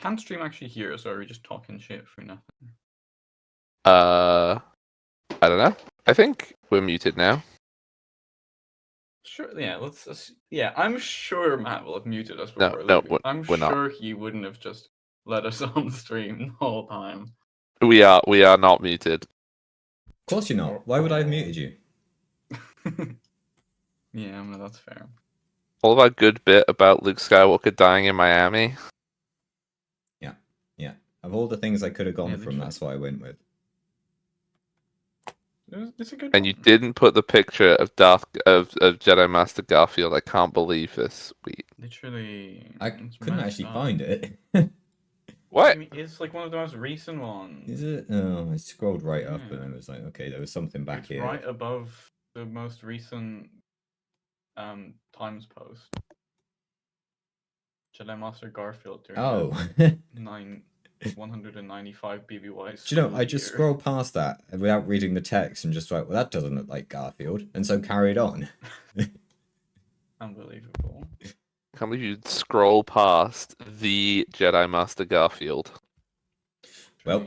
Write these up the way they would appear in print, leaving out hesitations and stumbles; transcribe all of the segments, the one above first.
Can stream actually hear us, or are we just talking shit for nothing? I don't know. I think we're muted now. Sure, yeah, yeah, I'm sure Matt will have muted us No, before no, leaving. I'm we're not. sure he wouldn't have just let us on the stream the whole time. We are not muted. Of course you're not. Why would I have muted you? Yeah, no, that's fair. All of our good bit about Luke Skywalker dying in Miami. Yeah. Of all the things I could have gone Yeah, from, literally. that's what I went with. It's a good And one. you didn't put the picture of Jedi Master Garfield. I can't believe this. Literally, I it's couldn't messed actually up. find it. What? I mean, it's like one of the most recent ones. Is it? Oh, I scrolled right up Yeah. and I was like, okay, there was something back It's here. right above the most recent Times post. Jedi Master Garfield during Oh. 195 BBY. Do you know, I just year. scrolled past that without reading the text and just like, well, that doesn't look like Garfield. And so carried on. Unbelievable. I can't believe you'd scroll past the Jedi Master Garfield. Well.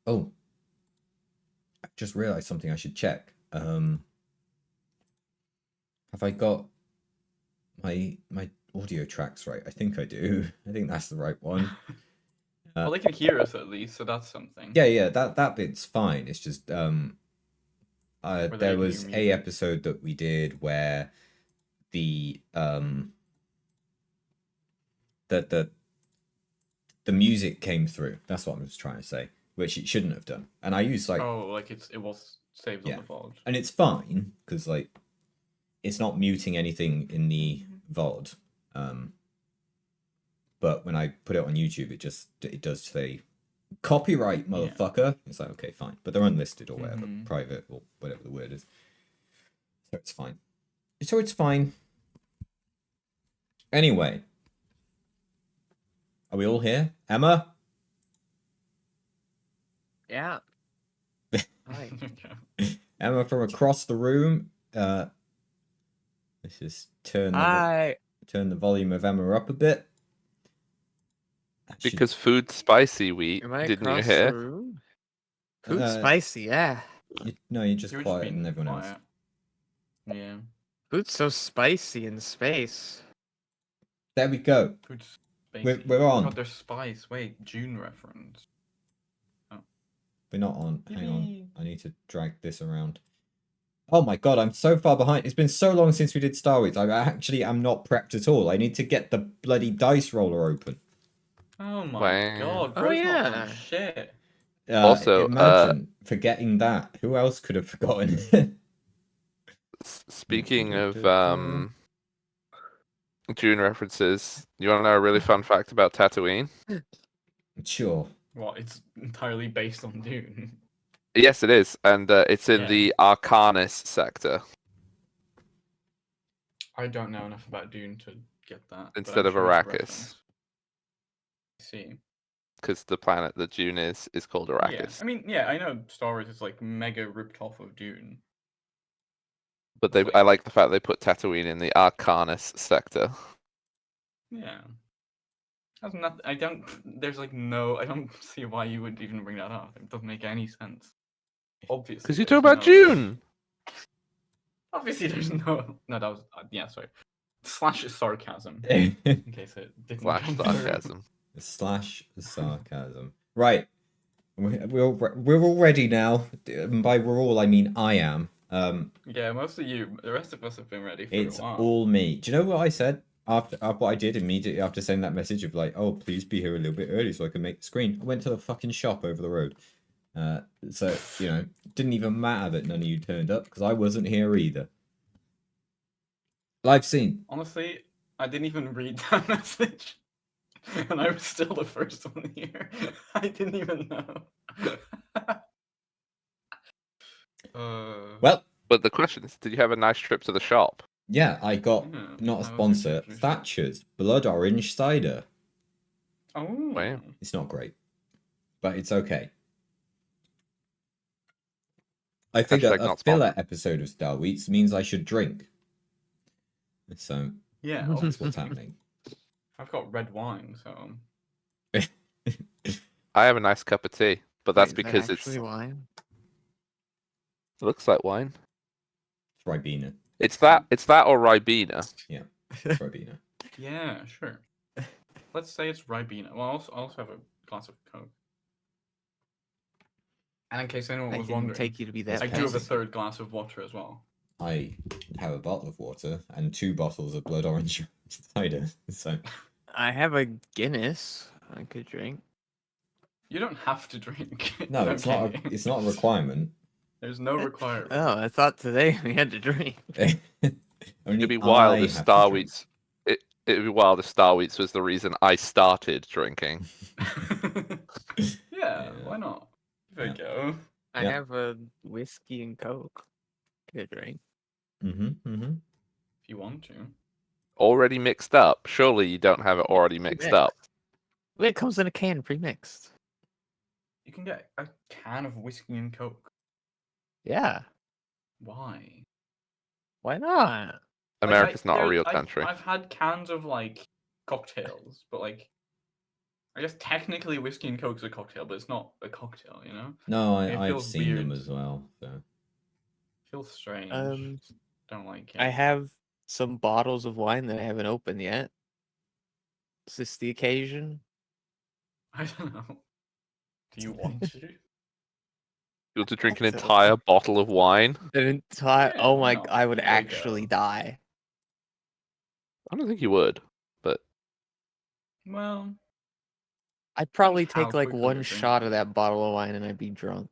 Oh. I just realized something I should check. Have I got my audio tracks right? I think I do. I think that's the right one. Well, they can hear us at least, so that's something. Yeah, that bit's fine. It's just there was hear a me? episode that we did where the music came through. That's what I was trying to say, which it shouldn't have done. And I used like it was saved on the VOD. And it's fine because like it's not muting anything in the VOD. But when I put it on YouTube, it does say copyright, motherfucker. Yeah. It's like, okay, fine. But they're unlisted or whatever, private or whatever the word is. So it's fine. It's fine. Anyway. Are we all here? Emma? Yeah. Hi. Emma from across the room. Let's just turn the volume of Emma up a bit. Because food's spicy, didn't you hear? Food's spicy, yeah. You're just quieter than everyone else. Yeah. Food's so spicy in space. There we go. Food's spicy. We're on. God, there's spice. Wait, June reference. Oh. We're not on. Hang on. I need to drag this around. Oh my god, I'm so far behind. It's been so long since we did Star Wars. I actually am not prepped at all. I need to get the bloody dice roller open. Oh my god, bro, not done shit. Also, imagine forgetting that. Who else could have forgotten it? Speaking of June references, you want to know a really fun fact about Tatooine? Sure. Well, it's entirely based on Dune. Yes, it is, and it's in the Arcanis sector. I don't know enough about Dune to get that. Instead of Arrakis. I see. Because the planet that Dune is called Arrakis. Yeah. I mean, yeah, I know Star Wars is like mega ripped off of Dune. But I like the fact they put Tatooine in the Arcanis sector. Yeah. That's nothing. I don't see why you would even bring that up. It doesn't make any sense. Obviously. Because you talk about Dune. Obviously, there's no. That was sorry. Slash sarcasm. In case it didn't. Slash sarcasm. Slash sarcasm. Right. We're all ready now. And by we're all, I mean I am. Yeah, mostly you. The rest of us have been ready for a while. It's all me. Do you know what I said after what I did immediately after sending that message of like, oh, please be here a little bit early so I can make the screen? I went to the fucking shop over the road. So didn't even matter that none of you turned up because I wasn't here either. Live scene. Honestly, I didn't even read that message. And I was still the first one here. I didn't even know. Well, but the question is, did you have a nice trip to the shop? Yeah, I got not a sponsor. Thatcher's Blood Orange Cider. Oh, wow. It's not great, but it's okay. I figure a filler episode of Star Wheats means I should drink. So yeah, that's what's happening. I've got red wine, so I have a nice cup of tea, but that's Wait, is that because actually wine. it looks like wine. It's Ribena. It's that or Ribena. Yeah, it's Ribena. yeah, sure. Let's say it's Ribena. Well, I'll also have a glass of Coke. And in case anyone I was didn't wondering, take you to be That's I that do have a basic. third glass of water as well. I have a bottle of water and 2 bottles of blood orange cider. So I have a Guinness I could drink. You don't have to drink. no, it's not. Okay. It's not a requirement. There's no requirement. Oh, I thought today we had to drink. Only It'd be wild I if have to drink. Starwheats. It'd be wild if Starwheats was the reason I started drinking. Yeah, why not? Give it a go. I Yeah. have a whiskey and Coke. Could drink. If you want to. Already mixed up. Surely you don't have it already mixed up. It comes in a can pre-mixed. You can get a can of whiskey and Coke. Yeah. Why? Why not? Like, America's not a real country. I've had cans of like cocktails, but like I guess technically whiskey and Coke's a cocktail, but it's not a cocktail, you know? No, It I've feels seen them weird. as well. So Feels strange. Don't like it. I have some bottles of wine that I haven't opened yet. Is this the occasion? I don't know. Do you want to? You want to drink an So- entire bottle of wine? An entire. Yeah, Oh why my! not? I would There you actually go. die. I don't think you would. But Well, I'd probably how take like quickly one you're shot of drinking. that bottle of wine and I'd be drunk.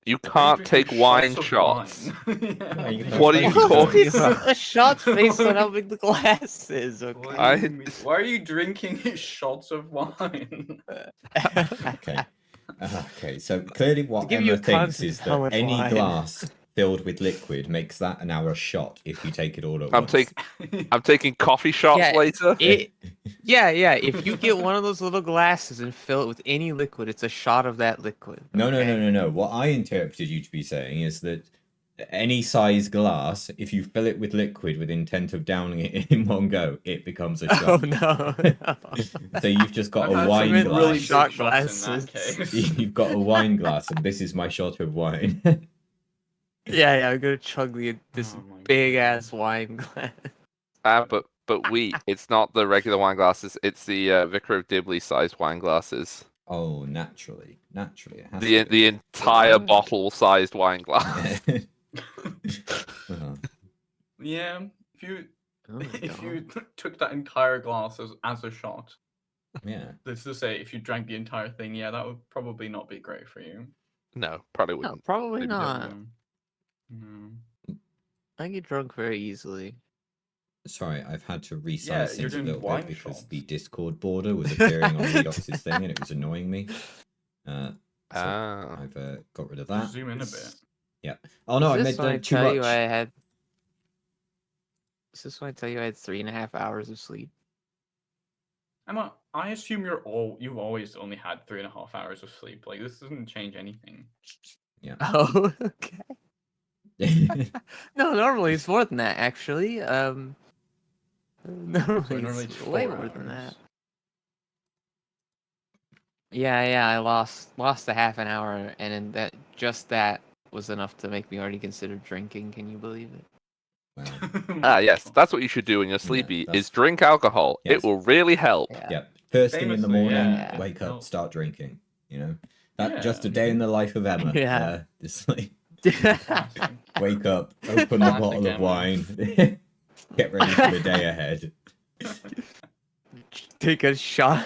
you Why are you can't drinking take wine of shots. wine? No, you can What are you have talking both. about? A shot's based on how big the glass is. What Okay. do you mean? Why are you drinking shots of wine? Okay. Okay, so clearly what give you Emma a thinks concept is of how that much any wine. glass filled with liquid makes that an hour shot if you take it all at I'm once. I'm taking coffee shots Yeah, later. Yeah. If you get one of those little glasses and fill it with any liquid, it's a shot of that liquid. No. What I interpreted you to be saying is that any size glass, if you fill it with liquid with intent of downing it in one go, it becomes a shot. Oh no. So you've just got I've a had wine some glass. really big Shot shots in that glasses. case. You've got a wine glass, and this is my shot of wine. Yeah, I'm gonna chug this Oh my big God. ass wine glass. But it's not the regular wine glasses. It's the Vicar of Dibley sized wine glasses. Oh, naturally, it has The to be. entire What? bottle sized wine glass. Uh-huh. Yeah, if you Oh my if you God. took that entire glass as a shot, Yeah. let's just say if you drank the entire thing, yeah, that would probably not be great for you. No, probably No, wouldn't. probably Maybe not. No. I get drunk very easily. Sorry, I've had to resize Yeah, you're things a doing little wine bit because shots. the Discord border was appearing on Redox's thing and it was annoying me. So Ah. I've got rid of Just that. zoom in a bit. Yeah. Oh no, I Is made this when I too tell you much. I had? Is this when I tell you I had 3.5 hours of sleep? Emma, I assume you've always only had 3.5 hours of sleep. Like this doesn't change anything. Yeah. Oh, okay. No, normally it's more than that. Actually, normally normally it's it's way 4 more than hours. that. Yeah, I lost a half an hour, and then that was enough to make me already consider drinking. Can you believe it? Wow. Yes, that's what you should do when you're sleepy, that's- is drink alcohol. Yes. It will really help. Yeah. Yeah. First thing in the Famously, morning, yeah. wake up, Help. start drinking. You know, that Yeah. just a day in the life of Emma. Yeah. Just like Classic. wake up, open a Classic bottle of Emma. wine, get ready for the day ahead. Take a shot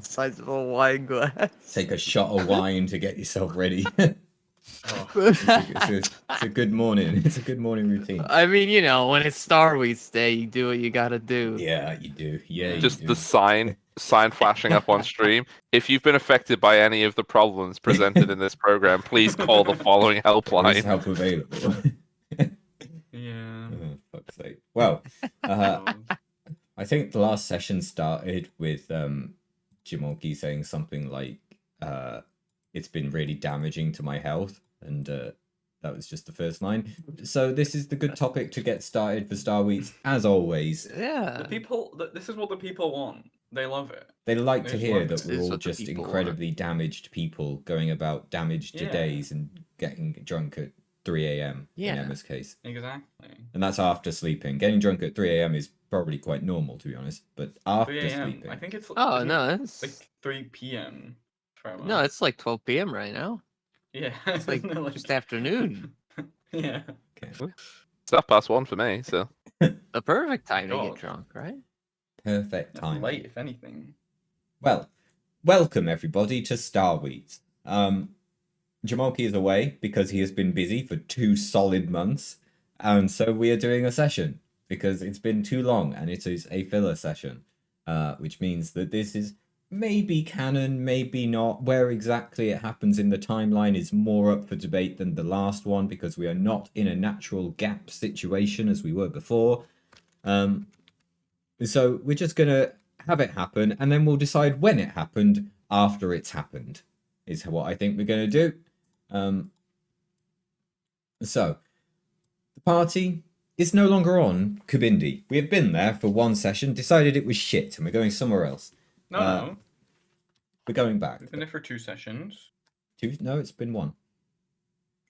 size of a wine glass. Take a shot of wine to get yourself ready. Oh, It's a good morning. It's a good morning routine. I mean, you know, when it's Starweeds Day, you do what you gotta do. Yeah, you do. Yeah, you Just do. the sign flashing up on stream. If you've been affected by any of the problems presented in this program, please call the following There is helpline. help available. yeah. Oh, fuck's sake. Well, I think the last session started with Jimolki saying something like, "It's been really damaging to my health," and That was just the first line. So this is the good topic to get started for Star Weeks, as always. Yeah. This is what the people want. They love it. They like They to just hear love that it. we're It's all what the just people want. incredibly damaged people going about damaged Yeah. days and getting drunk at 3 a.m. in Yeah. Emma's case. Exactly. And that's after sleeping. Getting drunk at 3 a.m. is probably quite normal, to be honest. But after 3 a.m. sleeping, I think it's. Oh isn't no, it it's like 3 p.m. Trevor? no, it's like 12 p.m. right now. Yeah. It's like isn't it just afternoon. Yeah. okay. It's 1:30 for me, so The perfect time to get God. drunk, right? Perfect That's timing. late, if anything. Well, welcome everybody to Star Weeks. Jamalki is away because he has been busy for 2 solid months, and so we are doing a session because it's been too long, and it is a filler session, which means that this is maybe canon, maybe not. Where exactly it happens in the timeline is more up for debate than the last one because we are not in a natural gap situation as we were before. So we're just gonna have it happen, and then we'll decide when it happened after it's happened, is what I think we're gonna do. So the party is no longer on Kabindi. We have been there for 1 session, decided it was shit, and we're going somewhere else. No. We're going back. We've been there for 2 sessions. 2? No, it's been 1.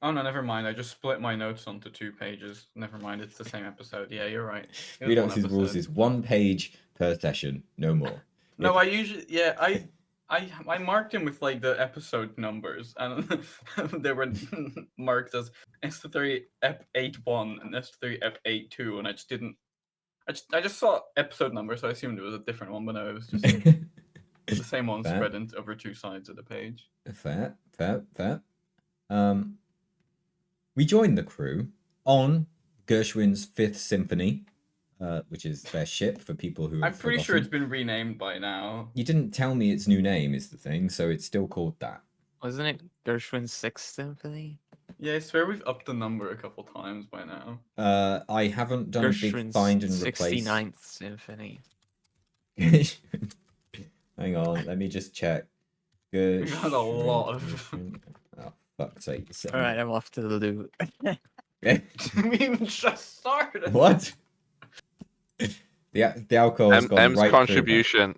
Oh no, never mind. I just split my notes onto 2 pages. Never mind. It's the same episode. Yeah, you're right. It was 1 Redox's rules episode. is 1 page per session, no more. No, If- I usually I marked them with like the episode numbers, and they were marked as S3Ep9 and S3Ep9, and I just didn't. I just saw episode number, so I assumed it was a different one, but no, it was just the same one Fair. spread over 2 sides of the page. Fair. We joined the crew on Gershwin's 5th Symphony, which is their ship for people who have I'm pretty sure forgotten. it's been renamed by now. You didn't tell me its new name is the thing, so it's still called that. Wasn't it Gershwin's 6th Symphony? Yeah, I swear we've upped the number a couple times by now. I haven't done a big Gershwin's find and replace. 69th Symphony. Hang on, let me just check. We've had a lot of. Gershwin. Oh, fuck's sake. All right, I'm off to the loo. We even just started. What? The alcohol has gone M's right through her. contribution.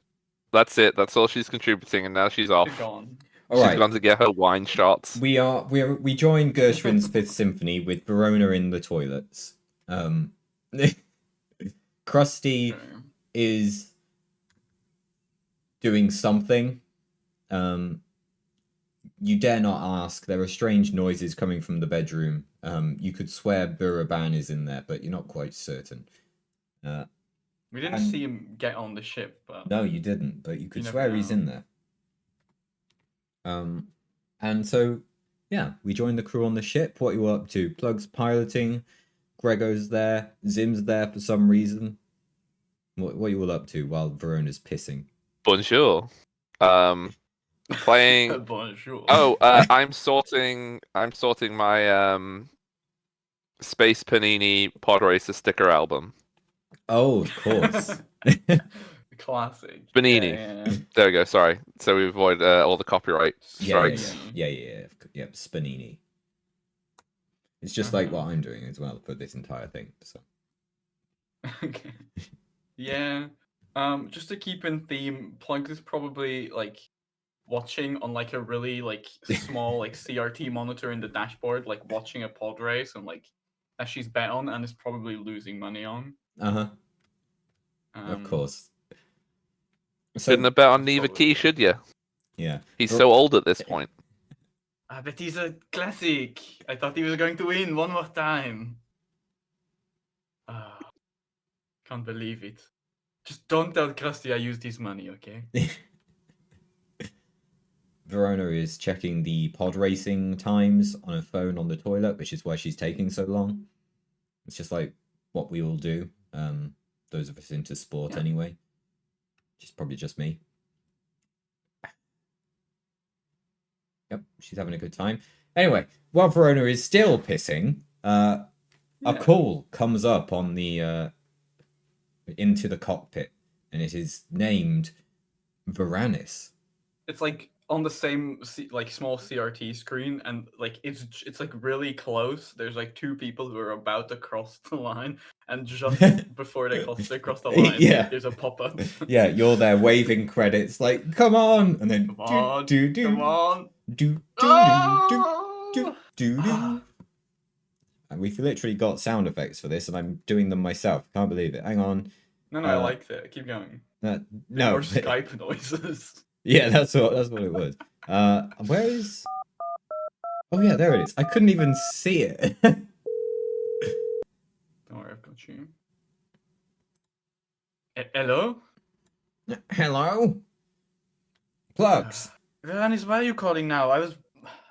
That's it. That's all she's contributing, and now she's off. She's gone. All She's right. gone to get her wine shots. We join Gershwin's 5th Symphony with Verona in the toilets. Krusty Okay. is doing something. You dare not ask. There are strange noises coming from the bedroom. You could swear Buraban is in there, but you're not quite certain. We didn't And- see him get on the ship, but No, you didn't, but you could You never swear he's know. in there. And so, yeah, we join the crew on the ship. What are you up to? Plug's piloting. Grego's there. Zim's there for some reason. What are you all up to while Verona's pissing? Bonjour. Playing. Bonjour. Oh, I'm sorting my Space Panini Pod Racer sticker album. Oh, of course. Classic. Panini. Yeah. There we go. Sorry. So we avoid all the copyright yeah, strikes. yeah. Spanini. It's just like what I'm doing as well for this entire thing. So. Okay. Yeah. Just to keep in theme, Plug is probably like watching on like a really like small like CRT monitor in the dashboard, like watching a pod race and like that she's bet on and is probably losing money on. Of course. So, Shouldn't have bet on That's neither probably key, good. should you? yeah. He's Well- so old at this point. I bet he's a classic. I thought he was going to win one more time. Ah, can't believe it. Just don't tell Krusty I used his money, okay? Verona is checking the pod racing times on her phone on the toilet, which is why she's taking so long. It's just like what we all do. Those of us into sport Yeah. anyway. Which is probably just me. Yep, she's having a good time. Anyway, while Verona is still pissing, a Yeah. call comes up on the into the cockpit, and it is named Varanis. It's like on the same like small CRT screen, and like it's like really close. There's like two people who are about to cross the line, and just before they cross the line, Yeah. there's a pop up. Yeah, you're there waving credits, like, come on, and then Come on, do do come on. do do do do do. And we've literally got sound effects for this, and I'm doing them myself. Can't believe it. Hang on. No, I liked it. Keep going. No. More Skype noises. Yeah, that's what it was. Where is? Oh yeah, there it is. I couldn't even see it. Don't worry, I've got you. Hello? Hello? Plugs. Veronis, why are you calling now? I was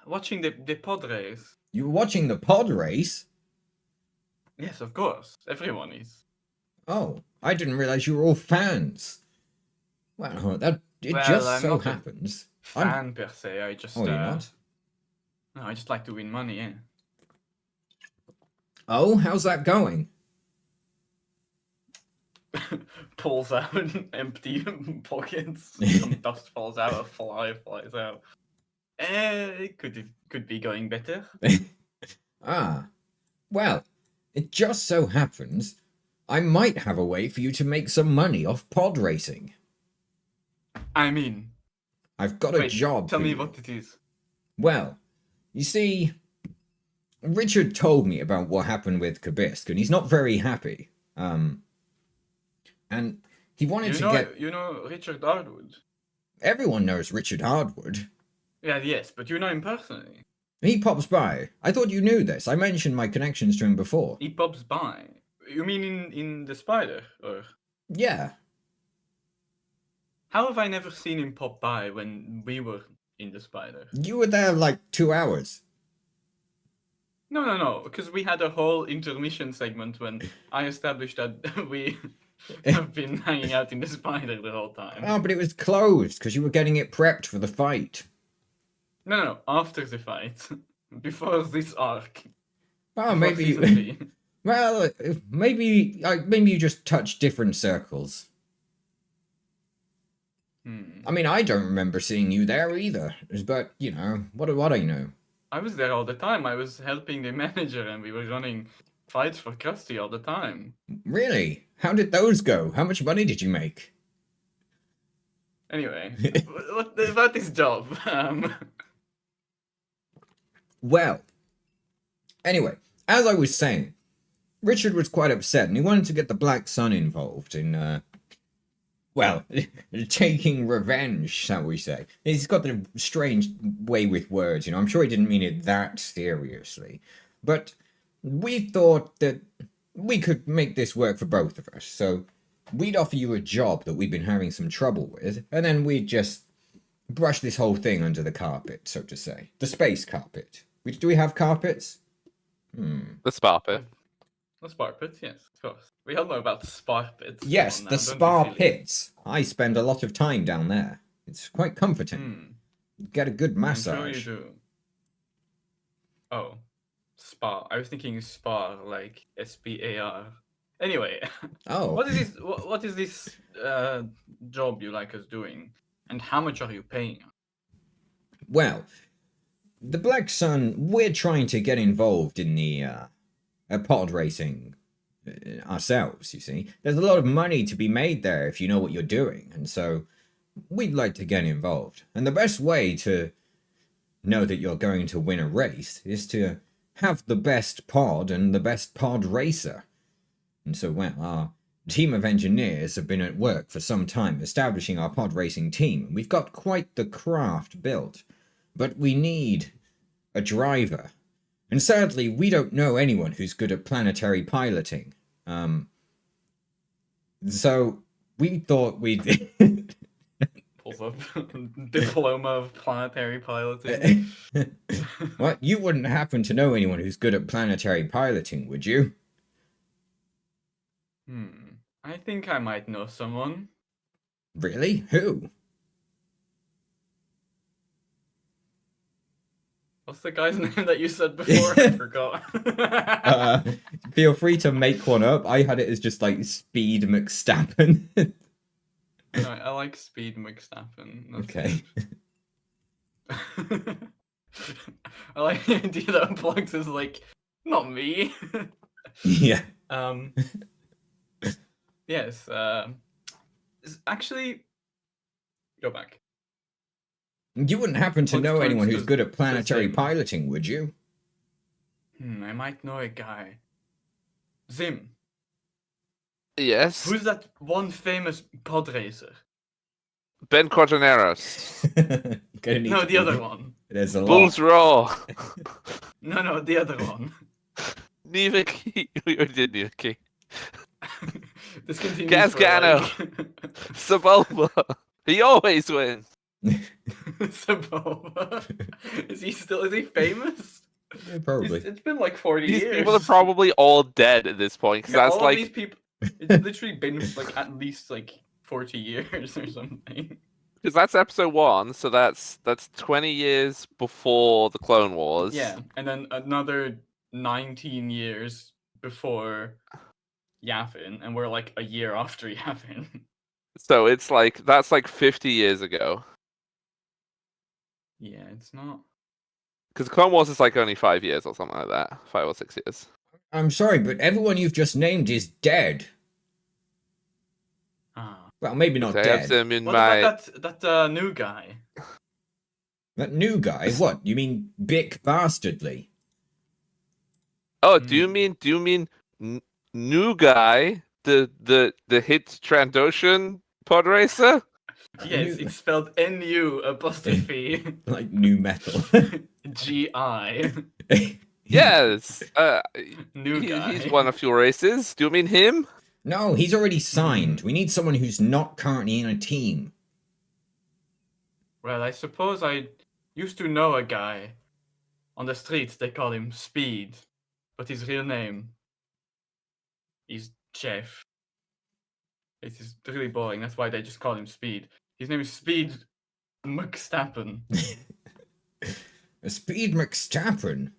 watching the pod race. You were watching the pod race? Yes, of course. Everyone is. Oh, I didn't realize you were all fans. Well, it Well, just I'm so not a happens. Fan per se. I just. Oh, you're not? No, I just like to win money. Yeah. Oh, how's that going? Pulls out empty pockets. Some dust falls out. A fly flies out. It could be going better. Ah, well, it just so happens I might have a way for you to make some money off pod racing. I mean, I've got a wait, job. Tell for me you. what it is. Well, you see, Richard told me about what happened with Kabisk, and he's not very happy. And he wanted to get. You know Richard Hardwood. Everyone knows Richard Hardwood. Yeah, yes, but you know him personally. He pops by. I thought you knew this. I mentioned my connections to him before. He pops by. You mean in the Spider, or Yeah. how have I never seen him pop by when we were in the Spider? You were there like 2 hours. No, because we had a whole intermission segment when I established that we have been hanging out in the Spider the whole time. Oh, but it was closed because you were getting it prepped for the fight. No, after the fight. Before this arc. Oh, Before maybe. season 3. Well, maybe you just touched different circles. I mean, I don't remember seeing you there either. But you know, what do I know? I was there all the time. I was helping the manager, and we were running fights for Krusty all the time. Really? How did those go? How much money did you make? Anyway, what about this job? Well, anyway, as I was saying, Richard was quite upset, and he wanted to get the Black Sun involved in, well, taking revenge, shall we say. He's got the strange way with words, you know. I'm sure he didn't mean it that seriously. But we thought that we could make this work for both of us. So we'd offer you a job that we've been having some trouble with, and then we'd just brush this whole thing under the carpet, so to say. The space carpet. Do we have carpets? The spa pit. The spar pits, yes, of course. We all know about the spar pits. Yes, Come on the now, don't be spa silly. pits. I spend a lot of time down there. It's quite comforting. Get a good I'm massage. sure you do. Oh, spa. I was thinking spa, like SPAR. Anyway, Oh, what is this? What is this job you like us doing, and how much are you paying? well, the Black Sun, we're trying to get involved in the pod racing ourselves, you see. There's a lot of money to be made there if you know what you're doing, and so we'd like to get involved. And the best way to know that you're going to win a race is to have the best pod and the best pod racer. And so, well, our team of engineers have been at work for some time establishing our pod racing team, and we've got quite the craft built. But we need a driver. And sadly, we don't know anyone who's good at planetary piloting. So we thought we'd... Pulls up diploma of planetary piloting. What? You wouldn't happen to know anyone who's good at planetary piloting, would you? I think I might know someone. Really? Who? What's the guy's name that you said before? I forgot. Feel free to make one up. I had it as just like Speed McStappen. No, I like Speed McStappen. That's Okay. good. I like the idea that Unplugged is like, not me. Yeah. Yes. Actually, go back. You wouldn't happen to What's know anyone close who's to- good at planetary Zim? piloting, would you? I might know a guy. Zim. Yes. Who's that one famous pod racer? Ben Quadraneros. Gonna need No, to the other Google. one. There's a lot. Bulls Raw. No, the other one. Nivaki. We already did Nivaki. This continues for Gasgano. like... Sebulba. He always wins. Sebulba. Is he famous? Yeah, probably. It's been like 40 These years. people are probably all dead at this point, because Yeah, that's all like of these people. It's literally been like at least like 40 years or something. because that's episode 1, so that's 20 years before the Clone Wars. Yeah, and then another 19 years before Yavin, and we're like a year after Yavin. So it's like that's like 50 years ago. Yeah, it's not. Because the Clone Wars is like only 5 years or something like that, 5 or 6 years. I'm sorry, but everyone you've just named is dead. Ah. Well, maybe not I have dead. them in What my. about that new guy? That new guy? What? You mean Bick Bastardly? Oh, do you mean new guy, the hit Trandoshan pod racer? Yes, New- it's spelled NU apostrophe Like new metal. GI. Yes. New guy. He's one of your races. Do you mean him? No, he's already signed. We need someone who's not currently in a team. Well, I suppose I used to know a guy. On the streets, they call him Speed. But his real name is Jeff. It is really boring. That's why they just call him Speed. His name is Speed McStappen. Speed McStappen?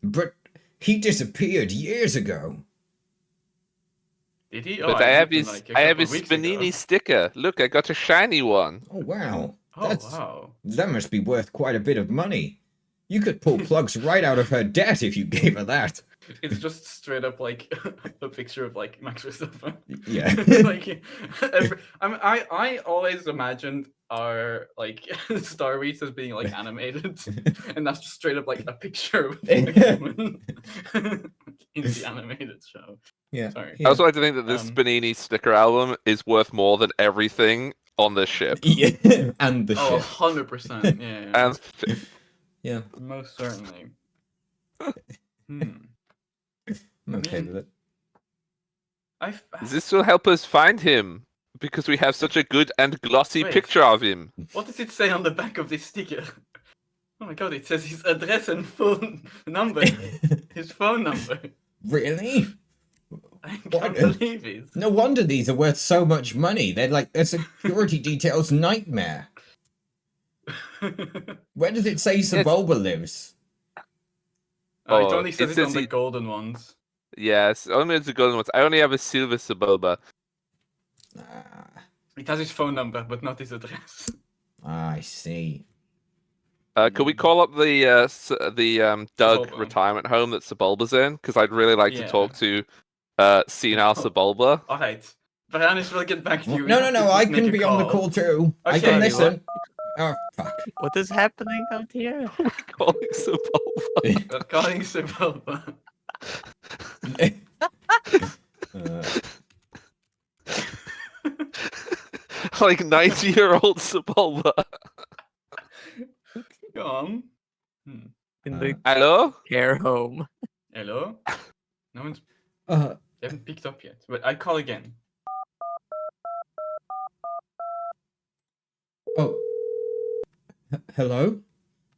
But he disappeared years ago. Did he? But I I have met him, his like, a I have couple his weeks ago. Spanini sticker. Look, I got a shiny one. Oh, wow. Oh, wow. That must be worth quite a bit of money. You could pull plugs right out of her debt if you gave her that. It's just straight up like a picture of like Max Verstappen. Yeah. Like I always imagined our like Star Wars as being like animated, and that's just straight up like a picture of a human in the animated show. Yeah. Sorry. I also like to think that this Um, Spanini sticker album is worth more than everything on this ship. Yeah. And the Oh, ship. 100%. Yeah, And Yeah. most certainly. I'm okay with it. does this will help us find him? Because we have such a good and glossy Wait. picture of him. What does it say on the back of this sticker? Oh my god, it says his address and phone number. His phone number. Really? I What? can't believe it. No wonder these are worth so much money. They're like a security details nightmare. Where does it say Sebulba lives? It Oh, only it says it says on the he- golden ones. Yes, only the golden ones. I only have a silver Sebulba. It has his phone number, but not his address. I see. Could we call up the Doug Sebulba. retirement home that Sebulba's in? Because I'd really like to Yeah. talk to senile Sebulba. Alright. Varanus will get back to you. No, We have to I make can a be on the call too. I Okay, can well- listen. Oh, fuck. What is happening out here? Calling Sebulba. We're calling Sebulba. Like 90-year-old Sebulba. Go on. In the Hello? care home. Hello? No one's Uh, they haven't picked up yet. But I call again. oh. Hello?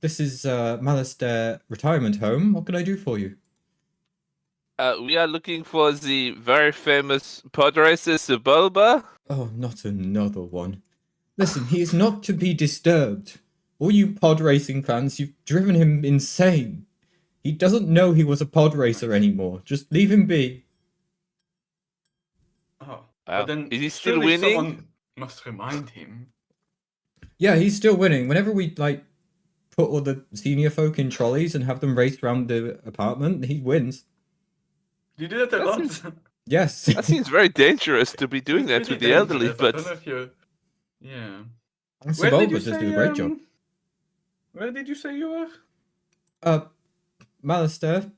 This is Malastair Retirement Home. What can I do for you? We are looking for the very famous pod racer Sebulba. Oh, not another one. Listen, he is not to be disturbed. All you pod racing fans, you've driven him insane. He doesn't know he was a pod racer anymore. Just leave him be. Oh. Wow. But then Is he still surely winning? Someone must remind him. Yeah, he's still winning. Whenever we, put all the senior folk in trolleys and have them race around the apartment, he wins. You do that a That lot. seems- Yes. That seems very dangerous to be doing that It's with pretty the elderly, dangerous. I don't know but if you. Yeah. Sebulba does do a great job. Where did you say you were? Malastare.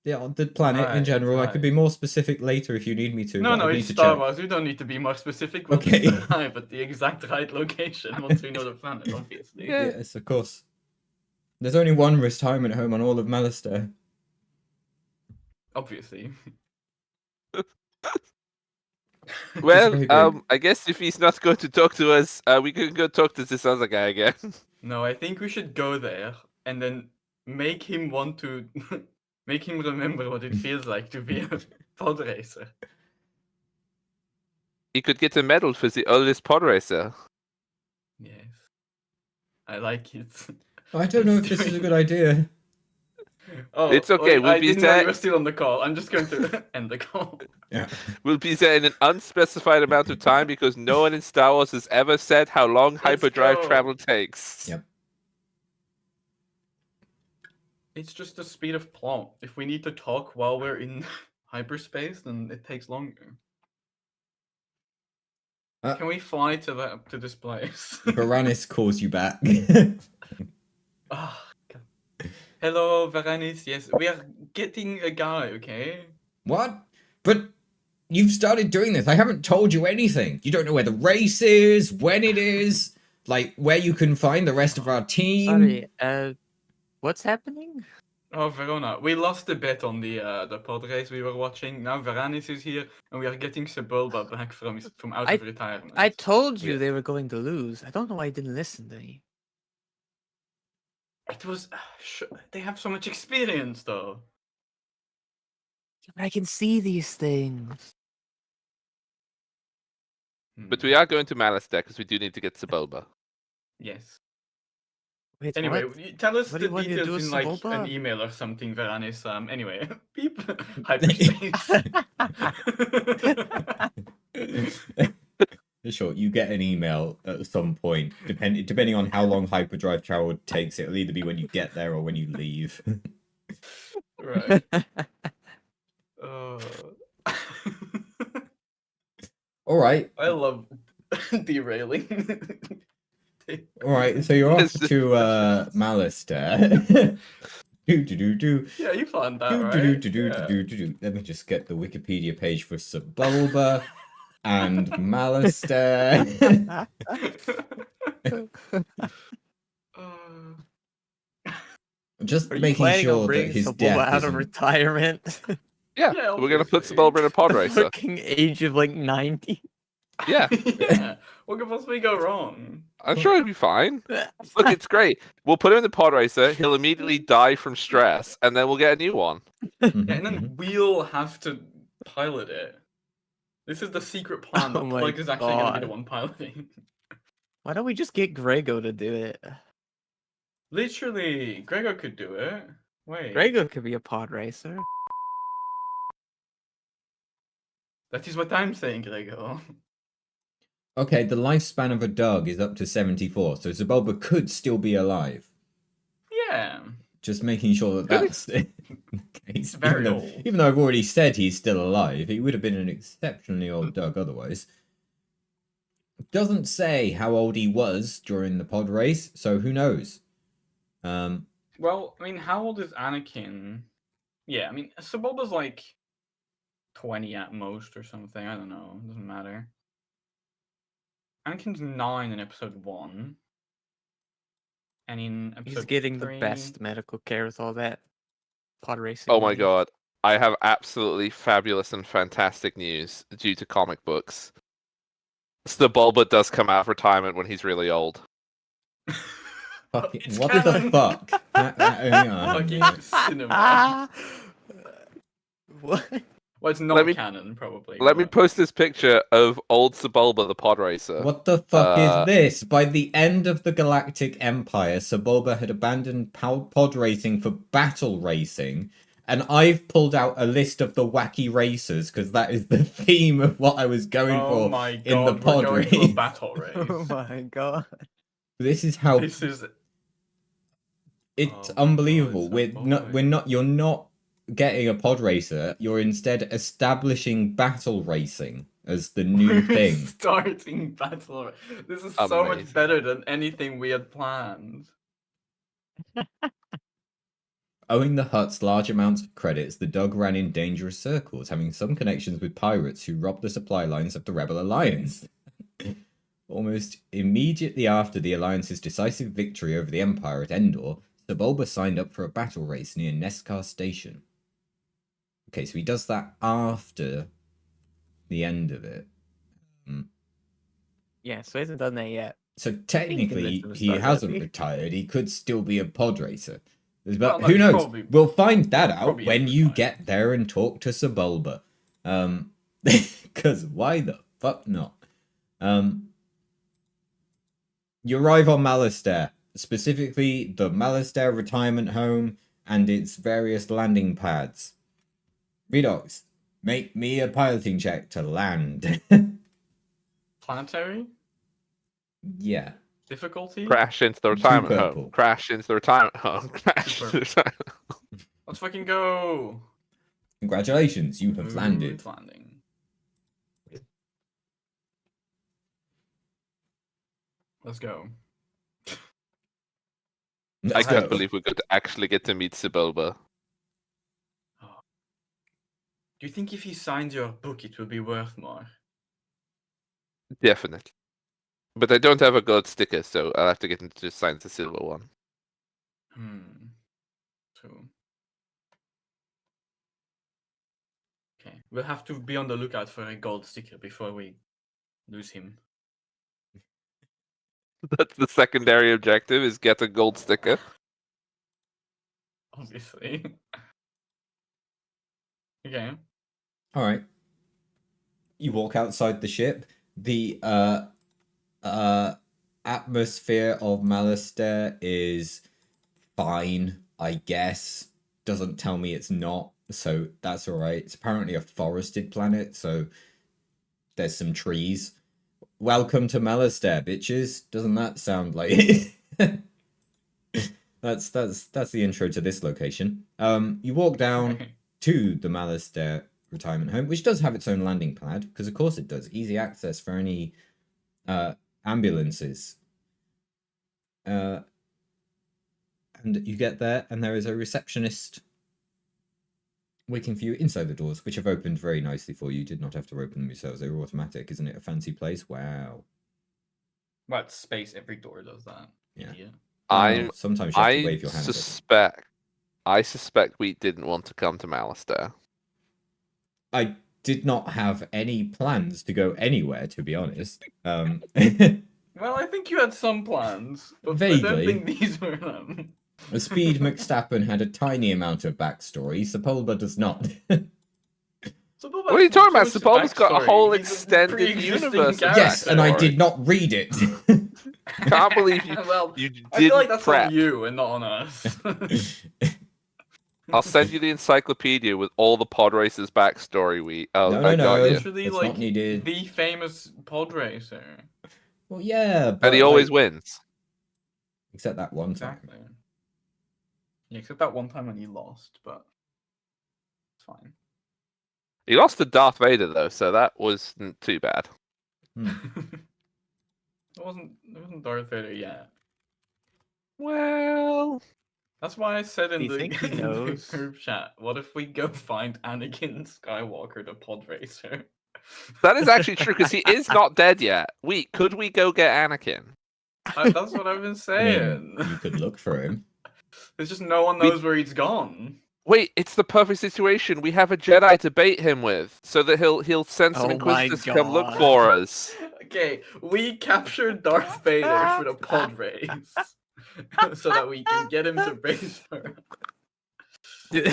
Yeah, the planet in general. I could be Right. more specific later if you need me to. No, but no, I need it's to Star check. Wars. You don't need to be more specific. We'll Okay. just arrive at the exact right location once we know the planet, obviously. Yeah. Yes, of course. There's only one retirement home on all of Malastare. Obviously. well, very big. I guess if he's not going to talk to us, we can go talk to this other guy again. No, I think we should go there and then make him want to make him remember what it feels like to be a pod racer. He could get a medal for the oldest pod racer. Yes. I like it. I don't know if this is a good idea. Oh, It's okay, wait, we'll I be didn't know there- you were still on the call. I'm just going to end the call. Yeah. We'll be there in an unspecified amount of time because no one in Star Wars has ever said how long Let's hyperdrive go. travel takes. Yep. It's just the speed of plot. If we need to talk while we're in hyperspace, then it takes longer. Can we fly to this place? Varanus calls you back. Ah, God. Hello, Varanis. Yes, we are getting a guy. Okay. What? But you've started doing this. I haven't told you anything. You don't know where the race is, when it is, like where you can find the rest of our team. Sorry, what's happening? Oh, Verona, we lost the bet on the pod race we were watching. Now Varanis is here, and we are getting Sebulba back from out of retirement. I told you Yeah. they were going to lose. I don't know why you didn't listen to me. It was. They have so much experience, though. But I can see these things. But we are going to Malastare because we do need to get Sebulba. Yes. Wait, Anyway, what? tell us What do the you want me to do details with in like an Sebulba? email or something, Varanis. Anyway, beep. Hyperspace. Sure, you get an email at some point, depending on how long hyperdrive travel takes. It'll either be when you get there or when you leave. Right. All right, I love derailing. all right. So you're off It's just- to Malastare. Do. Yeah, you planned that, Do, right? do, do, do, Yeah. do, do, do. Let me just get the Wikipedia page for Sebulba and Malastare. Just Are you making planning on sure that bringing his Sebulba death out of isn't... retirement? Yeah, Yeah, we're going to put obviously. Sebulba in a pod The racer. fucking age of like 90. Yeah, Yeah. What could possibly go wrong? I'm sure he'll be fine. Look, it's great. We'll put him in the pod racer. He'll immediately die from stress, and then we'll get a new one. Yeah, and then we'll have to pilot it. This is the secret plan that Oh my Plug is actually going to be the God. one piloting. Why don't we just get Grego to do it? Literally, Gregor could do it. Wait. Grego could be a pod racer. That is what I'm saying, Gregor. Okay, the lifespan of a dog is up to 74, so Sebulba could still be alive. Yeah. Just making sure that that's the case. Very even, though, old. even though I've already said he's still alive, he would have been an exceptionally old dog otherwise. Doesn't say how old he was during the pod race, so who knows? Well, I mean, how old is Anakin? Yeah, I mean, Sebulba's like 20 at most or something. I don't know. It doesn't matter. Anakin's 9 in episode 1. And in episode He's getting 3... the best medical care with all that pod racing. Oh my money. god. I have absolutely fabulous and fantastic news due to comic books. Sebulba does come out of retirement when he's really old. Fucking, It's what canon. the fuck? Hang on. Fucking cinema. Ah! What? Well, it's not Let me- canon, probably. Let me but- post this picture of old Sebulba the pod racer. What the fuck is Uh, this? By the end of the Galactic Empire, Sebulba had abandoned pod racing for battle racing, and I've pulled out a list of the wacky racers because that is the theme of what I was going Oh for my god, in the pod we're going to a race. battle race. Oh my god. This is how This is It's Oh my God, unbelievable. it's a We're boy. not. You're not getting a pod racer. You're instead establishing battle racing as the new We're thing. starting battle. This is so much Amazing. better than anything we had planned. Owing the Hutts large amounts of credits, the Dug ran in dangerous circles, having some connections with pirates who robbed the supply lines of the Rebel Alliance. Almost immediately after the Alliance's decisive victory over the Empire at Endor, Sebulba signed up for a battle race near Neskar Station. Okay, so he does that after the end of it. Yeah, so he hasn't done that yet. So convinced technically, him to he start hasn't that. retired. He could still be a pod racer. But Well, no, who he's knows? probably- We'll find that out probably when is you retired. get there and talk to Sebulba. Because why the fuck not? You arrive on Malastair, specifically the Malastair retirement home and its various landing pads. Redox, make me a piloting check to land. Planetary Yeah. difficulty. Crash into the retirement purple. home. Crash into the retirement home. Crash into the retirement home. Let's fucking go. Congratulations, you have landed. Smooth landing. Let's go. I Let's can't go. believe we're going to actually get to meet Sebulba. Do you think if he signs your book, it will be worth more? Definitely. But I don't have a gold sticker, so I'll have to get him to sign the silver one. True. Okay, we'll have to be on the lookout for a gold sticker before we lose him. That's the secondary objective, is get a gold sticker. Obviously. Okay. All right. You walk outside the ship. The atmosphere of Malastair is fine, I guess. Doesn't tell me it's not, so that's all right. It's apparently a forested planet, so there's some trees. Welcome to Malastair, bitches. Doesn't that sound like that's the intro to this location. You walk down to the Malastair retirement home, which does have its own landing pad, because of course it does. Easy access for any ambulances. And you get there, and there is a receptionist waiting for you inside the doors, which have opened very nicely for you. You did not have to open them yourselves. They were automatic. Isn't it a fancy place? Wow. Well, it's space. Every door does that. Yeah. Idiot. Well, sometimes you have to I wave your hand. suspect we didn't want to come to Malastair. I did not have any plans to go anywhere, to be honest. Well, I think you had some plans, but I don't Vaguely. think these were them. Speed McStappen had a tiny amount of backstory. Sepulba does not. What are you talking about? Sepulba's got a whole He's a extended pre-existing universe. character. Yes, and I did not read it. Can't believe you. Well, You didn't I feel like that's prep. on you and not on us. I'll send you the encyclopedia with all the pod racers' backstory. No, I no, got no. you. Literally, It's like not needed. the famous pod racer. Well, yeah, but And he always wins. except that one time. Exactly. Yeah, except that one time when he lost, but it's fine. He lost to Darth Vader though, so that wasn't too bad. It wasn't Darth Vader yet. Well, That's why I said in Do you the, think he in the knows? group chat, what if we go find Anakin Skywalker, the pod racer? that is actually true because he is not dead yet. Could we go get Anakin? That's what I've been I saying. mean, you could look for him. It's just no one knows where he's gone. Wait, it's the perfect situation. We have a Jedi to bait him with, so that he'll send some Oh my Inquisitors to come look God. for us. Okay, we captured Darth Vader for the pod race. So that we can get him to race for us.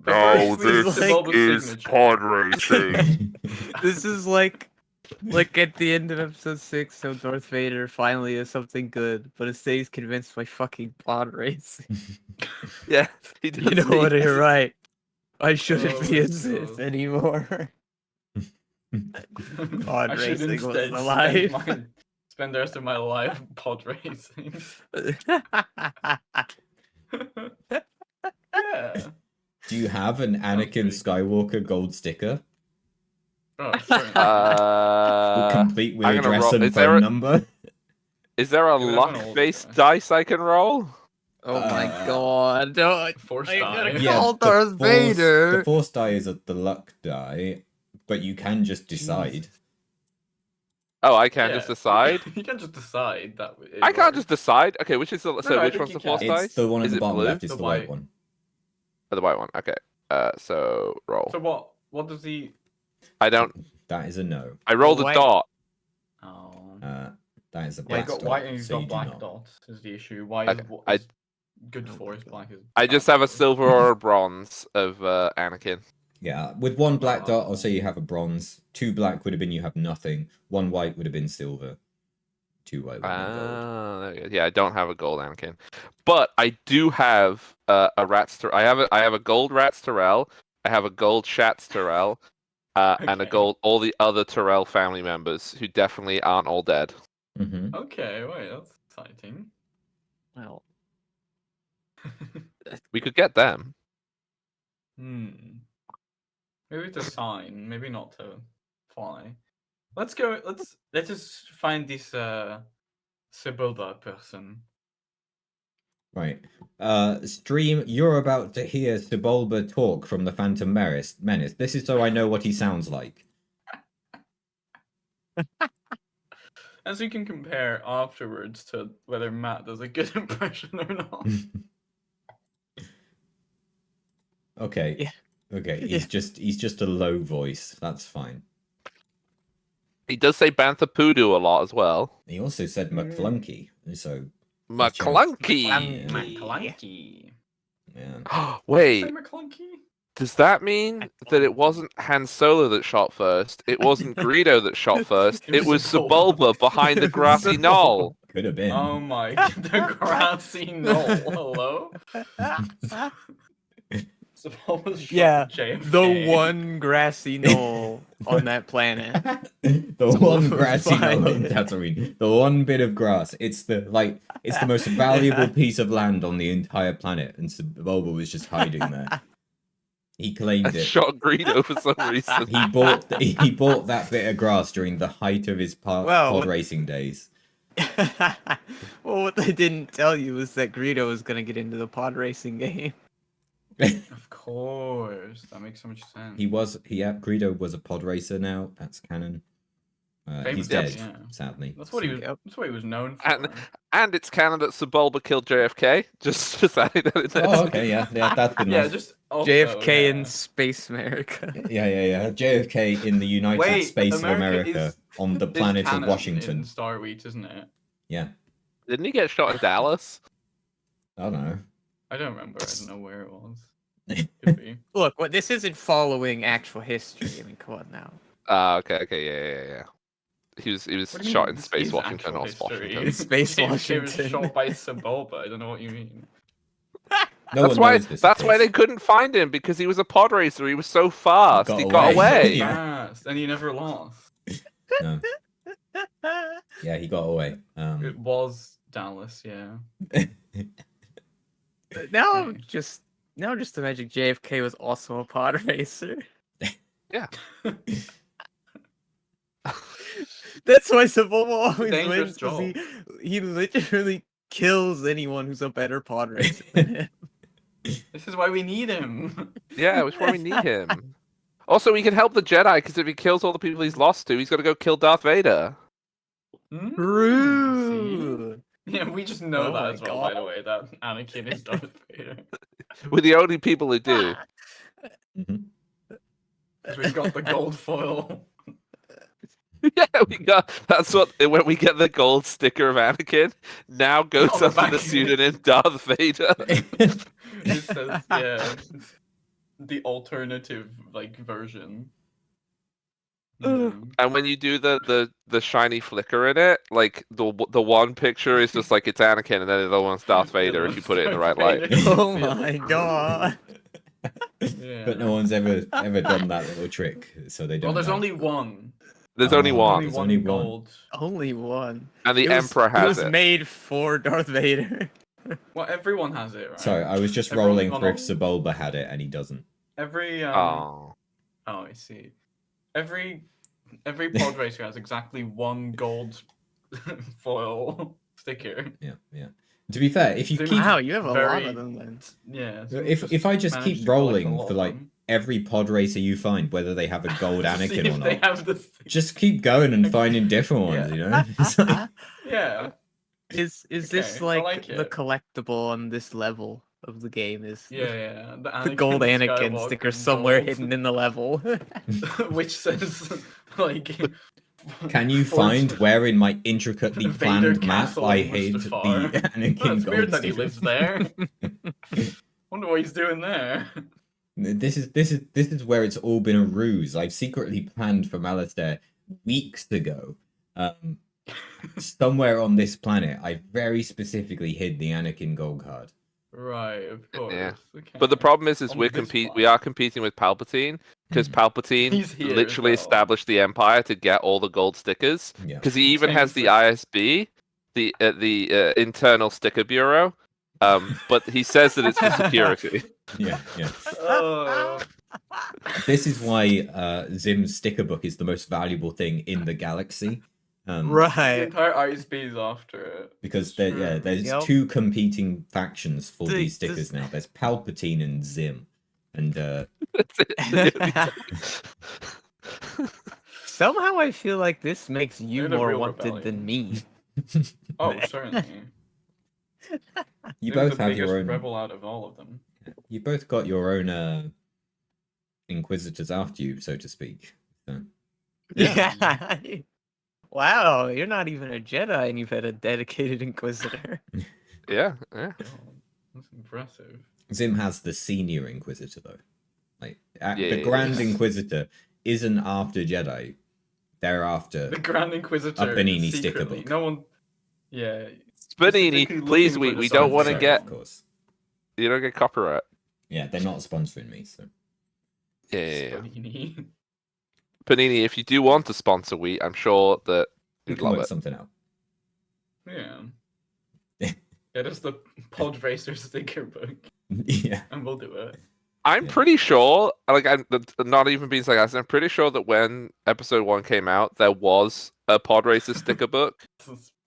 But Oh, first, we need this Sebulba's is signature. pod racing. This is like at the end of episode 6, so Darth Vader finally is something good, but instead he's convinced by fucking pod race. Yeah, he does. You know what? You're right. I shouldn't Oh be my in this God. anymore. Pod I should racing was instead the life. spend the rest of my life pod racing. Yeah. Do you have an Anakin pretty Skywalker gold sticker? Oh, certainly. Complete with I'm gonna address roll. and Is there phone a, number? is there a Yeah, we have an luck-based old dice I can roll? Oh my Uh, god! No, Force I'm gonna die. Yeah, call the Darth Vader. The force die is the luck die, but you can just decide. Oh, I can Yeah, just decide. You can't just decide that. I can't just decide. Okay, which is the no, so I which think one's you the force can. dice? It's the one at Is the it bottom blue? left. It's The the white white. one. Oh, the white one. Okay. So roll. So what? What does he? I don't. That is a no. I rolled a white- dot. Oh. That is a Yeah, black he's got dot, white and he's so you got do black not. dots. Is the issue? White Okay, is what I- is good Oh for my is God. black is. I bad just have a for. silver or a bronze of Anakin. Yeah, with one black Oh. dot, I'll say you have a bronze. 2 black would have been you have nothing. 1 white would have been silver. 2 white would have been gold. There you go. Yeah, I don't have a gold Anakin, but I do have a Rats. I have a gold Rats Terrell. I have a gold Shats Terrell, and a Okay. gold all the other Terrell family members who definitely aren't all dead. Mm-hmm. Okay, wait, that's exciting. Well, We could get them. Maybe to sign, maybe not to fly. Let's go. Let's just find this Sebulba person. Right. Stream, you're about to hear Sebulba talk from the Phantom Menace. This is so I know what he sounds like. And so you can compare afterwards to whether Matt does a good impression or not. Okay. Yeah. Okay, Yeah. he's just a low voice. That's fine. He does say Bantha Poodoo a lot as well. He also said McClunky, so McClunky. McClunky. yeah. Wait, Say McClunky? does that mean that it wasn't Han Solo that shot first? It wasn't Greedo that shot first. It It was was Sebulba. Sebulba behind the grassy knoll. Could have been. Oh my god, the grassy knoll. Hello? Sebulba's shot Yeah, JFK. the one grassy knoll on that planet. The one Sebulba's grassy knoll in fine. Tatooine. The one bit of grass. It's the most valuable piece of land on the entire planet, and Sebulba was just hiding there. He claimed And it. shot Greedo for some reason. He bought that bit of grass during the height of his pod racing days. Well, what they didn't tell you was that Greedo was gonna get into the pod racing game. Of course, that makes so much sense. Greedo was a pod racer now. That's canon. He's Famous, dead, yeah. sadly. That's what he was. Yep. That's what he was known for. And it's canon that Sebulba killed JFK. Just adding that in there. Oh, okay, yeah, that's been Yeah, nice. just also, JFK yeah. in Space America. Yeah. JFK in the United Wait, States of America America is- on the It's planet of canon Washington. in Star Wheat, isn't it? Yeah, Didn't he get shot in Dallas? I don't know. I don't remember. I don't know where it was. Could be. Look, what this isn't following actual history. I mean, come on now. Okay, yeah. He was What do you shot mean in this Space is Washington actual or history? Washington. Space JFK was Washington. shot by Sebulba. I don't know what you mean. No That's one why. knows this. of That's why course. they couldn't find him because he was a pod racer. He was so fast. got He got away. away. Yeah. Fast, and he never lost. No. Yeah, he got away. It was Dallas, yeah. Now I'm just imagining JFK was also a pod racer. Yeah. That's why Sebulba always Dangerous wins. 'Cause he literally kills anyone who's a better pod racer than him. This is why we need him. Yeah, which one we need him. Also, he can help the Jedi because if he kills all the people he's lost to, he's got to go kill Darth Vader. Hmm? True. See? Yeah, we just know Oh that my as well, by the God. way, that Anakin is Darth Vader. We're the only people who do. Mhm. Because we've got the gold foil. Yeah, we got. That's what when we get the gold sticker of Anakin. Now goes On the up with the back. pseudonym Darth Vader. It says, yeah, it's the alternative, like, version. And when you do the shiny flicker in it, like the one picture is just like it's Anakin, and then the other one's Darth Vader if you put it in the right light. Oh my god. Yeah. But no one's ever done that little trick, so they don't. Well, there's know. only one. There's only Oh, one, Only There's one only one. gold. Only one. and the It was- Emperor It has was it. made for Darth Vader. Well, everyone has it, right? Sorry, I was just Everyone- rolling well, for if not- Sebulba had it, and he doesn't. Every Oh, Oh, I see. Every pod racer has exactly one gold foil sticker. Yeah. To be fair, if you Seems- keep Wow, you have a lot very- of them then. Yeah. if I just keep managed to collect a rolling lot for of like them. every pod racer you find, whether they have a gold To see Anakin if or they not, have the sticker. just keep going and Okay. finding different ones. Yeah. You know, it's like, Yeah. Is this Okay, I like like the it. collectible on this level of the game? Is Yeah. the gold Anakin Skywalker sticker in somewhere gold. hidden in the level? Which says like. can you Fort- find where in my intricately Vader planned map Castle I in hid the Mustafar? Anakin That's gold weird that he sticker? lives there. Wonder what he's doing there. This is where it's all been a ruse. I've secretly planned for Alistair weeks ago. Somewhere on this planet, I very specifically hid the Anakin gold card. Right, of course. Yeah. Okay. but the problem is On we this are competing with Palpatine because Palpatine He's here as literally well. established the Empire to get all the gold stickers. Yeah. Because he even has the Thanks. ISB, the Internal Sticker Bureau. But he says that it's for security. Yeah. Oh, This is why Zim's sticker book is the most valuable thing in the galaxy. the Right. entire ISB is after it. Because Sure. there's Yep. two competing factions for The- these stickers this- now. There's Palpatine and Zim. And That's it. Somehow I feel like this makes you They're the more real wanted rebellion. than me. Oh, certainly. you Zim's both the have your biggest own. rebel out of all of them. You both got your own inquisitors after you, so to speak. So. Yeah. Wow, you're not even a Jedi and you've had a dedicated Inquisitor. yeah. Oh, that's impressive. Zim has the senior Inquisitor though. Like the Yeah. Grand Inquisitor isn't after Jedi. They're after The Grand Inquisitor. A Panini sticker secretly. book. No one. Yeah. Spanini, specifically please, looking for we the don't Star want to Wars. get of course. you don't get copyright. Yeah, they're not sponsoring me, so Yeah. Spanini. Panini, if you do want to sponsor Wheat, I'm sure that we you'd can love work it. something out. Yeah. Get us the Pod Racer sticker book, Yeah. and we'll do it. I'm Yeah. pretty sure, like, I'm not even being sarcastic. I'm pretty sure that when Episode 1 came out, there was a Pod Racer sticker book.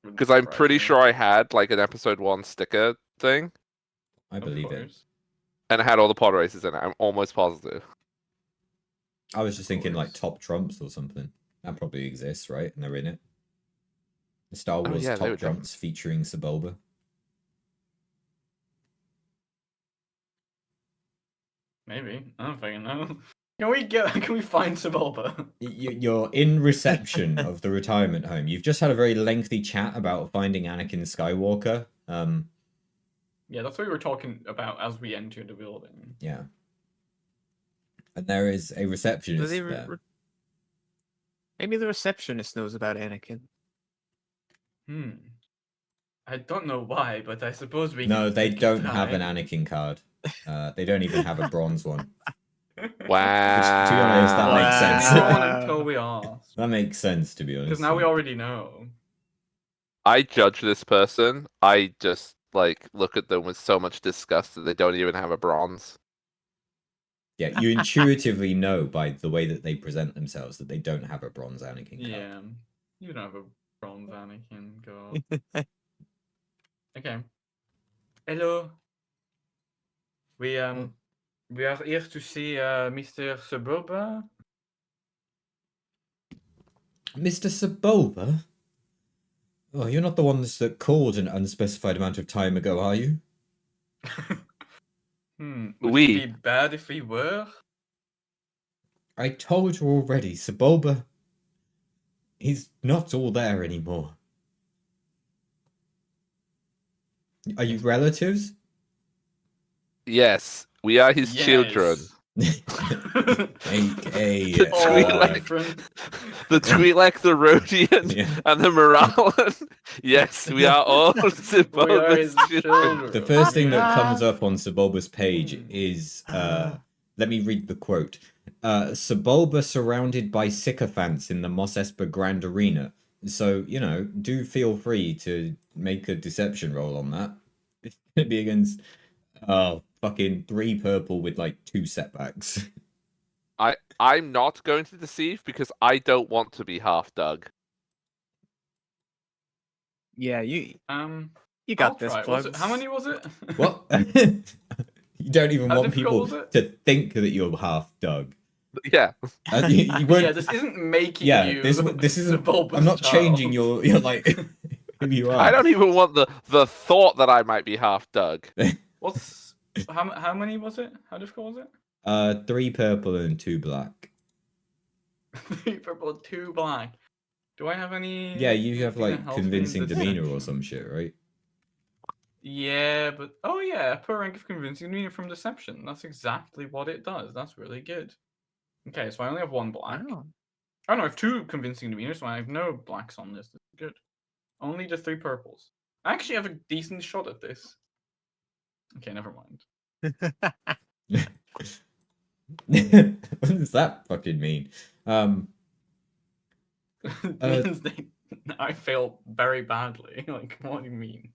Because I'm pretty sure I had, like, an Episode 1 sticker thing, I believe it. and it had all the Pod Racers in it. I'm almost positive. I was just thinking like course. Top Trumps or something. That probably exists, right? And they're in it. The Star Wars yeah, they Top would Trumps featuring Sebulba. Maybe. I don't fucking know. Can we find Sebulba? You're in reception of the retirement home. You've just had a very lengthy chat about finding Anakin Skywalker. Yeah, that's what we were talking about as we entered the building. Yeah. And there is a receptionist So they there. Maybe the receptionist knows about Anakin. I don't know why, but I suppose we. No, can they take don't have an time. Anakin card. They don't even have a bronze one. Wow. to be honest, that makes sense. Go on until we ask. That makes sense, to be honest. Because now we already know. I judge this person. I just, like, look at them with so much disgust that they don't even have a bronze. Yeah, you intuitively know by the way that they present themselves that they don't have a bronze Anakin card. Yeah. You don't have a bronze Anakin. Go. Okay. Hello. We are here to see Mr. Sebulba. Mr. Sebulba? Oh, you're not the ones that called an unspecified amount of time ago, are you? Would We. it be bad if we were? I told you already, Sebulba. He's not all there anymore. Are you relatives? Yes, we are his children. A.K. The Twi'lek. The Twi'lek, the Rhodian, Yeah. and the Moralan. Yes, we are all We are Sebulba's his children. children. The first thing that comes up on Sebulba's page is, let me read the quote. Sebulba surrounded by sycophants in the Mos Espa Grand Arena. So, you know, do feel free to make a deception roll on that. It's gonna be against fucking 3 purple with like 2 setbacks. I'm not going to deceive because I don't want to be half Doug. Yeah, you I'll got this, try. Plugs. How many was it? What? You don't even How want difficult people was it? to think that you're half Doug. Yeah. You weren't. Yeah, this isn't making Yeah, you. this isn't. Sebulba's I'm not child. changing your like who you are. I don't even want the thought that I might be half Doug. What's how many was it? How difficult was it? 3 purple and 2 black. 3 purple, 2 black. Do I have any? Yeah, you have anything that like helps me in convincing demeanor or deception? some shit, right? Yeah, but oh yeah, per rank of convincing demeanor from deception. That's exactly what it does. That's really good. Okay, so I only have 1 black. Wow. Oh no, I have 2 convincing demeanor, so I have no blacks on this. That's good. Only the 3 purples. I actually have a decent shot at this. Okay, never mind. What does that fucking mean? It means I fail very badly. Like, what do you mean?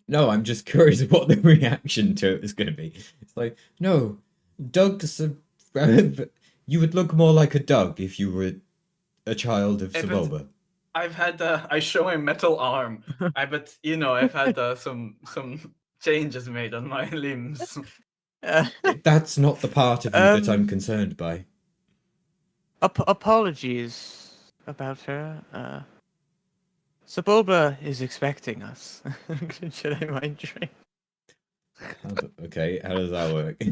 No, I'm just curious what the reaction to it is going to be. It's like, no, Doug's you would look more like a Doug if you were a child of But Sebulba. I've had I show a metal arm. But I've had some changes made on my limbs. That's not the part of you that I'm concerned by. Apologies about her. Sebulba is expecting us. Should I mind drink? Okay, how does that work?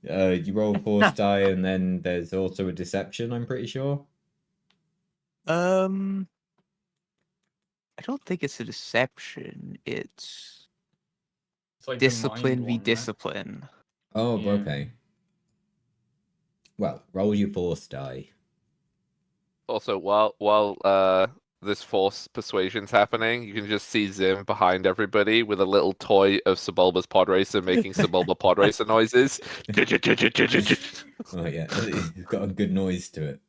You roll force die, and then there's also a deception. I'm pretty sure. I don't think it's a deception. It's It's like the discipline mind v one, right? discipline. Oh, Yeah. okay. Well, roll your force die. Also, while this force persuasion's happening, you can just see Zim behind everybody with a little toy of Sebulba's pod racer making Sebulba pod racer noises. Oh yeah, it's got a good noise to it.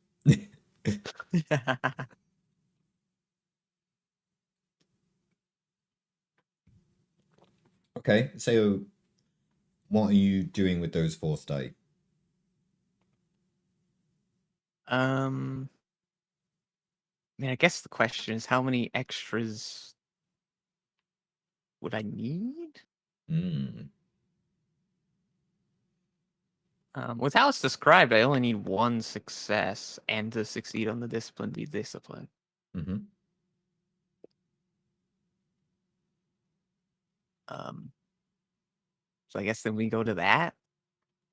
Okay, so what are you doing with those force die? I mean, I guess the question is how many extras would I need? Hmm. With how it's described, I only need 1 success and to succeed on the discipline v discipline. Mm-hmm. So I guess then we go to that.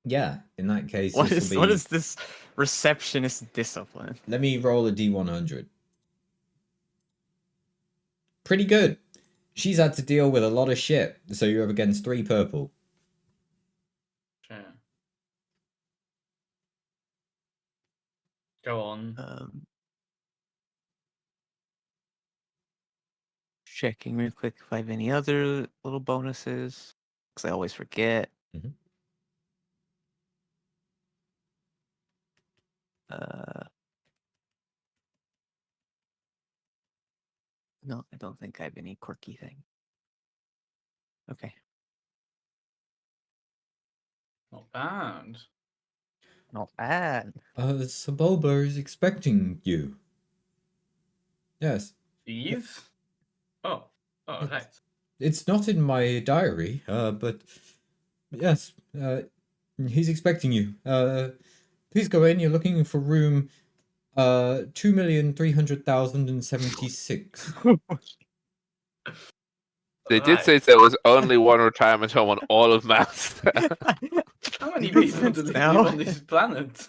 Yeah, in that case, What this is will what be. is this receptionist discipline? Let me roll a D100. Pretty good. She's had to deal with a lot of shit, so you're up against 3 purple. Sure. Go on. Checking real quick if I have any other little bonuses, because I always forget. Mhm. No, I don't think I have any quirky thing. Okay, Not bad. not bad. Sebulba is expecting you. Yes. These? Oh, It's- right. It's not in my diary, but yes, he's expecting you. Please go in. You're looking for room 2,300,076. They did say there was only one retirement home on all of Mouse. How many Makes people do sense they now. live on this planet?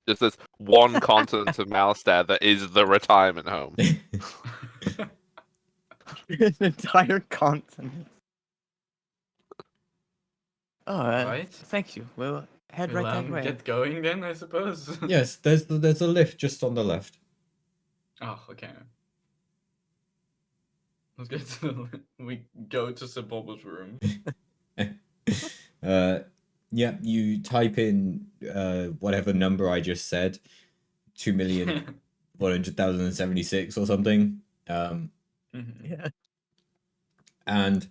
Just this one continent of Mouse there that is the retirement home. An entire continent. All right. Right. Thank you. We'll head We'll, right that way. get going then, I suppose. Yes, there's a lift just on the left. Oh, okay. Let's get to we go to Sebulba's room. Yeah, you type in whatever number I just said, 2,100,076 or something. Mhm. Yeah. And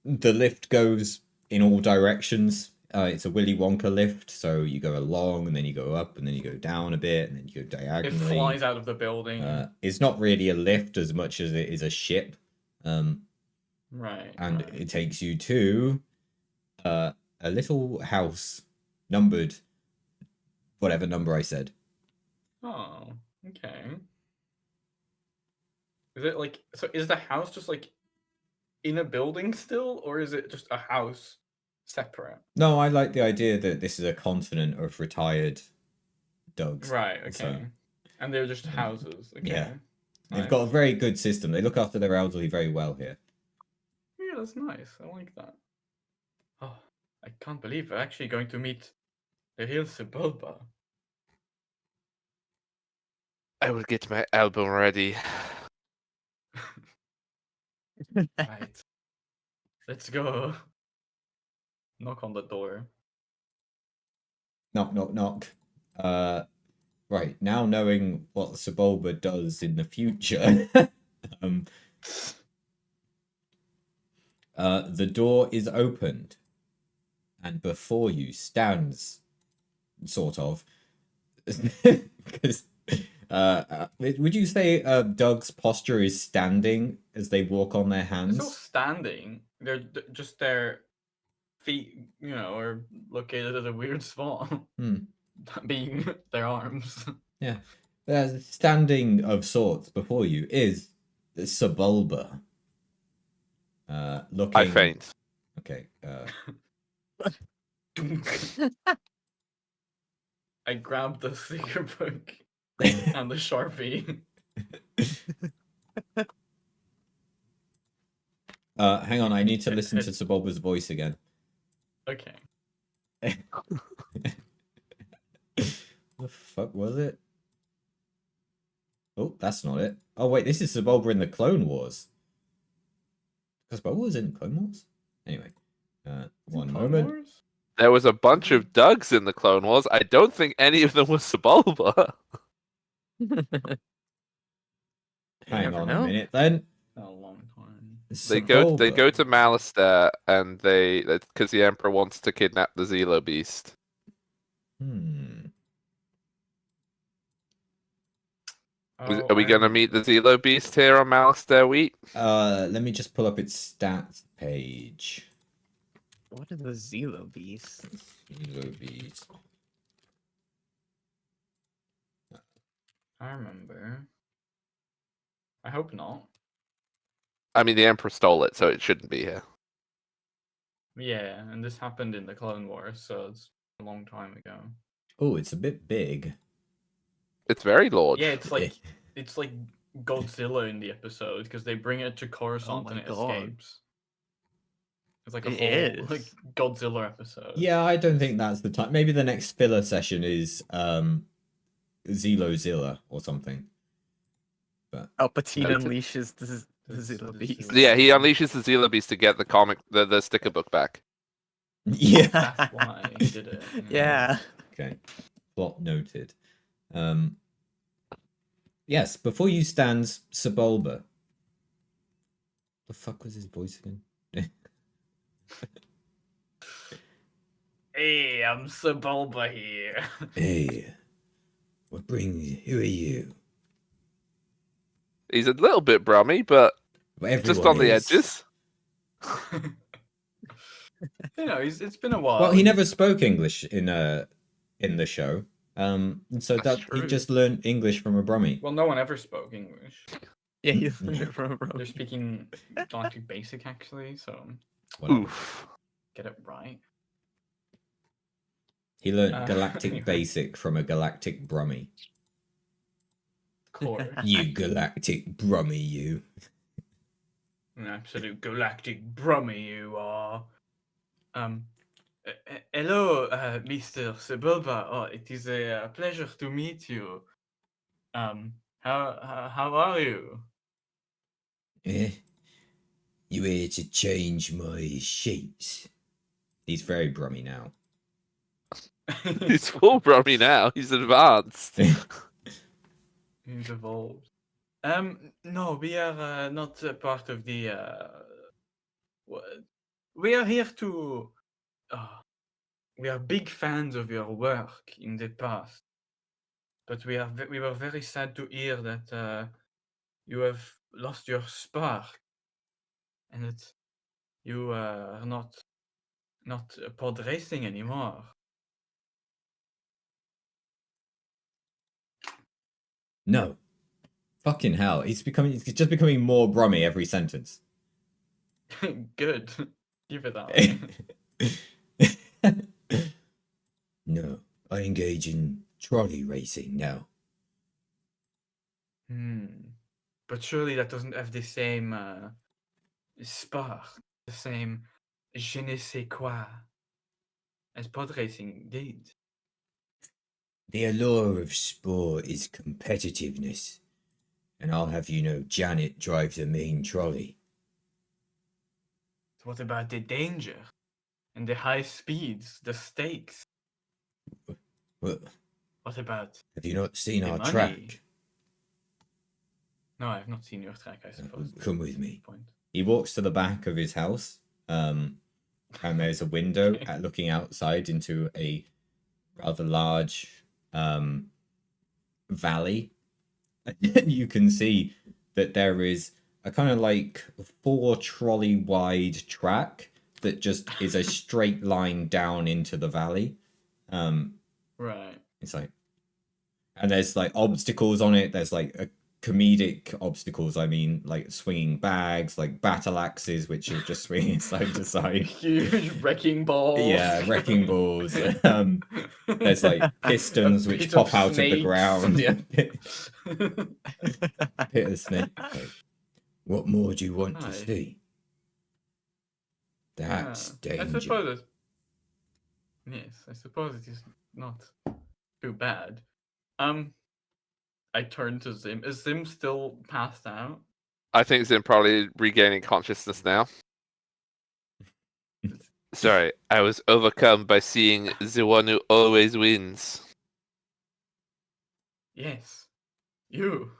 the lift goes in all directions. It's a Willy Wonka lift, so you go along and then you go up and then you go down a bit and then you go It diagonally. flies out of the building. It's not really a lift as much as it is a ship. Right. And right. it takes you to a little house numbered whatever number I said. Oh, okay. Is it like so? Is the house just like in a building still, or is it just a house separate? No, I like the idea that this is a continent of retired dogs. Right. Okay. So, And they're just houses. Okay. yeah. They've Nice. got a very good system. They look after their elderly very well here. Yeah, that's nice. I like that. Oh, I can't believe we're actually going to meet the real Sebulba. I will get my album ready. Right. Let's go. Knock on the door. Knock, knock, knock. Right, now knowing what Sebulba does in the future, the door is opened, and before you stands, sort of, because would you say Doug's posture is standing as they walk on their They're hands? still standing. They're just their feet, are located at a weird spot. That being their arms. Yeah. Standing of sorts before you is Sebulba. Looking. I faint. Okay. I grabbed the sticker book and the Sharpie. Hang on, I need to listen to Sebulba's voice again. Okay. The fuck was it? Oh, that's not it. Oh wait, this is Sebulba in the Clone Wars. Because Sebulba was in Clone Wars? Anyway. One Clone moment. Wars? There was a bunch of Dougs in the Clone Wars. I don't think any of them was Sebulba. Hang never on know. a minute then. A long time. They go Sebulba. to Malastare and because the Emperor wants to kidnap the Zelo Beast. Oh, Are we I gonna meet the remember. Zelo Beast here on Malastare Wheat? Let me just pull up its stats page. What are the Zelo beasts? Zelo Beast. I remember. I hope not. I mean, the Emperor stole it, so it shouldn't be here. Yeah, and this happened in the Clone Wars, so it's a long time ago. Oh, it's a bit big. It's very large. Yeah, it's like Godzilla in the episode because they bring it to Coruscant my and it God. escapes. It's like a It whole is. like Godzilla episode. Yeah, I don't think that's the time. Maybe the next filler session is Zilla or something. But Palpatine No, unleashes the Zelo beast. Yeah, he unleashes the Zelo Beast to get the sticker book back. yeah. That's why he did it. Yeah. Okay. Plot noted. Yes, before you stands Sebulba. The fuck was his voice again? Hey, I'm Sebulba here. Hey, what brings you? Who are you? He's a little bit brummy, but Well, just on the everyone is. edges. It's been a while. Well, he never spoke English in the show. So That's he true. just learned English from a Brummy. Well, no one ever spoke English. Yeah, he's from They're speaking Galactic Basic actually, so Whatever. Oof. get it right. He learned Galactic anyway. Basic from a Galactic Brummy. Of course. You Galactic Brummy, you. An absolute galactic brummy you are. Hello, Mr. Sebulba. Oh, it is a pleasure to meet you. How are you? Eh? You here to change my shapes? He's very Brummy now. He's full Brummy now. He's advanced. He's evolved. No, we are not part of the. We are here to. We are big fans of your work in the past, but we were very sad to hear that you have lost your spark, and that you are not pod racing anymore. No. Fucking hell. He's just becoming more Brummy every sentence. Good. Give it that. No. I engage in trolley racing now. But surely that doesn't have the same spark, the same je ne sais quoi as pod racing did. The allure of sport is competitiveness. And I'll have you know Janet drives the main trolley. What about the danger and the high speeds, the stakes? Well, What about have you not seen the our money? track? No, I've not seen your track, I suppose. Come with me. Point. He walks to the back of his house, and there's a window looking outside into a rather large valley. And you can see that there is a kind of like 4 trolley wide track that just is a straight line down into the valley. Right. It's like, and there's like obstacles on it. There's like a comedic obstacles. I mean, like swinging bags, like battle axes, which are just swinging side to side. Huge wrecking balls. Yeah, wrecking balls. There's like pistons which pop out of the ground. Yeah, pit of snake. Like, what more do you want to see? That's danger. I suppose. Yes, I suppose it is not too bad. I turned to Zim. Is Zim still passed out? I think Zim probably regaining consciousness now. Sorry, I was overcome by seeing the one who always wins. Yes, you.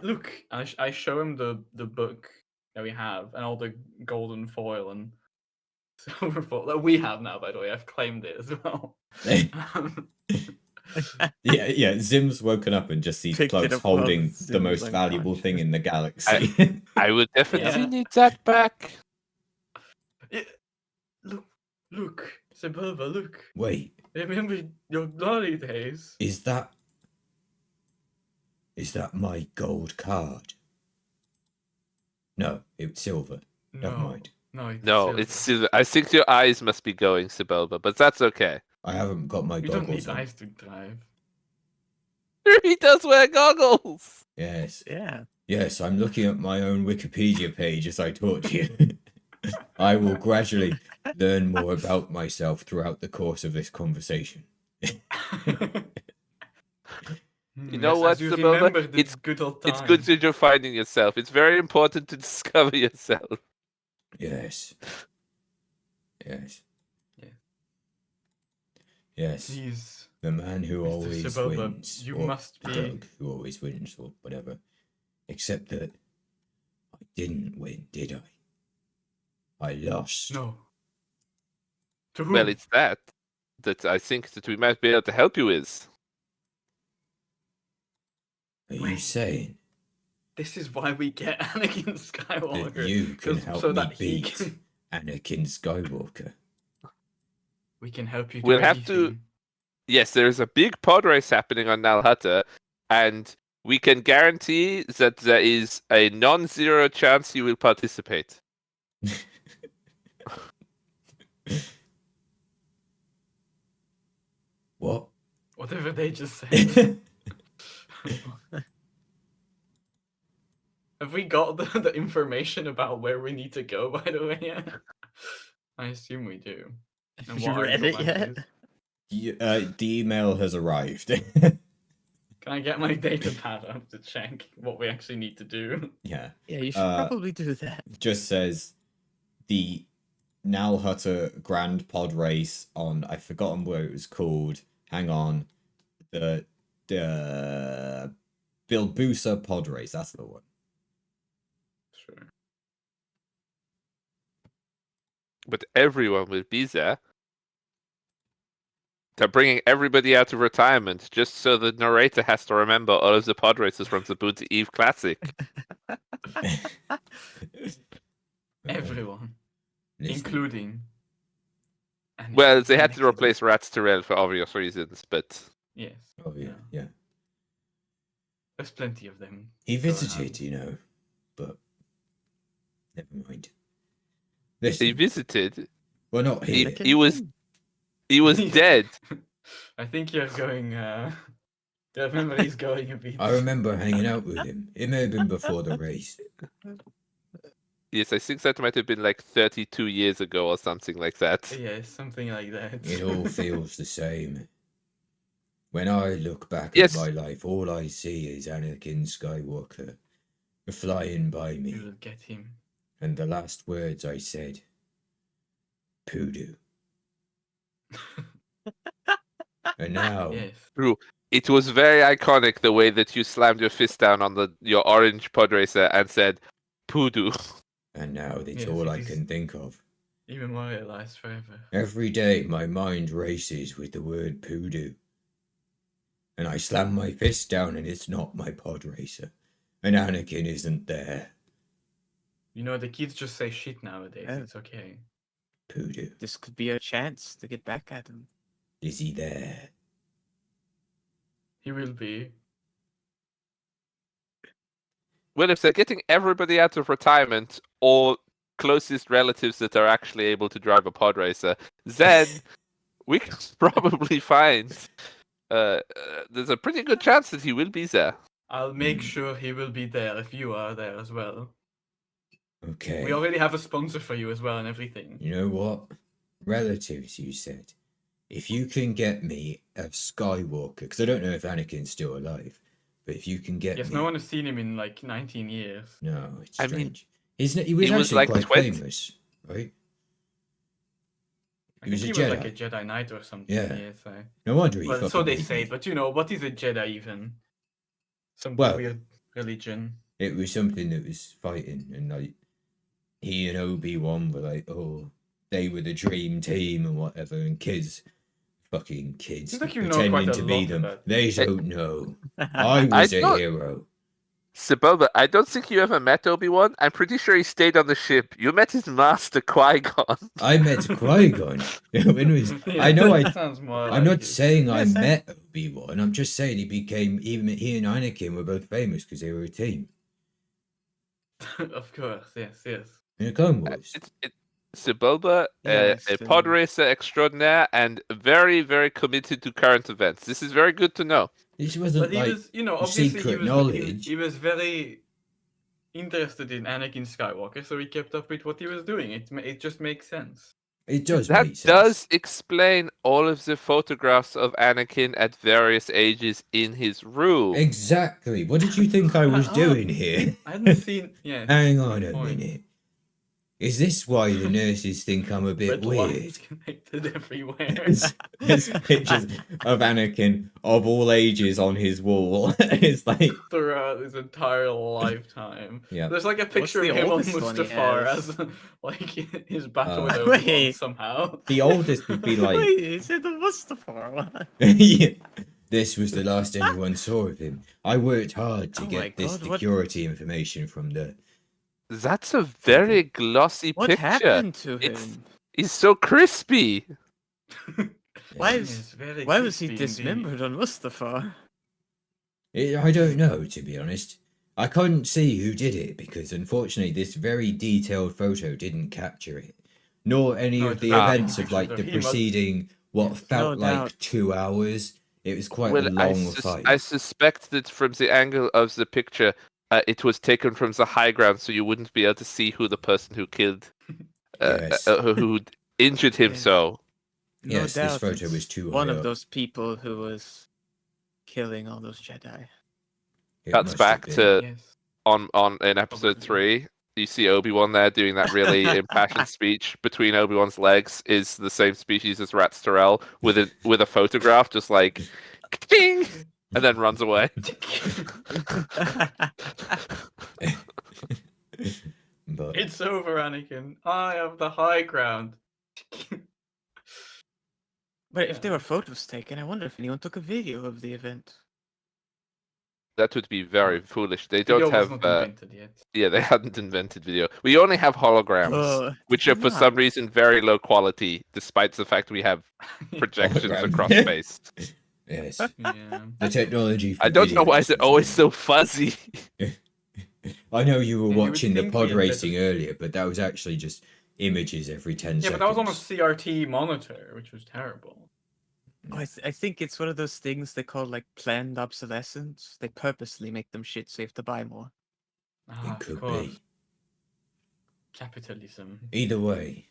Look, I show him the book that we have and all the golden foil and silver foil that we have now. By the way, I've claimed it as well. Yeah. Zim's woken up and just sees Cloaks holding the most valuable thing in the galaxy. I would definitely need that back. Look, Sebulba, look. Wait. Remember your glory days? Is that my gold card? No, it's silver. Never mind. No, it's silver. I think your eyes must be going, Sebulba, but that's okay. I haven't got my goggles on. You don't need eyes to drive. He does wear goggles. Yes. Yeah. Yes, I'm looking at my own Wikipedia page as I talk to you. I will gradually learn more about myself throughout the course of this conversation. You know what, Sebulba? It's good that you're finding yourself. It's very important to discover yourself. Yes. Please, the man who Mr. always Sebulba, wins. you or must be... Doug, who always wins, or whatever. Except that I didn't win, did I? I lost. No. To whom? Well, it's that I think that we might be able to help you with. Are you saying? This is why we get Anakin Skywalker. That you can help me beat Anakin Skywalker. We can help you do We'll anything. have to... Yes, there's a big pod race happening on Nal Hutta, and we can guarantee that there is a non-zero chance you will participate. What? Whatever they just said. Have we got the information about where we need to go, by the way? I assume we do. Have you read it yet? The email has arrived. Can I get my data pad up to check what we actually need to do? Yeah. Yeah, you should probably do that. Just says the Nal Hutter Grand Pod Race on, I've forgotten what it was called. Hang on. The Bilbusa Pod Race, that's the one. Sure. But everyone will be there. They're bringing everybody out of retirement just so the narrator has to remember all of the pod races from the Boot Eve Classic. Everyone, Listen, including. Well, they had to Anakin. replace Rats Tyrell for obvious reasons, but Yes. Oh yeah, yeah. There's plenty of them. He going visited, on. but never mind. he Listen, visited. well, not here. He was dead. I think you're going. The memory's going a bit. I remember hanging out with him. It may have been before the race. Yes, I think that might have been like 32 years ago or something like that. Yes, something like that. It all feels the same. When I look back Yes. at my life, all I see is Anakin Skywalker flying by You me. will get him. And the last words I said, Poodoo. And now, Yes. True. It was very iconic the way that you slammed your fist down on your orange pod racer and said, Poodoo. and now that's Yes, all it I is- can think of. Immemorialized forever. Every day my mind races with the word Poodoo. And I slam my fist down and it's not my pod racer. And Anakin isn't there. You know, the kids just say shit nowadays. Yeah. It's okay. Poodoo. This could be a chance to get back at him. Is he there? He will be. Well, if they're getting everybody out of retirement or closest relatives that are actually able to drive a pod racer, then we can probably find there's a pretty good chance that he will be there. I'll make sure he will be there if you are there as well. Okay. We already have a sponsor for you as well and everything. You know what? Relatives, you said. If you can get me a Skywalker, because I don't know if Anakin's still alive, but if you can get Yes, me... no one has seen him in like 19 years. No, it's I strange. mean, He was he was actually like quite 20. famous, right? I He was think a he was Jedi. like a Jedi Knight or something. Yeah. Yes, No wonder he well, fucking so they beat say, me. but you know, what is a Jedi even? Some Well- weird religion. It was something that was fighting, and like he and Obi-Wan were like, oh, they were the dream team and whatever, and fucking kids, Seems like you know pretending quite a to be lot them. about They don't know. I was a don't- hero. Saboba, I don't think you ever met Obi-Wan. I'm pretty sure he stayed on the ship. You met his master, Qui-Gon. I met Qui-Gon. I know that sounds more I'm like not it. saying I Yes, I- met Obi-Wan. I'm just saying he and Anakin were both famous because they were a team Of course, yes. in the Clone Wars. Saboba, Yes, a pod and- racer extraordinaire and very, very committed to current events. This is very good to know. This wasn't But he like was, you know, obviously secret he knowledge. was very interested in Anakin Skywalker, so he kept up with what he was doing. It just makes sense. It does That make sense. does explain all of the photographs of Anakin at various ages in his room. Exactly. What did you think I was doing here? I hadn't seen. Yeah. Hang on a point. minute. Is this why the nurses think I'm a bit Red weird? lines connected everywhere. There's pictures of Anakin of all ages on his wall. It's like, Throughout his entire lifetime. yeah. There's like a picture the of him on oldest one he Mustafar has? as like his battle with Uh, Obi-Wan Wait. somehow. The oldest would be like, Wait, is it the Mustafar one? yeah. This was the last anyone saw of him. I worked hard to Oh my get this God, what- security information from the... That's a very glossy What picture. happened to It's- him? He's so crispy. Why He is- is very Why was he crispy indeed. dismembered on Mustafar? I don't know, to be honest. I couldn't see who did it because, unfortunately, this very detailed photo didn't capture it, nor any No, of it's the not events of pictures like of the him. preceding what Yes, felt no like doubt. 2 hours. It was quite a Well, long fight. I suspect that from the angle of the picture, it was taken from the high ground, so you wouldn't be able to see who the person who killed, Yes. who injured him. Yeah. So No Yes, this doubt photo it's was too one high of up. those people who was killing all those Jedi. It cuts must have back been. to Yes. on in episode Probably. 3. you see Obi-Wan there doing that really impassioned speech. Between Obi-Wan's legs is the same species as Rat Starrell with a photograph, just like, ding, and then runs away. But It's over, Anakin. I have the high ground. But if there were photos taken, I wonder if anyone took a video of the event. That would be very foolish. They Video don't was have. not invented yet. Yeah, they hadn't invented video. We only have holograms, which are for some reason very low quality, despite the fact we have projections Hologram. across space. yes, Yeah. the technology. For I don't know why videos is it was always amazing. so fuzzy. I know you were Yeah, you would watching the think pod we had better- racing earlier, but that was actually just images every 10 Yeah, seconds. but that was on a CRT monitor, which was terrible. I think it's one of those things they call like planned obsolescence. They purposely make them shit so you have to buy more. Ah, It could of course. be. Capitalism. Either way,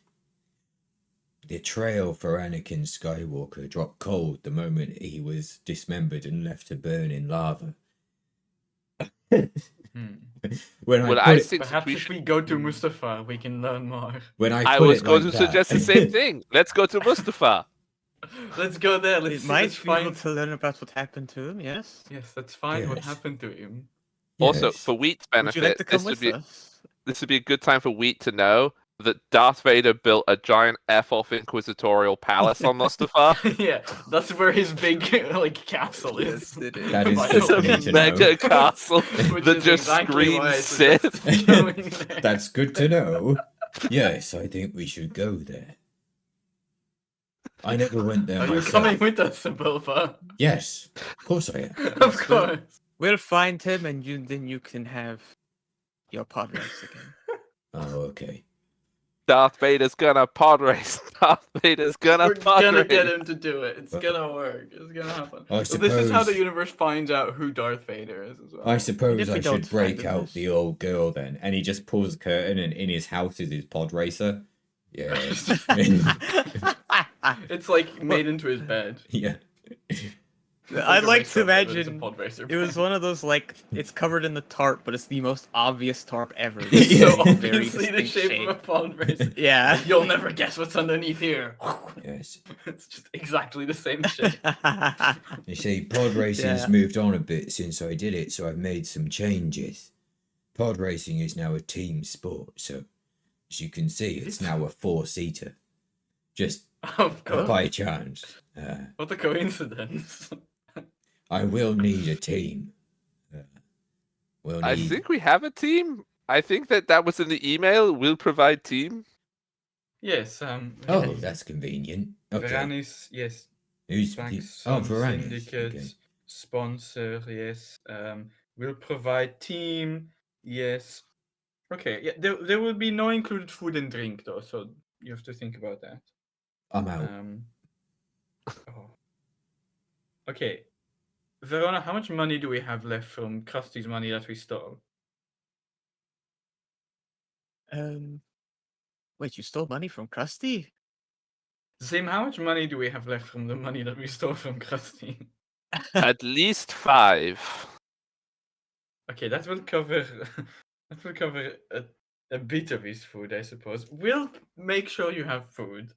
the trail for Anakin Skywalker dropped cold the moment he was dismembered and left to burn in lava. When I Well, put I it, think Perhaps we if should. we go to Mustafar, we can learn more. when I I put was it going like to that, suggest the same thing. Let's go to Mustafar. Let's go there. Let's It see, might let's be able find. to learn about what happened to him. Yes. Yes, let's find what Yes. happened to him. Also, Yes. for Wheat's Would you like benefit, to come this would with be us? this would be a good time for Wheat to know that Darth Vader built a giant F-off inquisitorial palace on Mustafar. Yeah, that's where his big like castle is. Yes, it is. That is By good the for It's me way. a to mega know. castle Which that is just exactly why I screams suggested Sith. going there. That's good to know. Yes, I think we should go there. I never went there Are you myself. coming with us, Bilba? Yes, of course I am. Of course. We'll find him, and then you can have your pod race again. Oh, okay. Darth Vader's gonna pod race. Darth Vader's gonna We're pod gonna race. get him to do it. It's gonna work. It's gonna happen. I So this is how the suppose- universe finds out who Darth Vader is as well. I suppose if we I don't should break find out this- the old girl then. And he just pulls the curtain, and in his house is his pod racer. Yeah. It's like made into his bed. yeah. It's I'd a like race to car bed, but it's a imagine pod racer it was bed. one of those like it's covered in the tarp, but it's the most obvious tarp ever. It's Yeah. so Very obviously the distinct shape of a pod racer. Yeah. You'll never guess what's underneath here. Yes. It's just exactly the same shape. You see, pod racing's Yeah. moved on a bit since I did it, so I've made some changes. Pod racing is now a team sport, so as you can see, it's now a 4-seater. Just Of course. by chance. What a coincidence. I will need a team. We'll I need... think we have a team. I think that was in the email. We'll provide team. Yes, Oh, that's convenient. Okay. Veranis, yes. Who's the... Banks, Oh, Veranis. Syndicate, Okay. sponsor, yes. Will provide team, yes. Okay, yeah, there will be no included food and drink though, so you have to think about that. I'm out. Oh. Okay, Verona, how much money do we have left from Krusty's money that we stole? Wait, you stole money from Krusty? Zim, how much money do we have left from the money that we stole from Krusty? At least 5. Okay, that will cover that will cover a bit of his food, I suppose. We'll make sure you have food.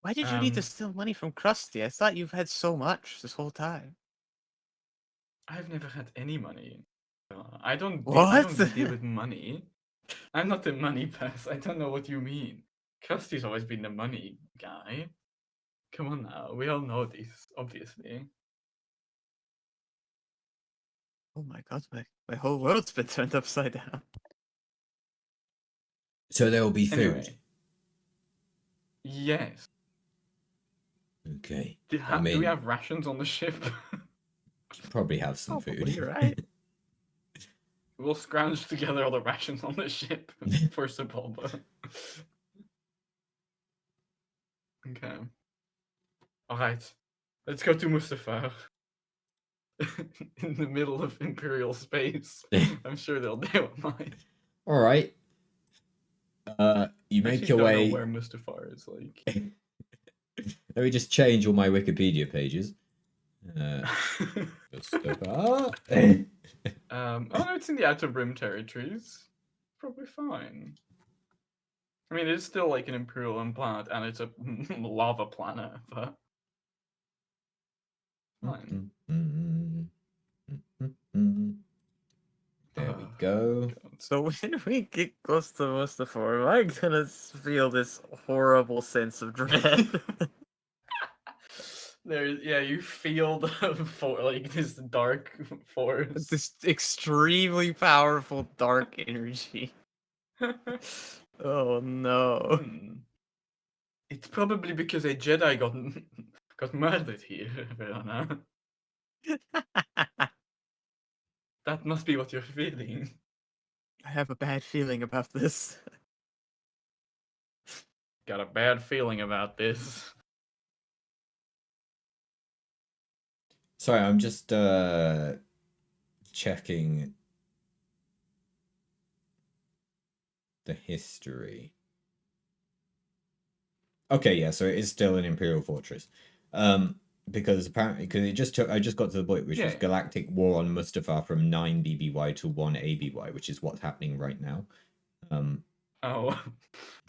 Why did you need to Um, steal money from Krusty? I thought you've had so much this whole time. I've never had any money. I don't What? deal with money. I'm not the money person. I don't know what you mean. Krusty's always been the money guy. Come on now, we all know this, obviously. Oh my god, my whole world's been turned upside down. So there will be food. Anyway. Yes. Okay. Do I mean- we have rations on the ship? Probably have some Probably, food. right? We'll scrounge together all the rations on the ship for Sebulba. Okay. Alright. Let's go to Mustafar. In the middle of Imperial space. I'm sure they'll don't mind. All right. You I make actually your don't way. know where Mustafar is, like. Let me just change all my Wikipedia pages. Mustafar. Oh no, it's in the Outer Rim territories. probably fine. I mean, it's still like an Imperial planet, and it's a lava planet, but fine. There we go. So when we get close to Mustafar, am I gonna feel this horrible sense of dread? You feel the like this dark force. This extremely powerful dark energy. Oh no. Hmm. It's probably because a Jedi got murdered here, Verona. That must be what you're feeling. I have a bad feeling about this. Got a bad feeling about this. Sorry, I'm just checking the history. Okay, yeah, so it is still an Imperial fortress. Because apparently, I just got to the point which was Yeah. Galactic War on Mustafar from 9 BBY to 1 ABY, which is what's happening right now. Oh.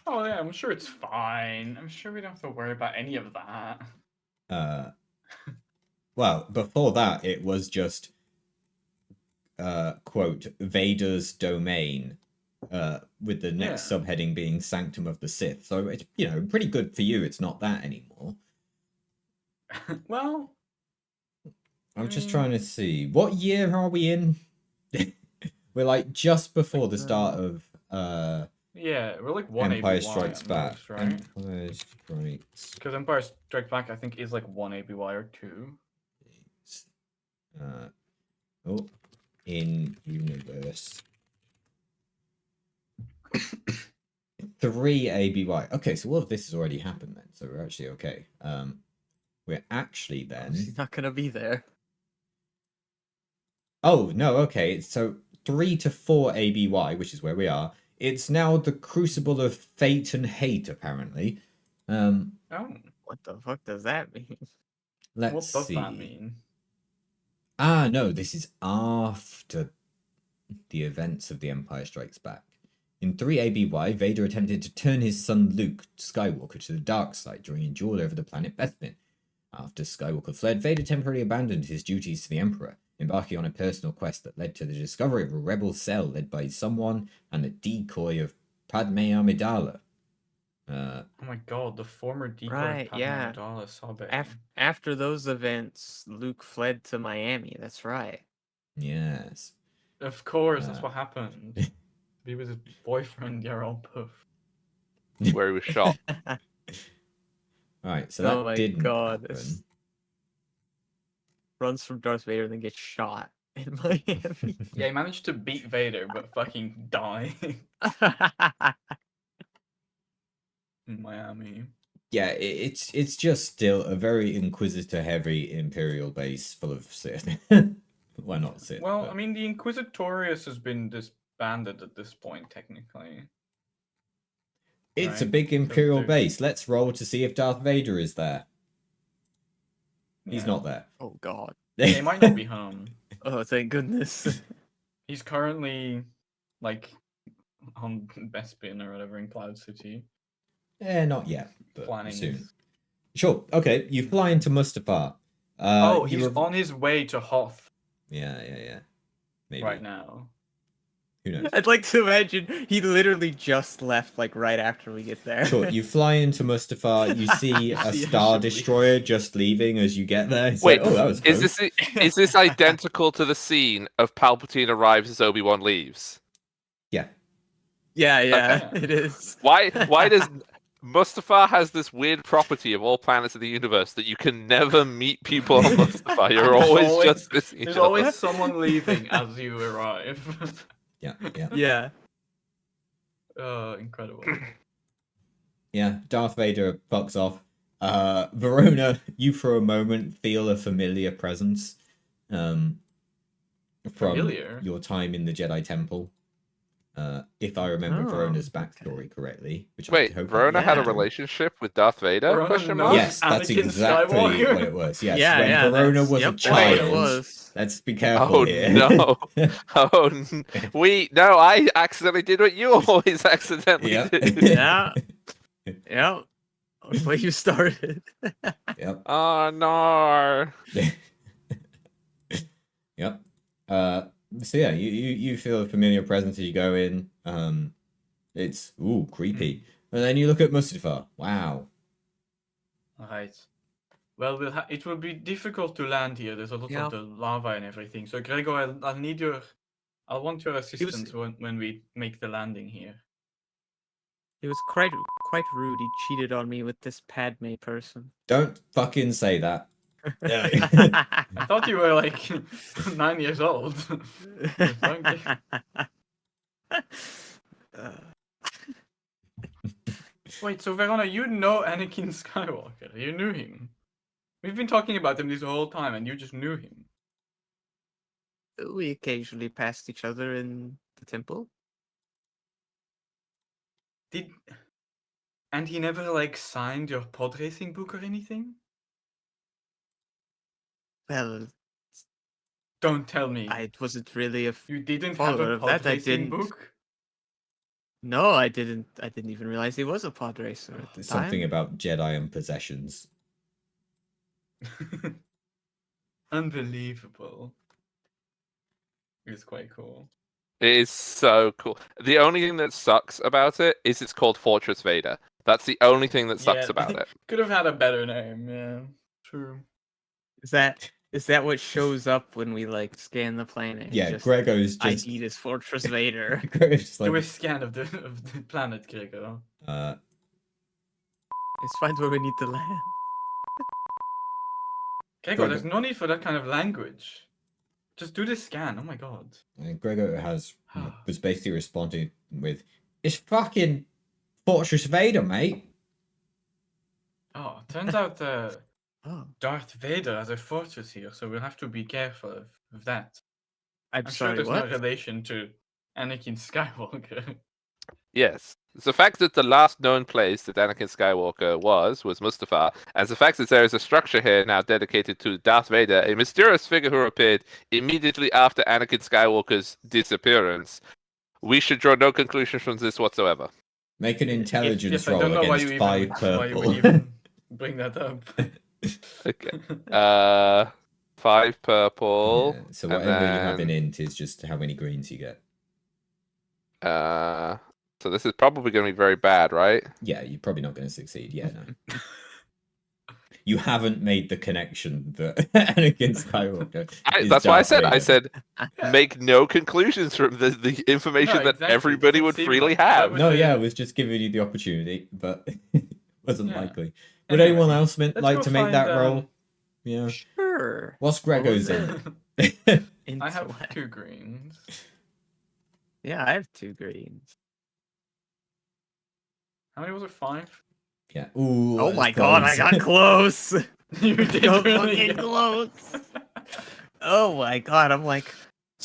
Oh yeah, I'm sure it's fine. I'm sure we don't have to worry about any of that. Well, before that, it was just quote Vader's domain, with the next subheading being Sanctum of the Sith. So it's pretty good for you. It's not that anymore. Well, I'm just trying to see what year are we in. We're like just before the start of yeah, we're like one Empire ABY Strikes at Back. most, right? Empire Strikes. Because Empire Strikes Back, I think, is like one ABY or two. In universe. 3 ABY. Okay, so all of this has already happened then, so we're actually okay. We're actually then. She's not gonna be there. Oh no, okay. So 3 to 4 ABY, which is where we are. It's now the Crucible of Fate and Hate, apparently. Oh, What the fuck does that mean? Let's what does see. that mean? Ah, no, this is after the events of The Empire Strikes Back. In 3 ABY, Vader attempted to turn his son Luke Skywalker to the dark side during a duel over the planet Bethmin. After Skywalker fled, Vader temporarily abandoned his duties to the Emperor, embarking on a personal quest that led to the discovery of a rebel cell led by someone and the decoy of Padme Amidala. Oh my god, the former decoy Right, of Padme yeah. Amidala, Sabe. After those events, Luke fled to Miami. That's right. Yes. Of course, that's what happened. He was his boyfriend, Yarl Puff. Where he was shot. Alright, so Oh that my didn't God, happen. this- Runs from Darth Vader and then gets shot in Miami. Yeah, he managed to beat Vader, but fucking die in Miami. Yeah, it's just still a very Inquisitor-heavy Imperial base full of Sith. Well, not Sith. Well, but... I mean, the Inquisitorius has been disbanded at this point, technically. It's a Right? big Imperial they're- base. Let's roll to see if Darth Vader is there. He's Yeah. not there. Oh God. Yeah, he might not be home. Oh, thank goodness. He's currently, like, on Bespin or whatever in Cloud City. Not yet, but Planning soon. his- Sure. Okay, you fly into Mustafar. he's on his way to Hoth Yeah. Maybe. right now. Who knows? I'd like to imagine he literally just left like right after we get there. Sure, you fly into Mustafar, you see a See, I Star should leave. Destroyer just leaving as you get there. It's Wait, like, oh, that was close. is this identical to the scene of Palpatine arrives as Obi-Wan leaves? Yeah. Yeah, Okay. it is. Why does Mustafar has this weird property of all planets of the universe that you can never meet people on Mustafar? You're There's always always- just missing each There's other. always someone leaving as you arrive. Yeah. Yeah. Incredible. Yeah, Darth Vader fucks off. Verona, you for a moment feel a familiar presence. From Familiar? your time in the Jedi Temple. If I remember Oh, Verona's okay. backstory correctly, which Wait, I hope Verona had a Yeah. relationship with Darth Vader? Verona Question knows mark. Yes, that's Anakin exactly Skywalker. what it was. Yes, Yeah, when yeah, Verona that's was a yep, that's what it child. was. Let's be careful Oh here. no! No! I accidentally did what you always accidentally Yep. do. Yeah, yeah. Where you started. Yep. Oh no! Yep. So yeah, you feel a familiar presence as you go in. It's creepy. And then you look at Mustafa. Wow. Right. Well, it will be difficult to land here. There's a lot Yeah. of the lava and everything. So, Gregor, I'll need I'll want your was- assistance when we make the landing here. It was quite rude. He cheated on me with this Padme person. Don't fucking say that. I thought you were like 9 years old. Okay. Wait, so Verona, you know Anakin Skywalker? You knew him. We've been talking about him this whole time, and you just knew him. We occasionally passed each other in the temple. And he never like signed your pod racing book or anything? Well, Don't tell me. I wasn't really a You didn't have follower a of pod that. I racing didn't. book? No, I didn't. I didn't even realize he was a pod racer at the Something time. about Jedi and possessions. Unbelievable. It's quite cool. It is so cool. The only thing that sucks about it is it's called Fortress Vader. That's the only thing that sucks about it. Could have had a better name, yeah. True. Is that what shows up when we like scan the planet? Yeah, Just Gregor's just ID is Fortress Vader. Gregor's just Do a like scan of the planet, Gregor. Let's find where we need to land. Gregor, there's no need for that kind of language. Just do the scan. Oh my god. and Gregor was basically responding with, "It's fucking Fortress Vader, mate." Oh, turns out Oh, Darth Vader has a fortress here, so we'll have to be careful of that. I'm I'm sure sorry. there's What? no relation to Anakin Skywalker. Yes. The fact that the last known place that Anakin Skywalker was Mustafar, and the fact that there is a structure here now dedicated to Darth Vader, a mysterious figure who appeared immediately after Anakin Skywalker's disappearance. We should draw no conclusions from this whatsoever. Make an intelligence Yes, I roll don't know against 5 why you would purple. even bring that up. Okay. 5 purple. Yeah, so and whatever you have in then, int is just how many greens you get. So this is probably going to be very bad, right? Yeah, you're probably not going to succeed. Yeah, no. You haven't made the connection that Anakin Skywalker is That's why I Darth said. I Vader. said Yeah. make no conclusions from the information No, that exactly. everybody Doesn't would seem freely like that have. would- No, yeah, I was just giving you the opportunity, but it wasn't Yeah. likely. Would Anyway, anyone else let's like go to make find, that roll? Yeah. Sure. What's What was Gregor's it? in? I have Intellect. 2 greens. Yeah, I have 2 greens. How many was it? 5? Yeah. Ooh. Oh that's my god, I close. got close. You did So really fucking get- close. Oh my god, I'm like,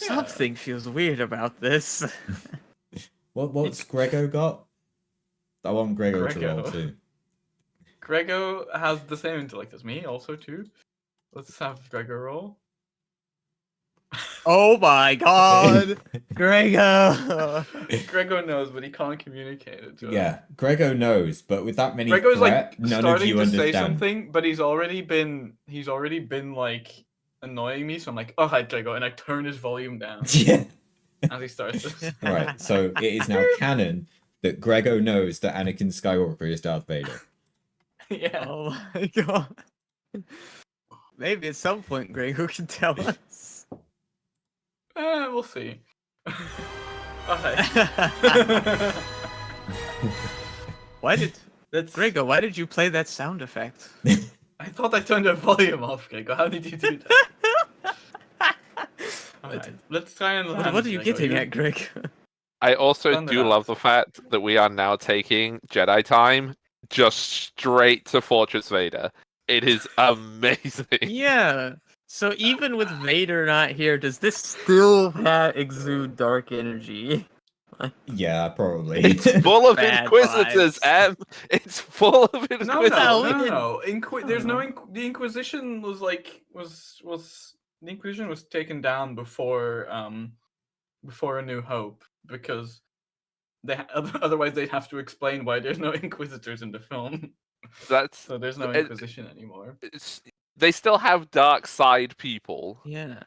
Yeah. something feels weird about this. What's Gregor got? I want Gregor to roll Gregor. too. Gregor has the same intellect as me, also 2. Let's have Gregor roll. Oh my god, Gregor. Gregor knows, but he can't communicate it to us. Yeah, Gregor knows, but with that many Gregor's threat, like none of starting you to understand. say something, but he's already been like annoying me. So I'm like, all right, Gregor, and I turn his volume down Yeah. as he starts to. Right. So it is now canon that Gregor knows that Anakin Skywalker is Darth Vader. Yeah. Oh my god. Maybe at some point Gregor can tell us. We'll see. Okay. Why did That's Gregor? Why did you play that sound effect? I thought I turned the volume off, Gregor. How did you do that? Alright, let's try and land. What are you Gregor. getting at, Greg? I also Thunder do Dance. love the fact that we are now taking Jedi time just straight to Fortress Vader. It is amazing. Yeah. So even with Vader not here, does this still exude dark energy? Yeah, probably. It's full of Bad inquisitors, vibes. It's full of No, inquisitors. no, we no, didn't- no. There's no. know. The Inquisition was like was the Inquisition was taken down before before A New Hope because otherwise they'd have to explain why there's no Inquisitors in the film. That's So there's no it- Inquisition anymore. they still have dark side people. Yeah.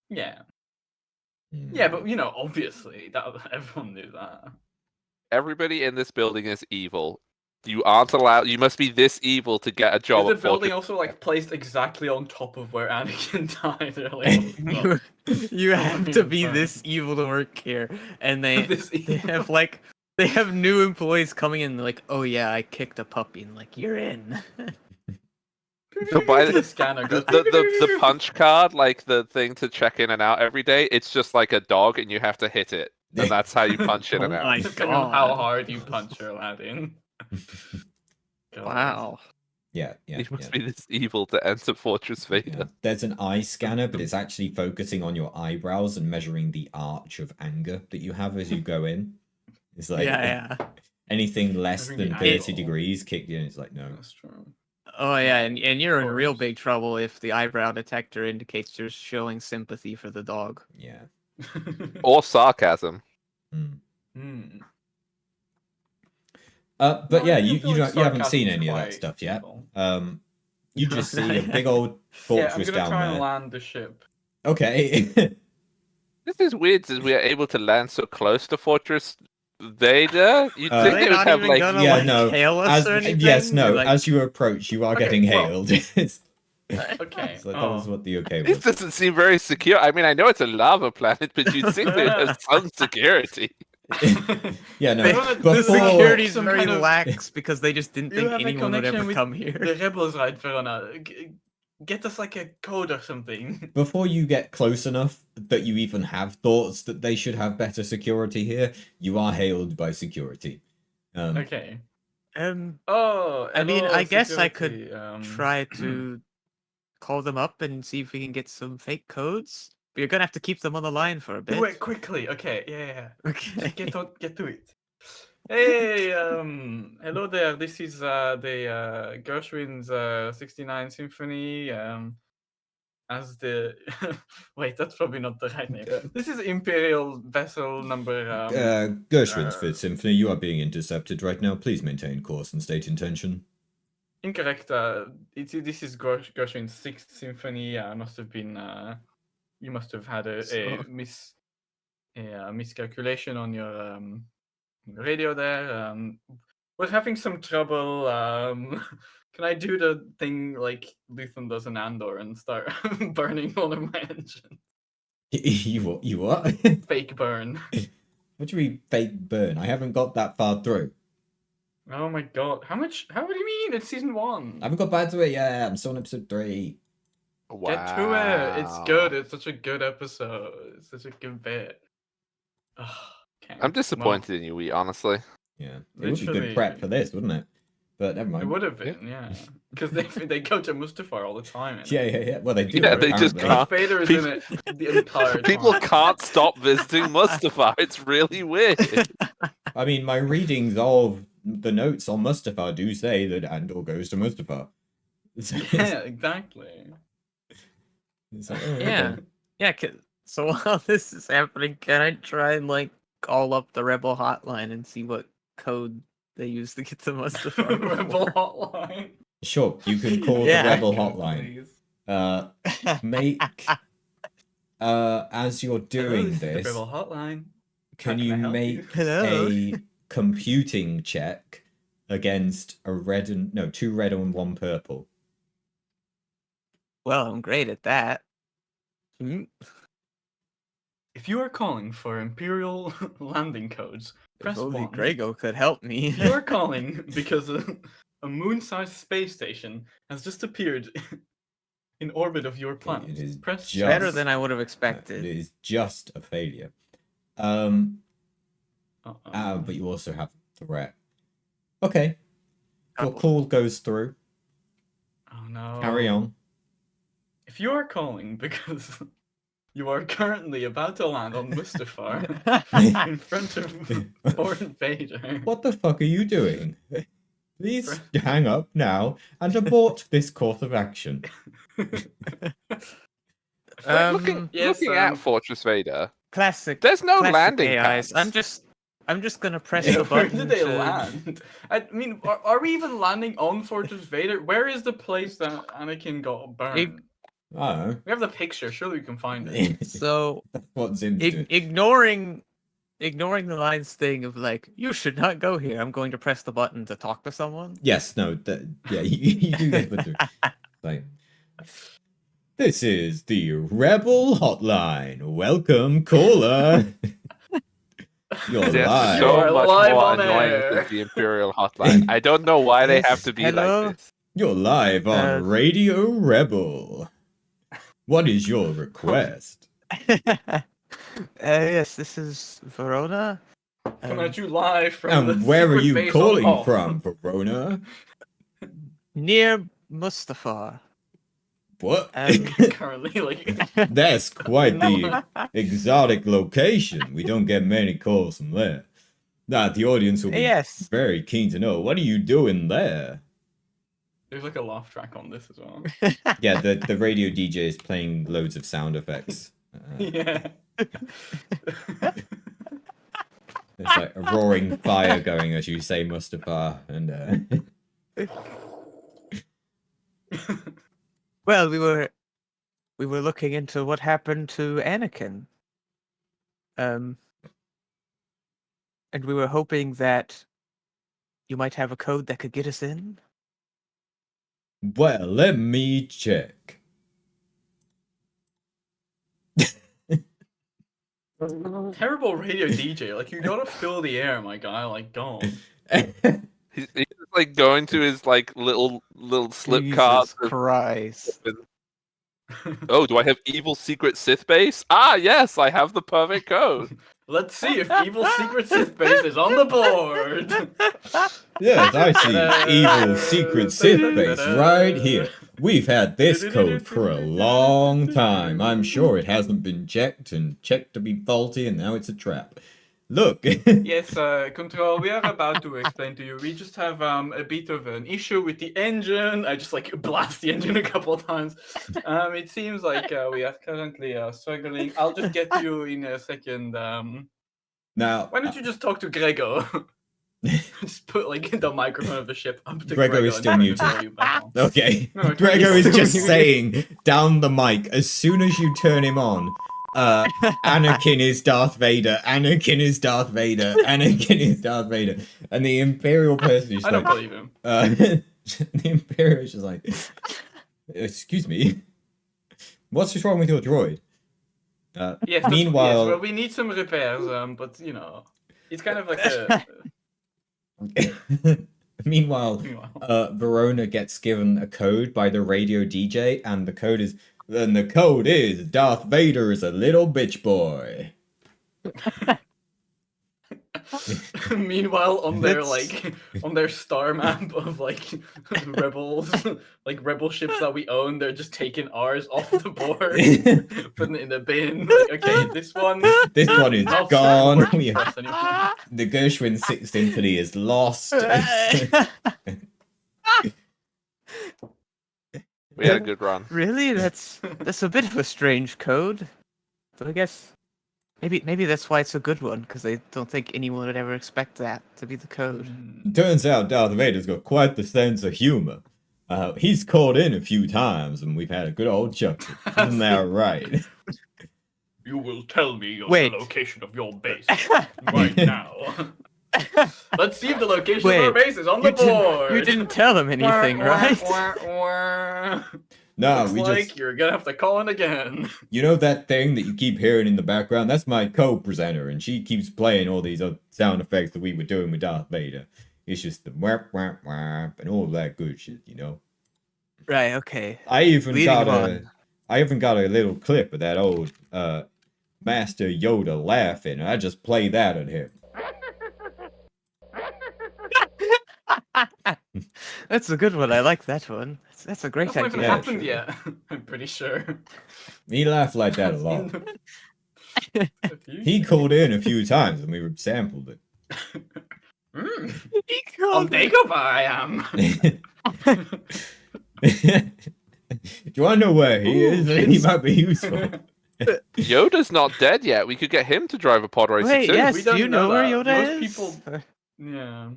Yeah, Hmm. yeah, but you know, obviously that everyone knew that. Everybody in this building is evil. You aren't allowed. You must be this evil to get a job Is the at building Fortress. also like placed exactly on top of where Anakin died earlier? You have to be this evil to work here, and they This they have like they have new employees coming in like, oh yeah, I kicked a puppy, and like you're in. So by the scanner the, goes. the punch card, like the thing to check in and out every day, it's just like a dog, and you have to hit it, and that's how you punch in and Oh out. my Depending on how God. hard you punch your lad in. God. Wow. Yeah, yeah, You must yeah. be this evil to enter Fortress Yeah. Vader. There's an eye scanner, but it's actually focusing on your eyebrows and measuring the arch of anger that you have as you go in. It's like Yeah. anything less Measuring than the 30 eyeball. degrees kicked in. It's like, no. That's true. Oh yeah, and you're in real course. big trouble if the eyebrow detector indicates you're showing sympathy for the dog. Yeah. Or sarcasm. Mm. Hmm. But No, I yeah, feel you like haven't seen sarcasm's any of that quite stuff yet. useful. You just see a big old Yeah, I'm fortress gonna down try and there. land the ship. Okay. This is weird, since we are able to land so close to Fortress Vader. You'd Are think Are they they would not have even like gonna yeah, like no. hail us As or anything? yes, no. Like, As you approach, you are Okay, getting well- hailed. Okay. So that was Oh. what the okay this was. doesn't seem very secure. I mean, I know it's a lava planet, but you'd think they'd have some security. Yeah, no. they- wanna- the Before, security's Some very kind of- lax because they just didn't You think have a anyone would connection ever with come here. the rebels, right, Verona? Get us like a code or something. before you get close enough that you even have thoughts that they should have better security here, you are hailed by security. Okay. Oh, I mean, hello, I guess I could security, try to call them up and see if we can get some fake codes. But you're gonna have to keep them on the line for a bit. do it quickly. Okay, yeah. Okay. Get to it. Hey, hello there. This is the Gershwin's 69 Symphony. As the wait, that's probably not the right name. This is Imperial Vessel number. Gershwin's Fifth Symphony, you are being intercepted right now. Please maintain course and state intention. Incorrect. This is Gershwin's Sixth Symphony. Must have been. You must have had a So- miscalculation on your radio there. We're having some trouble. Can I do the thing like Luthen does in Andor and start burning one of my engines? You what? Fake burn. What do you mean fake burn? I haven't got that far through. Oh my god. How much? How do you mean? It's season 1. I haven't got back to it yet. I'm still on episode 3. Wow. Get to it. It's good. It's such a good episode. It's such a good bit. Ugh, okay. I'm disappointed in you, Wee, honestly. Yeah. It would be good prep for this, wouldn't it? But never Well, it mind. would have been, yeah. Because they go to Mustafar all the time. Yeah. Well, they do. Yeah, they just apparently. can't. Darth Vader is in it the entire People time. can't stop visiting Mustafar. It's really weird. I mean, my readings of the notes on Mustafar do say that Andor goes to Mustafar. So Yeah, exactly. it's like, oh, Yeah. okay. Yeah. So while this is happening, can I try and like call up the rebel hotline and see what code they use to get to Mustafar? Rebel hotline. Sure, you can call Yeah. the Rebel God, hotline. please. Make as you're Hello, doing this is the this, Rebel hotline. can How you I help make Hello. a computing check against a red and no, 2 red and 1 purple? Well, I'm great at that. Mm. If you are calling for Imperial landing codes, press If only 1. Grego could help me. You are calling because a moon-sized space station has just appeared in orbit of your planet. it is Press just- Better than I would have It expected. is just a failure. Uh-oh. But you also have threat. Okay. Your Couple. call goes through. Oh no. Carry on. If you are calling because You are currently about to land on Mustafar in front of Lord Vader. What the fuck are you doing? Please hang up now and abort this course of action. Looking yes, at Fortress Vader, Classic. there's no classic landing AIs. pads. I'm just gonna press Yeah, the where button. did they to... land? I mean, are we even landing on Fortress Vader? Where is the place that Anakin got burned? I don't know. We have the picture. Surely we can find it. So That's what Zim's doing. ignoring the lines thing of like, you should not go here. I'm going to press the button to talk to someone. Yes, no, yeah, you do get the do. Like, this is the Rebel Hotline. Welcome, caller. You're They're live. so You're much live more on annoying air. than the Imperial Hotline. I don't know why they have to be hello? like this. You're live on Uh, Radio Rebel. What is your request? Yes, this is Verona. Coming at you live from the And where are secret you base calling on Hoth. from, Verona? Near Mustafar. What? Currently, like, That's quite No. the exotic location. We don't get many calls from there. Nah, the audience will be Yes. very keen to know. What are you doing there? there's like a laugh track on this as well. Yeah, the radio DJ is playing loads of sound effects. Yeah. There's like a roaring fire going as you say Mustafar, and Well, we were looking into what happened to Anakin. And we were hoping that you might have a code that could get us in. well, let me check. Terrible radio DJ. Like, you gotta fill the air, my guy. Like, go on. He's just, like going to his like little slip cards. Jesus Christ. Oh, do I have evil secret Sith base? Ah, yes, I have the perfect code. Let's see if Evil Secret Sith Base is on the board. Yes, I see evil secret Sith base right here. We've had this code for a long time. I'm sure it hasn't been checked and checked to be faulty, and now it's a trap. Look. Yes, Control, we are about to explain to you. We just have a bit of an issue with the engine. I just like blast the engine a couple of times. It seems like we are currently struggling. I'll just get to you in a second. Now, Why don't you just talk to Grego? Just put like the microphone of the ship up to Grego is and still then muted. throw you back on. okay. No, Grego is he's just still saying down the mic, as soon as you turn him on, Anakin is Darth Vader, Anakin is Darth Vader, Anakin is Darth Vader. And the Imperial person is I don't like, believe him. the Imperial is just like, excuse me, what's wrong with your droid? Yes, that's- meanwhile, yes, well, we need some repairs, but you know, it's kind of like a. meanwhile, Verona gets given a code by the radio DJ, and the code is Darth Vader is a little bitch boy. Meanwhile, on their That's- on their star map of like rebels, like rebel ships that we own, they're just taking ours off the board, putting it in the bin. Like, okay, this one This one is not gone. working We for have, us anymore. the Gershwin Sixth Symphony is lost. We had a good run. Really? That's a bit of a strange code. But I guess maybe that's why it's a good one, because they don't think anyone would ever expect that to be the code. Turns out Darth Vader's got quite the sense of humor. He's called in a few times, and we've had a good old chuckle. Isn't that right? You will tell me Wait. the location of your base right now. Let's see if the location of our Wait, base is on the board. You didn't tell him anything, right? No, Looks we like just... you're gonna have to call in again. You know that thing that you keep hearing in the background? That's my co-presenter, and she keeps playing all these sound effects that we were doing with Darth Vader. It's just the whap, whap, whap, and all that good shit, you know? Right, okay. I even Leading got on. a little clip of that old Master Yoda laughing, and I just play that at him. That's a good one. I like that one. That's a great That's not even idea. happened sure. yet. I'm pretty sure. He laughed like that a lot. He called in a few times and we sampled it. He On called it. Dagobah I am. Do you want to know where he is? He might be useful. Yoda's not dead yet. We could get him to drive a pod racer Wait, too. yes. We Do don't you know where know Yoda that. is? Most people- Yeah.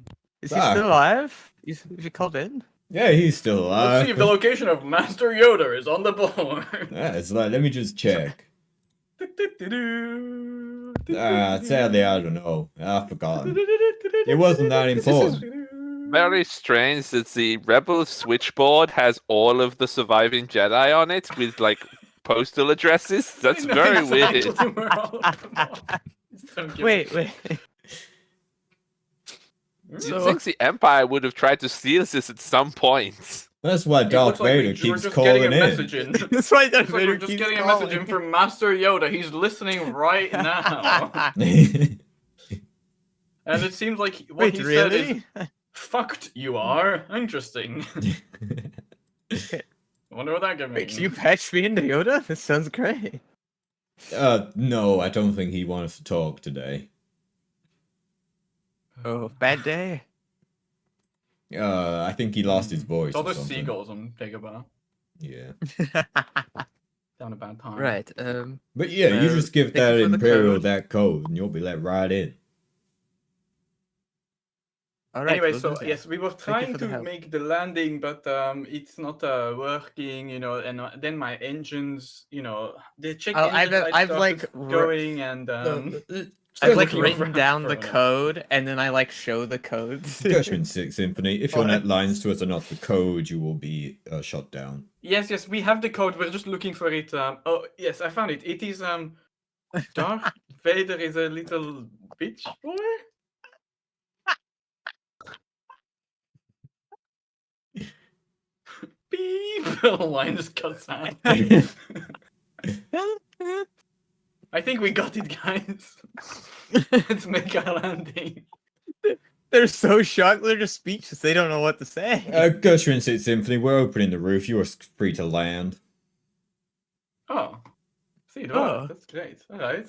Is he still alive? Is he called in? Yeah, he's still alive. Let's see if the location of Master Yoda is on the board. Yeah, it's like, let me just check. Sadly, I don't know. I've forgotten. It wasn't that important. Very strange that the Rebel switchboard has all of the surviving Jedi on it with like postal addresses. That's I know very exactly weird. where all of them are. Just don't give a Wait. You'd So- think the Empire would have tried to steal this at some point. That's why It Darth looks like Vader we're keeps just calling getting a in. message in. That's why Darth Looks like Vader we're just keeps getting a message in calling. from Master Yoda. He's listening right now. And it seems like what Wait, he said really? is, fucked you are. Interesting. I wonder what that gave me. Wait, can you patch me into Yoda? This sounds great. No, I don't think he wants to talk today. Oh, bad day. I think he lost his voice. It's all or those something. seagulls on Dagobah. Yeah. Down a bad time. Right. But yeah, you just give thank you that for the Imperial code. that code and you'll be let right in. All right. Anyway, we'll so do that. yes, we were you trying for the to help. make the landing, but it's not working, you know. And then my engines, you know, the check Oh, engine light I've, started like, going, and I've like looking written around down for the a minute. code, and then I like show the codes. Gershwin 6 Symphony, if your What? net lines to us are not the code, you will be shut down. Yes, we have the code. We're just looking for it. Oh, yes, I found it. It is Darth Vader is a little bitch boy. Beep. The line just cuts out. I think we got it, guys. Let's make our landing. They're so shocked. They're just speechless. They don't know what to say. Gershwin 6 Symphony, we're opening the roof. You are free to land. Oh, see, it Oh. worked. That's great. All right.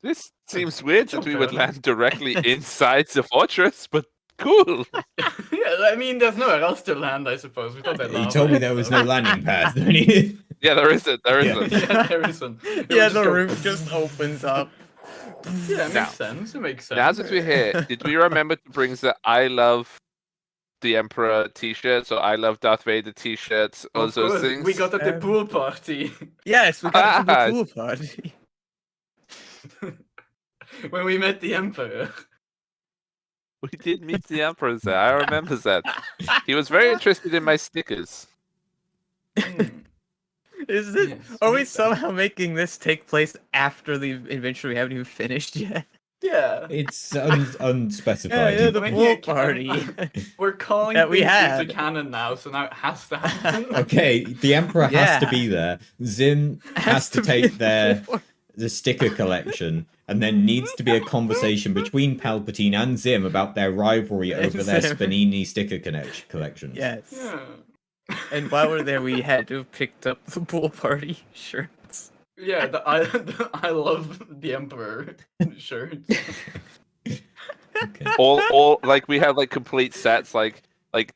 This seems weird that Jump we would in. land directly inside the fortress, but cool. Yeah, I mean, there's nowhere else to land, I suppose. We thought that. He told me there was no landing pad. didn't he? Yeah, there isn't. There Yeah. isn't. Yeah, there isn't. It would Yeah, just the go- roof just opens up. Yeah, it Now- makes sense. It makes sense. Now that we're here, did we remember to bring the I love the Emperor t-shirts or I love Darth Vader t-shirts, all Of those course, things? we got at the Um, pool party Yes, we got it from Ah. the pool party. when we met the Emperor. We did meet the Emperor there. I remember that. He was very interested in my stickers. Hmm. Is it? Yes, Are we makes sense. somehow making this take place after the adventure we haven't even finished yet? Yeah. It's unspecified. Yeah, the When pool you can- party. We're calling That we things had. into canon now, so now it has to happen. Okay, the Emperor has to Yeah. be there. Zim has to be take the the sticker collection, and there needs to be a conversation between Palpatine and Zim about their rivalry And over their Zim. Spanini sticker collections. Yes. Yeah. And while we're there, we had to have picked up the pool party shirts. Yeah, I love the Emperor shirts. Okay. All like we have like complete sets like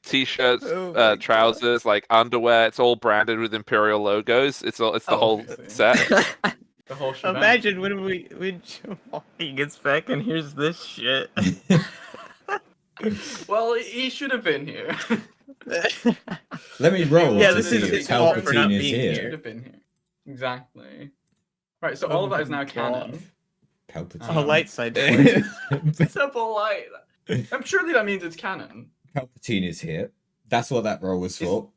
t-shirts, Oh my God. trousers, like underwear. It's all branded with Imperial logos. It's the whole Obviously. set. The whole shebang. Imagine when Wacky gets back and here's this shit. Well, he should have been here. Let me roll Yeah, to this see is if his fault for not Palpatine is being here. Should have been here. Exactly. Right, so all of that is now canon. Palpatine. A light side. Simple light. I'm surely that means it's canon. Palpatine is here. That's what that roll was for.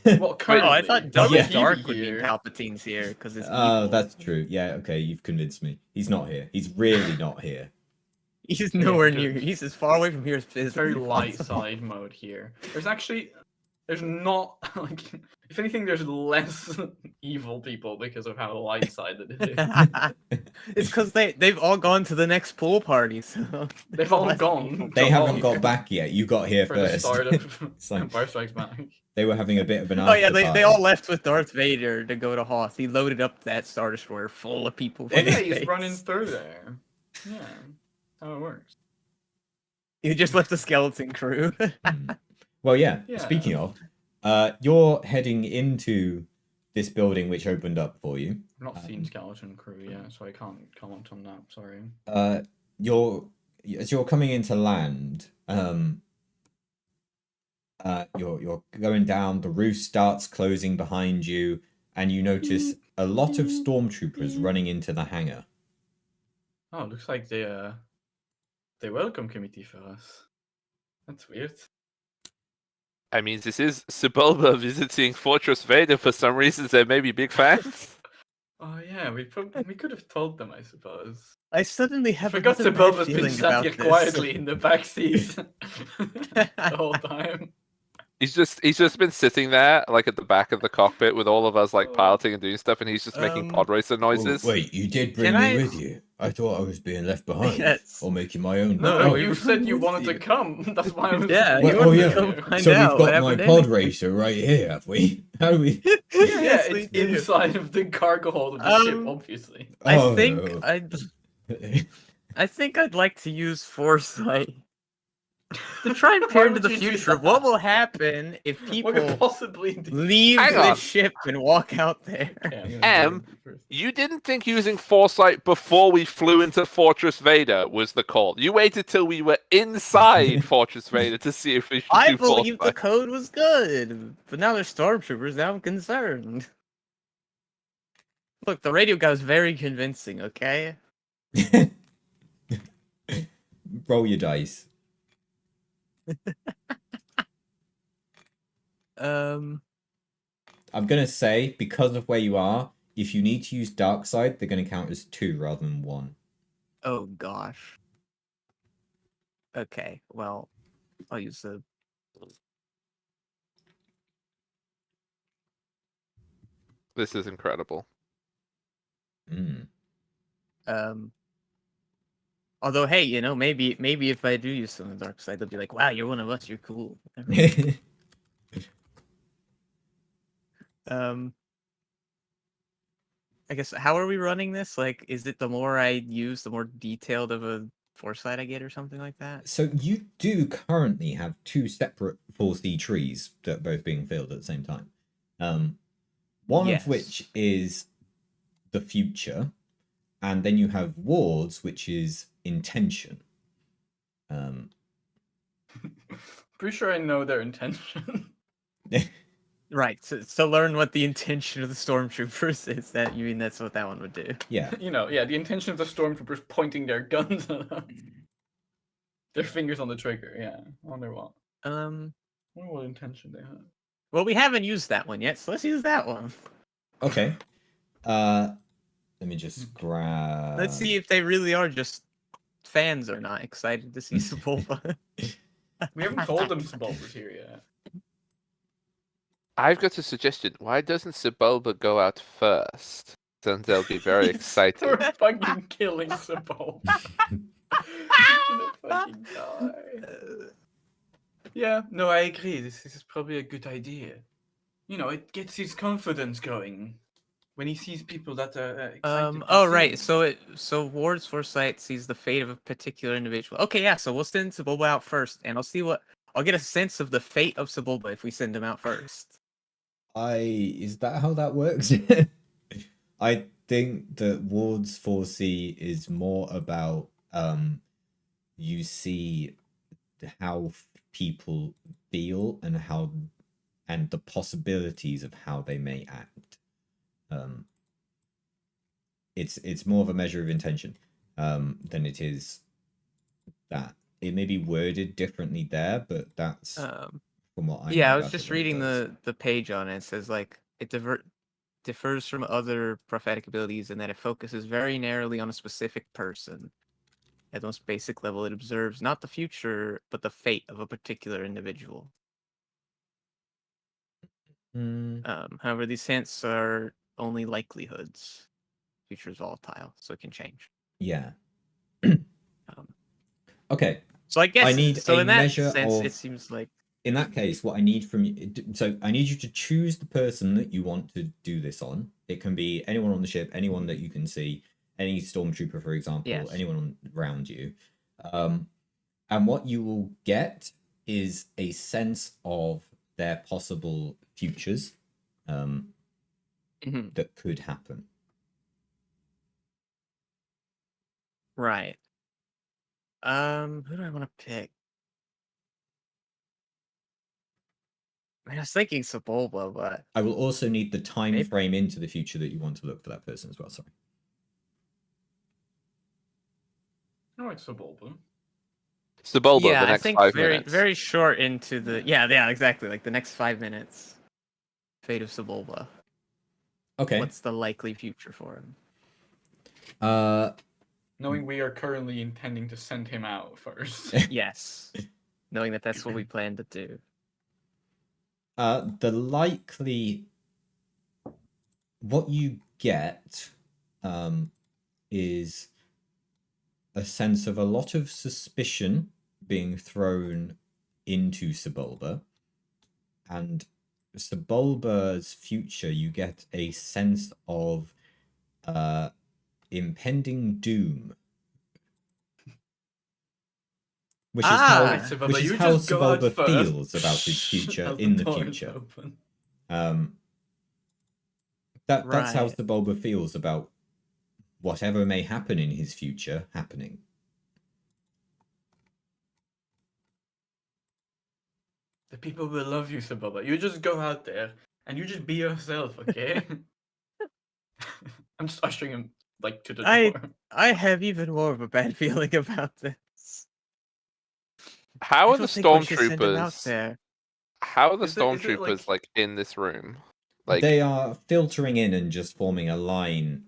Well, Oh, currently. I thought Darth Yeah. Dark would be Here. Palpatine's here because it's Oh, evil. that's true. Yeah, okay, you've convinced me. He's not here. He's really not here. He's nowhere good. near. He's as far away from here as It's physically very light possible. side mode here. There's not like, if anything, there's less evil people because of how light sided it is. It's because they've all gone to the next pool party. So They've all less gone. people. They to haven't Hulk got back yet. You got here for the first. start of It's like- Empire Strikes Back. they were having a bit of an Oh yeah, after they party. all left with Darth Vader to go to Hoth. He loaded up that Star Destroyer full of people. Oh, yeah, he's running through there. Yeah, how it works. He just left the skeleton crew. Well, yeah. Yeah. Speaking of, you're heading into this building which opened up for you. I've not seen Skeleton Crew yet, so I can't comment on that. Sorry. As you're coming into land, you're going down. The roof starts closing behind you, and you notice a lot of stormtroopers running into the hangar. Oh, looks like they welcome committee for us. That's weird. I mean, this is Sebulba visiting Fortress Vader. For some reason, they may be big fans. Oh yeah, we could have told them, I suppose. I suddenly have Forgot another bad Sebulba's been feeling sat about here this. quietly in the back seat the whole time. He's just been sitting there, like at the back of the cockpit, with all of us like piloting and doing stuff, and he's just making pod racer noises. Oh, wait, you did bring Can me I- with you. I thought I was being left behind, Yes. or making my own. No, No, you we said you with wanted to you. come. That's why I was. Yeah, Well, you oh, wanted yeah. to come find So out we've got what my happened pod anyway. racer right here, have we? How we? Yeah, Yes, we it's do. inside of the cargo hold of the ship, obviously. Oh, I think no. I think I'd like to use foresight to try and Why peer into would the you do future. that? What will happen if What people could possibly do? leave Hang on. this ship and walk out there? Okay, I'm gonna do it first. You didn't think using foresight before we flew into Fortress Vader was the call. You waited till we were inside Fortress Vader to see if we should I do believed the foresight. code was good, but now there's stormtroopers. Now I'm concerned. Look, the radio guy was very convincing. Okay. Roll your dice. Um. I'm gonna say, because of where you are, if you need to use dark side, they're gonna count as 2 rather than 1. Oh gosh. Okay. Well, I'll use the. This is incredible. Mm. Although, hey, maybe if I do use some of the dark side, they'll be like, "Wow, you're one of us. You're cool." I guess how are we running this? Like, is it the more I use, the more detailed of a foresight I get, or something like that? So you do currently have 2 separate 4C trees that are both being filled at the same time. One Yes. of which is the future, and then you have wards, which is intention. Pretty sure I know their intention. Right. So learn what the intention of the stormtroopers is. That you mean that's what that one would do? Yeah. The intention of the stormtroopers pointing their guns at us. Their fingers on the trigger, yeah. I wonder what. I wonder what intention they have. Well, we haven't used that one yet, so let's use that one. Okay. Let me just grab. Let's see if they really are just fans or not excited to see Sebulba. We haven't told them Sebulba's here yet. I've got a suggestion. Why doesn't Sebulba go out first? Then they'll be very excited. They're fucking killing Sebulba. He's gonna fucking die. Yeah, no, I agree. This is probably a good idea. It gets his confidence going when he sees people that are excited. Oh right, so Ward's foresight sees the fate of a particular individual. Okay, yeah, so we'll send Sebulba out first, and I'll get a sense of the fate of Sebulba if we send him out first. Is that how that works? I think that Ward's 4C is more about you see how people feel and the possibilities of how they may act. It's more of a measure of intention than it is that it may be worded differently there, but that's from what I Yeah, know I was about just it, what it reading does. the page on it. It says like it differs from other prophetic abilities in that it focuses very narrowly on a specific person. At the most basic level, it observes not the future, but the fate of a particular individual. However, these hints are only likelihoods. Future is volatile, so it can change. Yeah. Okay. So I guess need so. a In that measure sense, of- it seems like in that case, what I need from you, so I need you to choose the person that you want to do this on. It can be anyone on the ship, anyone that you can see, any stormtrooper, for example, Yes. anyone around you. And what you will get is a sense of their possible futures that could happen. Right. Who do I want to pick? I was thinking Sebulba, but I will also need the time frame into the future that you want to look for that person as well. Sorry. I like Sebulba. Sebulba, yeah, the I next think 5 very minutes. very short into the yeah exactly, like the next 5 minutes. Fate of Sebulba. Okay. What's the likely future for him? Knowing we are currently intending to send him out first. Yes, knowing that that's what we plan to do. The likely what you get is a sense of a lot of suspicion being thrown into Sebulba, and Sebulba's future, you get a sense of impending doom, which is how Right, Sebulba, which is you how just go out Sebulba first. feels about his future As in the door is future. open. That's how Right. Sebulba feels about whatever may happen in his future happening. The people will love you, Sebulba. You just go out there and you just be yourself, okay? I'm just ushering him like to the door. I have even more of a bad feeling about this. How I are the don't think we should send him out stormtroopers? there. How are the Is it stormtroopers like in this room? Like They are filtering in and just forming a line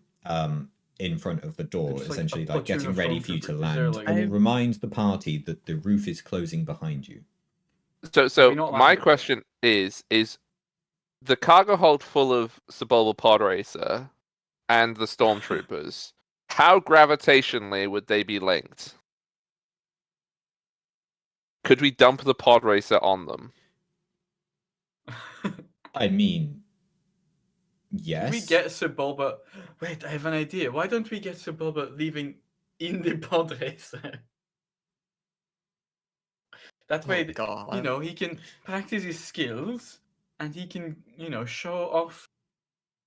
in front of the door, It's like a essentially like platoon getting of ready for you to stormtroopers. Is there, land. like- I will I'm- remind the party that the roof is closing behind you. so we not my landed? question is the cargo hold full of Sebulba pod racer and the stormtroopers, how gravitationally would they be linked? Could we dump the pod racer on them? I mean, yes. We get Sebulba. Wait, I have an idea. Why don't we get Sebulba leaving in the pod racer? That way, God. he can practice his skills and he can, show off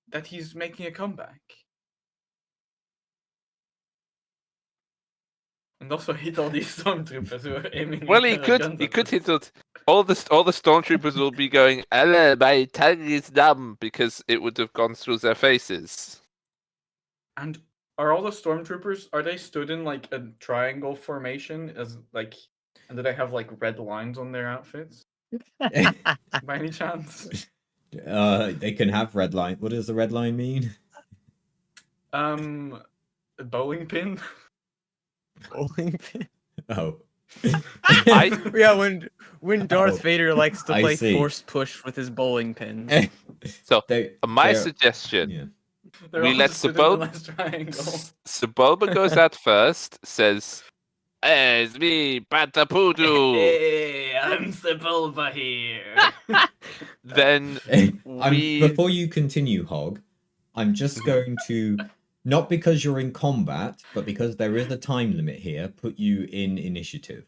that he's making a comeback. And also hit all these stormtroopers who are aiming Well, their guns he at could us. hit it. All the stormtroopers will be going, "Hello, my tongue is numb," because it would have gone through their faces. And are all the stormtroopers, are they stood in like a triangle formation and do they have like red lines on their outfits? By any chance? They can have red line. What does the red line mean? A bowling pin? Bowling pin. Oh. Yeah, when Darth Oh, Vader likes to I play see. force push with his bowling pins. So my they're- suggestion: yeah. They're we all let stood in a Sebulba. nice triangle. Sebulba goes out first, says, "Hey, it's me, Patapudu." Hey, I'm Sebulba here. Then Before you continue, Hog, I'm just going to, not because you're in combat, but because there is a time limit here, put you in initiative.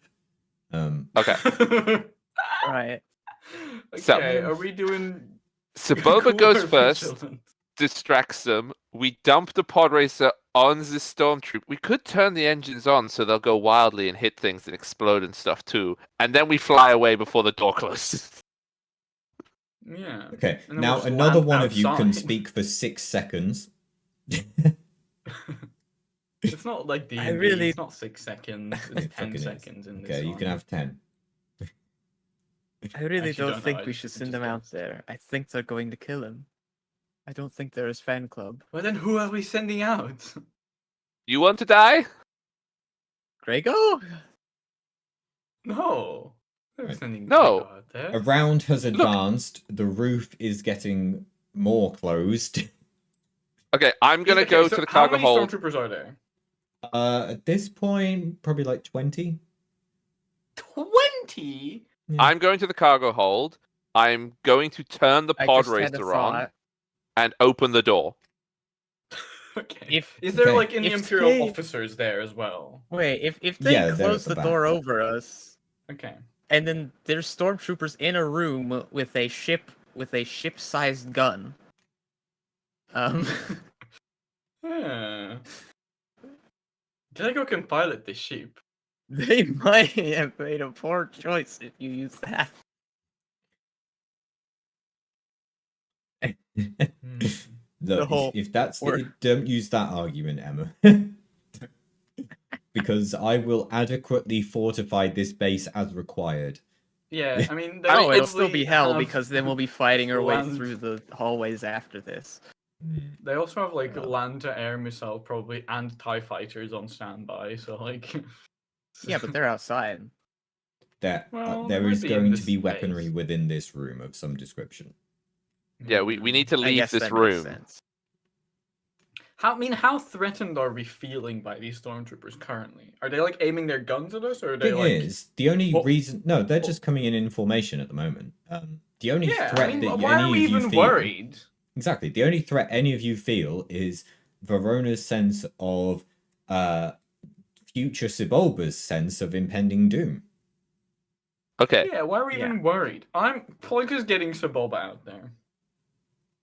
Okay. Right. So- Okay, are we doing Sebulba cool goes or first, vigilant? distracts them. We dump the pod racer on the stormtrooper. We could turn the engines on so they'll go wildly and hit things and explode and stuff too. And then we fly away before the door closes. Yeah. Okay, And then we'll now just another land one of you can outside. speak for 6 seconds. It's not like D&D, really- it's not 6 seconds, it's It 10 fucking is. seconds in this Okay, you one. can have 10. I really Actually, don't don't know, think I we just- should it send just him out goes. there. I think they're going to kill him. I don't think they're his fan club. Well then who are we sending out? You want to die? Grego? No. We're Right. sending No. Draco out there. A round has advanced, the roof is getting more closed. Okay, I'm gonna Okay, go so to the how cargo many hold. stormtroopers are there? At this point, probably like 20. 20? Yeah. I'm going to the cargo hold. I'm going to turn the I pod just had a racer on thought. and open the door. Okay. If Is there Okay. like any If Imperial they- officers there as well? wait, if they Yeah, they're at close the the back. door over us, Okay. and then there's stormtroopers in a room with a ship-sized gun. Hmm. Diego can pilot the ship. They might have made a poor choice if you use that. Look, whole if that's word. don't use that argument, Emma. Because I will adequately fortify this base as required. Yeah, I mean, they Oh, it'll still probably be hell have because then we'll be fighting our way land- through the hallways after this. They also have like Oh. land-to-air missile probably and TIE fighters on standby, so like. Yeah, but they're outside. That Well, they there might is be in going this to be weaponry space. within this room of some description. Yeah, we need to I leave guess this that room. makes sense. How threatened are we feeling by these stormtroopers currently? Are they like aiming their guns at us, or are they Thing like? is, the only what- reason they're just coming in formation at the moment. The only Yeah, threat I mean, that why any are we of you even feel worried? exactly the only threat any of you feel is Verona's sense of future Sebulba's sense of impending doom. Okay, Yeah, why are we even worried? Plug is getting Sebulba out there.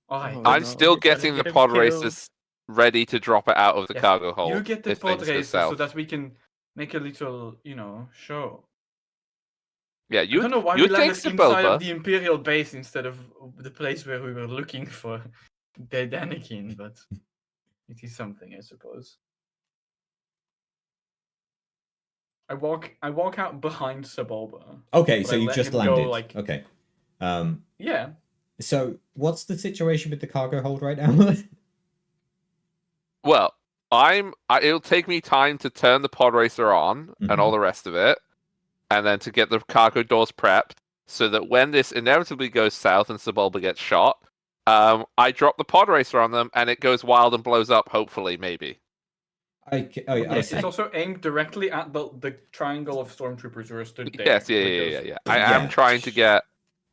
Oh, I'm no, still you're gonna getting the get him pod killed. racers ready to drop it out of the Yes, cargo hold. You get the if pod things go racer so south. that we can make a little, show. Yeah, I don't know why you we take landed inside Sebulba. of the Imperial base instead of the place where we were looking for dead Anakin, but it is something, I suppose. I walk out behind Sebulba. Okay, But so I you let just him go, landed. like- Okay. Yeah. So what's the situation with the cargo hold right now? Well, it'll take me time to turn the pod racer on and all the rest of it, and then to get the cargo doors prepped so that when this inevitably goes south and Sebulba gets shot, I drop the pod racer on them and it goes wild and blows up. Hopefully, maybe. I Yes, see. it's also aimed directly at the triangle of stormtroopers who are stood there. Yes, yeah. I am Yeah. trying to get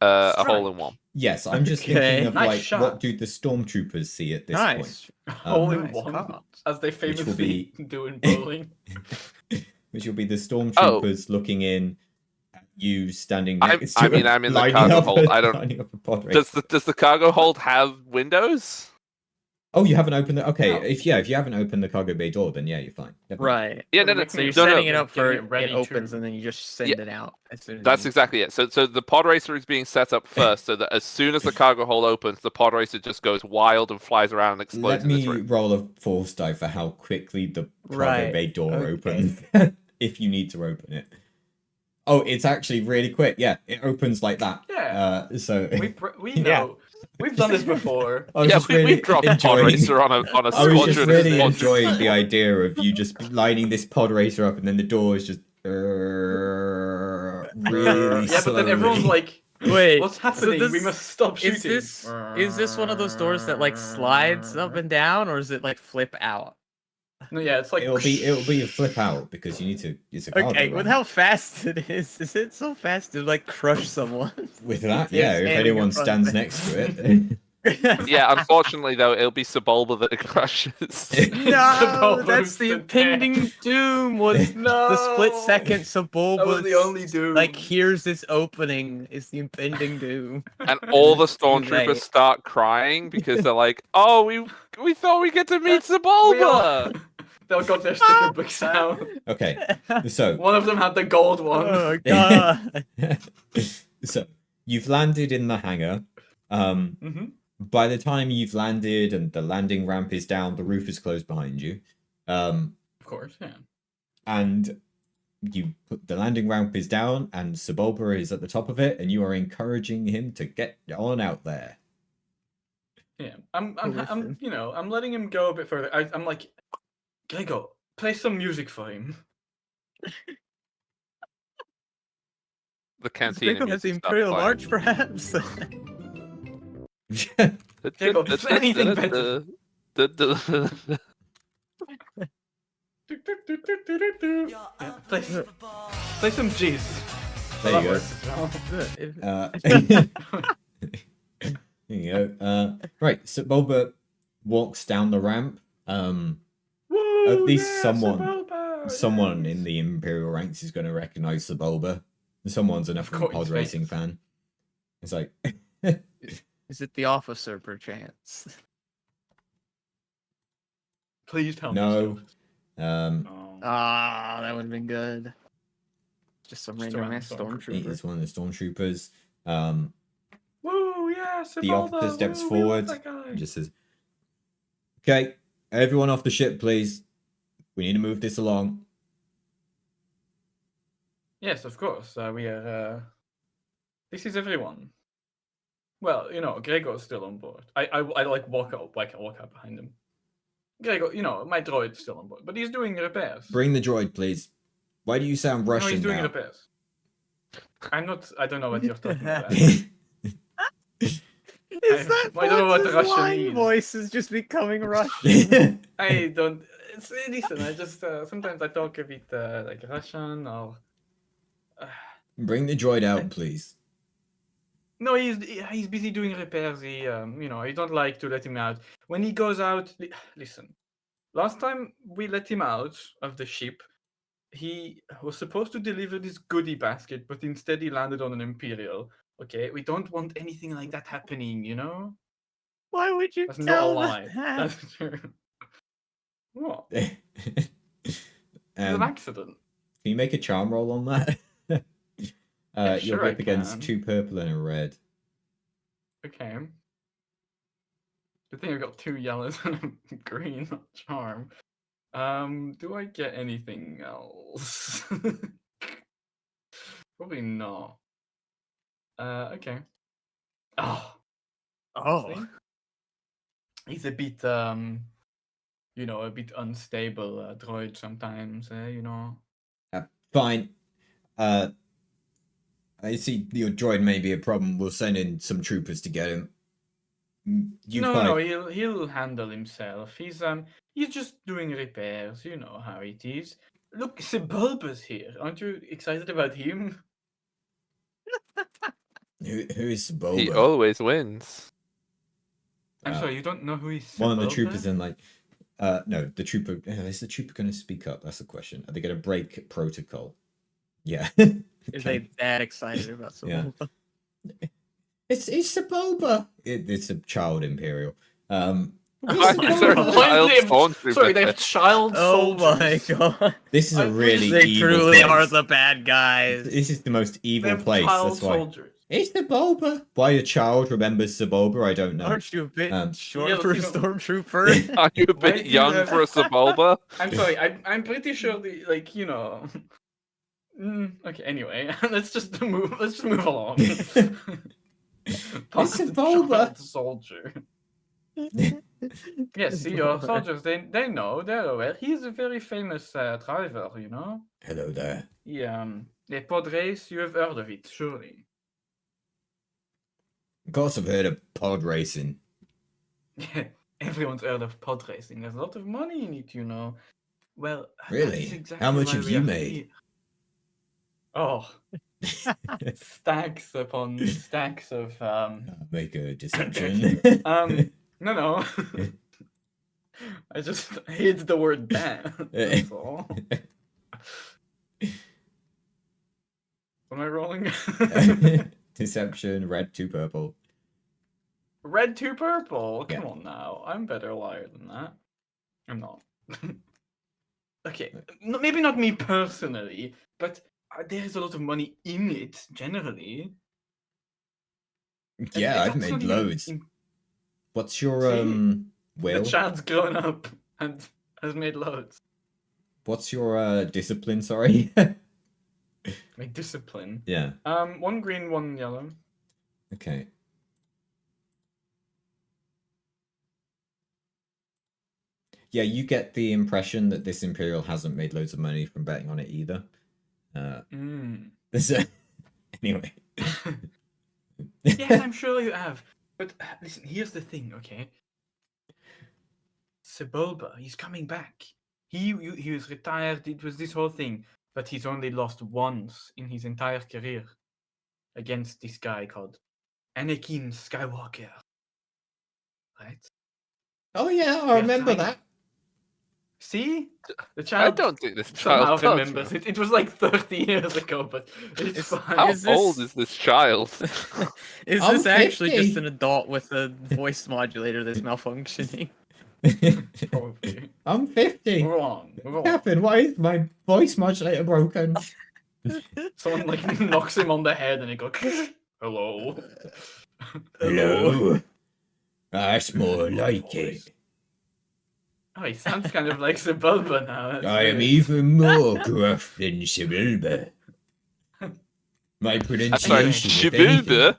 a hole in Strike. one. Yes, I'm just Okay. thinking of Nice like shot. what do the stormtroopers see at this point? Nice. Hole in Nice one, call. as they Which will famously do in bowling. Which will be the stormtroopers looking in at you standing next to I'm in the lining cargo up hold. a- I don't. lining up a pod racer. Does the cargo hold have windows? Oh, you haven't opened the okay. No. If you haven't opened the cargo bay door, then yeah, you're fine. Never mind. Right. Yeah, Well, no. Rick So you're Nick- no, setting no. it up for Getting it ready it opens to- and then you just send it out as soon as That's you- exactly it. So the pod racer is being set up first, so that as soon as the cargo hold opens, the pod racer just goes wild and flies around and explodes Let in this me room. roll a force die for how quickly the cargo Right, bay door okay. opens. If you need to open it. Oh, it's actually really quick. Yeah, it opens like that. Yeah. So We Yeah. know. We've done this before. I was Yeah, just really we've dropped pod enjoying. racer on a I was squadron. just really squadron. enjoying the idea of you just lining this pod racer up, and then the door is just really Yeah, but then everyone's slowly. like, Wait, "What's so happening? We this- must stop shooting." Is this one of those doors that like slides up and down, or is it like flip out? No, yeah, it's like It'll be a flip out because you need to. It's a cargo Okay, with run. how fast it is it so fast to like crush someone? With that, Yeah, yeah. If standing in anyone front stands of it. next to it. Yeah, unfortunately though, it'll be Sebulba that it crushes. No, Sebulba's that's the the impending doom. Was No, the split second Sebulba That was the only doom. like here's this opening is the impending doom. And all the It's too late. stormtroopers start crying because they're like, "Oh, we thought we get to meet Sebulba." They all got their sticker books out. Okay, so One of them had the gold one. Oh god. so you've landed in the hangar. hmm By the time you've landed and the landing ramp is down, the roof is closed behind you. Of course, yeah. And you put the landing ramp is down, and Sebulba is at the top of it, and you are encouraging him to get on out there. Yeah, I'm Listen. I'm letting him go a bit further. I'm like, Gego, play some music for him. The cantina Draco has the music Imperial starts March, perhaps. Jacob, playing. anything better. Yeah, play some G's. There Well, you that go. works as well. There you go. Right, so Bulba walks down the ramp. Woo, At least yeah, someone Sebulba, in yes. the Imperial ranks is going to recognize Sebulba. Someone's an Of effing course, pod it's racing famous. fan. It's like, Is it the officer, perchance? Please tell me. no. Oh, Ah, that would have been good. Just some Just a random random ass It stormtrooper. is one of the stormtroopers. Um, woo, yeah, the Sebulba, officer steps woo, we love forward that guy. and just says, "Okay, everyone off the ship, please. We need to move this along." Yes, of course. We are. This is everyone. Well, Gregor's still on board. I like walk up behind him. Gregor, my droid's still on board, but he's doing repairs. Bring the droid, please. Why do you sound No, Russian he's doing now? repairs. I'm not. I don't know what you're talking about. Is that I don't know what Fox's Russian line means. voice is just becoming Russian? I don't. Listen, I just sometimes I talk a bit like Russian or. Bring the droid out, please. No, he's busy doing repairs. I don't like to let him out. When he goes out, listen. Last time we let him out of the ship, he was supposed to deliver this goodie basket, but instead he landed on an Imperial. Okay, we don't want anything like that happening. Why would you That's not a tell them lie. that? That's true. What? It's an Can accident. you make a charm roll on that? Yeah, You'll sure be I up against can. 2 purple and a red. Okay. Good thing I got 2 yellows and a green charm. Do I get anything else? Probably not. Okay. Oh, Oh, see? He's a bit a bit unstable droid sometimes, Fine. I see your droid may be a problem. We'll send in some troopers to get him. You No, five. he'll handle himself. He's just doing repairs, you know how it is. Look, Sebulba's here. Aren't you excited about him? Who is He Boba? always wins. I'm sorry, you don't know who is Sebulba? One of the troopers in like, no, the trooper. Is the trooper going to speak up? That's the question. Are they going to break protocol? Yeah. is they that excited about Yeah. Sebulba? It's Sebulba. It's a child Imperial. Why is there a Why child is they stormtrooper? sorry, they have child Oh my soldiers. god! This is a I'm really pretty They evil truly place. are the bad guys. This is the most They evil have place. child That's why. soldiers. It's Sebulba. Why a child remembers Sebulba? I don't know. Aren't you a bit short Yeah, for a you know- stormtrooper? Are you a Why bit do you young have- for a Sebulba? I'm sorry, I'm pretty sure okay, anyway, let's just move along. It's Sebulba. Child soldier. Yes, see, your soldiers, they know, they're aware. He's a very famous driver, Hello there. The pod race, you have heard of it, surely. Of course, I've heard of pod racing. Yeah, everyone's heard of pod racing. There's a lot of money in it, Well, that Really? is exactly How much why have we you are made? here. Oh, stacks upon stacks of Make a deception. No. I just hate the word ban. That's all. What am I rolling? Deception, red, 2 purple. Red 2 purple. Yeah. Come on now. I'm a better liar than that. I'm not. Okay, maybe not me personally, but there's a lot of money in it generally. Yeah, I've That's made not even loads. What's your See? will? The child's grown up and has made loads. What's your discipline? Sorry. My discipline. Yeah. 1 green, 1 yellow. Okay. Yeah, you get the impression that this Imperial hasn't made loads of money from betting on it either. So, anyway. Yes, I'm sure you have. But listen, here's the thing, okay? Sebulba, he's coming back. He was retired. It was this whole thing. but he's only lost once in his entire career against this guy called Anakin Skywalker. Right? Oh yeah, I We are remember trying- that. See? The I child don't think this somehow child does. remembers it. It was like 30 years ago, but it's It's- fine. How Is old this- is this child? Is I'm this actually 50. just an adult with a voice modulator that's malfunctioning? Probably. I'm 50. Move along. Move What along. happened? Why is my voice modulator broken? Someone like knocks him on the head and he goes, "Hello." Hello. That's more like Voice. it. Oh, he sounds kind of like Sebulba now. That's I am weird. even more gruff than Sebulba. My pronunciation, if anything,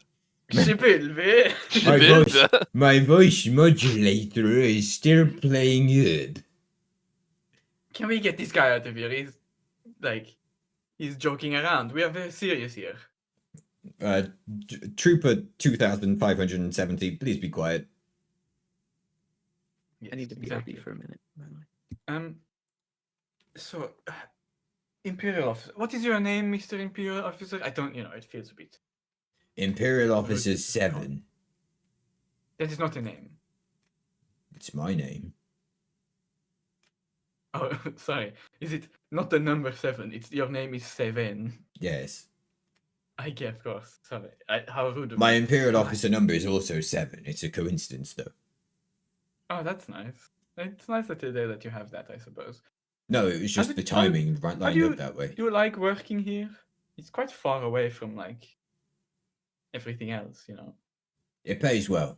Shibulba? Sebulba. my voice modulator is still playing up. Can we get this guy out of here? He's joking around. We are very serious here. Trooper 2570, please be quiet. I need to be exactly. for a minute. By the way. So, Imperial Officer. What is your name, Mr. Imperial Officer? I don't, it feels a bit. Imperial Officer 7. That is not a name. It's my name. Oh, sorry. Is it not the number 7? Your name is Seven. Yes. Okay, of course. Sorry. How rude of My me. Imperial Oh, Officer number is also 7. It's a coincidence, though. Oh, that's nice. It's nice that today that you have that, I suppose. No, it was just did- the how- timing lined do up that way. Do you like working here? It's quite far away from everything else, It pays well.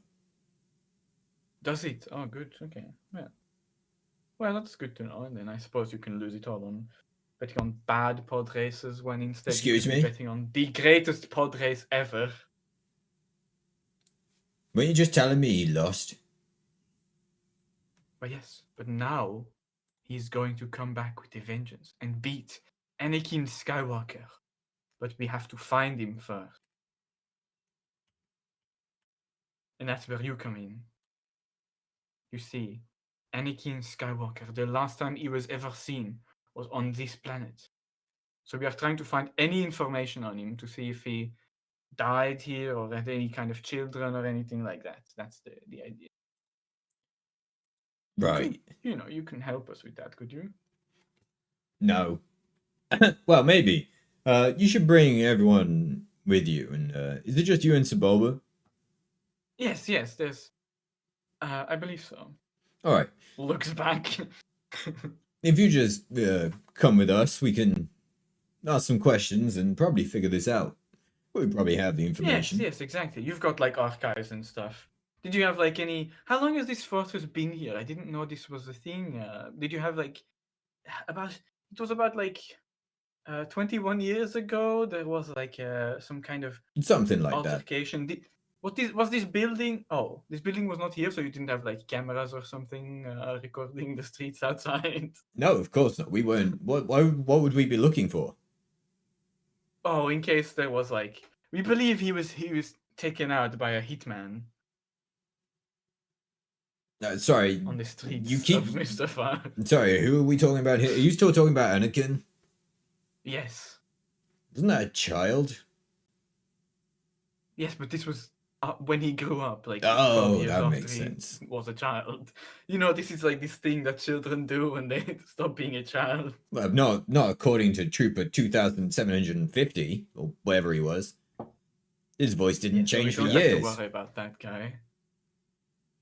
Does it? Oh, good. Okay. Yeah. Well, that's good to know. And then I suppose you can lose it all on betting on bad pod races when instead Excuse you could me? be betting on the greatest pod race ever. Weren't you just telling me he lost? But yes, but now he's going to come back with a vengeance and beat Anakin Skywalker. But we have to find him first. And that's where you come in. You see, Anakin Skywalker, the last time he was ever seen was on this planet. So we are trying to find any information on him to see if he died here or had any kind of children or anything like that. That's the idea. Right. You can help us with that, could you? No. Well, maybe. You should bring everyone with you. And is it just you and Sebulba? Yes, there's I believe so. All right. Looks back. If you just come with us, we can ask some questions and probably figure this out. We probably have the information. Yes, exactly. You've got archives and stuff. Did you have any? How long has this fortress been here? I didn't know this was a thing. Did you have about? It was about 21 years ago. There was some kind of Something like that. altercation. Was this building? Oh, this building was not here, so you didn't have cameras or something recording the streets outside. No, of course not. We weren't. What would we be looking for? Oh, in case there was we believe he was taken out by a hitman Sorry. on the streets You keep. of Mustafa. Sorry, who are we talking about here? Are you still talking about Anakin? Yes, Isn't that a child? yes, but this was when he grew up, 12 Oh, years that after makes he sense. was a child. This is this thing that children do when they stop being a child. Well, not according to Trooper 2750 or whatever he was. His voice didn't So we change for don't have to years. worry about that guy.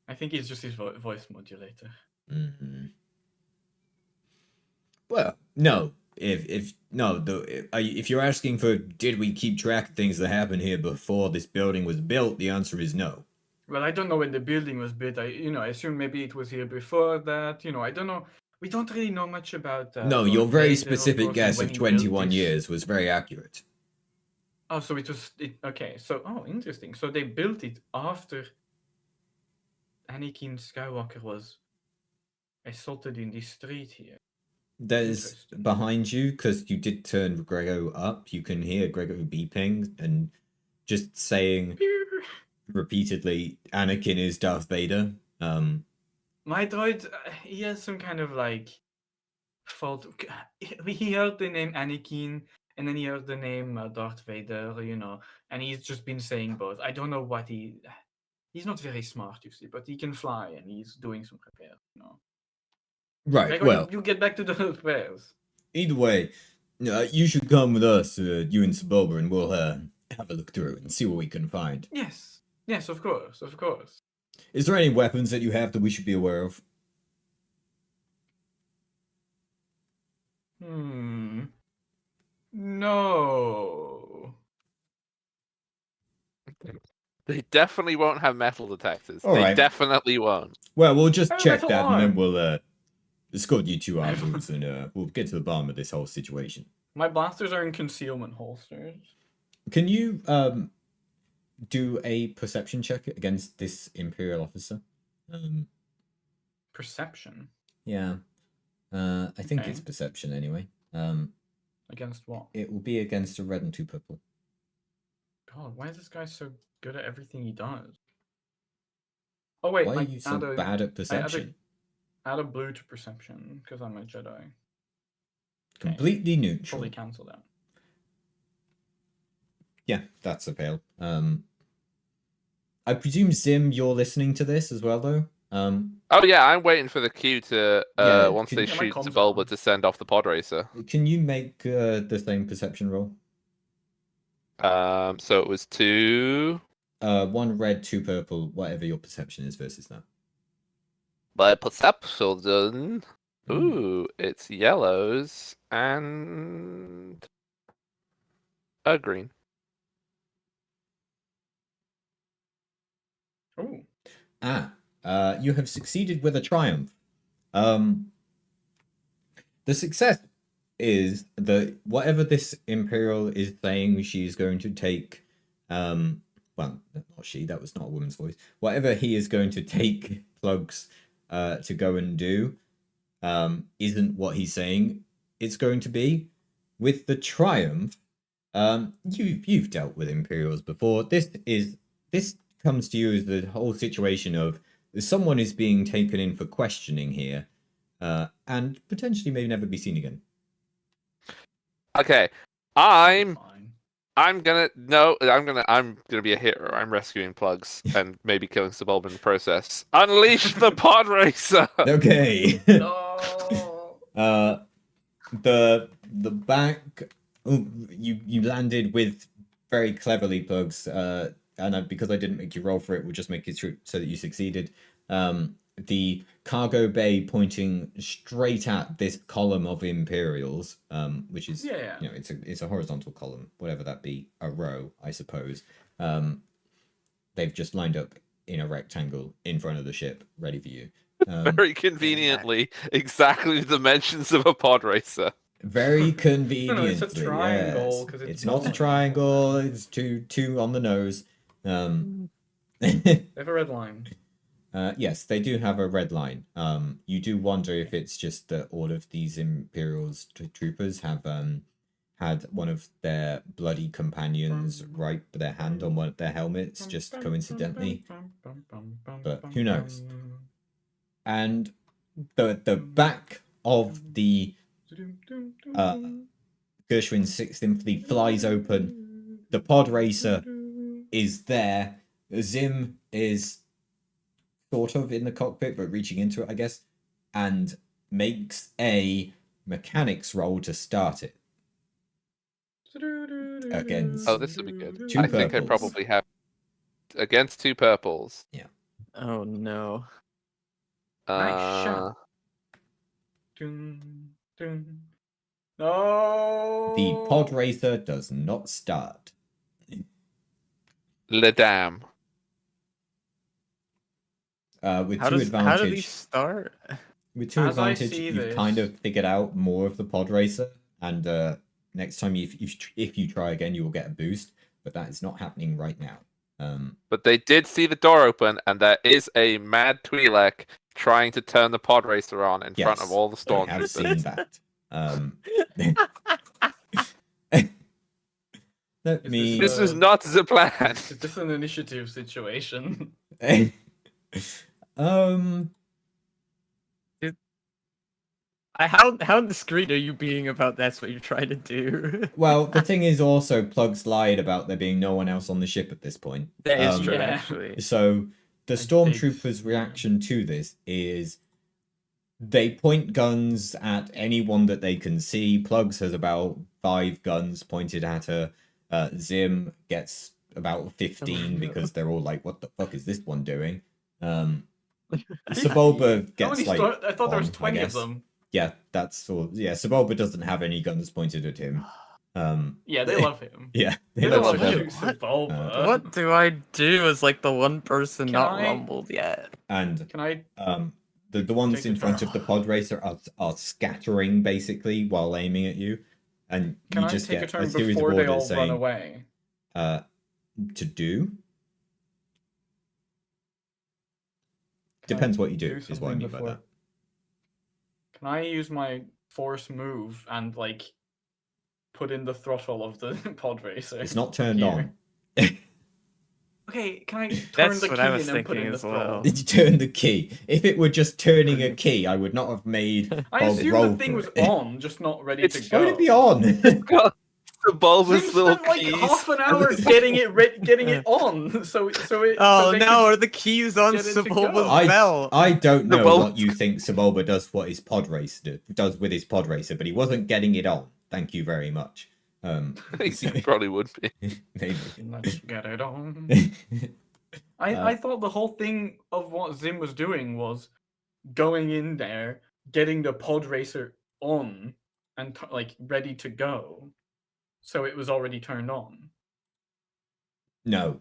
I think it's just his voice modulator. Mhm. Well, no. If you're asking for did we keep track of things that happened here before this building was built, the answer is no. Well, I don't know when the building was built. I assume maybe it was here before that. I don't know. We don't really know much about. No, your Darth very Vader, of specific course, and guess when of he built 21 this. years was very accurate. Oh, so it was okay. So, interesting. So they built it after Anakin Skywalker was assaulted in this street here. There's Interesting. behind you, because you did turn Grego up, you can hear Grego beeping and just saying repeatedly, Anakin is Darth Vader. My droid, he has some kind of fault. He heard the name Anakin, and then he heard the name Darth Vader, and he's just been saying both. I don't know what he's not very smart, you see, but he can fly, and he's doing some repairs. Right. Gregor, Well, you get back to the repairs. either way, you should come with us, you and Sebulba, and we'll have a look through and see what we can find. Yes, of course. Is there any weapons that you have that we should be aware of? No. They definitely won't have metal detectors. All They right. definitely won't. Well, we'll just Oh, check metal that, and then arm. we'll escort you to our rooms, and we'll get to the bottom of this whole situation. My blasters are in concealment holsters. Can you do a perception check against this Imperial officer? Perception? Yeah. I think Okay. it's perception anyway. Against what? It will be against a red and 2 purple. God, why is this guy so good at everything he does? Oh wait, Why are like, you so bad at perception? Add a blue to perception because I'm a Jedi. Completely neutral. Probably cancel that. Yeah, that's a fail. I presume Zim, you're listening to this as well, though. Oh yeah, I'm waiting for the cue to Yeah, once can- they Yeah, my shoot comms the are Bulba on. to send off the pod racer. Can you make the same perception roll? So it was 2. 1 red, 2 purple, whatever your perception is versus that. My perception. Ooh, it's yellows and a green. Ooh. You have succeeded with a triumph. The success is that whatever this Imperial is saying she's going to take, well, not she, that was not a woman's voice. Whatever he is going to take Plugs to go and do isn't what he's saying it's going to be. With the triumph, you've dealt with Imperials before. This comes to you as the whole situation of someone is being taken in for questioning here, and potentially may never be seen again. Okay, Fine. I'm gonna be a hero. I'm rescuing Plugs and maybe killing Sebulba in the process. Unleash the pod racer. Okay. No. The back. Oh, you landed with very cleverly, Plugs. And because I didn't make you roll for it, we'll just make it so that you succeeded. The cargo bay pointing straight at this column of Imperials, which is Yeah. it's a horizontal column, whatever that be, a row, I suppose. They've just lined up in a rectangle in front of the ship, ready for you. Very conveniently, exactly the dimensions of a pod racer. Very conveniently. it's a triangle, yes. 'cause It's it's not a not. triangle. It's two on the nose. They have a red line. Yes, they do have a red line. You do wonder if it's just that all of these Imperials troopers have had one of their bloody companions write their hand on one of their helmets, just coincidentally. But who knows? And the back of the Gershwin 6th Infantry flies open. The pod racer is there. Zim is sort of in the cockpit, but reaching into it, I guess, and makes a mechanics roll to start it. Against Oh, this would be good. 2 I think I purples. probably have against 2 purples. Oh no. Nice shot. No. The pod racer does not start. Le dam. With How two do advantage. these start? With 2 As I advantage, see you've kind this- of figured out more of the pod racer, and next time if you try again, you will get a boost. But that is not happening right now. But they did see the door open, and there is a mad Twi'lek trying to turn the pod racer on in front of Yes, all the I have seen stormtroopers. that. Let Is me. This is not the plan. Is this an initiative situation? How discreet are you being about that's what you're trying to do? Well, the thing is also, Plugs lied about there being no one else on the ship at this point. That is true, Yeah. actually. So the I did, stormtroopers' yeah. reaction to this is they point guns at anyone that they can see. Plugs has about 5 guns pointed at her. Zim gets about 15 no. because they're all like, "What the fuck is this one doing?" Fifty? Sebulba How gets many like I thought there was on, I 20 of guess. them. Yeah, that's all. Yeah, Sebulba doesn't have any guns pointed at him. Yeah, they love him. Yeah, They That's don't want to fair. shoot Sebulba. What do I do as like the one person Can not I- rumbled yet? And Can I? the ones Take in the front turn. of the pod racer are scattering basically while aiming at you, and Can you I just take a get turn a series of before they all orders run saying away? to do. Can I Depends what you do, is what I something mean by before- that. Can I use my force move and like put in the throttle of the pod racer? It's not from turned here? on. Okay, can I turn That's the what key I was in and put thinking in the as well. throttle? You turn the key. If it were just turning a key, I would not have made I Bob assume roll the thing for was it. on, just not ready It's to go. Why would it be on? Got the bulbous Zim little spent like keys. half an hour getting it on. So Oh they no, could- are the keys on get it to Sebulba's go. bell? I don't The know bulb- what you think Sebulba does what his pod racer does with his pod racer, but he wasn't getting it on. Thank you very much. He probably would be. Maybe. Let's get it on. I thought the whole thing of what Zim was doing was going in there, getting the pod racer on, and like ready to go. So it was already turned on. No.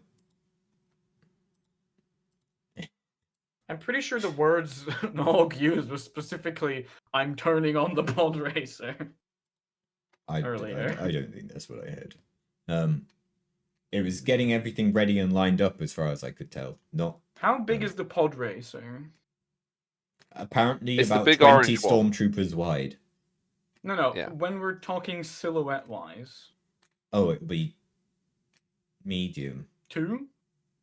I'm pretty sure the words Nog used was specifically "I'm turning on the pod racer." Earlier. I don't think that's what I heard. It was getting everything ready and lined up as far as I could tell. Not How big is the pod racer? apparently It's the about big 20 orange one. stormtroopers wide. No. Yeah. When we're talking silhouette wise, Oh, it would be medium. 2.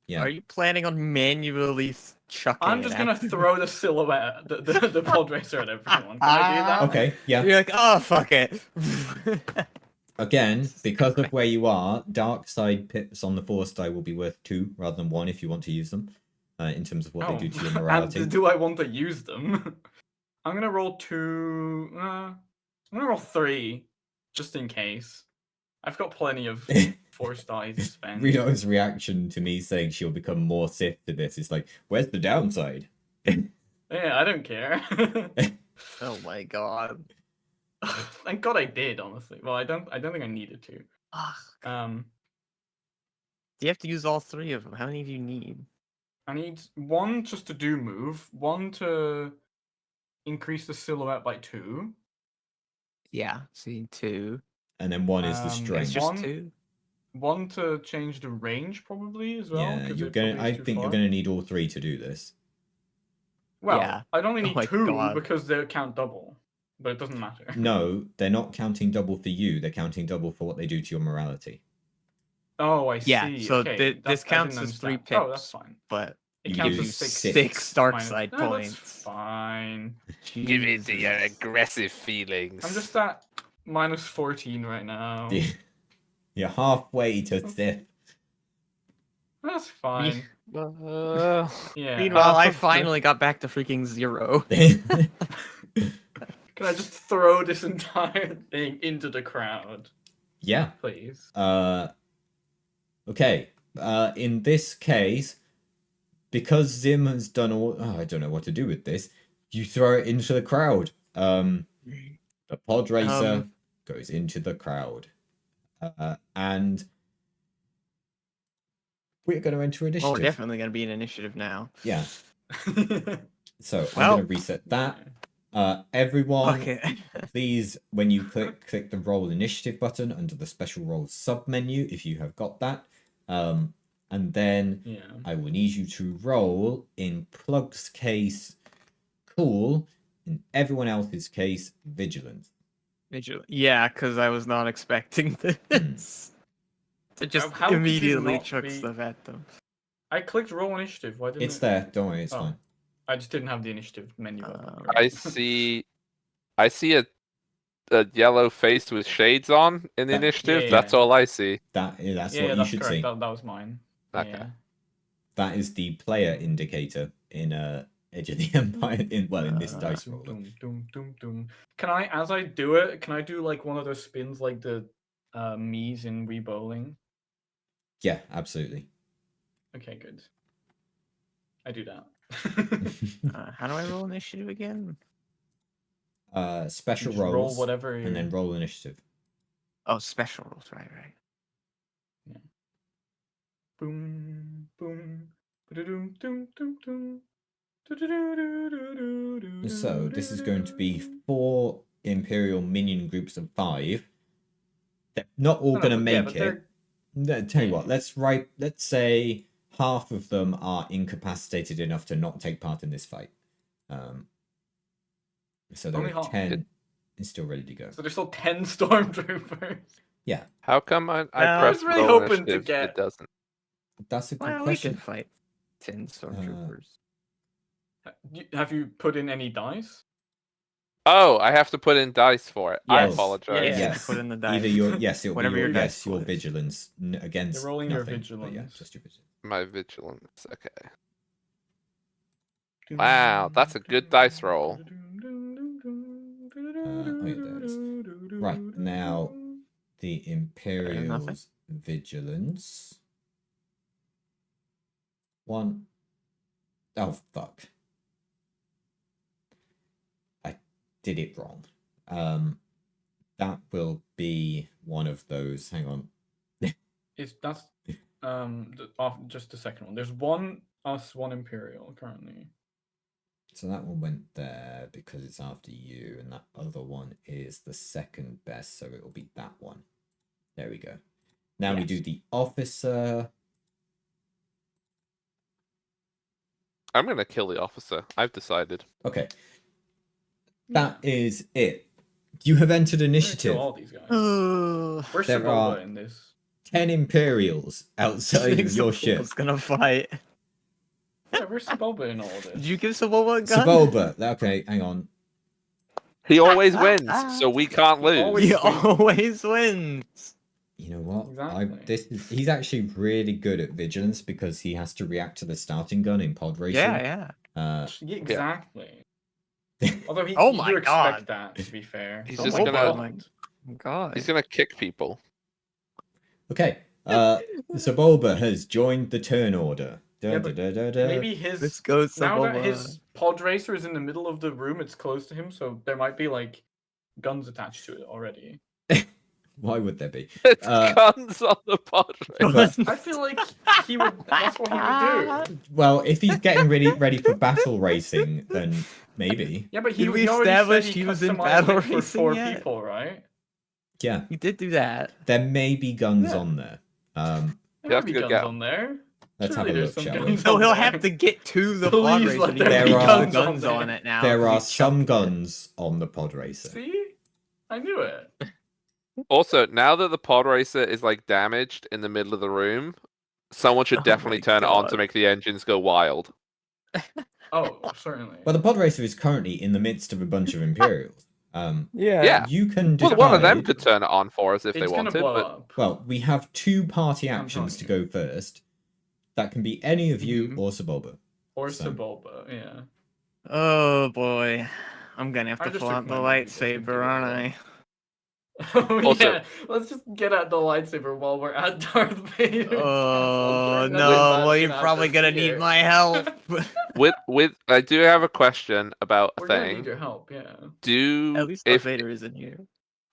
Yeah. Are you planning on manually chucking? I'm it just at gonna them? throw the silhouette, the pod racer at everyone. Can I do that? Okay, yeah. You're like, oh fuck it. Again, because of where you are, dark side pips on the force die will be worth 2 rather than 1 if you want to use them. In terms of what they do to your morality. And do I want to use them? I'm gonna roll 2. I'm gonna roll 3, just in case. I've got plenty of force die to spend. Rito's reaction to me saying she'll become more Sith to this is like, where's the downside? Yeah, I don't care. Oh my god. Thank God I did, honestly. Well, I don't think I needed to. Ugh. You have to use all 3 of them. How many do you need? I need 1 just to do move, 1 to increase the silhouette by 2. Yeah, see 2. And then 1 is the It's It's strength. just One- 2. 1 to change the range probably as well. Yeah, 'cause you're it gonna. probably I is too think you're far. gonna need all 3 to do this. Well, Yeah. I'd only Oh need my 2 God. because they count double, but it doesn't matter. No, they're not counting double for you. They're counting double for what they do to your morality. Oh, I see. Yeah, so okay. this I counts didn't as 3 understand. pips. Oh, that's fine. But It You counts do as 6. 6 dark minus- side no, points. That's fine. Give it to your Jesus. aggressive feelings. I'm just at minus 14 right now. You're halfway to Sith. That's fine. Uh, Yeah. Meanwhile, I finally got back to freaking 0. Can I just throw this entire thing into the crowd, Yeah. please? Okay. In this case, because Zim has done all, I don't know what to do with this. You throw it into the crowd. The pod racer goes into the crowd, and we're going to enter initiative. Well, we're definitely going to be in initiative now. Yeah. So I'm Well- going to reset that. Everyone, Okay. please, when you click the roll initiative button under the special roles sub menu, if you have got that, and then Yeah. I will need you to roll in Plug's case cool, in everyone else's case vigilance. Yeah, because I was not expecting this. To just How could you immediately not chuck be- stuff at them. I clicked roll initiative. Why didn't It's it? there. Don't worry, it's Oh. fine. I just didn't have the initiative menu. Uh, I see I see a yellow face with shades on in the That- initiative. yeah. That's all I see. That's Yeah, what yeah, you that's should correct. see. That was mine. Okay. Yeah. That is the player indicator in Edge of the Empire. In this dice roller. Doom, doom, doom, doom. Can I, as I do it, can I do like one of those spins like the Mies in Wii Bowling? Yeah, absolutely. Okay, good. I do that. How do I roll initiative again? Special Just roll rolls, whatever and then you're- roll initiative. Oh, special rolls. Right. Boom, boom. Ba-da-doom, doom, doom, doom. Do-do-do-do-do-do-do-do-do. So this is going to be 4 Imperial minion groups of 5. They're not all No, going to but yeah, make but it. they're- No, tell you what, let's say half of them are incapacitated enough to not take part in this fight. So there Only are half. 10 and still ready to go. So there's still 10 stormtroopers. Yeah, How come I Well, I press was really roll hoping to initiative? get- It doesn't. that's a good Well, we question. could fight 10 stormtroopers. Have you put in any dice? Oh, I have to put in dice for it. I Yes. apologize. Yeah, Yeah, Yes. put in the dice. Either your it'll Whatever be your your dice your was. vigilance against You're rolling your nothing, but vigilance. yeah, just your vigilance. My vigilance. Okay. Wow, that's a good dice roll. Oh yeah, there it is. Right, now the Imperial's vigilance. 1. Oh fuck. I did it wrong. That will be one of those. Hang on. That's just the second one. There's one us, one Imperial currently. So that one went there because it's after you, and that other one is the second best, so it will be that one. There we go. Now we Yes. do the officer. I'm gonna kill the officer. I've decided. Okay. That is it. You have entered We're gonna kill initiative. all these guys. Oh, Where's There Sebulba are- in this? 10 Imperials outside of your ship. Sebulba's gonna fight. Yeah, where's Sebulba in all of this? Did you give Sebulba a gun? Sebulba. Okay, hang on. He always wins, so we can't lose. Always He wins. always wins. You know what? Exactly. He's actually really good at vigilance because he has to react to the starting gun in pod racing. Yeah. Yeah, exactly. Although Oh you my do expect God. that, to be fair. He's Oh just my gonna- God. God. He's gonna kick people. Okay. Sebulba has joined the turn order. Yeah, but Maybe Let's his go, now that Sebulba. his pod racer is in the middle of the room, it's close to him, so there might be like guns attached to it already. Why would there be? It's Uh, guns on the pod. But- I feel like he would. That's what he would do. Well, if he's getting ready for battle racing, then maybe. Yeah, but Did we he already said establish he he was in customized battle it for racing 4 yet? people, right? Yeah, You did do that. there may be guns Yeah. on there. There You might have be to go guns get 'em. on there. Let's have Surely a there's look, some shall we? guns So on he'll there. have to get to the Please pod let racer. there be There are guns on guns there. on it now. There 'cause are he some chucked it. guns on the pod racer. See, I knew it. Also, now that the pod racer is like damaged in the middle of the room, someone should Oh definitely my turn it on to God. make the engines go wild. Oh, certainly. Well, the pod racer is currently in the midst of a bunch of Imperials. Yeah. You can Well, decide. one of them could turn it on for us if they It's gonna wanted, blow but up. Well, we have 2 party I'm actions to telling go first. That can be any of you Mhm. or Sebulba. Or so- Sebulba, yeah. Oh boy. I'm gonna have I to just pull out the recommend that people lightsaber, aren't think I? Oh Also- yeah, let's just get at the lightsaber while we're at Darth Vader's Oh castle. During the no, combat, well you're you're gonna probably have to gonna see need it. my help. with I do have a question about a We're gonna need thing. your help, yeah. Do At least Darth if Vader isn't here.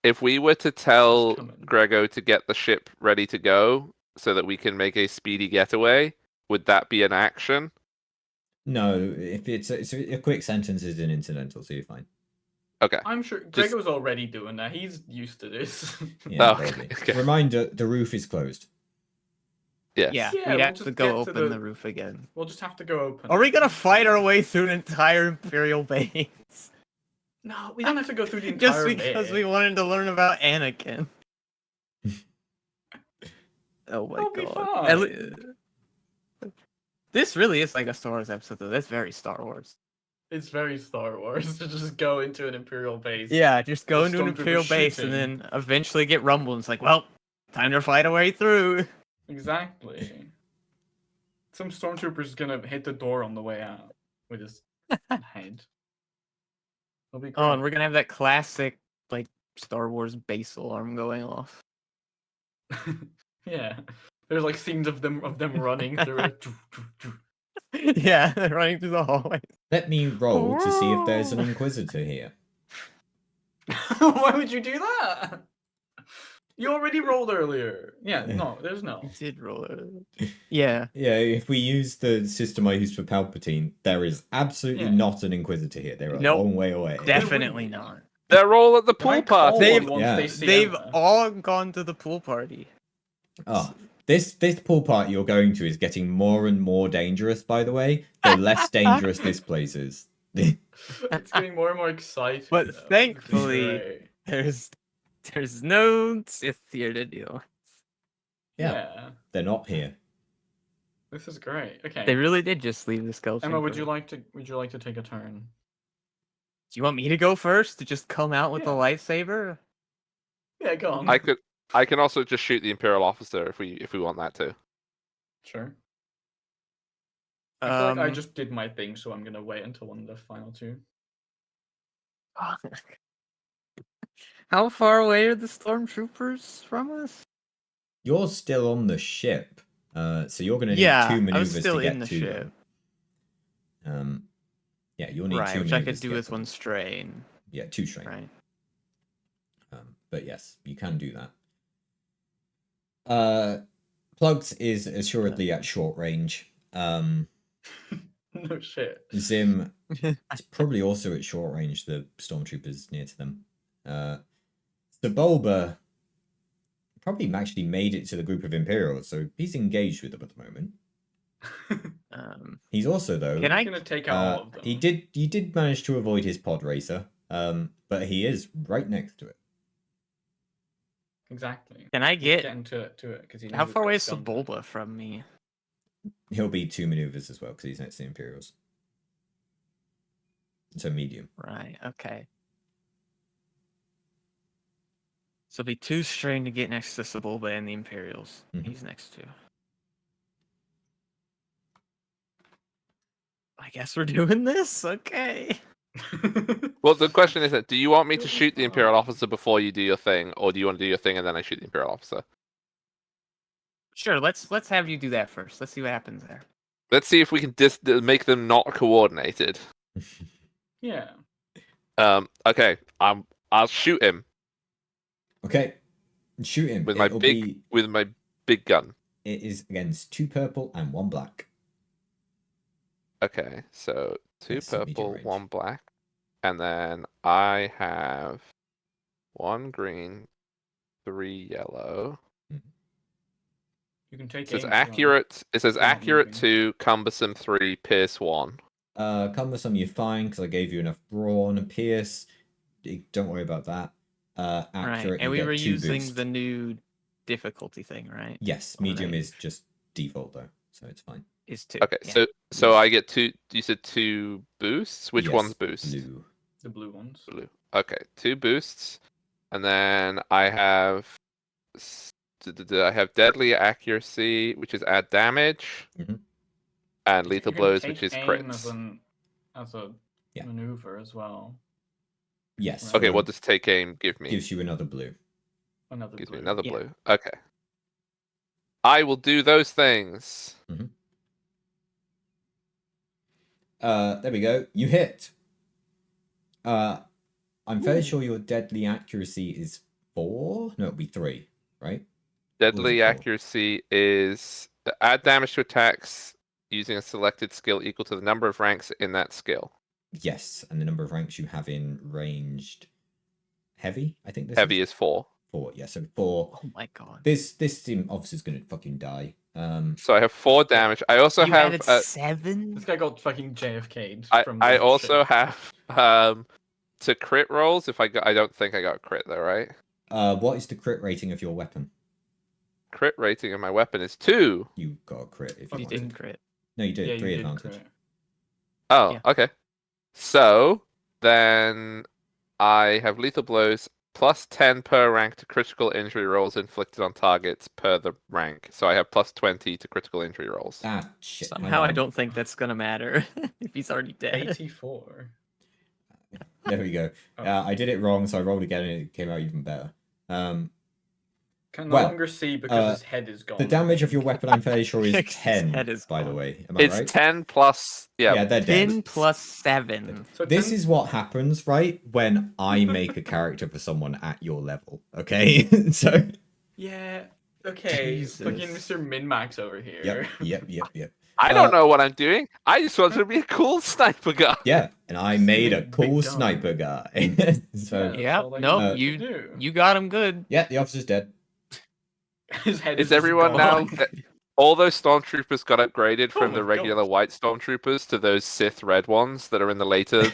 if we were to tell coming. Grego to get the ship ready to go so that we can make a speedy getaway, would that be an action? No, if it's a quick sentence is an incidental, so you're fine. Okay. I'm sure Grego's already doing that. He's used to this. Yeah, Oh, probably. okay. Reminder: the roof is closed. Yes. Yeah, Yeah, we'd we'll have to just go get to open the- the roof again. We'll just have to go open. Are we it. gonna fight our way through an entire Imperial base? No, we don't have to go through the Just entire because bit. we wanted to learn about Anakin. Oh my That'll be god. fine. This really is like a Star Wars episode though. That's very Star Wars. It's very Star Wars to just go into an Imperial base. Yeah, just go The into an stormtroopers Imperial base and shooting. then eventually get rumbled. And it's like, well, time to fight our way through. Exactly. Some stormtrooper's gonna hit the door on the way out with his head. It'll be great. Oh, and we're gonna have that classic like Star Wars base alarm going off. Yeah. There's like scenes of them running through it. Yeah, running through the hallway. Let me roll to see if there's an Inquisitor here. Why would you do that? You already rolled earlier. Yeah, no, there's no. You did roll it. Yeah. Yeah, if we use the system I used for Palpatine, there is absolutely Yeah. not an Inquisitor here. They're a Nope. long way away. Definitely not. They're all at the They might pool call party. They've- one once Yeah. they see They've Emma. all gone to the pool party. Oh, this pool party you're going to is getting more and more dangerous, by the way. The less dangerous this place is. It's getting more and more exciting. But though. This is thankfully- great. There's no Sith here to deal. Yeah. They're not here. This is great. Okay. They really did just leave the skeleton. Emma, would you like to take a turn? Do you want me to go first to just come out with a Yeah. lightsaber? Yeah, go on. I can also just shoot the Imperial officer if we want that too. Sure. I feel like I Um, just did my thing, so I'm gonna wait until one of the final two. How far away are the stormtroopers from us? You're still on the ship, so you're going to need Yeah, two I was maneuvers still to get in the to ship. them. Yeah, you'll need Right, two which I maneuvers could to do get with them. one strain. Yeah, 2 strain. Right. But yes, you can do that. Plugs is assuredly at short range. No shit. Zim is probably also at short range, the stormtroopers near to them. Sebulba probably actually made it to the group of Imperials, so he's engaged with them at the moment. He's also, though, Can I- He's gonna take out all of them. he did manage to avoid his pod racer, but he is right next to it. Exactly. Can I get? Getting to it because he. How far away is Sebulba from me? He'll be 2 maneuvers as well, because he's next to the Imperials. So medium. Right. Okay. So it'll be 2 strain to get next to Sebulba and the Imperials. Mhm. He's next to. I guess we're doing this. Okay. Well, the question is that do you want me to shoot the Imperial officer before you do your thing, or do you want to do your thing and then I shoot the Imperial officer? Sure. Let's have you do that first. Let's see what happens there. Let's see if we can make them not coordinated. Yeah. Okay. I'll shoot him Okay, shoot him. with my It'll big gun. It is against 2 purple and 1 black. Okay, so 2 Yes, medium purple, range. 1 black, and then I have 1 green, 3 yellow. You can take. It says aim as well. accurate. It says They're not accurate moving. 2, cumbersome 3, pierce 1. Cumbersome, you're fine, because I gave you enough brawn and pierce. Don't worry about that. Right. Accurate, And you we get were 2 using boost. the new difficulty thing, right? Yes, on the medium range. is just default, though, so it's fine. Is 2. Okay, yeah. so I get 2. You said 2 boosts. Which Yes, one's boost? Blue. The blue ones. Blue. Okay, 2 boosts, and then I have deadly accuracy, which is add damage, Mhm. and You lethal can blows, take which is aim crits. as a Yeah. maneuver as well. Yes. Okay, for- what does take aim give me? gives you another blue? Another Gives blue. me another Yeah. blue. Okay. I will do those things. There we go. You hit. I'm fairly sure your deadly accuracy is 4. No, it'll be 3, right? Deadly it called? accuracy is add damage to attacks using a selected skill equal to the number of ranks in that skill. Yes, and the number of ranks you have in ranged heavy. I think this Heavy is is 4. 4. Yeah, so 4. Oh my god. This team officer's gonna fucking die. So I have 4 damage. I also You have added 7? This guy got fucking JFK'd from. I the also ship. have to crit rolls if I don't think I got crit though, right? What is the crit rating of your weapon? Crit rating of my weapon is 2. You got a crit if you You wanted. didn't crit. No, you did. Yeah, 3 you did advantage. crit. Oh, Yeah. okay. So then I have lethal blows plus 10 per rank to critical injury rolls inflicted on targets per the rank. So I have plus 20 to critical injury rolls. Ah, shit. hang Somehow I on. don't think that's gonna matter if he's already dead. 84. There we go. Oh. I did it wrong, so I rolled again and it came out even better. Can no Well, longer see because his head is gone. The damage of your weapon, I'm fairly sure, is His 10, head is by the gone. way. Am I It's right? 10 plus. Yeah. Yeah, they're dead. 10 plus 7. So This 10 is what happens, right, when I make a character for someone at your level, okay? So, Yeah. Okay. Fucking Jesus. Mr. Min-Max over here. yep. I don't know what I'm doing. I just wanted to be a cool sniper guy. Yeah, and I made a Big cool dumb. sniper guy. So, Yeah. That's Yep. all that Nope. you do. You got him good. yeah, the officer's dead. His head Is just everyone now? gone. All those stormtroopers got upgraded Oh from my the regular God. white stormtroopers to those Sith red ones that are in the later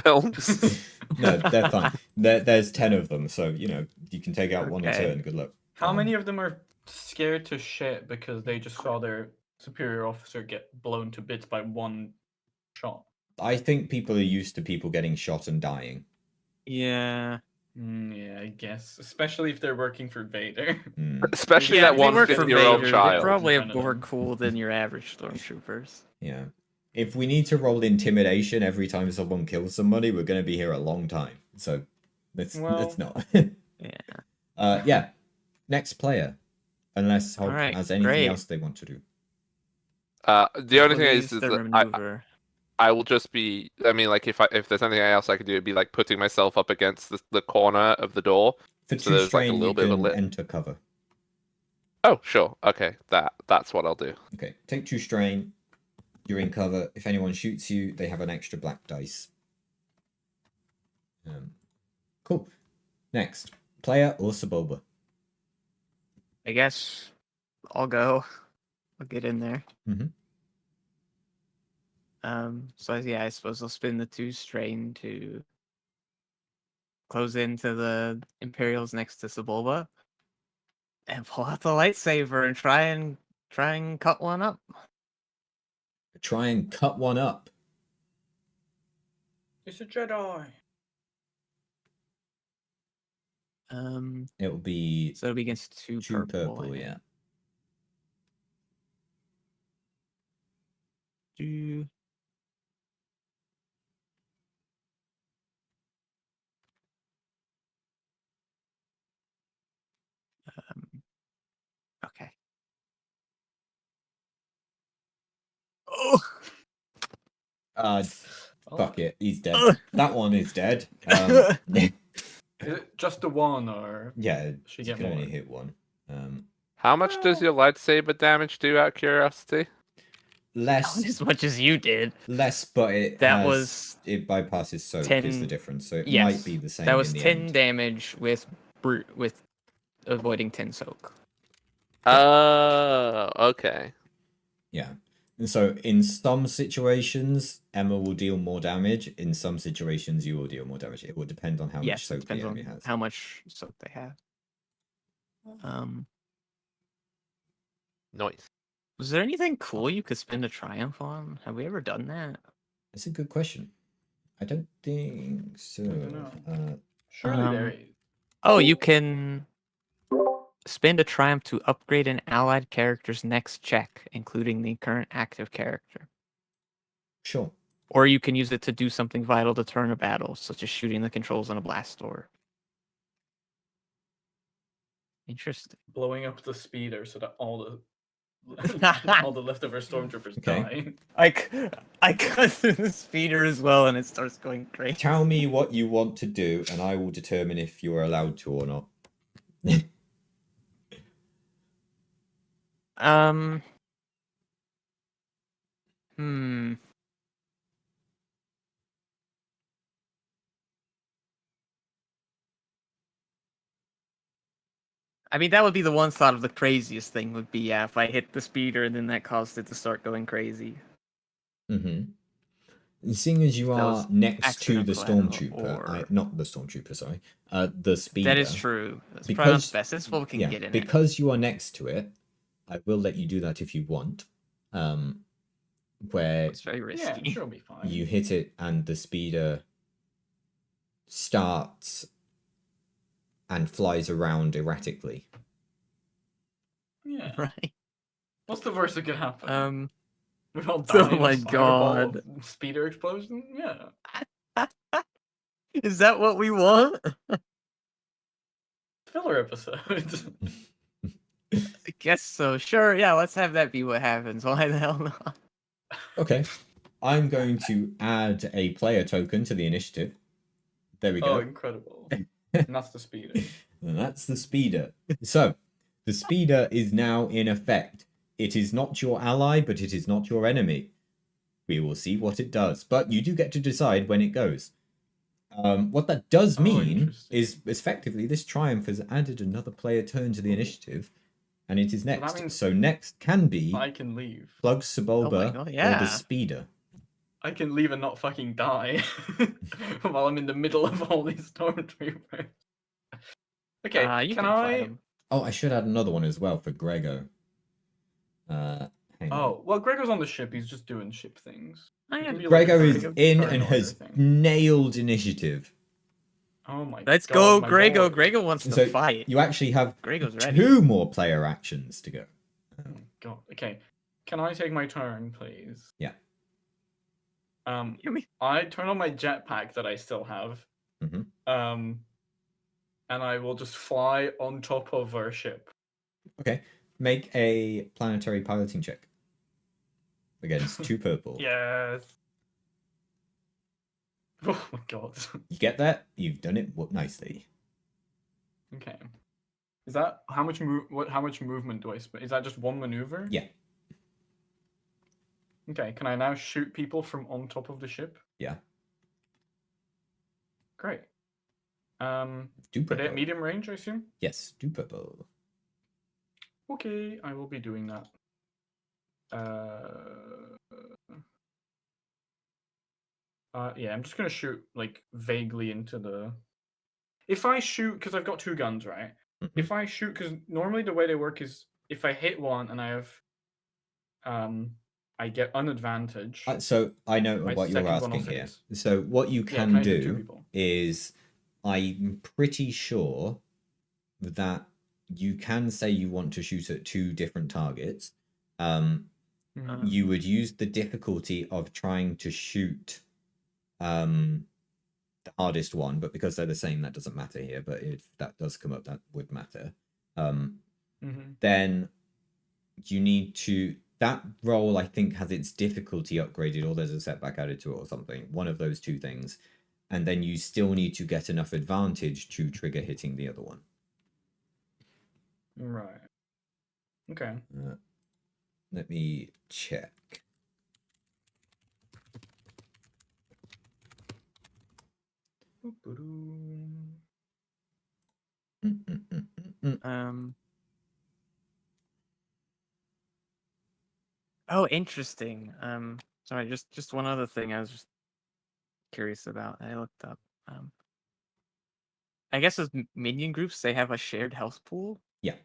films. No, they're fine. There's 10 of them, so, you can take out one a Okay. turn. Good luck. How many of them are scared to shit because they just saw their superior officer get blown to bits by one shot? I think people are used to people getting shot and dying. Yeah. Yeah, I guess. Especially if they're working for Vader. Especially Yeah, that if they one work for 50-year-old Vader, child. they probably in have front of more them. cool than your average stormtroopers. Yeah. If we need to roll intimidation every time someone kills somebody, we're going to be here a long time. So let's not. Yeah. Yeah. Next player. Unless Hulk Alright, has anything great. else they want to do. The only thing Release is the that maneuver. I will just be. I mean, like if there's anything else I could do, it'd be like putting myself up against the corner of the door. For So 2 there's like a strain, little you bit of a can lit. enter cover. Oh, sure. Okay, that's what I'll do. Okay. Take 2 strain. You're in cover. If anyone shoots you, they have an extra black dice. Cool. Next. Player or Sebulba? I guess I'll go. I'll get in there. Mhm. So yeah, I suppose I'll spin the 2 strain to close into the Imperials next to Sebulba. And pull out the lightsaber and try and cut one up. Try and cut one up. It's a Jedi. It'll be So it'll be against 2 2 purple. purple, yeah. Do okay. Oh, Fuck it, he's dead. Ugh. That one is dead. Is it just the one, or Yeah, should you get can more? only hit one. How much does your lightsaber damage do? Out of curiosity. Less, not as much as you did. but it it bypasses soak is 10 the difference, so it Yes, might be the same. that was in the 10 end. damage with avoiding 10 soak. Oh, okay. Yeah, and so in some situations, Emma will deal more damage. In some situations, you will deal more damage. It will depend on how much Yes, it soak the depends enemy on has. how much soak they have. Nice. Was there anything cool you could spin a triumph on? Have we ever done that? That's a good question. I don't think so. know. Surely there is. Oh, you can spend a triumph to upgrade an allied character's next check, including the current active character. Sure. Or you can use it to do something vital to turn a battle, such as shooting the controls on a blast door. Interesting. Blowing up the speeder so that all the leftover stormtroopers Okay. die. I cut through the speeder as well, and it starts going crazy. Tell me what you want to do, and I will determine if you are allowed to or not. I mean, that would be the one thought of the craziest thing would be, yeah, if I hit the speeder and then that caused it to start going crazy. Mm-hmm. And seeing as you That are was next to the accidental stormtrooper, not the stormtrooper, sorry, the speeder. That is true. That's probably not Because the best. This fool can get in it. because you are next to it, I will let you do that if you want. where It's very Yeah, risky. sure, it'll be fine. you hit it and the speeder starts and flies around erratically. Yeah. Right. What's the worst that could happen? We all Oh die in my a fireball God. of speeder explosion? Yeah. Is that what we want? Filler episode. I guess so. Sure, yeah, let's have that be what happens. Why the hell not? Okay. I'm going to add a player token to the initiative. There we Oh, go. incredible. And that's the speeder. And that's the speeder. So, the speeder is now in effect. It is not your ally, but it is not your enemy. We will see what it does, but you do get to decide when it goes. What that does Oh, mean interesting. is effectively this triumph has added another player turn to the initiative, and it is that next. means So next can be I can leave. Plug Oh my Sebulba God, or yeah. the speeder. I can leave and not fucking die while I'm in the middle of all these stormtroopers. Okay, You can can fight I? him. Oh, I should add another one as well for Grego. Hang on. Oh, well, Gregor's on the ship. He's just doing ship things. I It can am- be like a Grego is Grego in turn and order has thing. nailed initiative. Oh my Let's God, go, my Grego. boy. Grego wants to So fight. you actually have Grego's ready. 2 more player actions to go. Oh my God. Okay, can I take my turn, please? Yeah. You mean I turn on my jetpack that I still have. Mhm. And I will just fly on top of our ship. Okay. Make a planetary piloting check. Against 2 purple. Yes. Oh my God. You get that? You've done it nicely. Okay. Is that how much how much movement do I spend? Is that just one maneuver? Yeah. Okay, can I now shoot people from on top of the ship? Yeah. Great. Do Are they purple. at medium range, I assume? Yes, do purple. Okay, I will be doing that. Yeah, I'm just gonna shoot like vaguely into the. If I shoot, because I've got 2 guns, right? Mhm. If I shoot, because normally the way they work is if I hit one and I have, I get an advantage. So I know My what you're second one asking also here. gets- So what you Yeah, can I hit 2 do people? is, I'm pretty sure that you can say you want to shoot at 2 different targets. Mhm. You would use the difficulty of trying to shoot the hardest one, but because they're the same, that doesn't matter here. But if that does come up, that would matter. Then you need to. That roll, I think, has its difficulty upgraded, or there's a setback added to it, or something. One of those 2 things, and then you still need to get enough advantage to trigger hitting the other one. Right. Okay. Let me check. Oh, interesting. Sorry, just one other thing I was just curious about. I looked up. I guess as minion groups, they have a shared health pool. Yeah.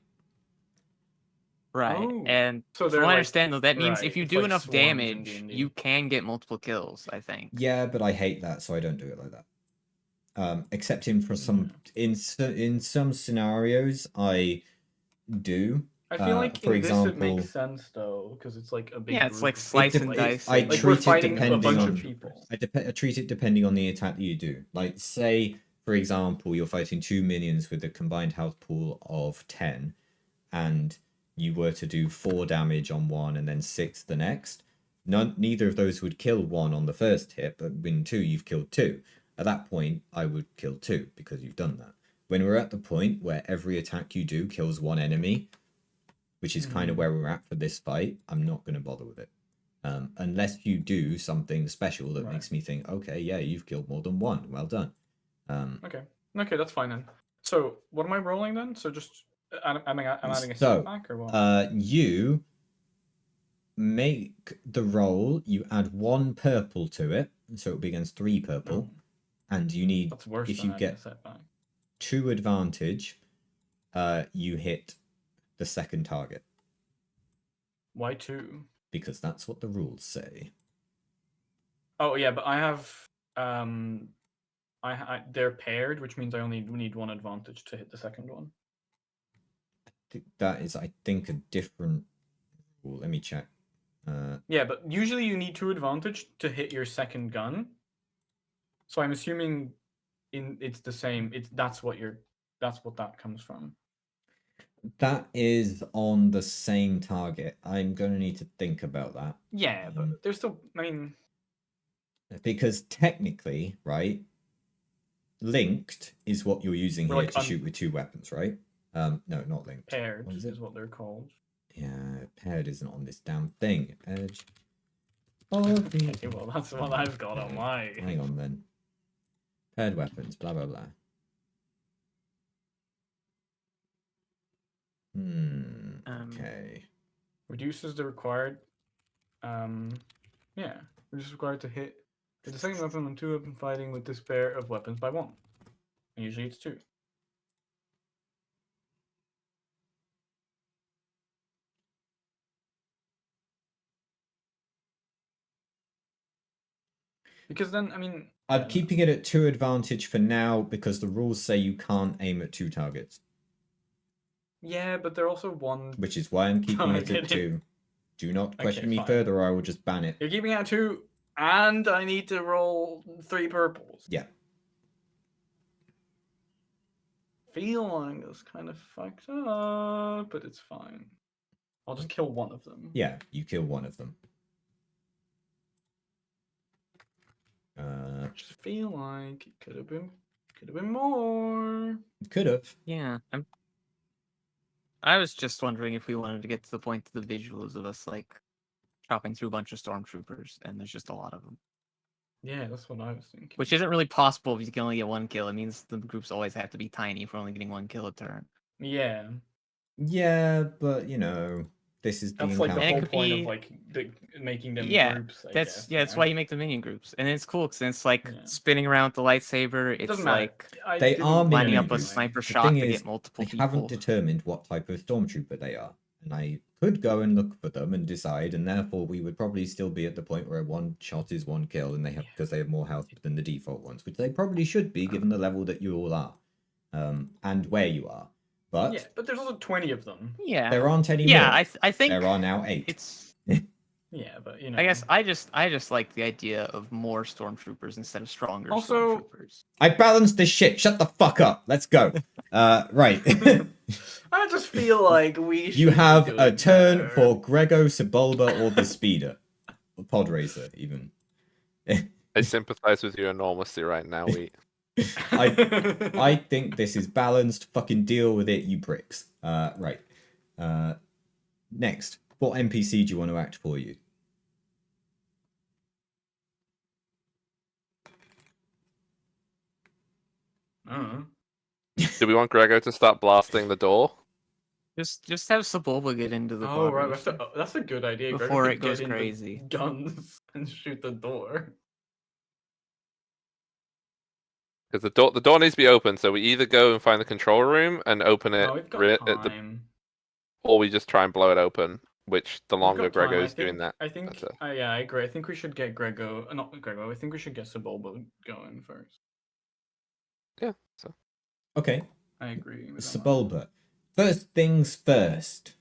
Right. Oh, And so from they're what I like- understand, though, that means right, if you it's do like enough swarms in damage, D&D. you can get multiple kills, I think. Yeah, but I hate that, so I don't do it like that. Except for some in some scenarios, I do. I feel like for in this it example, makes sense though, because it's like a big. Yeah, it's group like of slice people. and Like, dice. I and like treat we're it fighting a depending bunch on- of people. I treat it depending on the attack that you do. Like, say, for example, you're fighting 2 minions with a combined health pool of 10, and you were to do 4 damage on one and then 6 the next. Neither of those would kill one on the first hit, but in 2, you've killed 2. At that point, I would kill 2 because you've done that. When we're at the point where every attack you do kills 1 enemy, which is kind of where we're at for this fight, I'm not going to bother with it. Unless you do something special that makes me think, okay, yeah, you've killed more than 1. Well done. Okay, that's fine then. So what am I rolling then? So just I'm adding a So, setback or what? you make the roll, you add 1 purple to it, so it'll be against 3 purple, and you need, That's worse if than you adding a get setback. 2 advantage, you hit the second target. Why 2? because that's what the rules say. Oh yeah, but I have they're paired, which means I only need one advantage to hit the second one. That is, I think, a different rule. Let me check. Yeah, but usually you need 2 advantage to hit your second gun. So I'm assuming it's the same. That's what that comes from. That is on the same target. I'm going to need to think about that. Yeah, but there's still. I mean, because technically, right, linked is what you're using We're here like to shoot with 2 weapons, right? No, not linked. paired What is it? is what they're called. Yeah, paired isn't on this damn thing. Edge. Okay, well that's what I've got on my. Hang on then. Paired weapons, blah blah blah. Okay. Reduces the required. Yeah, reduces required to hit the second weapon on 2 weapon fighting with this pair of weapons by 1. And usually it's 2. Because then, I mean, I'm keeping it at 2 advantage for now because the rules say you can't aim at 2 targets. Yeah, but they're also 1. Which is why I'm keeping it at targeted. 2. Do not question me fine. further or I will just ban it. You're keeping it at 2, and I need to roll 3 purples. Yeah. Feeling is kind of fucked up, but it's fine. I'll just kill one of them. Yeah, you kill one of them. I just feel like it could have been more. Could have. Yeah, I was just wondering if we wanted to get to the point of the visuals of us like chopping through a bunch of stormtroopers, and there's just a lot of them. Yeah, that's what I was thinking. Which isn't really possible if you can only get 1 kill. It means the groups always have to be tiny if we're only getting 1 kill a turn. Yeah, Yeah, but you know, this is the that's like the encounter. whole could point be- of like making them Yeah, groups. I That's guess, that's why you make the minion groups, and it's cool because it's like Yeah. spinning around with the lightsaber. It It's doesn't matter. like I They didn't are mind lining minion up a groups. doing. sniper The shot thing to is, get multiple I people. haven't determined what type of stormtrooper they are. And I could go and look for them and decide, and therefore we would probably still be at the point where 1 shot is 1 kill, and they have because they have more health than the default ones, which they probably should be given the level that you all are, and where you are. But Yeah, but there's also 20 of them. Yeah, there aren't any yeah. more. I think There are now 8. it's. Yeah, but you know. I guess I just like the idea of more stormtroopers instead of stronger Also- stormtroopers. I balanced this shit. Shut the fuck up. Let's go. Right. I just feel like we. You should be have a doing turn better. for Grego, Sebulba, or the Speeder. Or Pod Racer, even. I sympathize with you enormously right now, Wheat. I think this is balanced. Fucking deal with it, you pricks. Right. Next. What NPC do you want to act for you? Do we want Grego to start blasting the door? Just have Sebulba get into the Oh pod right, racer. that's a good idea. Gregor Before could it goes get into crazy. guns and shoot the door. Because the door needs to be open, so we either go and find the control room and open it, No, we've got time. or we just try and blow it open. Which the We've longer got time. Grego's doing that, I think. better. Yeah, I agree. I think we should get Grego. Not Grego. I think we should get Sebulba going first. Yeah. So Okay. I agree. With that one. Sebulba. First things first.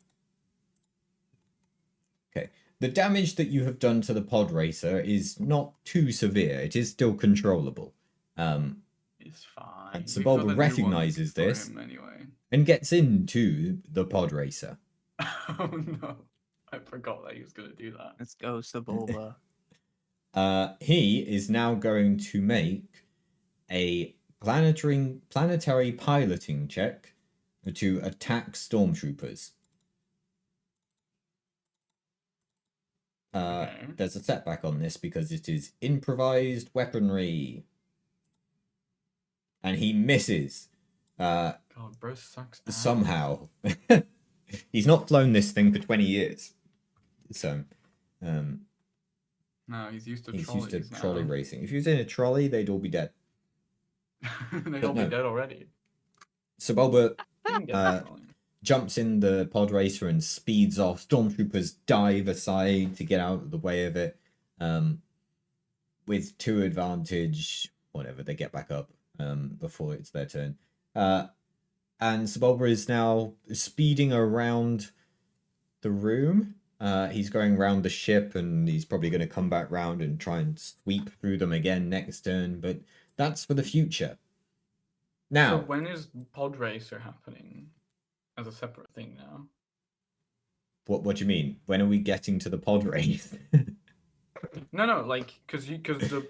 Okay. The damage that you have done to the pod racer is not too severe. It is still controllable. It's fine. And We've got Sebulba the new recognizes one for this. him anyway. And gets into the pod racer. Oh no! I forgot that he was gonna do that. Let's go Sebulba. He is now going to make a planetary piloting check to attack stormtroopers. Okay. There's a setback on this because it is improvised weaponry. And he misses. God, bro sucks. ass. Somehow. He's not flown this thing for 20 years. So, No, he's used to he's trolleys used to now. trolley racing. If he was in a trolley, they'd all be dead. They'd But all be no. dead already. Sebulba You can get Uh, that trolley. jumps in the pod racer and speeds off. Stormtroopers dive aside to get out of the way of it. With 2 advantage, whatever, they get back up before it's their turn. And Sebulba is now speeding around the room. He's going around the ship, and he's probably going to come back round and try and sweep through them again next turn, but that's for the future. Now, So when is pod racer happening as a separate thing now? what do you mean? When are we getting to the pod race? No, like because the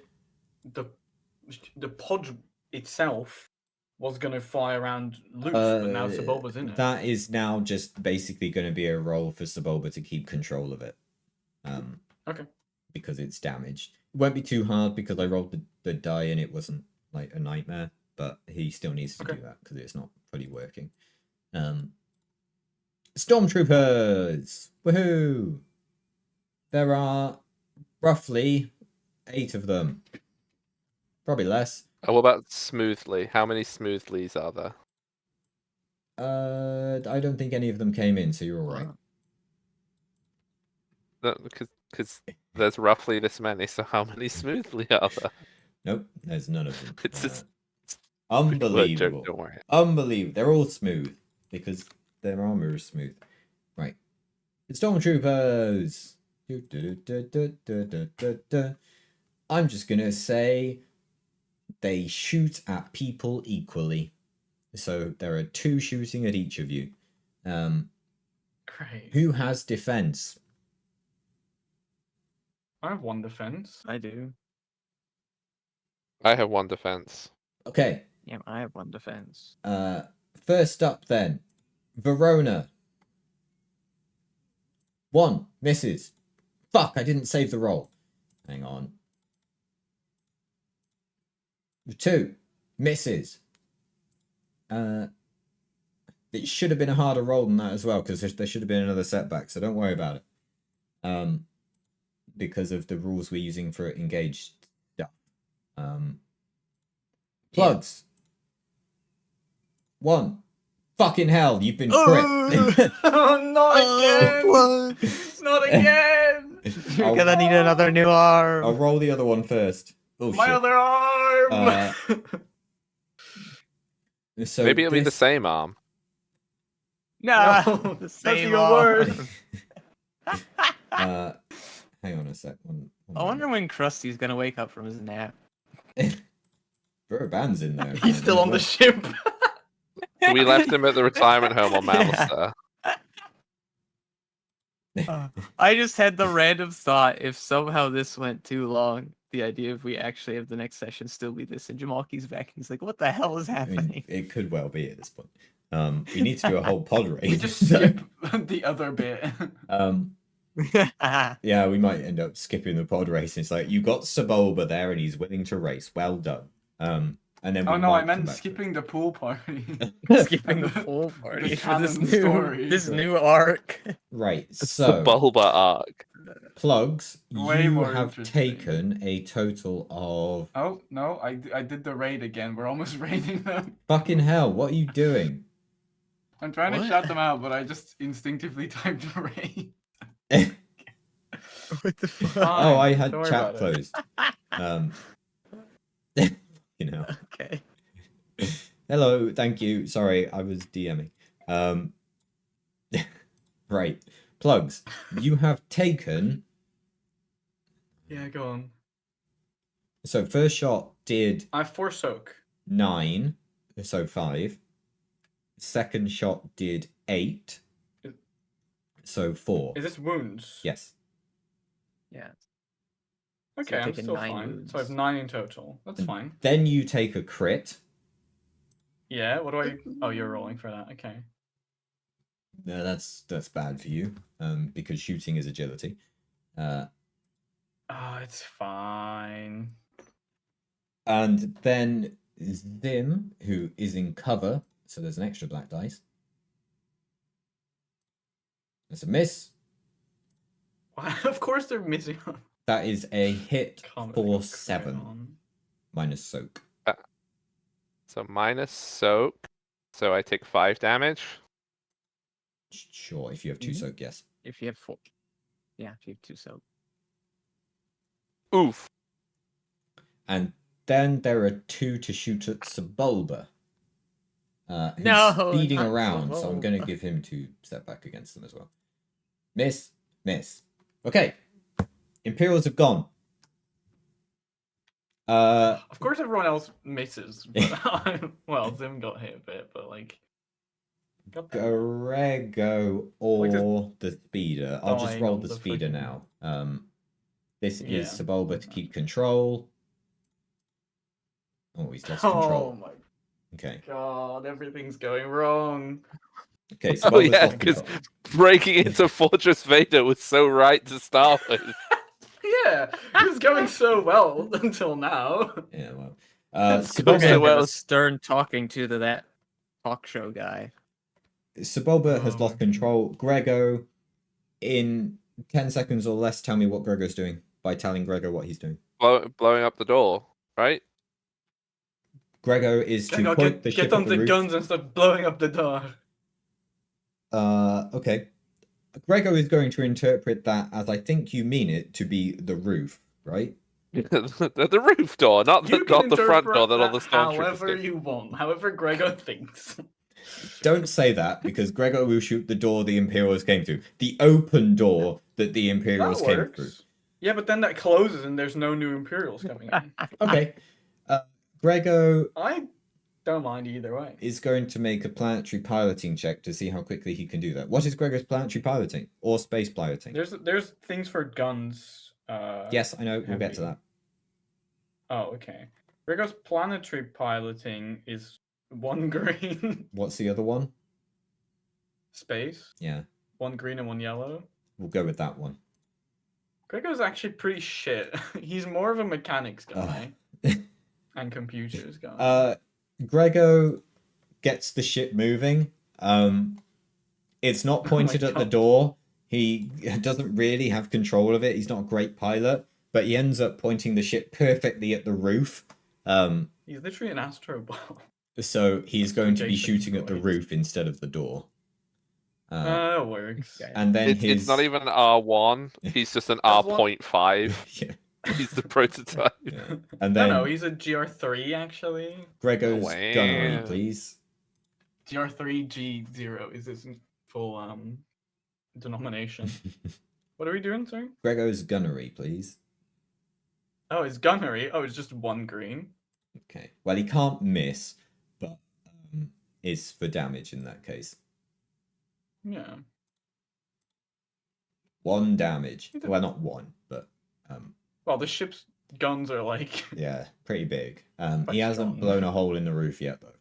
pod itself was gonna fly around loose, but now Sebulba's in it. That is now just basically going to be a role for Sebulba to keep control of it. Okay. Because it's damaged. It won't be too hard because I rolled the die and it wasn't like a nightmare, but he still needs to do that because it's not fully working. Stormtroopers! Woohoo! There are roughly 8 of them. Probably less. Oh, what about smoothly? How many smoothlys are there? I don't think any of them came in, so you're all right. No, because there's roughly this many. So how many smoothly are there? Nope, there's none of them. It's just unbelievable. Don't worry. Unbelievable. They're all smooth because their armor is smooth. Right. Stormtroopers. I'm just gonna say they shoot at people equally. So there are 2 shooting at each of you. Great. Who has defense? I have 1 defense. I do. I have 1 defense. Okay. Yeah, I have 1 defense. First up then, Verona. 1 misses. Fuck, I didn't save the roll. Hang on. 2 misses. It should have been a harder roll than that as well, because there should have been another setback, so don't worry about it. Because of the rules we're using for engaged stuff. Plugs. 1. Fucking hell, you've been tripped. Oh, not again! Not again! You're gonna need another new arm. I'll roll the other one first. Oh, My shit. other arm! So Maybe it'll be the same arm. Nah, No, the that's same even arm. worse. Hang on a sec. I wonder when Krusty's gonna wake up from his nap. Band's in there. He's still on the ship. We left him at the retirement home on Malastare. I just had the random thought, if somehow this went too long, the idea if we actually have the next session still be this, and Jamalki's back, he's like, what the hell is I happening? mean, it could well be at this point. We need to do a whole pod race. We just skip the other bit. Yeah, we might end up skipping the pod race. It's like, you got Sebulba there and he's willing to race. Well done. And then Oh we no, might I come meant back to skipping the pool party. Skipping the pool party for this canon new story. this new arc. it. Right, It's so the Bulba arc. Plugs, Way you more have interesting. taken a total of Oh no, I did the raid again. We're almost raiding them. fucking hell. What are you doing? I'm trying to What? shout them out, but I just instinctively typed raid. What the fuck? Oh, I had Don't worry chat about it. closed. You know. Okay. Hello, thank you. Sorry, I was DMing. Right. Plugs. You have taken. Yeah, go on. So first shot did I have 4 soak. 9, so 5. Second shot did 8, so 4. Is this wounds? Yes. Yeah. Okay, you're I'm taking still 9 fine. wounds. So I have 9 in total. That's fine. Then you take a crit. Yeah, what do I... Oh, you're rolling for that. Okay. No, that's bad for you, because shooting is agility. Oh, it's fine. And then Zim, who is in cover, so there's an extra black dice. That's a miss. Why? Of course they're missing. That is a hit Comment for going 7, on. minus soak. So minus soak. So I take 5 damage. Sure, if you have 2 soak, yes. If you have 4. Yeah, if you have 2 soak. Oof. And then there are 2 to shoot at Sebulba. Who's No, speeding not around, so I'm going to Sebulba. give him 2 step back against them as well. Miss. Okay. Imperials have gone. Of course, everyone else misses. But well, Zim got hit a bit, but like. Grego or the speeder. I'll just dying roll on the the speeder freaking- now. This Yeah, is Sebulba that's to fine. keep control. Oh, he's lost Oh control. my Okay. god, everything's going wrong. Okay, Oh Sebulba's yeah, lost because control. breaking into Fortress Vader was so right to start with. Yeah, it was going so well until now. Yeah, well. It's We're going gonna so Sebulba, have well. a stern talking to that talk show guy. Sebulba has Oh lost my control. Grego, in 10 seconds or less, tell me what Grego's doing by telling Grego what he's doing. Blowing up the door, right? Grego is to Hang on, point the get ship on at the the roof. guns and start blowing up the door. Okay. Grego is going to interpret that as I think you mean it to be the roof, right? The roof door, not You can the front door interpret that all that the stormtroopers however do. you want, however Gregor thinks. Don't say that because Grego will shoot the door the Imperials came through. The open door that the Imperials That came works. through. Yeah, but then that closes and there's no new Imperials coming in. Okay. Grego I don't mind either way. is going to make a planetary piloting check to see how quickly he can do that. What is Grego's planetary piloting or space piloting? There's things for guns. Yes, I know. We'll get to heavy. that. Oh, okay. Gregor's planetary piloting is 1 green What's the other one? space, Yeah, 1 green and 1 yellow. we'll go with that one. Gregor's actually pretty shit. He's more of a mechanics guy and computers guy. Grego gets the ship moving. It's not pointed at the God. door. He doesn't really have control of it. He's not a great pilot, but he ends up pointing the ship perfectly at the roof. He's literally an Astro Ball. So he's That's going to be gaping shooting at the void. roof instead of the door. That works. Okay. And then It's not even R1. He's just an That's what- R.5. Yeah. He's the prototype. Yeah. And then No, he's a GR3 actually. Grego's Wow. gunnery, please. GR3 G0 is his full denomination. What are we doing, sorry? Grego's gunnery, please. Oh, it's gunnery. Oh, it's just 1 green. Okay. Well, he can't miss, but is for damage in that case. Yeah. 1 damage. He did- Well, not 1, but Well, the ship's guns are like. yeah, pretty big. Quite He hasn't strong. blown a hole in the roof yet, though.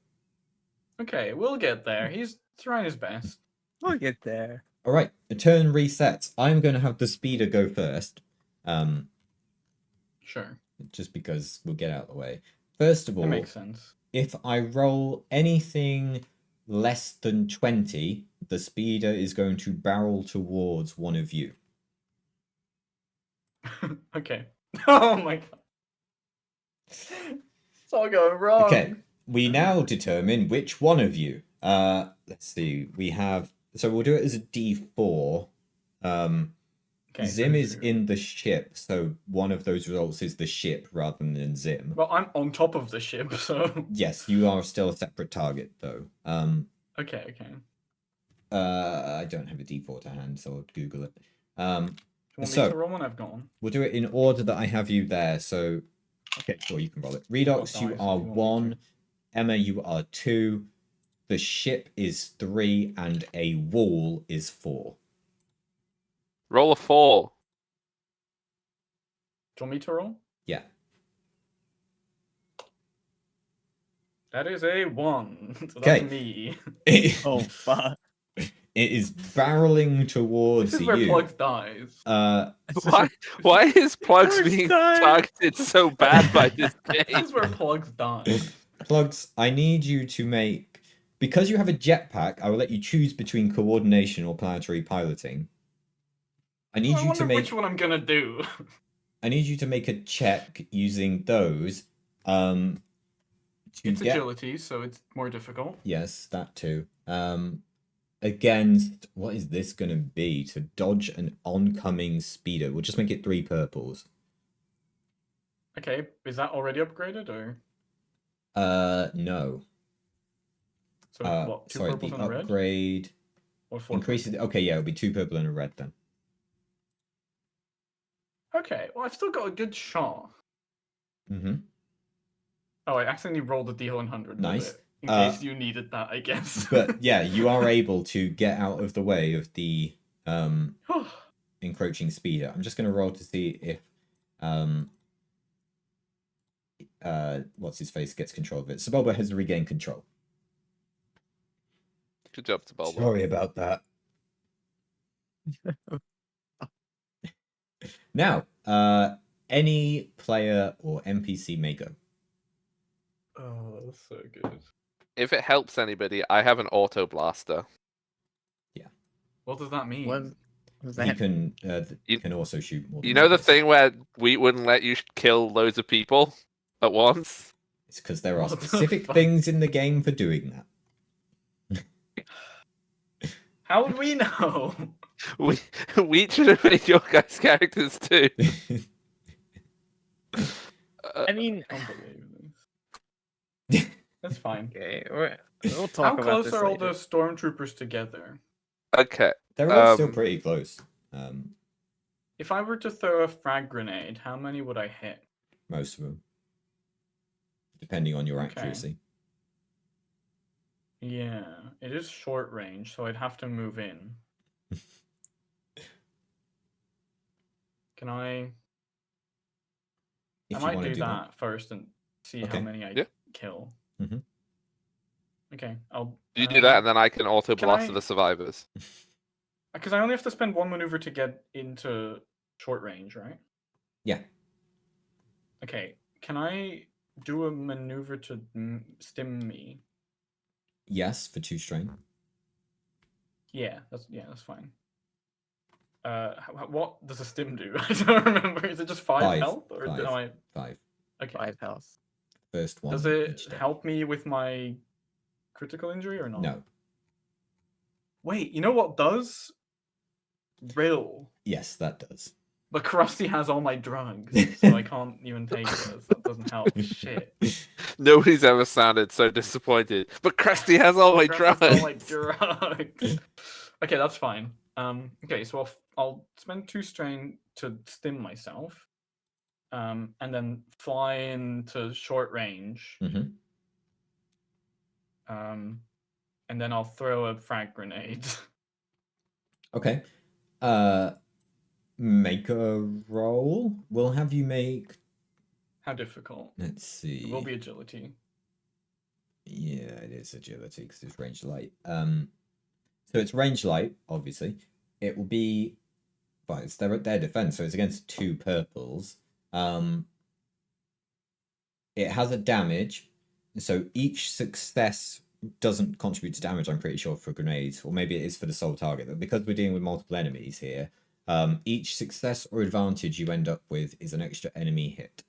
Okay, we'll get there. He's trying his best. We'll get there. All right, the turn resets. I'm going to have the speeder go first, Sure. just because we'll get out of the way. First of That all, makes sense. if I roll anything less than 20, the speeder is going to barrel towards one of you. Okay. Oh my god. It's all going wrong. Okay, we now determine which one of you. Let's see. We have. So we'll do it as a D4. Okay, Zim so is in the ship, so one of those results is the ship rather than Zim. Well, I'm on top of the ship, so. Yes, you are still a separate target, though. Okay. I don't have a D4 to hand, so I'll Google it. Do you want me So- to roll one? I've gone. We'll do it in order that I have you there. So, okay, sure, you can roll it. Redox, dice you if are you want me 1. to. Emma, you are 2. The ship is 3, and a wall is 4. Roll a 4. Do you want me to roll? Yeah. That is a 1. So Okay. that's me. It Oh fuck! is barreling towards This is where you. Plugs dies. Why is Plugs Plugs being died. targeted so bad by this This game? is where Plugs dies. Plugs, I need you to make. Because you have a jetpack, I will let you choose between coordination or planetary piloting. I need I you wonder to make. which one I'm gonna do. I need you to make a check using those. To It's get agility, so it's more difficult. yes, that too. against, what is this going to be? To dodge an oncoming speeder. We'll just make it 3 purples. Okay, is that already upgraded or? No. So what? 2 Sorry, purples the and a red, upgrade or 4 increases. purple? Okay, yeah, it'll be 2 purple and a red then. Okay, well I've still got a good shot. Mm-hmm. Oh, I accidentally rolled a D100. Nice. In case you needed that, I guess. But yeah, you are able to get out of the way of the encroaching speeder. I'm just going to roll to see if what's his face gets control of it. Sebulba has regained control. Good job, Sebulba. Sorry about that. Now, any player or NPC may go. Oh, that's so good. If it helps anybody, I have an auto blaster. What does that mean? What was He that? can You- can also shoot more than You know one the person. thing where we wouldn't let you kill loads of people at once? It's because there are What the specific fuck? things in the game for doing that. How would we know? We should have made your guys' characters too. I mean, I can't believe this. That's fine. okay, we'll talk How about close this are all later. the stormtroopers together? Okay. They're all still pretty close. If I were to throw a frag grenade, how many would I hit? Most of them, depending on your Okay. accuracy. Yeah, it is short range, so I'd have to move in. Can I? If I you might want to do do that first and see how Okay. many I Yeah. kill. Mhm. Okay, I'll. You do that, and then I can auto can blaster I- the survivors. Because I only have to spend 1 maneuver to get into short range, right? Yeah. Okay, can I do a maneuver to stim me? Yes, for 2 strain. Yeah, that's fine. What does a stim do? I don't remember. Is it just 5 5 health, or five. am I? 5. Okay. 5 health. First one. Does it each day. help me with my critical injury or not? No. Wait, you know what does? Rill. Yes, that does. But Krusty has all my drugs, so I can't even take this. That doesn't help. Shit. Nobody's ever sounded so disappointed. But Krusty has all my Krusty drugs. has all my drugs. Okay, that's fine. Okay, so I'll spend 2 strain to stim myself, and then fly into short range. Mm-hmm. And then I'll throw a frag grenade. Okay. Make a roll. We'll have you make. How difficult? Let's see. It will be agility. Yeah, it is agility because it's range light. So it's range light, obviously. It will be, but it's their defense, so it's against 2 purples. It has a damage, so each success doesn't contribute to damage. I'm pretty sure for grenades, or maybe it is for the sole target. But because we're dealing with multiple enemies here, each success or advantage you end up with is an extra enemy hit.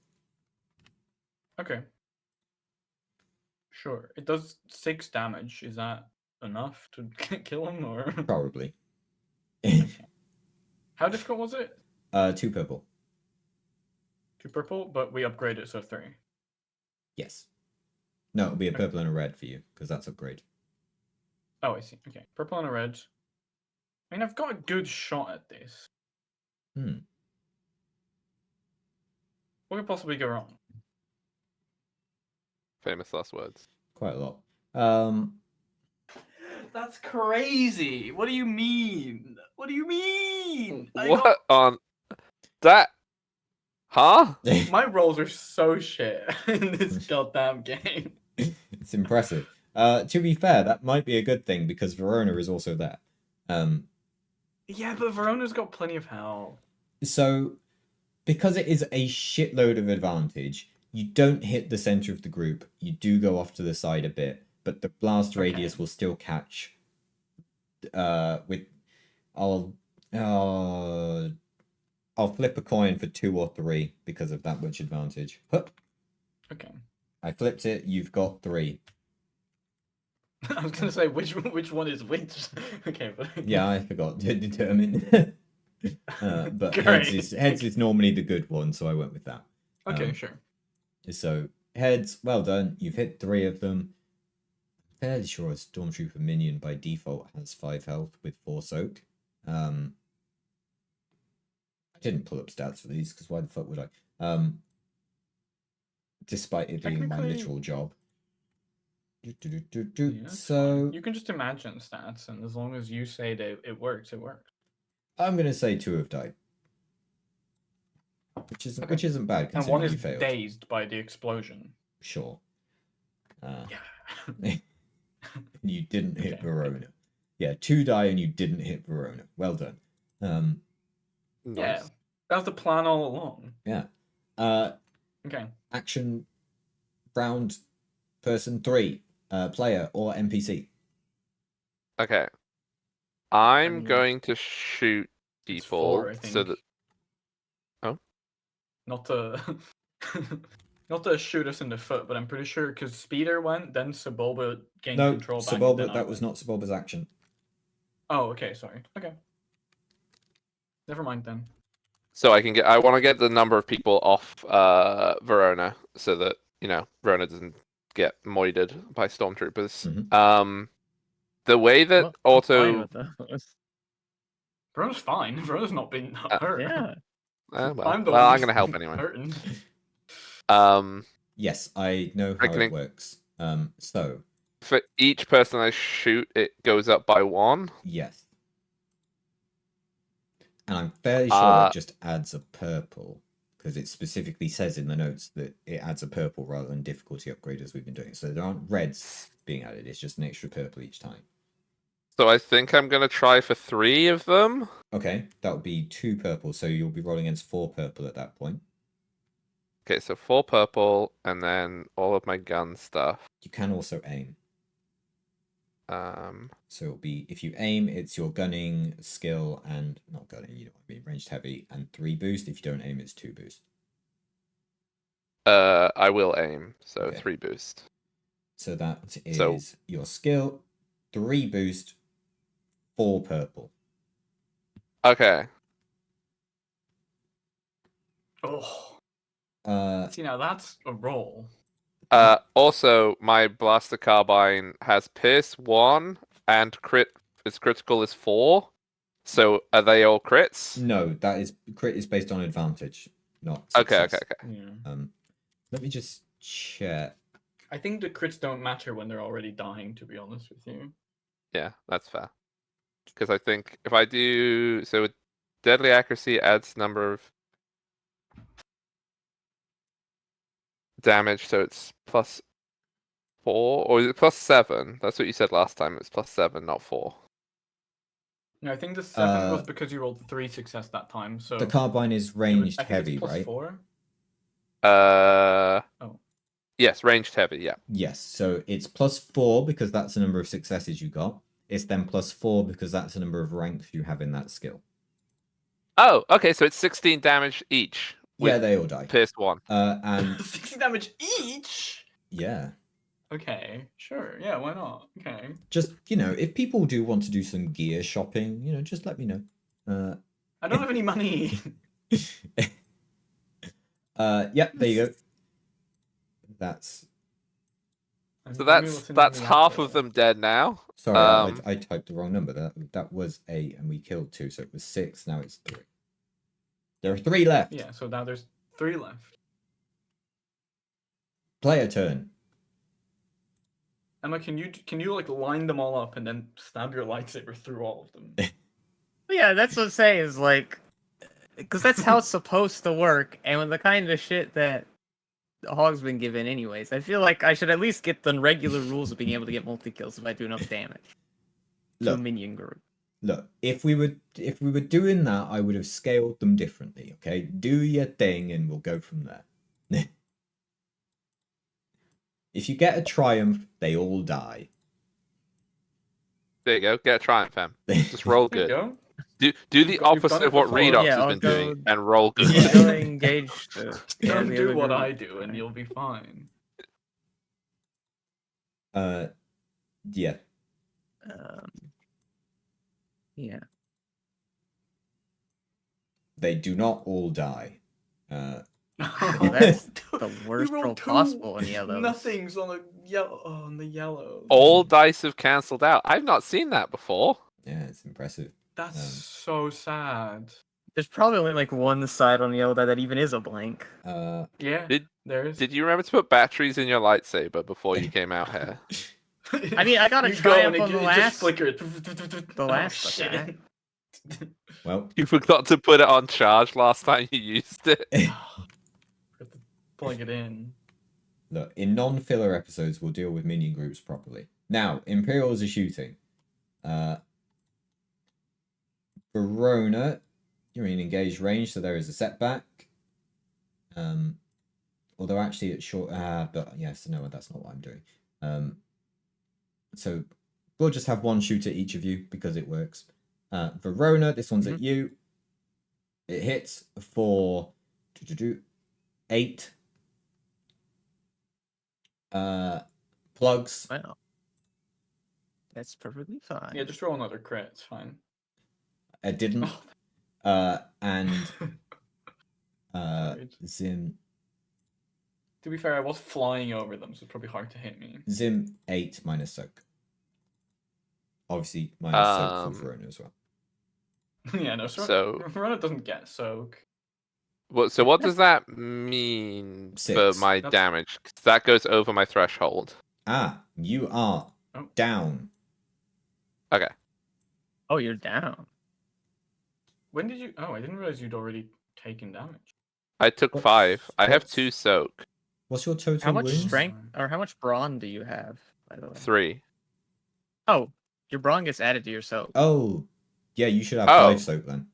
Okay. Sure. It does 6 damage. Is that enough to kill him, or? Probably. How difficult was it? 2 purple. 2 purple, but we upgrade it so 3. Yes. No, it'll be a Okay. purple and a red for you because that's upgrade. Oh, I see. Okay, purple and a red. I mean, I've got a good shot at this. What could possibly go wrong? Famous last words. Quite a lot. That's crazy. What do you mean? What do you mean? What on that? Huh? My rolls are so shit in this goddamn game. It's impressive. To be fair, that might be a good thing because Verona is also there. Yeah, but Verona's got plenty of health. So, because it is a shitload of advantage, you don't hit the center of the group. You do go off to the side a bit, but the blast radius will still catch. I'll flip a coin for 2 or 3 because of that much advantage. Hup. Okay. I flipped it. You've got 3. I was gonna say which one is which. Okay, but Yeah, I forgot to determine. But Great. heads is normally the good one, so I went with that. Okay, sure. So heads, well done. You've hit 3 of them. I'm fairly sure a Stormtrooper minion by default has 5 health with 4 soak. I didn't pull up stats for these because why the fuck would I? Despite it being my Technically- literal job. Yeah, it's So fine. You can just imagine stats, and as long as you say that it works, it works. I'm gonna say 2 have died, which isn't bad And considering one you is failed. dazed by the explosion. Sure. Yeah. You didn't hit Okay. Verona. Yeah, 2 die and you didn't hit Verona. Well done. Yeah. Nice. That was the plan all along. Yeah. Okay. Action round person 3, player or NPC. Okay. I'm mean, going to shoot It's people 4, I so think. that. Oh. Not to not to shoot us in the foot, but I'm pretty sure because Speeder went, then Sebulba gained No, control back. and Sebulba, then I that was went. not Sebulba's action. Oh, okay, sorry. Okay. Never mind then. So I want to get the number of people off Verona so that Verona doesn't get moided by stormtroopers. Mhm. The way that Well, I'm fine auto with those. Verona's fine. Verona's not been hurt. Yeah. well, I'm the well, one I'm gonna help who's anyway. hurting. Yes, I know how Reckoning. it works. So For each person I shoot, it goes up by 1. yes. And I'm fairly sure it just adds a purple because it specifically says in the notes that it adds a purple rather than difficulty upgrade as we've been doing. So there aren't reds being added, it's just an extra purple each time. So I think I'm gonna try for 3 of them. Okay, that would be 2 purple, so you'll be rolling against 4 purple at that point. Okay, so 4 purple, and then all of my gun stuff. You can also aim. Um, So it'll be, if you aim, it's your gunning, skill, and not gunning, you know what I mean, ranged heavy, and 3 boost. If you don't aim, it's 2 boost. I will aim, so Okay. 3 boost. So that is So- your skill, 3 boost, 4 purple. Okay. Oh, Uh, see now that's a roll. Also, my blaster carbine has pierce 1 and its critical is 4. So are they all crits? no, that is crit is based on advantage, not Okay, success. okay. Yeah. Let me just check. I think the crits don't matter when they're already dying. To be honest with you. Yeah, that's fair. Because I think if I do with deadly accuracy adds number of damage, so it's +4 or is it +7? That's what you said last time. It's +7, not 4. No, I think the 7 was because you rolled 3 success that time. So The carbine is it was- ranged I think heavy, it's right? +4. Oh. Yes, ranged heavy. Yeah. Yes, so it's +4 because that's the number of successes you got. It's then +4 because that's the number of ranks you have in that skill. Oh, okay. So it's 16 damage each. Yeah, With they all die. pierce 1. And 60 damage each. yeah, Okay, sure. Yeah, why not? Okay. just if people do want to do some gear shopping, just let me know. I don't have any money. Yeah, there you go. That's So that's half of them dead now. sorry, I typed the wrong number. That was 8, and we killed 2, so it was 6. Now it's 3. There are 3 left. Yeah, so now there's 3 left. Player turn. Emma, can you like line them all up and then stab your lightsaber through all of them? Yeah, that's what I'm saying is like, because that's how it's supposed to work, and with the kind of shit that Hog's been given, anyways, I feel like I should at least get the regular rules of being able to get multi kills if I do enough damage to a Look, minion group. look. If we were doing that, I would have scaled them differently. Okay, do your thing, and we'll go from there. If you get a triumph, they all die. There you go. Get a triumph, fam. Just roll There you good. go. Do the You've done opposite it of what before. Redox Yeah, has I'll been go- doing and roll good. Yeah, go engage the. Don't the do other what group. I do, and you'll be fine. Yeah. Yeah. They do not all die. Oh, that's the You worst rolled roll two possible in yellows. Nothings on the yellow. On the yellows. All dice have cancelled out. I've not seen that before. Yeah, it's impressive. That's so sad. There's probably only like one side on the yellow that even is a blank. Yeah, there is. Did you remember to put batteries in your lightsaber before you came out here? I mean, I got a You go and triumph on the it last. just flickered. The Oh, last shit. attack. Well, You forgot to put it on charge last time you used it. Have to plug it in. look, in non-filler episodes, we'll deal with minion groups properly. Now, Imperials are shooting. Verona, you're in engaged range, so there is a setback. Although actually it's short, but yes, no, that's not what I'm doing. So we'll just have one shoot at each of you because it works. Verona, this one's at you. It hits for 8 plugs. Wow. That's perfectly fine. Yeah, just roll another crit. It's fine. It didn't. Oh. And Right. Zim To be fair, I was flying over them, so it's probably hard to hit me. Zim 8 minus soak. Obviously minus soak for Verona as well. Yeah, no. So- Verona doesn't get soak. So what does that mean for 6. my That's- damage? 'Cause that goes over my threshold. You are down. Okay. Oh, you're down. When did you? Oh, I didn't realize you'd already taken damage. I took What's- 5. I have what's- 2 soak. What's your total How much wounds? strength or how much brawn do you have, by the way? 3. Oh, your brawn gets added to your soak. Oh, yeah, you should have Oh. 5 soak then.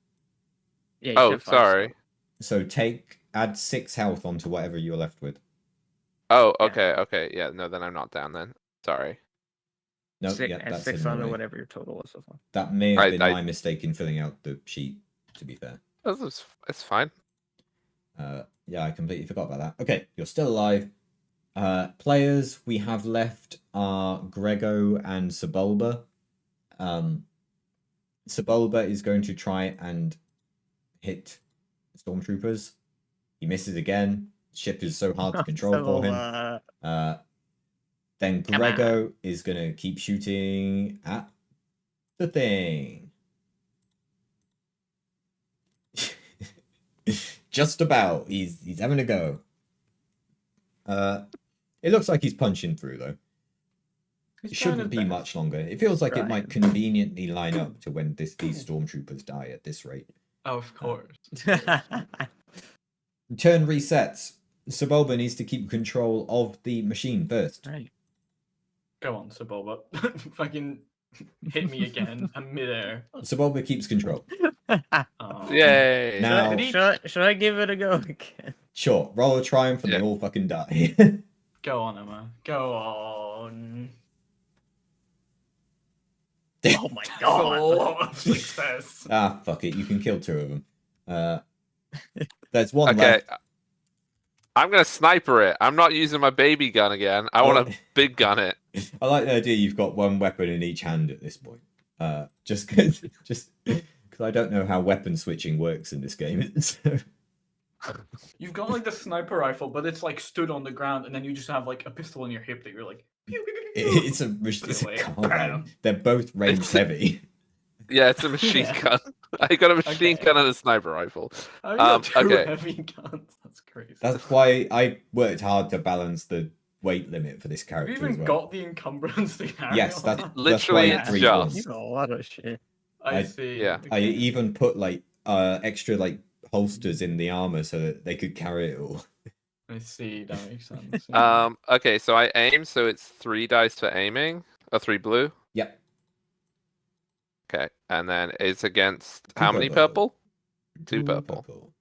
Yeah, you should Oh, have 5 sorry. soak. So add 6 health onto whatever you're left with. Oh, Yeah. okay. Yeah, no, then I'm not down then. Sorry. No, Add that's 6 hidden onto away. whatever your total was so far. That may have been I- my mistake in filling out the sheet, to be fair. It's fine. Yeah, I completely forgot about that. Okay, you're still alive. Players we have left are Grego and Sebulba. Sebulba is going to try and hit stormtroopers. He misses again. Ship is so hard to control for him. Then Come Grego is going to keep shooting at the thing. Just about. He's having a go. It looks like he's punching through though. He's It trying shouldn't his be best. much longer. It feels like it Trying. might conveniently line up to when these stormtroopers die at this rate. Oh, of course. Turn resets. Sebulba needs to keep control of the machine first. Right. Go on, Sebulba. Fucking hit me again. I'm midair. Sebulba keeps control. Oh. Yay! Now- Should I give it a go again? Sure, roll a triumph and they Yeah. all fucking die. Go on, Emma. Go on. Oh my That's a god! lot of success. Fuck it, you can kill 2 of them. There's one Okay. left. I'm gonna sniper it. I'm not using my baby gun again. I want to big gun it. I like the idea you've got one weapon in each hand at this point. Just because I don't know how weapon switching works in this game. So, You've got like the sniper rifle, but it's like stood on the ground, and then you just have like a pistol in your hip that you're like. Pew, pew, pew, pew, pew. it's a Away. carbine. Bam. They're both range heavy. Yeah, it's a machine Yeah. gun. I got a machine Okay. gun and a sniper rifle. Oh, you got 2 okay. heavy guns. That's crazy. That's why I worked hard to balance the weight limit for this Have character you even as well. got the encumbrance to carry Yes, on? that's Literally, why it's three just- ones. You got a lot of shit. I I- see. yeah. I Okay. even put like extra like holsters in the armor so that they could carry it all. I see. That makes sense. yeah. Okay, so I aim, so it's 3 dice for aiming. 3 blue. Yep. Okay, and then it's against 2 how many purple? 2 purple.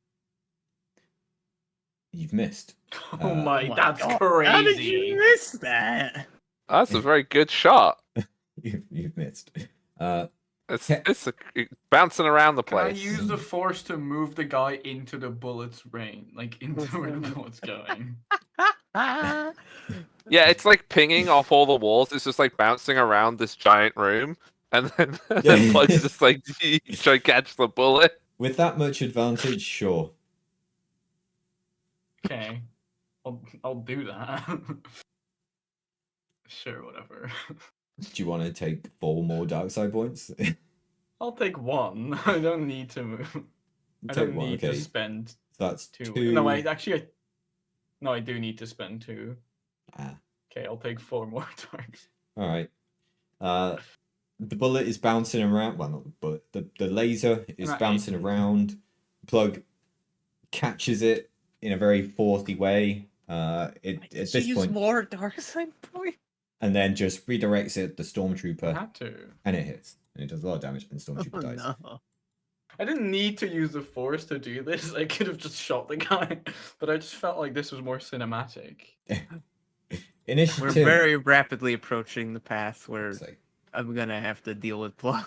You've missed. Oh my, my that's God. crazy. How did you miss that? That's a very good shot. You've missed. It's Okay. bouncing around the Can I place. use the force to move the guy into the bullet's range, like into where the bullet's going? Yeah, it's like pinging off all the walls. It's just like bouncing around this giant room, and then Plugs just like try to catch the bullet. With that much advantage, sure. Okay, I'll do that. Sure, whatever. Do you want to take 4 more dark side points? I'll take 1. I don't need to move. I Take don't 1, need okay. to spend So that's 2. 2. No, no, I do need to spend 2. Ah. Okay, I'll take 4 more darks. All right. The bullet is bouncing around. Well, not the bullet. The laser is Not bouncing 18. around. Plug catches it in a very forcey way. At this point, more dark side point. and then just redirects it at the I stormtrooper, had to. and it hits, and it does a lot of damage, and the stormtrooper dies. No. I didn't need to use the force to do this. I could have just shot the guy, but I just felt like this was more cinematic. Initiative. We're very rapidly approaching the path where It's like- I'm gonna have to deal with Plug.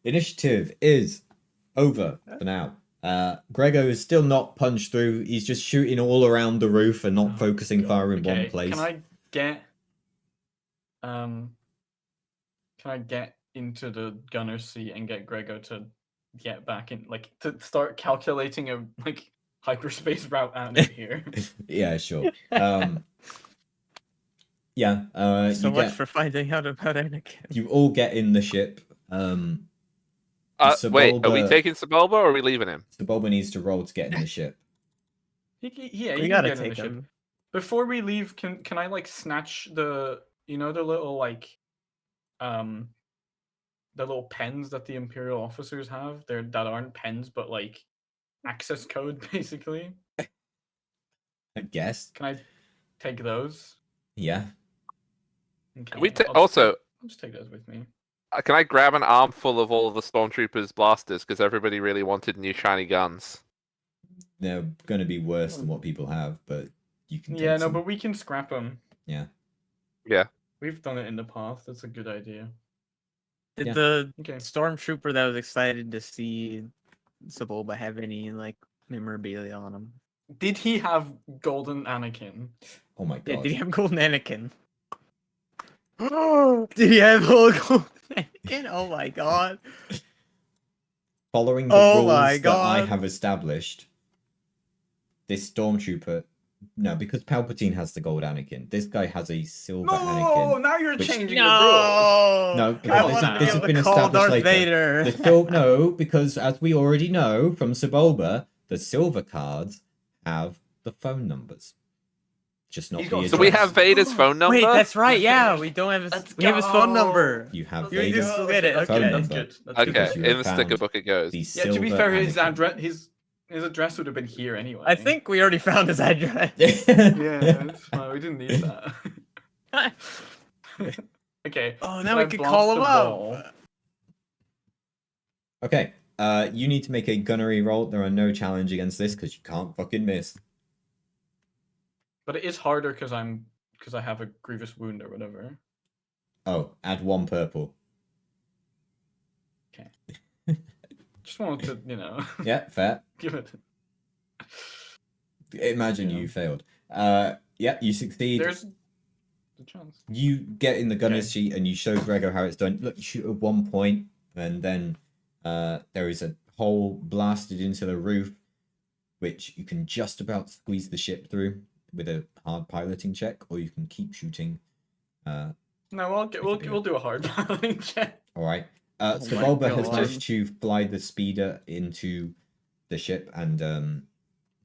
Initiative is over for now. Grego is still not punched through. He's just shooting all around the roof and not focusing God. fire in Okay, one place. Can I get into the gunner seat and get Grego to get back in, like to start calculating a like hyperspace route out of here? Yeah, sure. Yeah. So you much get, for finding out about Anakin. you all get in the ship. Wait, are we Sebulba- taking Sebulba or are we leaving him? Sebulba needs to roll to get in the ship. Yeah, We you gotta can get in take the ship. him. Before we leave, can I like snatch the the little like the little pens that the Imperial officers have? That aren't pens but like access code basically. I guess. Can I take those? Yeah. Okay. We I'll just take those with me. Can I grab an armful of all of the stormtroopers' blasters because everybody really wanted new shiny guns? They're going to be worse than what people have, but you can take Yeah, no, some. but we can scrap them. Yeah. Yeah. We've done it in the past. That's a good idea. Did Yeah. the Okay. stormtrooper that was excited to see Sebulba have any like memorabilia on him? Did he have golden Anakin? Oh my Yeah, god. did he have golden Anakin? Did he have golden Anakin? Oh my god. Following the Oh rules my that I God. have established, this stormtrooper. No, because Palpatine has the gold Anakin. This guy has a silver Anakin. Now you're which- changing the rules. No, I because this want is- to this be has able been to call established Darth later. Vader. No, because as we already know from Sebulba, the silver cards have the phone numbers. Just not He's the got- address. So we have Vader's phone number. Wait, that's right. Let's Yeah, finish. we don't have his. Let's We have his phone number. You have You Vader's just get it. That's phone good. That's number. good. That's Okay, good. because you in have the sticker found book it goes. the Yeah, to be silver fair, his Anakin. address, his address would have been here anyway. I think we already found his address. Yeah, it's fine. We didn't need that. Okay. Oh, so now we I can blast call the him ball. up. Okay, you need to make a gunnery roll. There are no challenge against this because you can't fucking miss. But it is harder because I have a grievous wound or whatever. Oh, add 1 purple. Just wanted to, Yeah, fair. give it. Imagine Yeah. you failed. Yeah, you succeed. There's a chance. You get in the gunner's Okay. sheet and you show Gregor how it's done. Look, you shoot at 1 point, and then there is a hole blasted into the roof, which you can just about squeeze the ship through with a hard piloting check, or you can keep shooting. No, we'll do a hard piloting check. All right. Oh So my Bulba has God. managed to fly the speeder into the ship and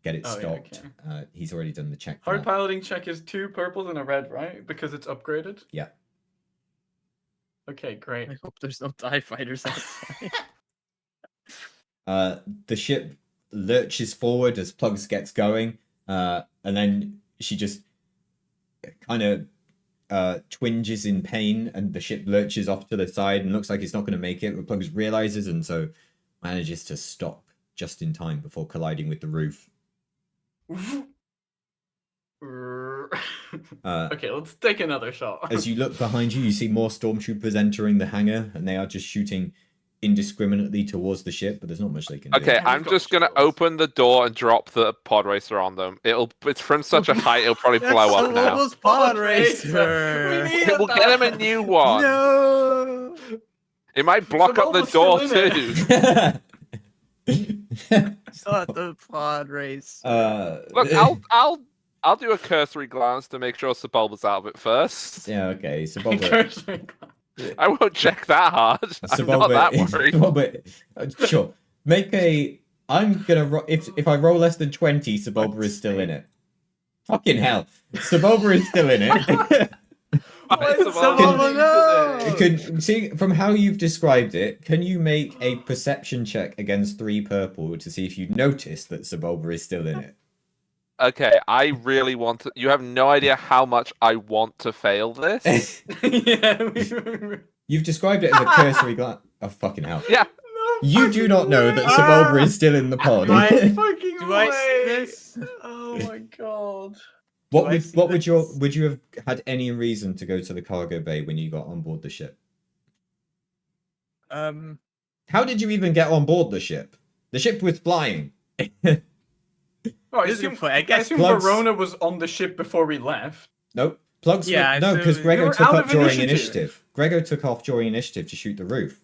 get it Oh, yeah, stopped. okay. He's already done the check. for Hard that. piloting check is 2 purples and a red, right? Because it's upgraded. Yeah. Okay, great. I hope there's no TIE fighters outside. The ship lurches forward as Plugs gets going, and then she just kind of twinges in pain, and the ship lurches off to the side and looks like it's not going to make it. But Plugs realizes and so manages to stop just in time before colliding with the roof. Okay, let's take another shot. As you look behind you, you see more stormtroopers entering the hangar, and they are just shooting indiscriminately towards the ship, but there's not much they can do. Okay, Yeah, I'm we've got just gonna shields. open the door and drop the pod racer on them. It's from such a height, it'll probably blow up now. Sobulba's pod We racer. need We'll get him a new one. No. It might block up the Sobulba's still door in too. Not the pod racer. Look, I'll do a cursory glance to make sure Sebulba's out of it first. Yeah, okay. Sebulba, I won't check that hard. I'm not that worried. Sebulba, sure. Make a. I'm gonna if I roll less than 20, Sebulba is still in it. Fucking hell, Sebulba is still in it. Why is Sebulba, no! Could see from how you've described it, can you make a perception check against 3 purple to see if you notice that Sebulba is still in it? Okay, I really want to. You have no idea how much I want to fail this. Yeah. You've described it as a cursory glance. Oh fucking hell! Yeah. You do not know that Sebulba is still in the pod. Do I- Fucking Do I see way. this? Oh my god. What Do I would see what would your this? would you have had any reason to go to the cargo bay when you got on board the ship? How did you even get on board the ship? The ship was flying. Oh, I This is a assume, point. I I guess assume Plugs- Verona was on the ship before we left. Nope. Plugs. Yeah, No, so because you Grego were took out up of during initiative. initiative. Grego took off during initiative to shoot the roof.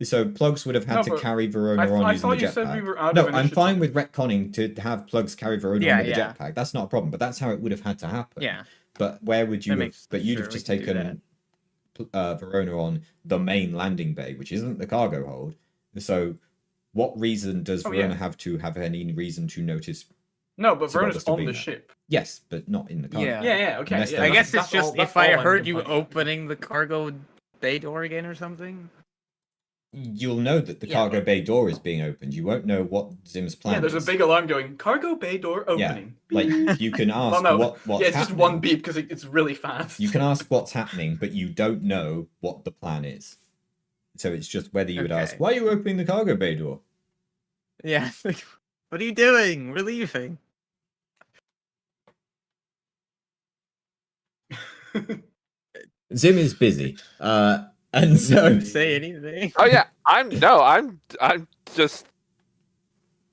So Plugs would have had No, to but carry Verona on I using the thought you said we jetpack. were out No, of I'm fine initiative. with retconning to have Plugs carry Verona Yeah, on with the yeah. jetpack. That's not a problem. But that's how it would have had to happen. Yeah. But where would you That have? makes- But you'd sure, have we just can do taken Verona on the main landing bay, which isn't the cargo hold. So, what reason does Oh, Verona yeah. have to have any reason to notice? No, but Sebulba's Verona's still on being the there. ship. Yes, but not in the cargo. Yeah. Yeah, okay. Unless Yeah, they're I not- guess that's it's just all- that's if I all I'm heard you complaining about. opening the cargo bay door again or something. You'll know that the Yeah. cargo bay door is being opened. You won't know what Zim's plan Yeah, there's is. a big alarm going. Cargo bay door opening. Like you can ask Well, no. what's Yeah, it's just happening. one beep because it's really fast. You can ask what's happening, but you don't know what the plan is. So it's just whether you would ask, Okay. "Why are you opening the cargo bay door?" Yeah. What are you doing? We're leaving. Zim is busy, and so Don't say anything. Oh yeah, I'm just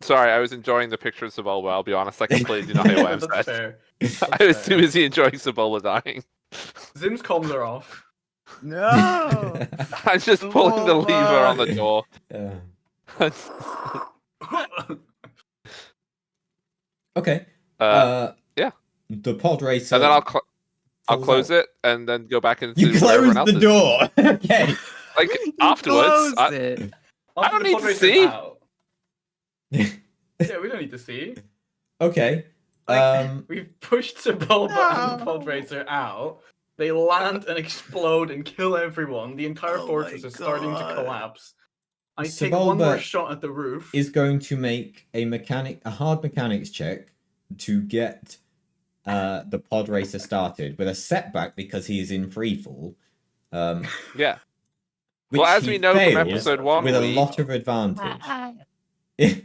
sorry. I was enjoying the picture of Sebulba. I'll be honest. I completely do not hear what I'm That's saying. fair. I was too busy enjoying Sebulba dying. Zim's comms are off. No. I'm just pulling the lever on the door. okay. Yeah. The pod racer. And then I'll pulls close out. it and then go back into You where close everyone else the is. door. Okay. Like afterwards. Closed I, it. I don't The need pod to racer's see. out. Yeah, we don't need to see. Okay. We've pushed Sebulba and the No. pod racer out. They land and explode and kill everyone. The entire Oh fortress my is starting to God. collapse. I take one more Sebulba shot at the roof. is going to make a hard mechanics check to get the pod racer started with a setback because he is in free fall. Yeah. Which Well, as he we know from fails episode 1, with a we, lot of advantage.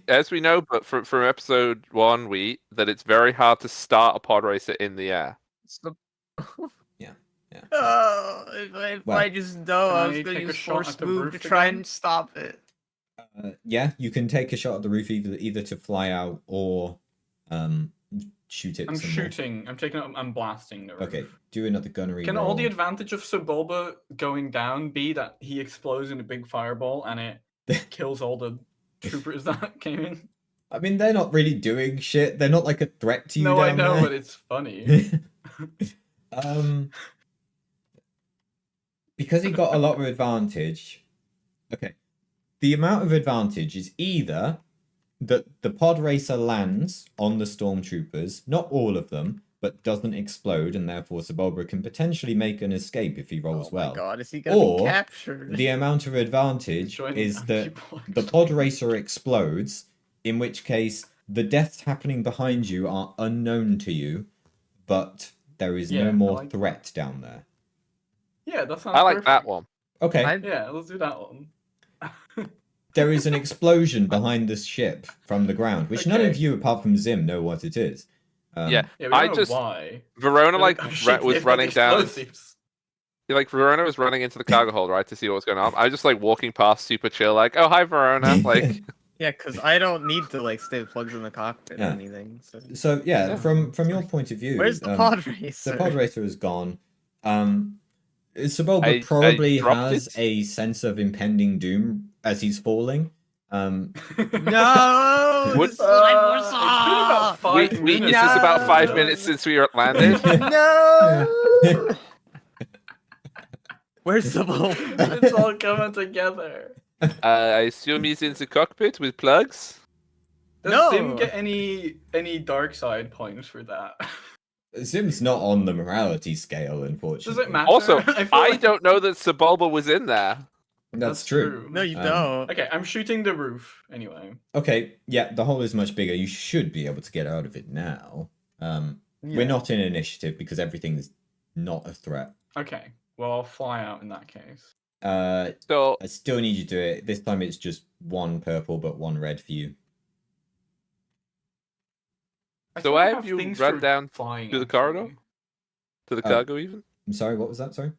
as we know, but from episode 1, that it's very hard to start a pod racer in the air. Yeah. Oh, if Well, I just know, I can was I going to take a use shot force at the move to roof try again? and stop it. Yeah, you can take a shot at the roof either to fly out or shoot it. I'm some more. shooting. I'm taking. I'm blasting the roof. Okay, do another gunnery Can roll. all the advantage of Sebulba going down be that he explodes in a big fireball and it kills all the troopers that came in? I mean, they're not really doing shit. They're not like a threat to you. No, I down know, there. but it's funny. Because he got a lot of advantage. Okay, the amount of advantage is either that the pod racer lands on the stormtroopers, not all of them, but doesn't explode, and therefore Sebulba can potentially make an escape if he rolls Oh my well. god, is he going to Or be captured? The amount of advantage Join is that anti-block. the pod racer explodes, in which case the deaths happening behind you are unknown to you, but there is Yeah, no I more like that. threat down there. Yeah, that sounds I like perfect. that one. Okay, Yeah, let's do that one. there is an explosion behind this ship from the ground, which none Okay. of you, apart from Zim, know what it is. Yeah, Yeah, we don't I know just why. Verona They're like oh, shit, was they've got running down. explosives. Verona was running into the cargo hold, right, to see what was going on. I was just like walking past, super chill, like, oh hi Verona, like. Yeah, because I don't need to like stay with plugs in the cockpit or Yeah. anything. So. So yeah, from your point of view, Where's the pod racer? The pod racer is gone. Sebulba I probably dropped has it. a sense of impending doom as he's falling. No, What- It's been about 5 We minutes. this is about 5 No. minutes since we landed. No. Where's the ball? It's all coming together. I assume he's in the cockpit with plugs. Does Sim No. get any dark side points for that? Sim's not on the morality scale, unfortunately. Does it matter? Also, feel I like- don't know that Sebulba was in there. That's true. No, you Um, don't. Okay, I'm shooting the roof anyway. Okay, yeah, the hole is much bigger. You should be able to get out of it now. Yeah. We're not in initiative because everything is not a threat. Okay, well I'll fly out in that case. So I still need you to do it. This time it's just one purple but one red for you. So still why don't have you things run for down flying, to the actually. corridor? To the cargo even? I'm sorry, what was that? Sorry?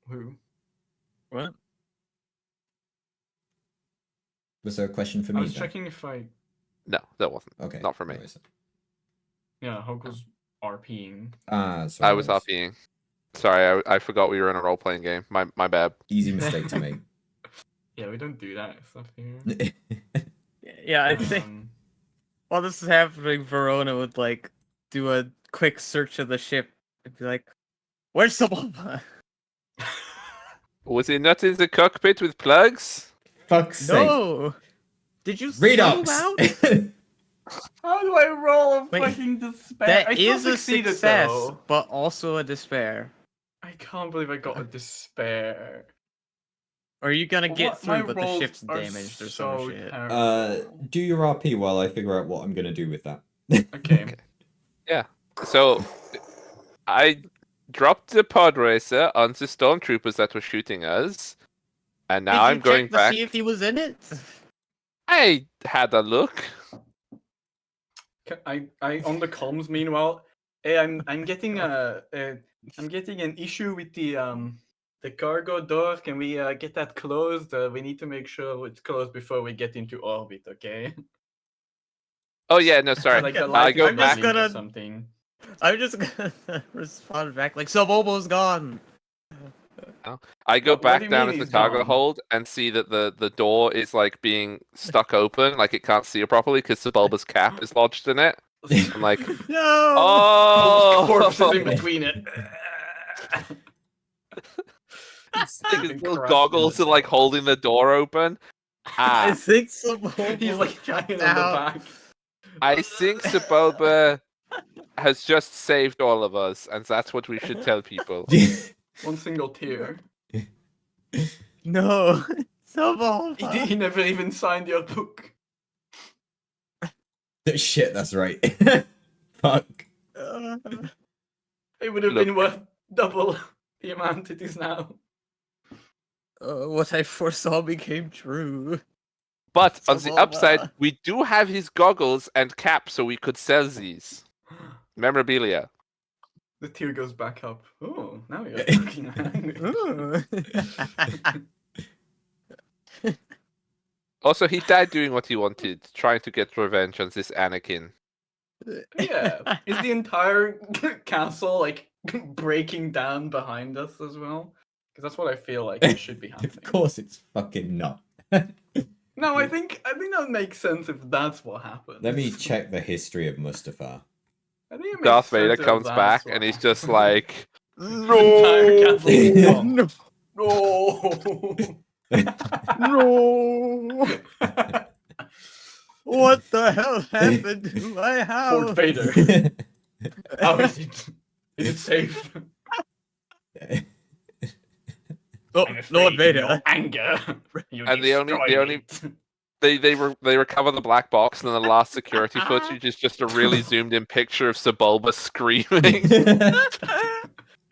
Who? What? Was there a question for I me? was then? checking if I. No, that wasn't. Okay. Not for me. no worries. Yeah, Hulk was RPing. Sorry. I was RPing. Sorry, I forgot we were in a role playing game. My bad. Easy mistake to make. Yeah, we don't do that stuff here. Yeah, I think while this is happening, Verona would like do a quick search of the ship and be like, "Where's the bomb?" Was he not in the cockpit with plugs? Fuck's sake. No. Did you Redux! zoom out? How do I roll a Wait, fucking despair? I That still is a succeeded, success, though. but also a despair. I can't believe I got a despair. Or are you gonna get What? My through, but the rolls ship's are damaged or so some shit? terrible. Do your RP while I figure out what I'm gonna do with that. Okay. So I dropped the pod racer onto stormtroopers that were shooting us, and now I'm going check back. to see if he was in it? I had a look. I on the comms. Meanwhile, hey, I'm getting I'm getting an issue with the cargo door. Can we get that closed? We need to make sure it's closed before we get into orbit. Okay. Oh yeah, no, sorry. Like the I light go is back- blink or gonna- something. I'm just gonna respond back like, Sebulba's gone. I go What do back you down mean into the he's cargo gone? hold and see that the door is like being stuck open, like it can't see it properly because the bulbous cap is lodged in it. I'm like, No. oh, Corpses in between it. His little goggles are like holding the door open. I Ah, think Sebulba He's like jumped hanging on the out. back. I think Sebulba has just saved all of us, and that's what we should tell people. One single tear. No. Sebulba. He never even signed your book. Shit, that's right. Fuck. It would have Look. been worth double the amount it is now. What I foresaw became true. But on the Sebulba. upside, we do have his goggles and cap, so we could sell these. Memorabilia. The tear goes back up. Oh, now you're fucking angry. Also, he died doing what he wanted, trying to get revenge on this Anakin. Yeah. Is the entire castle like breaking down behind us as well? Because that's what I feel like it should be happening. Of course it's fucking not. No, I think that makes sense if that's what happens. Let me check the history of Mustafar. I think it makes Darth Vader sense if comes that's back what and he's happens. just like, The entire no, castle is gone. No. No. No. What the hell happened to my house? Fort Vader. How is it? Is it safe? Oh, I'm afraid Lord in Vader. your anger. You And the only- destroyed it. they recover the black box, and then the last security footage is just a really zoomed in picture of Sebulba screaming.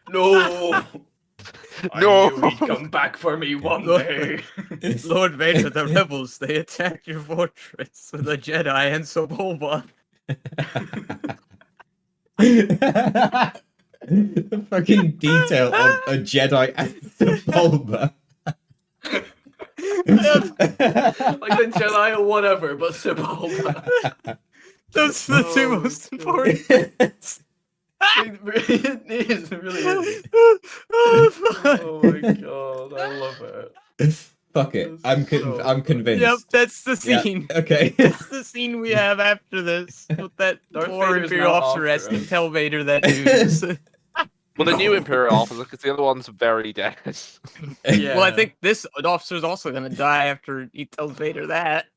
No. I No. knew he'd come back for me one Lord- day. Lord Vader, the rebels, they attacked your fortress with a Jedi and Sebulba. The fucking detail of a Jedi and Sebulba. Like the Jedi or whatever, but Sebulba. Those are the two Oh, most God. important. It is, it really is. Oh, fuck. Oh my god, I love it. Fuck it. That's I'm so I'm funny. convinced. Yep, that's the Yeah, scene. okay. That's the scene we have after this. With that Darth poor Vader's Imperial now officer has after to us. tell Vader that news. Well, the new Imperial officer, because the other one's very dead. Yeah. Well, I think this officer's also gonna die after he tells Vader that.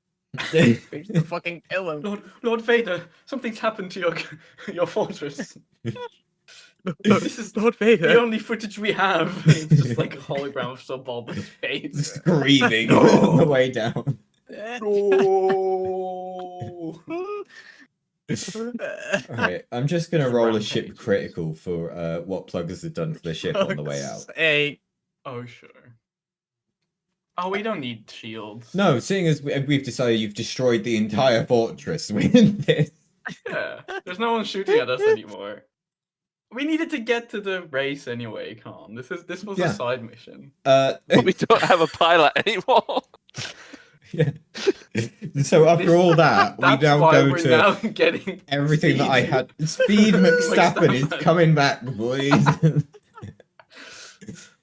Vader's gonna fucking kill him. Lord Vader, something's happened to your fortress. This is Lord the Vader. only footage we have. It's just like a hologram of Sebulba's face. Screaming No. on the way down. No. Alright, I'm just gonna Just roll a rampage. ship critical for what pluggers have done for the ship on the way out. Hey, Oh sure. Oh, we don't need shields. No, seeing as we've decided you've destroyed the entire fortress with this. Yeah. There's no one shooting at us anymore. We needed to get to the race anyway, Con. This was Yeah. a side mission. We don't have a pilot anymore. Yeah. So after all that, we That's now why go we're to now getting everything that I Speed. had. Speed McStappen is McStappen. coming back, boys.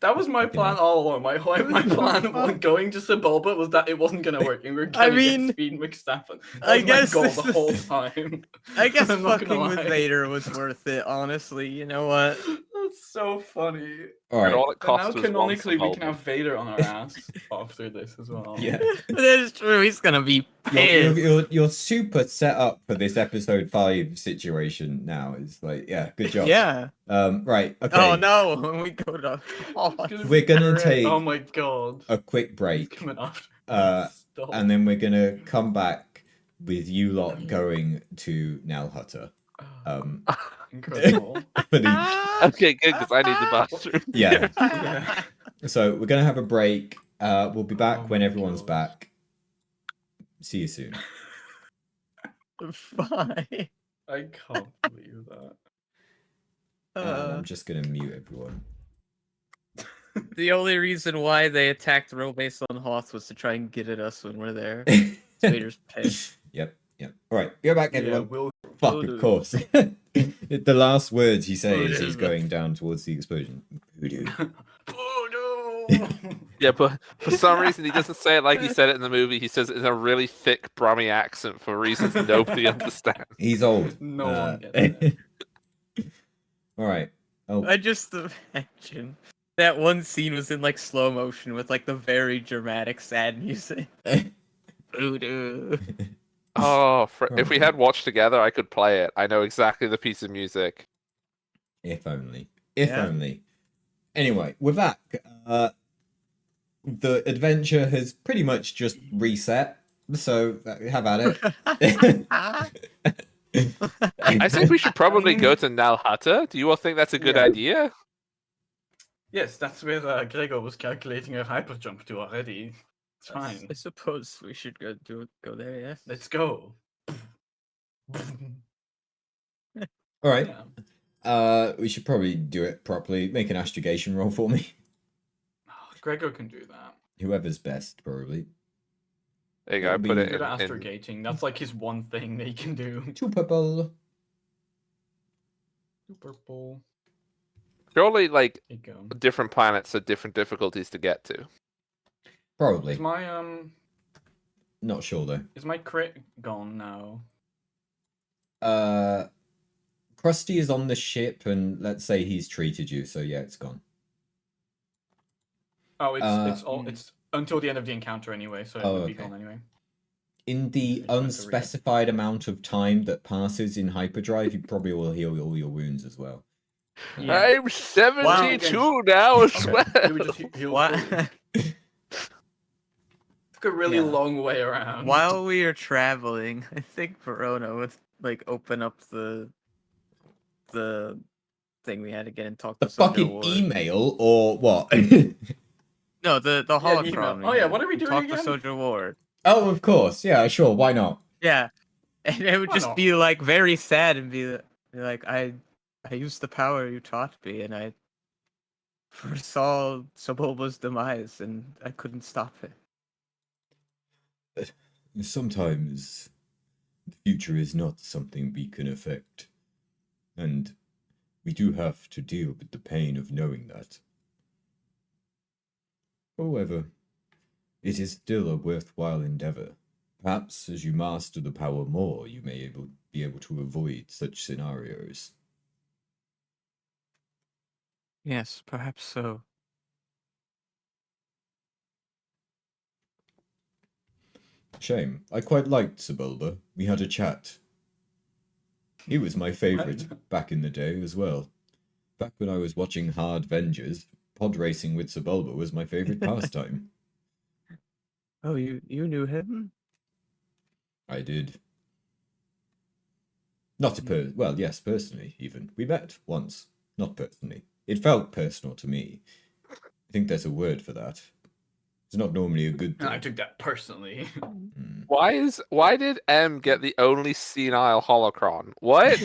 That was my plan all along. My plan of going to Sebulba was that it wasn't gonna work, and we were I gonna mean, get Speed McStappen. That I was guess my goal this the is- whole time. I guess I'm not fucking gonna with lie. Vader was worth it, honestly. You know what? That's so funny. All And right. all it But now cost was canonically we one can have Vader on our ass after this as well. Yeah. That is true. He's gonna be You're, pissed. you're super set up for this episode 5 situation now. It's like, yeah, good job. Yeah. Right. Okay. Oh no! When we go to, We're gonna Great. take Oh my god. a quick He's break, coming after. Stop. and then we're gonna come back with you lot going to Nalhutta. Incredible. For the, Okay, good, because I need the bathroom. yeah. Yeah. So we're gonna have a break. We'll be back Oh when my everyone's gosh. back. See you soon. Fine. I can't believe that. And Uh, I'm just gonna mute everyone. the only reason why they attacked the row base on Hoth was to try and get at us when we're there. Vader's pissed. Yep. All right. Go back, Yeah, everyone. we'll. Fuck, Voodoo. of course. The last words he says is Voodoo. going down towards the explosion. Voodoo. Oh no! Yeah, but for some reason he doesn't say it like he said it in the movie. He says it in a really thick Brummy accent for reasons nobody understands. He's old. No one gets it. All right. Oh, I just imagine that one scene was in like slow motion with like the very dramatic sad music. Voodoo. Oh, if we had watched together, I could play it. I know exactly the piece of music. if only. If Yeah. only. Anyway, we're back. The adventure has pretty much just reset. So have at it. I think we should probably go to Nalhutta. Do you all think that's a good Yeah. idea? Yes, that's where Gregor was calculating a hyper jump to already. It's fine. I suppose we should go there. Yeah. Let's go. All right. Yeah. We should probably do it properly. Make an astrogation roll for me. Gregor can do that. Whoever's best, probably. There you go. I It'll put be it Good in. at astrogating. That's like his one thing that he can do. 2 purple. Purple. Surely, like, There you go. different planets are different difficulties to get to. Probably. Is my Not sure though. is my crit gone now? Krusty is on the ship, and let's say he's treated you, so yeah, it's gone. Oh, it's until the end of the encounter anyway, so it would be okay. gone anyway. In the Just wanted to read. unspecified amount of time that passes in hyperdrive, you probably will heal all your wounds as well. Yeah. I'm 72 now as well. Okay. We just heal What? fully. Took a really Yeah. long way around. While we are traveling, I think Verona would like open up the thing we had to get and talk The to Soldier fucking Ward. email or what? No, the Yeah, holocron. email. Oh, yeah, what are we doing Talk again? to Soldier Ward. Oh, of course. Yeah, sure. Why not? Yeah, and it would Why just not? be like very sad and be like, I I used the power you taught me, and I foresaw Sebulba's demise, and I couldn't stop it. Sometimes the future is not something we can affect, and we do have to deal with the pain of knowing that. However, it is still a worthwhile endeavor. Perhaps as you master the power more, you may be able to avoid such scenarios. Yes, perhaps so. Shame. I quite liked Sebulba. We had a chat. He was my favorite back in the day as well. Back when I was watching Hard Vengers, pod racing with Sebulba was my favorite pastime. Oh, you knew him? I did. Not well, yes, personally, even. We met once. Not personally. It felt personal to me. I think there's a word for that. It's not normally a good thing. I took that personally. Why did M get the only senile holocron? What?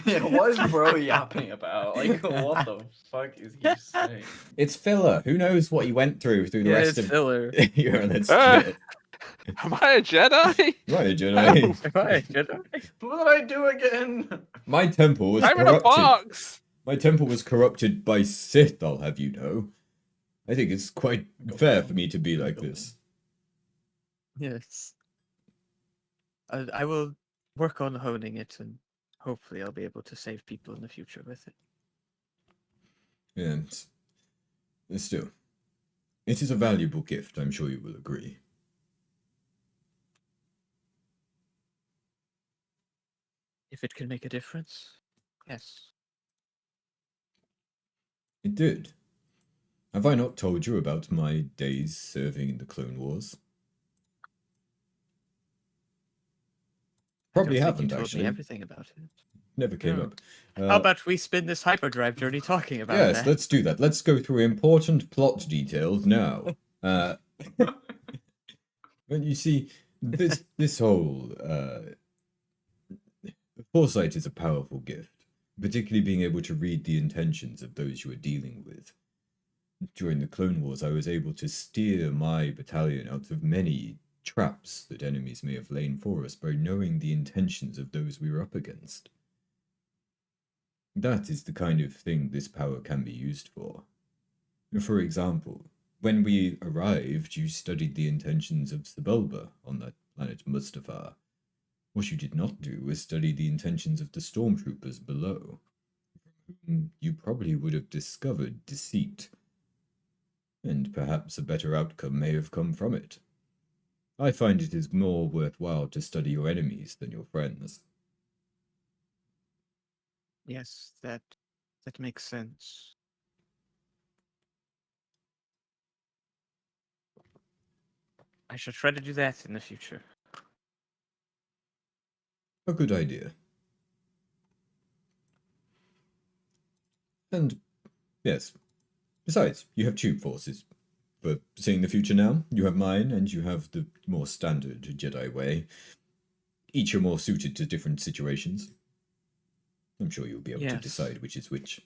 Yeah, what is bro yapping about? Like, what the fuck is he saying? It's filler. Who knows what he went through the Yeah, rest it's of filler. yeah, that's it. Am I a Jedi? Right, Jedi. Am I a Jedi? What did I do again? My temple was I'm in a corrupted. box. My temple was corrupted by Sith, I'll have you know. I think it's quite fair for me to be like this. Yes. I will work on honing it, and hopefully I'll be able to save people in the future with it. And still, it is a valuable gift, I'm sure you will agree. If it can make a difference, yes. It did. Have I not told you about my days serving in the Clone Wars? Probably I don't think haven't, you told actually. me everything about it. Never came No. up. How about we spin this hyperdrive journey talking about yes, that? let's do that. Let's go through important plot details now. When you see, this whole foresight is a powerful gift, particularly being able to read the intentions of those you are dealing with. During the Clone Wars, I was able to steer my battalion out of many traps that enemies may have lain for us by knowing the intentions of those we were up against. That is the kind of thing this power can be used for. For example, when we arrived, you studied the intentions of Sebulba on that planet Mustafar. What you did not do was study the intentions of the stormtroopers below. You probably would have discovered deceit, and perhaps a better outcome may have come from it. I find it is more worthwhile to study your enemies than your friends. Yes, that makes sense. I shall try to do that in the future. A good idea. And, yes, besides, you have tube forces. For seeing the future now, you have mine, and you have the more standard Jedi way. Each are more suited to different situations. I'm sure you'll be able to decide which is which.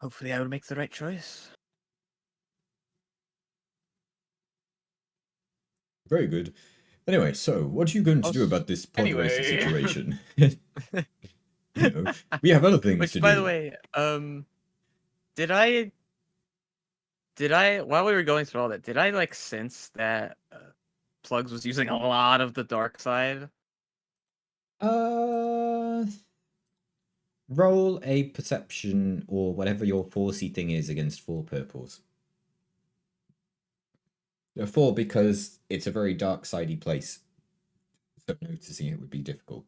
Hopefully I will make the right choice. Very good. Anyway, so what are you going to do about this pod racer situation? You know, we have other things to do. By the way, did I while we were going through all that, did I like sense that Plugs was using a lot of the dark side? Roll a perception or whatever your forcey thing is against 4 purples. 4 because it's a very dark sidey place. So noticing it would be difficult.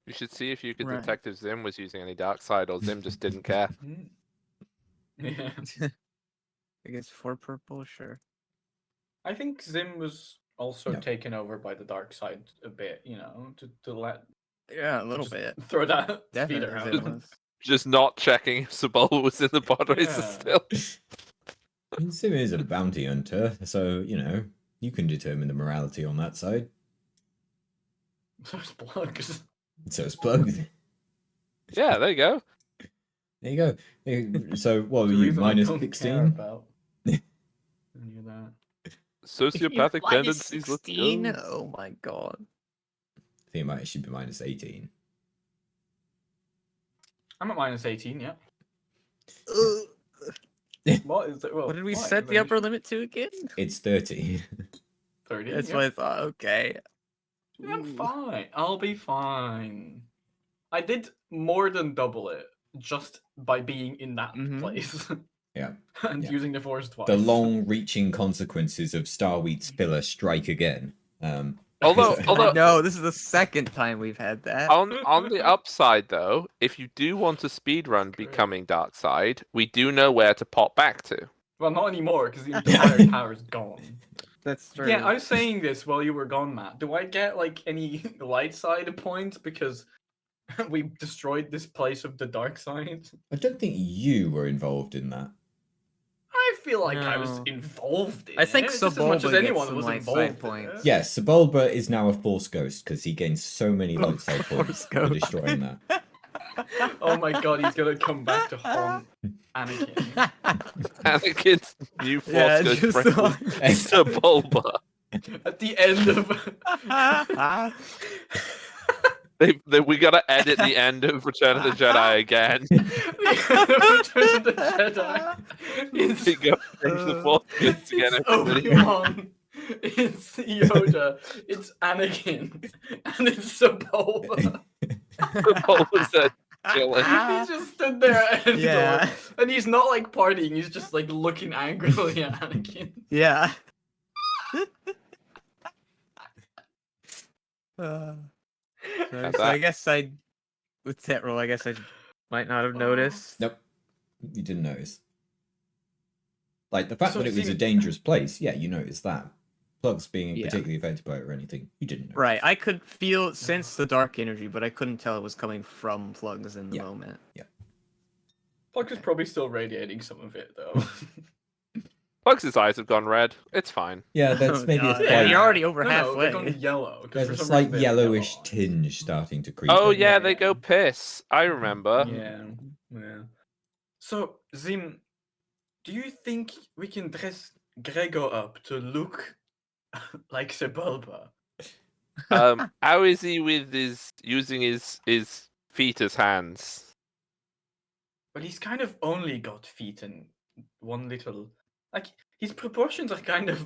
You should see if you could Right. detect if Zim was using any dark side or Zim just didn't care. Yeah. I guess 4 purple, sure. I think Zim was also Yeah. taken over by the dark side a bit, you know, to let Yeah, a little just bit. throw that speed Definitely around. Zim was. Just not checking if Sebulba was in the pod racer Yeah. still. Sim is a bounty hunter, so, you know, you can determine the morality on that side. So it's plugs. So it's plugged. Yeah, there you go. There you go. So what were The you, reason I minus don't care 16? about any of that. Sociopathic Minus tendencies. Let's 16? go. Oh my god. I think it might actually be minus 18. I'm at minus 18, yeah. What is it? Well, What did we why? set Is the there upper an limit to again? It's 30. 30? That's yeah. what I thought. Okay. I'm Ooh. fine. I'll be fine. I did more than double it just by being in that Mhm. place Yeah. and Yeah. using the force twice. The long-reaching consequences of Starwheat's filler strike again. Although- No, this is the second time we've had that. On the upside, though, if you do want a speedrun True. becoming Dark Side, we do know where to pop back to. Well, not anymore because the entire tower's gone. That's true. Yeah, I was saying this while you were gone, Matt. Do I get like any light side points because we destroyed this place of the dark side? I don't think you were involved in that. I feel like I was No. involved in I think it, just as much as Sebulba gets anyone some was light involved side in points. it. Yes, Sebulba is now a Force Ghost because he gains so many light side Force points for Ghost. destroying that. Oh my god, he's gonna come back to haunt Anakin. Anakin's new Force Yeah, Ghost just friend like- is Sebulba. At the end of We gotta edit the end of Return of the Jedi again. Return of the Jedi. It's, We go change the Force Ghost again. it's everybody. Obi-Wan. It's Yoda. It's Anakin. And it's Sebulba. Sebulba's there chilling. He just stood there at Endor, Yeah. and he's not like partying, he's just like looking angrily at Anakin. Yeah. So I guess with that roll, I guess I might not have noticed. Nope. You didn't notice. Like, the fact So that it was a seemed- dangerous place, yeah, you noticed that. Plugs being Yeah. particularly affected by it or anything, you didn't notice. Right, I could sense the dark energy, but I couldn't tell it was coming from plugs in the Yeah. moment. Plug is probably still radiating some of it though. Pugs' eyes have gone red. It's fine. Yeah, that's Oh, maybe a God. slight, Yeah, you're already over No, they're halfway. going yellow. 'cause there's for a some slight reason they have yellowish yellow eyes. tinge starting to creep Oh in. yeah, they Yeah. go piss. I remember. Yeah. So, Zim, do you think we can dress Gregor up to look like Sebulba? How is he with using his feet as hands? But he's kind of only got feet and one little. Like his proportions are kind of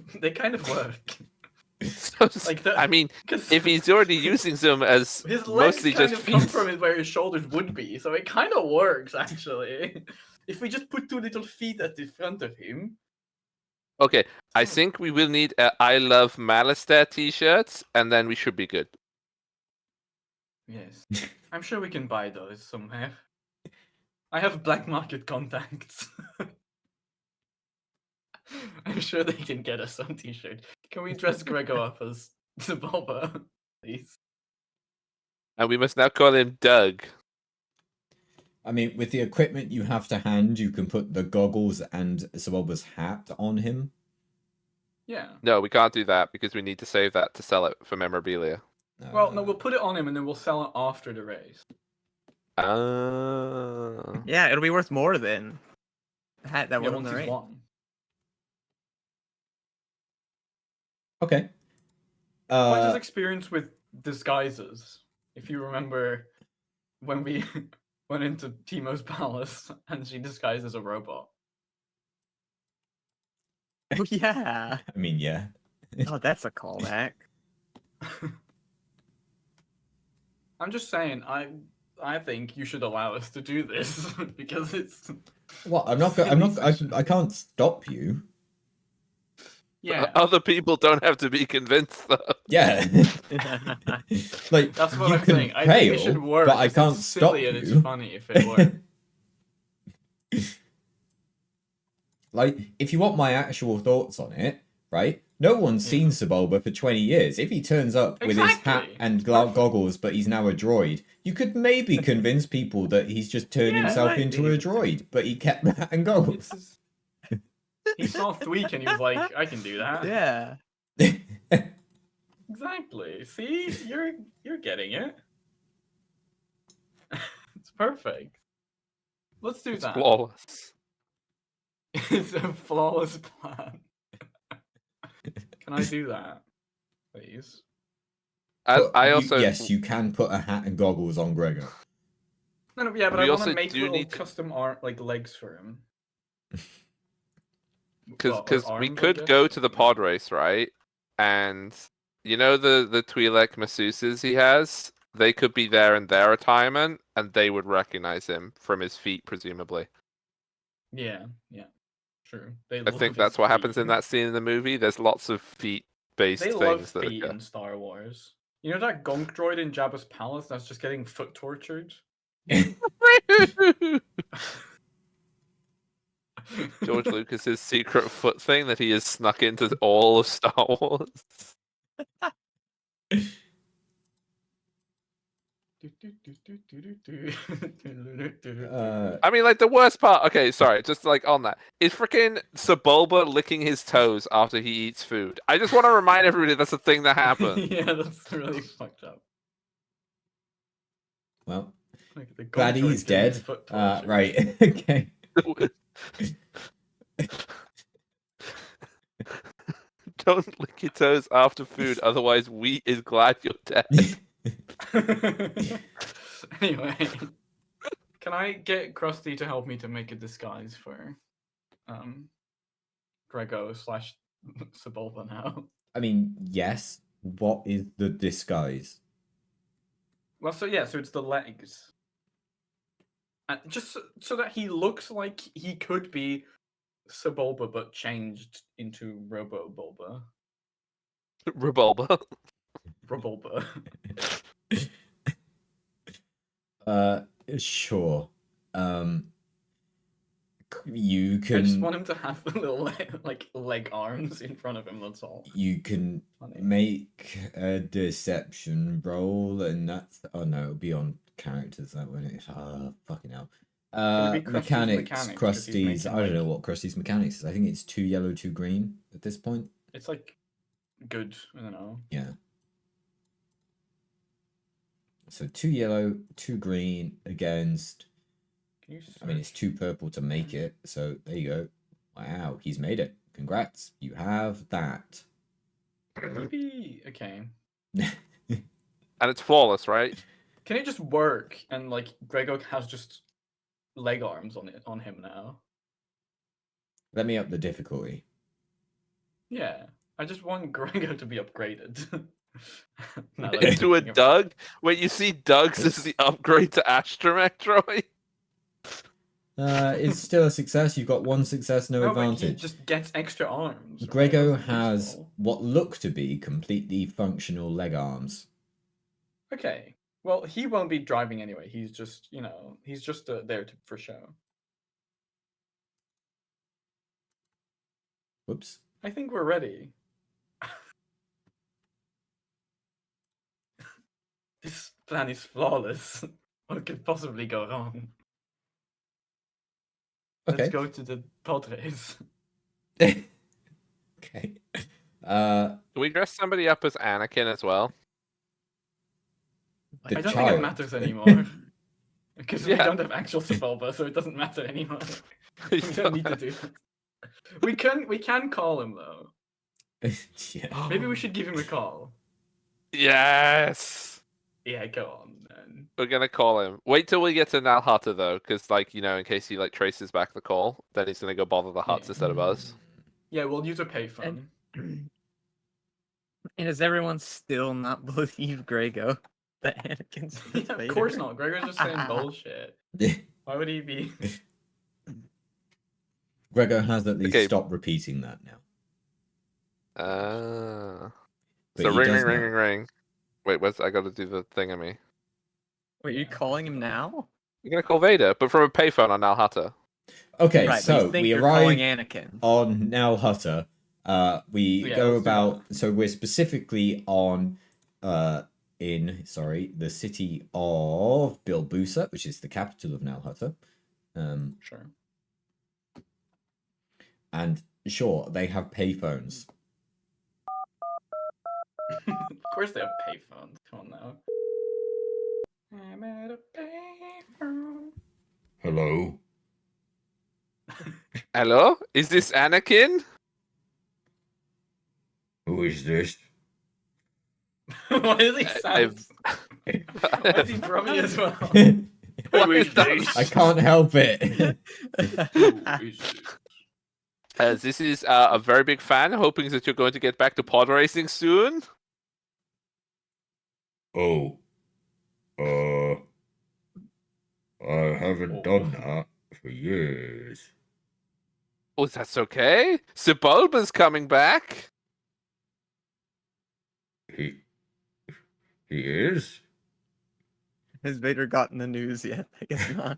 work. So, Like the, I mean, 'cause if he's already using them as his legs mostly kind just of come feet, from where his shoulders would be, so it kind of works actually. If we just put two little feet at the front of him. okay, I think we will need a "I love Malastair" t-shirts, and then we should be good. Yes, I'm sure we can buy those somewhere. I have black market contacts. I'm sure they can get us some t-shirt. Can we dress Gregor up as Sebulba, please? And we must now call him Doug. I mean, with the equipment you have to hand, you can put the goggles and Sebulba's hat on him. Yeah. No, we can't do that because we need to save that to sell it for memorabilia. Well, no, we'll put it on him and then we'll sell it after the race. Yeah, it'll be worth more than the hat that Yeah, went on once the he's right. won. Okay. Quite his experience with disguises. If you remember when we went into Timo's palace and she disguised as a robot. Oh yeah. I mean, yeah. Oh, that's a callback. I'm just saying, I think you should allow us to do this because it's Well, I'm not. I can't stop you. yeah. Other people don't have to be convinced, though. Yeah. Like, That's what you I'm can saying. I think it should fail, work. but I 'cause can't it's stop silly and it's you. funny if it works. Like, if you want my actual thoughts on it, right? No one's seen Sebulba for 20 years. If he turns up with his hat Exactly. and goggles, but he's now a droid, you could maybe convince people that he's just turned Yeah, himself might into be. a droid, but he kept the hat and goggles. He saw Thweek and he was like, I can do that. Yeah. Exactly. See, you're getting it. It's perfect. Let's do It's that. flawless. It's a flawless plan. Can I do that, please? I also Yes, you can put a hat and goggles on Gregor. No, yeah, but We I want to also make do little need to- custom art like legs for him. because Well, or we arms, I could guess. go to the pod race, right? And you know the Twi'lek masseuses he has, they could be there in their retirement, and they would recognize him from his feet, presumably. Yeah, true. They I love think his that's what happens feet. in that scene in the movie. There's lots of feet-based They love things that feet occur. in Star Wars. You know that gunk droid in Jabba's palace that's just getting foot tortured? George Lucas's secret foot thing that he has snuck into all of Star Wars. I mean, like the worst part. Okay, sorry, just like on that is freaking Sebulba licking his toes after he eats food. I just want to remind everybody that's a thing that happened. Yeah, that's really fucked up. Well, Like, the glad gunk droid's he's getting his dead. foot tortured. Right. Okay. Don't lick your toes after food, otherwise Wheat is glad you're dead. Anyway, can I get Krusty to help me to make a disguise for Grego slash Sebulba now? I mean, yes. What is the disguise? Well, so it's the legs. And just so that he looks like he could be Sebulba but changed into Robo-Bulba. Rebulba. Rebulba. Sure. You I just can want him to have the little leg arms in front of him, that's all. you can Funny. make a deception roll, and that's no, it'll be on characters that when it fucking hell. Can it be Krusty's Mechanics, mechanics, 'cause he's Krusty's. making, I don't know like- what Krusty's mechanics is. I think it's 2 yellow, 2 green at this point. It's like good, I don't know. Yeah. So 2 yellow, 2 green against. Can you I mean, it's search? 2 purple to make it. So there you go. Wow, he's made it. Congrats, you have that. Maybe okay. And it's flawless, right? Can it just work and like Grego has just leg arms on him now? Let me up the difficulty. Yeah. I just want Grego to be upgraded. Now that I'm Into a thinking about Doug? it. Wait, you see Doug's as the upgrade to Astromech droid? It's still a success. You've got 1 success, no No, but he advantage. just gets extra arms. right? Grego That's has useful. what look to be completely functional leg arms. Okay. Well, he won't be driving anyway. He's just, there for show. Whoops. I think we're ready. This plan is flawless. What could possibly go wrong? Okay. Let's go to the pod race. Okay. Can we dress somebody up as Anakin as well? The I don't think child. it matters anymore. Because we Yeah. don't have actual Sebulba, so it doesn't matter anymore. We don't need to do that. We can call him though. Yeah. Maybe we should give him a call. Yes! Yeah, go on then. We're gonna call him. Wait till we get to Nal Hutta though, because in case he traces back the call, then he's gonna go bother the Hutts Yeah. instead of us. Yeah, we'll use a payphone. And does everyone still not believe Grego that Anakin's Darth Yeah, of Vader? course not. Gregor's just saying bullshit. Why would he be? Grego has at least Okay. stopped repeating that now. But So he ring, does ring, ring, know. ring, ring. Wait, I gotta do the thing of me. Wait, you're calling him now? You're gonna call Vader, but from a payphone on Nal Hutta. Okay, Right, but so you think we you're calling arrive Anakin. on Nal Hutta. We Yeah, go let's do about. So we're specifically on in the city of Bilbusa, which is the capital of Nal Hutta. Sure. And sure, they have payphones. Of course they have payphones. Come on now. I'm at a payphone. Hello? Hello? Is this Anakin? Who is this? Why does he I've- sound? Why is he brummy as well? What Who is is this? this? I can't help it. Who is this? This is a very big fan, hoping that you're going to get back to pod racing soon. Oh. I haven't done that for years. Oh, that's okay. Sebulba's coming back. He is? Has Vader gotten the news yet? I guess not.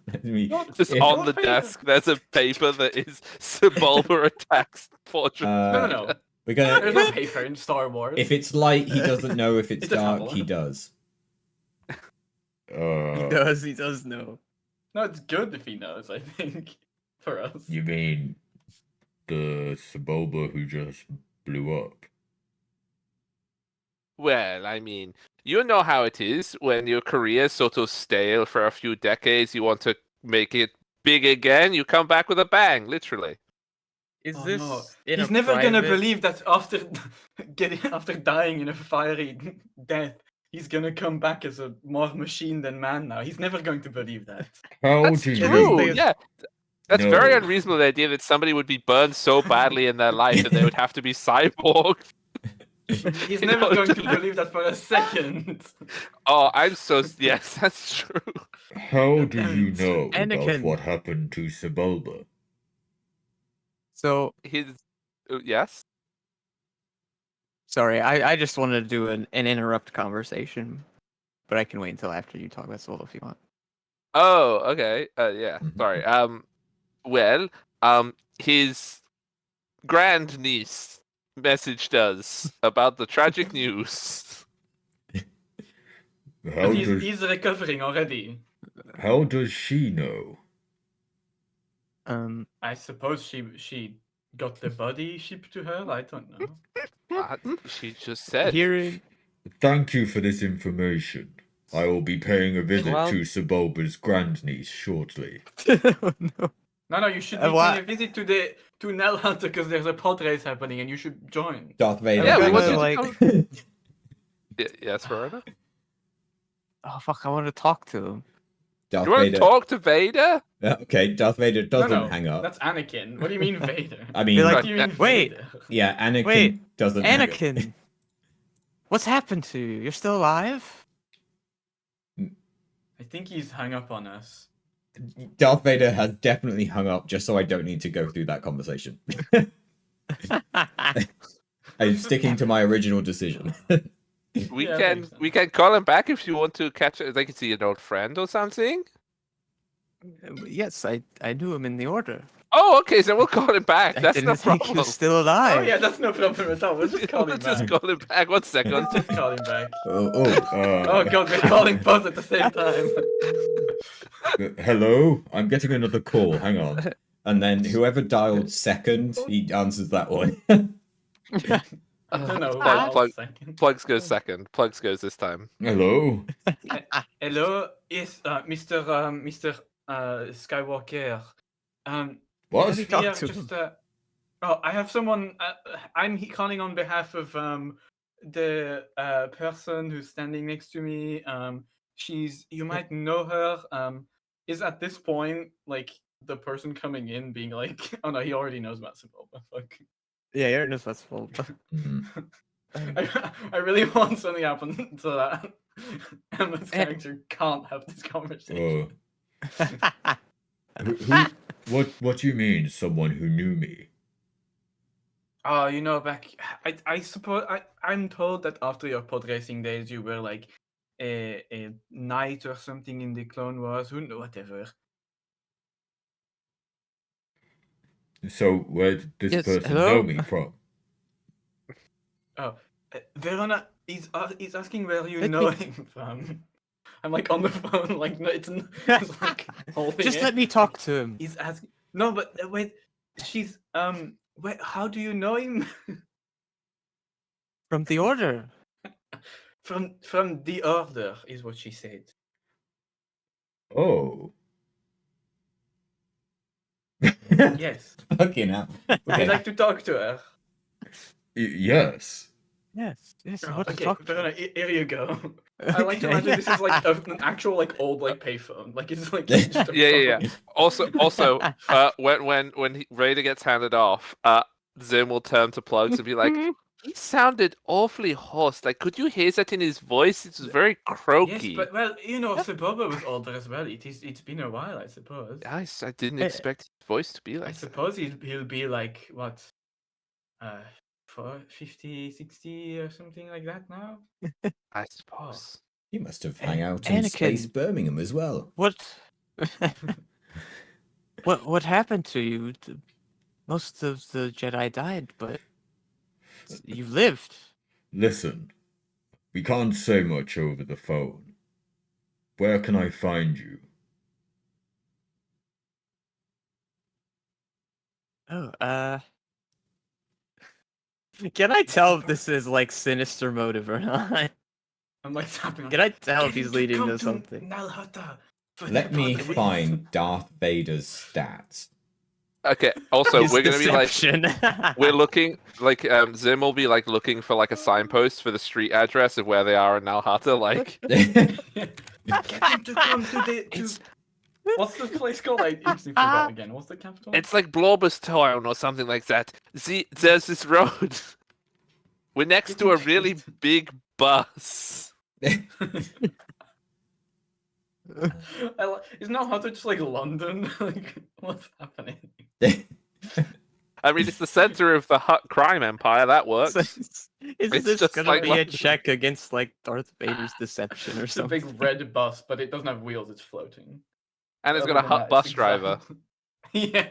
Just If- on the What paper? desk, there's a paper that is Sebulba attacks Fortune. No, no, no. We're There's gonna. no paper in Star Wars. If it's light, he doesn't know. If it's It's a dark, tablet. he does. He does know. No, it's good if he knows, I think. For us. You mean the Sebulba who just blew up? Well, I mean, you know how it is when your career is sort of stale for a few decades. You want to make it big again. You come back with a bang, literally. Is Oh, this no. in He's a never gonna private- believe that after after dying in a fiery death, he's gonna come back as a more machine than man now. He's never going to believe that. How That's do true. you? Yeah, that's very No. unreasonable. The idea that somebody would be burned so badly in their life that they would have to be cyborg. He's You never know, going to believe that for a second. Oh, I'm so yes, that's true. How do you know about Anakin. what happened to Sebulba? So His yes. sorry, I just wanted to do an interrupt conversation, but I can wait until after you talk about Soul if you want. Oh, okay. Yeah. Mhm. Sorry. Well, his grandniece messaged us about the tragic news. How But does he's recovering already. how does she know? I suppose she got the body shipped to her. I don't know. She just said. Hearing Thank you for this information. I will be paying a visit Well- to Sebulba's grandniece shortly. oh, no. No, you should be Why- paying a visit to Nell Hunter because there's a pod race happening and you should join. Darth Vader. Yeah, we I'm want gonna, you to like- come. Yes, Verona. Oh fuck! I want to talk to him. Darth You want to Vader. talk to Vader? Okay, Darth Vader doesn't no, hang up. That's Anakin. What do you mean Vader? I mean, You're What like, do you mean wait. Vader? yeah, Anakin Wait, doesn't. hang up. Anakin, what's happened to you? You're still alive? I think he's hung up on us. Darth Vader has definitely hung up, just so I don't need to go through that conversation. I'm sticking to my original decision. We Yeah, can makes sense. we can call him back if you want to catch it. Like, see an old friend or something. Yes, I knew him in the order. Oh, okay. So we'll call him back. I That's didn't no think he problem. was still alive. Oh yeah, that's no problem at all. We'll just call him We'll just back. call him back. 1 second. Let's just call him back. Oh, Oh god, we're calling both at the same time. hello? I'm getting another call. Hang on. And then whoever dialed second, he answers that one. I don't know. Plug- Second. Plugs goes second. Plugs goes this time. Hello? Hello, yes, Mr. Skywalker. What? Have you talked Here, to just him? oh, I have someone. I'm calling on behalf of the person who's standing next to me. You might know her. Is at this point like the person coming in being like, oh no, he already knows about Sebulba. Fuck. Yeah, you're in this full. Mhm. I really want something to happen so that Emma's character can't have this conversation. What do you mean, someone who knew me? Oh, you know, back I suppose I'm told that after your pod racing days, you were like a knight or something in the Clone Wars. Who knew, whatever. So, where did this Yes, person hello? know me from? Verona, he's asking where you Let know me- him from. I'm like on the phone, like no, it's like whole thing. Just let me talk to him. He's asking. No, but wait, she's wait. How do you know him? From the order. From the order is what she said. Oh. Yes. Fucking hell. Would Okay. you like to talk to her? Yes. Yes. Oh, What to okay, talk to? Verona, here you go. I like to imagine this is like an actual like old like payphone. Like it's like just a Yeah. phone. Also, when Raider gets handed off, Zim will turn to Plugs and be like, "He sounded awfully hoarse. Like, could you hear that in his voice? It was very croaky." Yes, but well, you know, Suboba was older as well. It's been a while, I suppose. I didn't expect his voice to be I like that. suppose he'll be like what, 50, 60 or something like that now. I suppose. You must have hung out in space Anakin. Birmingham as well. What? What happened to you? Most of the Jedi died, but you lived. Listen, we can't say much over the phone. Where can I find you? Oh, can I tell if this is like sinister motive or not? I'm like tapping. Can I tell if "Get him he's to leading come to something? Nal Hutta for Let the me pod race." find Darth Vader's stats. Okay. Also, His we're gonna be like, deception. we're looking like Zim will be like looking for like a signpost for the street address of where they are in Nalhata. Like, Get him to come to the. it's What's this place called? I instantly forgot again. What's the capital? it's like Blobus Town or something like that. See, there's this road. We're next to a really big bus. Isn't that how to just like London? Like, what's happening? I mean, it's the center of the Hutt crime empire. That works. Is It's this just gonna like be a London. check against like Darth Vader's deception or It's a something? big red bus, but it doesn't have wheels. It's floating. And it's Other got a than Hutt that, bus it's driver. Yeah.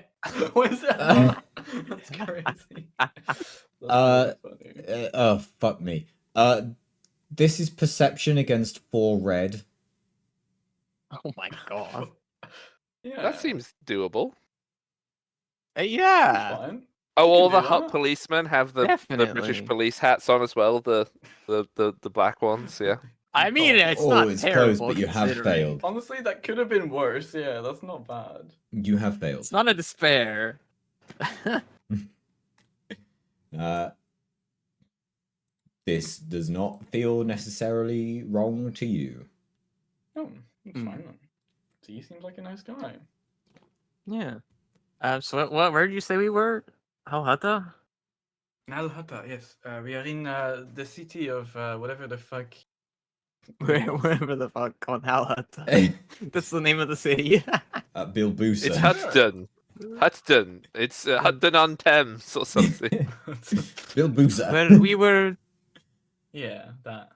What is that? That's crazy. That's really funny. Oh, fuck me. This is perception against 4 red. Oh my god. Yeah. That seems doable. Yeah. fine. Oh, You all can the do Hutt that. policemen have the British Definitely. police hats on as well. The black ones. Yeah. I mean, God. it's not It's terrible. close, but you have considering. failed. Honestly, that could have been worse. Yeah, that's not bad. You have failed. It's not a despair. This does not feel necessarily wrong to you. Oh, it's Hmm. fine then. He seems like a nice guy. Yeah. So where did you say we were? Halhata? Nal Hutta, yes. We are in the city of whatever the fuck. Wherever the fuck on Halhata. That's the name of the city. Bilbusa. It's Hudson. Hudson. It's Hudson on Thames or something. Bilbusa. Where we were Yeah, that.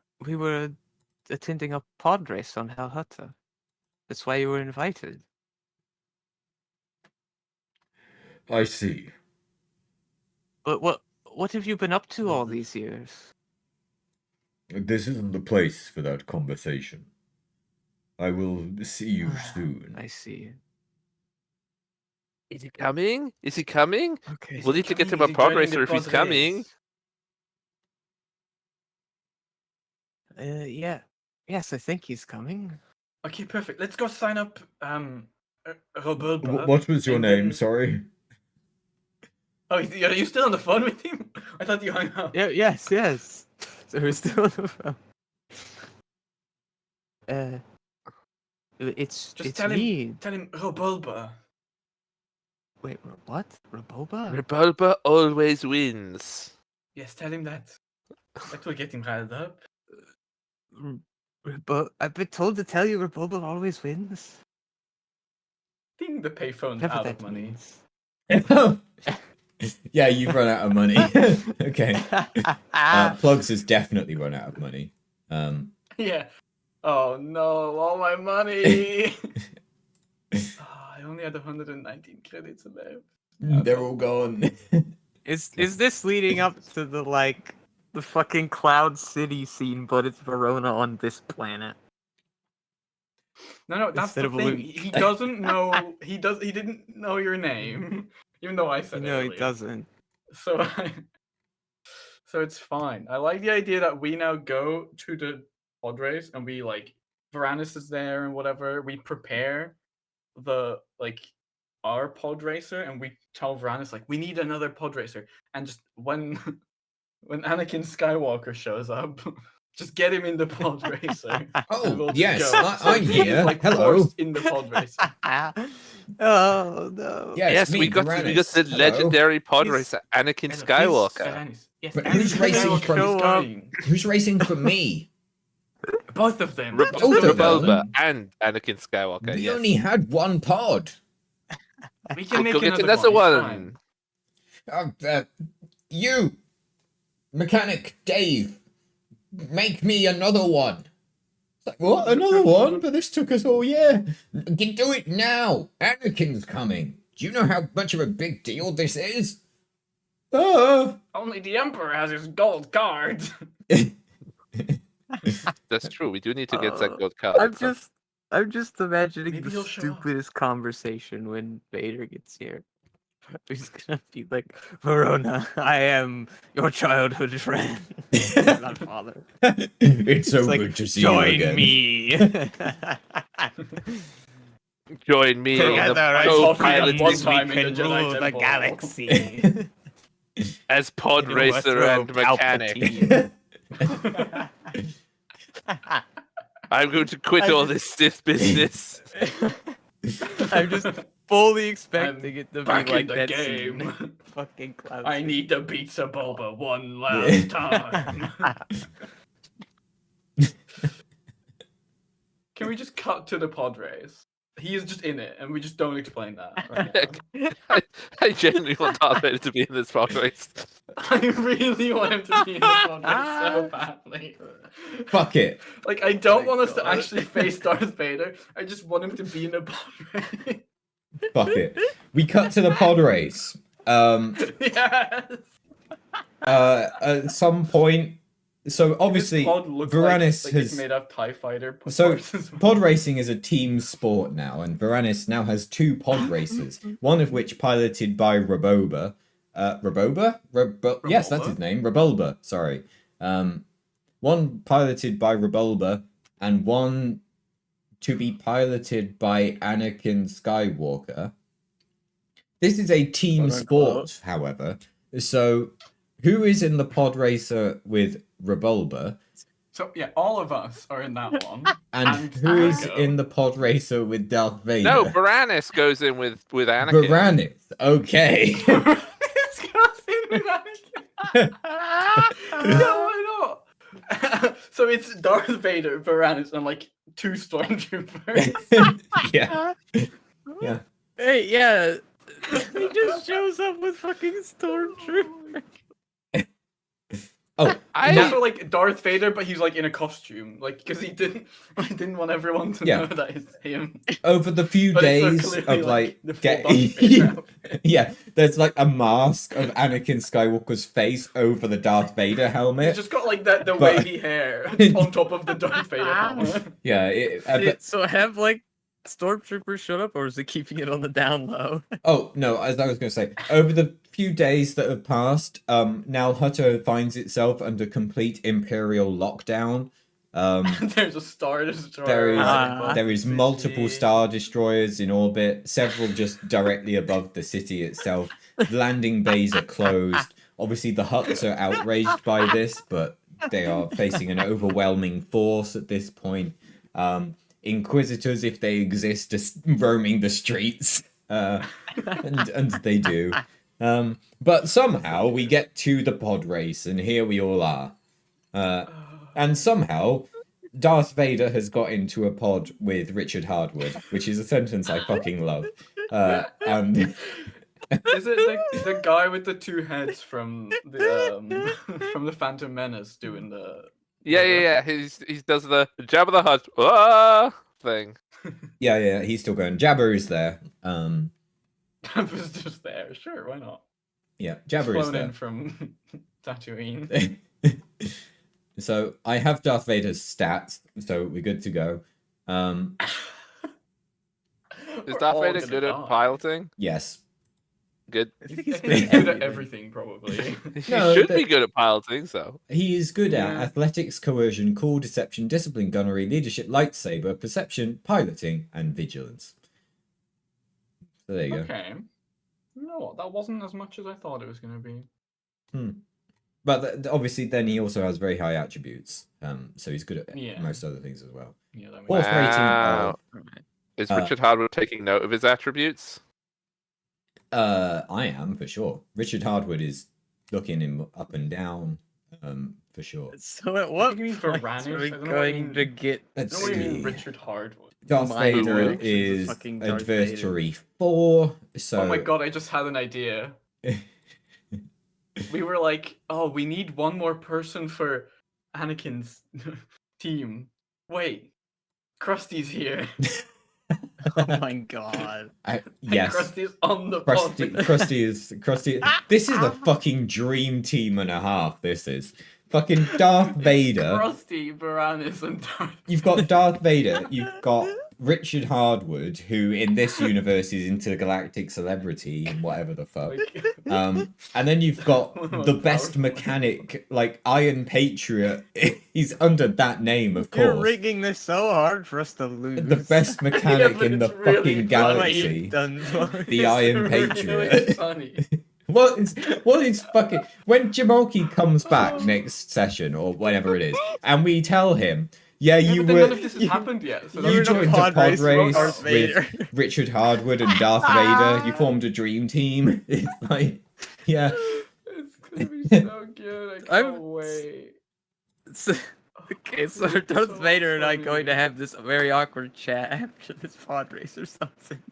attending a pod race on Halhata. That's why you were invited. I see. But what have you been up to all these years? This isn't the place for that conversation. I will see you soon. I see. Is he coming? Is he coming? Okay. We'll need to get him a pod racer if he's coming. Yeah. Yes, I think he's coming. Okay, perfect. Let's go sign up. Robulba. What was your and name? then- Sorry. Oh, are you still on the phone with him? I thought you hung up. Yeah. Yes. So we're still on the phone. It's Just it's tell me. him. Tell him Robulba. Wait, what? Raboba? Rebulba always wins. Yes, tell him that. That will get him riled up. I've been told to tell you Raboba always wins. Think the payphone's Whatever out that of money. means. Yeah, you've run out of money. Okay. Plugs has definitely run out of money. Yeah. Oh no, all my money. I only had 119 credits left. They're all gone. Is this leading up to the fucking Cloud City scene, but it's Verona on this planet? No, that's Instead the of thing. Luke. He doesn't know. He didn't know your name, even though I said it No, he earlier. doesn't. So so it's fine. I like the idea that we now go to the pod race and we like Varanus is there and whatever. We prepare the like our pod racer and we tell Varanus like we need another pod racer, and just when when Anakin Skywalker shows up, just get him in the pod racer. And Oh, we'll just yes, go. So I'm he is, here. like, Hello. forced in the pod racer. Oh no. Yeah, Yes, it's me, we got Varanus. the Hello. legendary pod He's- racer, Anakin Yes, Skywalker. Varanus. Yes, But Anakin who's racing Skywalker from- is Show up. going. Who's racing for me? Both of them. Both Just Both do of it. them? Bulba and Anakin Skywalker. We yes. only had one pod. We can make Go get another another one. It's fine. You, Mechanic Dave, make me another one. It's like, what? Another one? But this took us all year. Do it now. Anakin's coming. Do you know how much of a big deal this is? Oh. Only the Emperor has his gold card. That's true. We do need to get that Uh, gold card. I'm just imagining Maybe the he'll show up. stupidest conversation when Vader gets here. He's gonna be like, Verona, I am your childhood friend. Not father. It's so It's like, good to see you join again. me. Join me in Together, the I co thought we had piloting one we time in can the Jedi rule the Temple. galaxy. as pod You racer overthrow and mechanic. Palpatine. I'm going to quit I all just- this stiff business. I'm just fully expecting it to be Back like in the that game. scene. Fucking cloud. I need to beat Sebulba one last time. Can we just cut to the pod race? He is just in it, and we just don't explain that. Right now. I genuinely want Darth Vader to be in this pod race. I really want him to be in the pod race so badly. Fuck it. Like, I don't My want us to God. actually face Darth Vader. I just want him to be in a pod race. Fuck it. We cut to the pod race. Yes. At some point, so obviously, His pod looks Varanus like has. it's made of TIE fighter So, parts as well. pod racing is a team sport now, and Varanus now has two pod racers, one of which piloted by Raboba. Raboba? Yes, that's Rebulba? his name. Rabulba, sorry. One piloted by Rabulba, and one to be piloted by Anakin Skywalker. This is a team Quote, sport, unquote. however. So, who is in the pod racer with Rabulba? So yeah, all of us are in that one. And And who is Anakin. in the pod racer with Darth Vader? No, Varanus goes in with Anakin. Varanus. Okay. It's in with Anakin. No, why not? So it's Darth Vader, Varanus, and like two stormtroopers. Yeah. Yeah. Hey, yeah. He just shows up with fucking stormtrooper. Oh, I- He's now- also like Darth Vader, but he's like in a costume, like because he didn't want everyone to Yeah. know that it's him. over the few But it's so days clearly, of like the full get Darth Vader outfit. yeah, there's like a mask of Anakin Skywalker's face over the Darth Vader He's helmet. just got like the But- wavy hair on top of the Darth Vader helmet. Yeah, So have like stormtroopers showed up, or is it keeping it on the down low? oh no, as I was going to say, over the few days that have passed, now Hutto finds itself under complete Imperial lockdown. There's a Star Destroyer. There is Ah. there is City. multiple Star Destroyers in orbit, several just directly above the city itself. Landing bays are closed. Obviously, the Hutts are outraged by this, but they are facing an overwhelming force at this point. Inquisitors, if they exist, are roaming the streets, and they do. But somehow we get to the pod race, and here we all are. And somehow, Darth Vader has got into a pod with Richard Hardwood, which is a sentence I fucking love. And Is it the guy with the two heads from the Phantom Menace doing the? Yeah. He does the Jabba the Hutt thing. yeah, he's still going. Jabba is there. That was just there. Sure, why not? Yeah, Jabba is Flown there. in from Tatooine. So I have Darth Vader's stats, so we're good to go. Is We're Darth all Vader gonna good at die. piloting? Yes. Good. I think I he's think he's good at everything, probably. He No, should but- be good at piloting, so. He is good at Yeah. athletics, coercion, cool, deception, discipline, gunnery, leadership, lightsaber, perception, piloting, and vigilance. So there you go. Okay. You know what? That wasn't as much as I thought it was going to be. But obviously, then he also has very high attributes. So he's good at Yeah. most other things as well. Yeah, that makes Force rating Wow. of Is Uh, Richard Hardwood taking note of his attributes? I am for sure. Richard Hardwood is looking him up and down, for sure. So at what think you mean point Varanus? are I we don't know what you going mean. to get Let's No, what do you mean see. Richard Hardwood? Darth My Vader predictions of is fucking Darth adversary 4. So Oh my god, I just had an idea. We were like, oh, we need one more person for Anakin's team. Wait, Krusty's here. Oh my god. And yes. Krusty's on the Krusty, pod. Krusty. This is a fucking dream team and a half. This is fucking Darth Vader. Krusty, Varanus, and Darth. You've got Darth Vader. You've got Richard Hardwood, who in this universe is intergalactic celebrity and whatever the fuck. Like, And then you've got One of the the most best powerful. mechanic, like Iron Patriot. He's under that name, of You're course. rigging this so hard for us to lose. The best mechanic but in the it's really fucking funny. What you've galaxy. done, Lord. The it's Iron really Patriot. funny. What is fucking when Jamoki comes back next session or whatever it is, and we tell him, yeah, Yeah, you but then were none of this has you- happened yet. So you You're that's in a joined a pod pod race race with Darth Vader. with Richard Hardwood and Darth Vader. You formed a dream team. It's like, yeah, It's gonna be so good. I can't wait. So- okay, so It's Darth so Vader and I funny. going to have this very awkward chat after this pod race or something.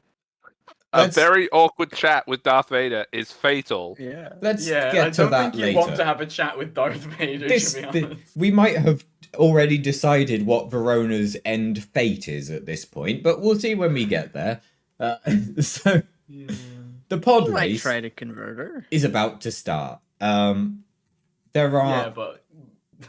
A Let's- very awkward chat with Darth Vader is fatal. Yeah. let's Yeah, get I to don't that think you want to later. have a chat with Darth Vader. This, to be honest. we might have already decided what Verona's end fate is at this point, but we'll see when we get there. So Yeah. the pod You might race try to convert her. is about to start. There are Yeah, but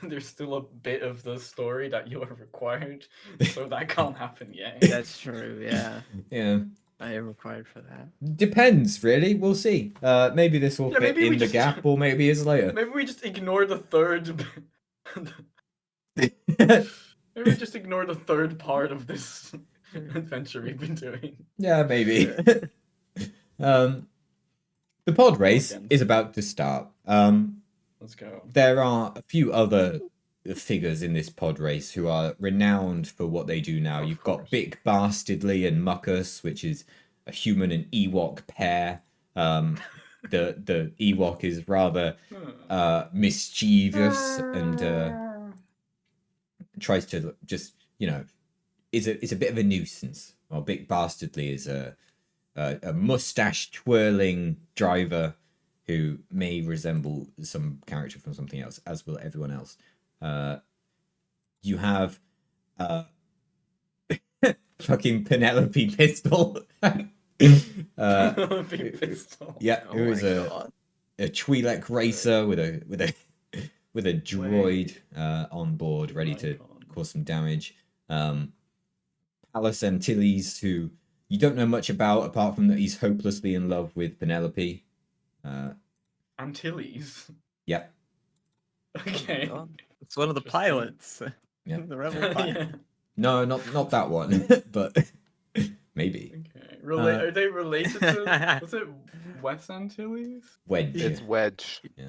there's still a bit of the story that you are required, so that can't happen yet. That's true, yeah. yeah. I am required for that. Depends, really. We'll see. Maybe this will Yeah, fit maybe in we the just- gap, or maybe it's later. Maybe we just ignore the third. Maybe we just ignore the third part of this adventure we've been doing. Yeah, maybe. The pod race Again. is about to start. Let's go. There are a few other figures in this pod race who are renowned for what they do now. Of You've course. got Big Bastardly and Muckus, which is a human and Ewok pair. The Ewok is rather mischievous and tries to just, is a bit of a nuisance. Well, Big Bastardly is a mustache twirling driver who may resemble some character from something else, as will everyone else. You have fucking Penelope Pistol. Big pistol. Yeah, Oh who is my a God. Twi'lek racer with a droid on board, ready to Icon. cause some damage. Palace Antilles, who you don't know much about apart from that he's hopelessly in love with Penelope. Antilles. Yep. Okay. Oh, it's one of the Interesting. pilots. Yeah. The rebel pilot. Yeah. No, not that one, but maybe Okay. Are they related to? Was it West Antilles? Wedge. It's Wedge. Yeah.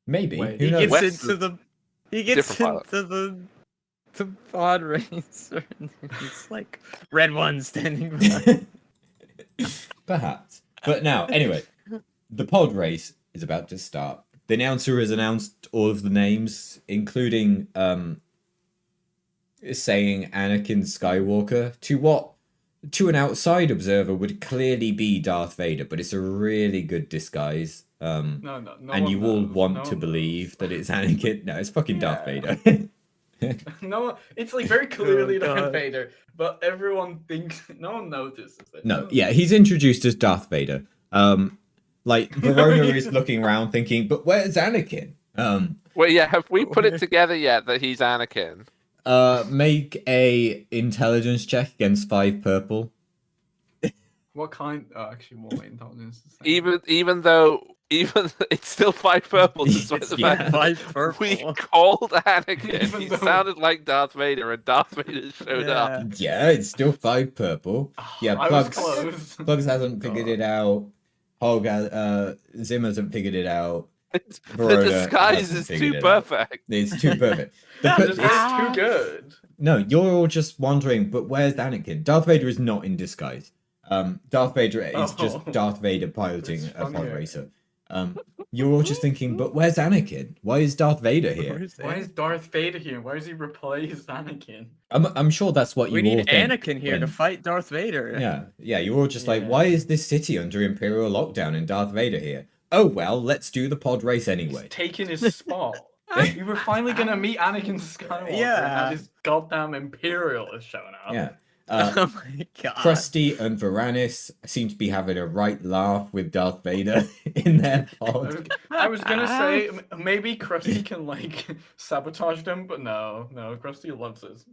Maybe. Wait, Who He knows? gets West into is the he gets different into the pod racer and it's like red one standing by. Perhaps. But now, anyway, the pod race is about to start. The announcer has announced all of the names, including saying Anakin Skywalker to an outside observer would clearly be Darth Vader, but it's a really good disguise. No. And one you all knows, want no to one believe that it's Anakin. No, it's fucking Darth Yeah. Vader. knows. No, it's like very clearly Darth God. Vader, but everyone thinks no one notices it. No, yeah, he's introduced as Darth Vader. Like Verona is looking around thinking, but where's Anakin? Wait, yeah, have we put it together yet that he's Anakin? Make a intelligence check against 5 purple. What kind? Oh, actually, more intelligence. Is the same. Even it's still 5 purple, despite the Yeah. fact that 5 purple. we called Anakin. Even He though- sounded like Darth Vader, and Darth Vader showed up. Yeah, it's still 5 purple. Yeah, I was Plugs close. Plugs hasn't figured it out. Zim hasn't figured it out. The Verona disguise hasn't is figured too it out. perfect. It's too perfect. The This put- is it's- too good. No, you're all just wondering, but where's Anakin? Darth Vader is not in disguise. Darth Vader is just Oh. Darth Vader piloting It's a pod funnier. racer. You're all just thinking, but where's Anakin? Why is Darth Vader here? Where's Why is Darth Vader here? Why does he replace Anakin? I'm sure that's what we you all need think. Anakin here to when- fight Darth Vader. Yeah, you're all just like, Yeah. why is this city under Imperial lockdown and Darth Vader here? Oh well, let's do the pod race anyway. He's taking his spot. We were finally gonna meet Anakin Skywalker, Yeah. and this goddamn Imperial is showing up. Yeah. Oh my god. Krusty and Varanus seem to be having a right laugh with Darth Vader in their pod. I was gonna say maybe Krusty can like sabotage them, but no, Krusty loves this.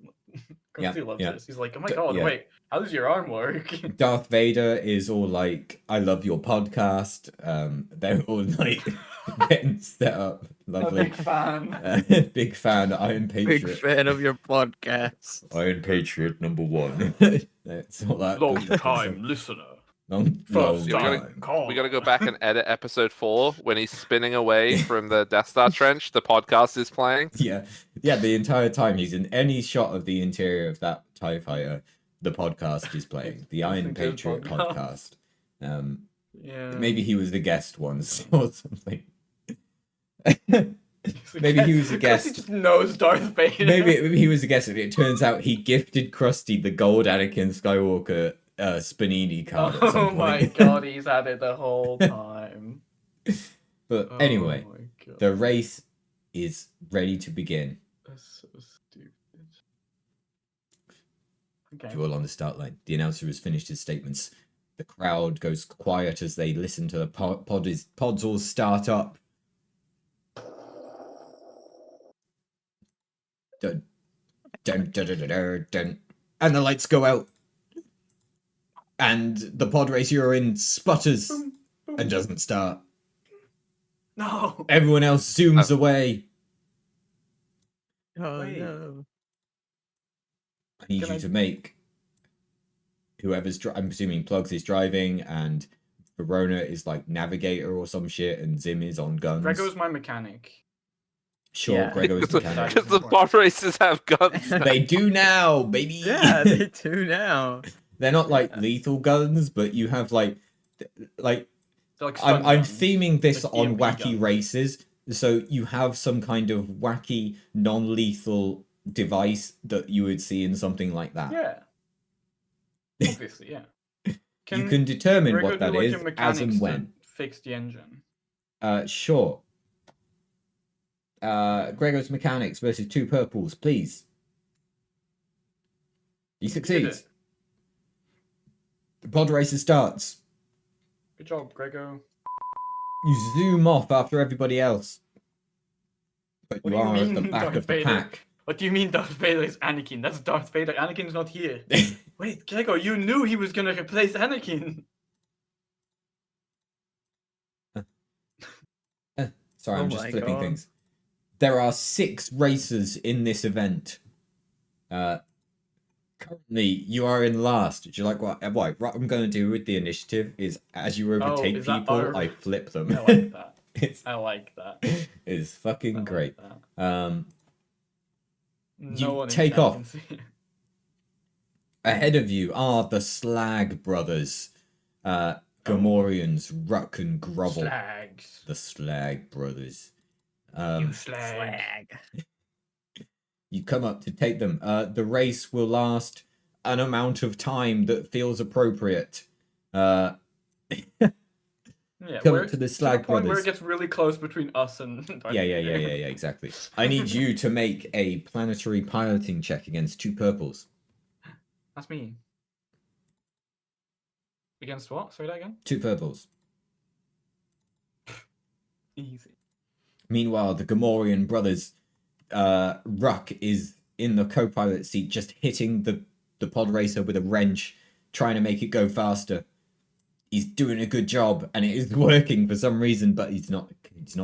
Krusty loves yeah. this. He's like, oh my D- god, yeah. wait, how does your arm work? Darth Vader is all like, I love your podcast. They're all like getting set up. I'm a Lovely. big fan. Big fan. Iron Big Patriot. fan of your podcast. Iron Patriot #1. That's all that. Long good stuff. time listener. Long First Yeah, time call. We gotta go back and edit episode 4 when he's spinning away from the Death Star trench. The podcast is playing. Yeah. The entire time he's in any shot of the interior of that TIE fighter, the podcast is playing. The Iron Listening to the Patriot podcast. podcast. Yeah. Maybe he was the guest once or something. Maybe he was a Krusty guest. just knows Darth Vader. Maybe he was a guest, and it turns out he gifted Krusty the gold Anakin Skywalker Spanini card at Oh some my point. god, he's had it the whole time. But Oh anyway, my God. the race is ready to begin. That's so stupid. Okay. You're all on the start line. The announcer has finished his statements. The crowd goes quiet as they listen to the pods all start up. Dun, dun, dun, dun, dun, dun, dun. And the lights go out. And the pod race you're in sputters and doesn't start. No. Everyone else zooms away. Oh Wait. no. I need Can you I- to make whoever's I'm assuming Plugs is driving and Verona is like navigator or some shit and Zim is on guns. Gregor's my mechanic. Sure, Yeah. Gregor's Because mechanic. the pod racers have guns. They do now, baby. Yeah, they do now. They're not like lethal guns, but you have like They're like I'm stun guns. theming this Like on EMP wacky guns. races. So you have some kind of wacky non-lethal device that you would see in something like that. Yeah. Obviously, yeah. You can determine Gregor what that do, like, is your as mechanics and to when. fix the engine. Sure. Gregor's mechanics versus 2 purples, please. He Did succeeds. it. The pod racer starts. Good job, Gregor. You zoom off after everybody else. But What you do you are at the mean, back Darth of the Vader? pack. What do you mean Darth Vader is Anakin? That's Darth Vader. Anakin's not here. Wait, Gregor, you knew he was gonna replace Anakin. Sorry, Oh I'm just my flipping God. things. There are 6 racers in this event. Currently, you are in last. Do you like what I'm going to do with the initiative is as you overtake is that people, our- I flip them. I like that. it's I like that. it's fucking I like great. that. You No one in take chat off. can see it. Ahead of you are the Slag brothers, Gamorreans, Ruck and Grovel. Slags. The Slag brothers. You slag. You come up to take them. The race will last an amount of time that feels appropriate. Yeah, Come where- up to the the Slag point where brothers. it gets really close between us and Darth Yeah, Vader. exactly. I need you to make a planetary piloting check against 2 purples. That's me. Against what? Say that again. 2 purples. Easy. Meanwhile, the Gamorrean brothers, Ruck is in the co-pilot seat, just hitting the pod racer with a wrench, trying to make it go faster. he's doing a good job and it is working for some reason, but he's not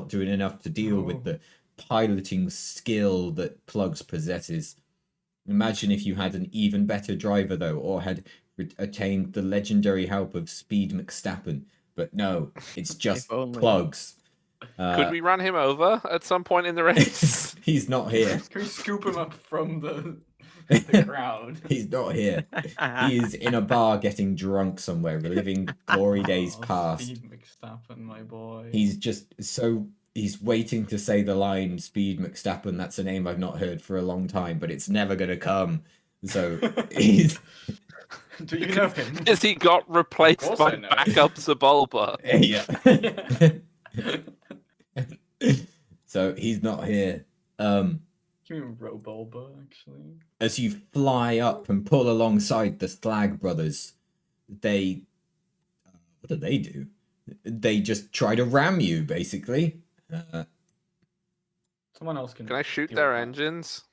doing enough to deal with the piloting skill that Plugs possesses. Imagine if you had an even better driver though, or had attained the legendary help of Speed McStappen. But no, it's just Plugs. Could we run him over at some point in the race? He's not here. Can we scoop him up from the crowd? He's not here. He is in a bar getting drunk somewhere, reliving glory days past. Speed McStappen, my boy. He's waiting to say the line Speed McStappen. That's a name I've not heard for a long time, but it's never gonna come. So he's. Do you know him? Is he got replaced by backup Sebulba? Yeah. So he's not here. You mean Robulba, actually? As you fly up and pull alongside the Slag brothers, what do they do? They just try to ram you, basically. Someone else can. Can I shoot their engines?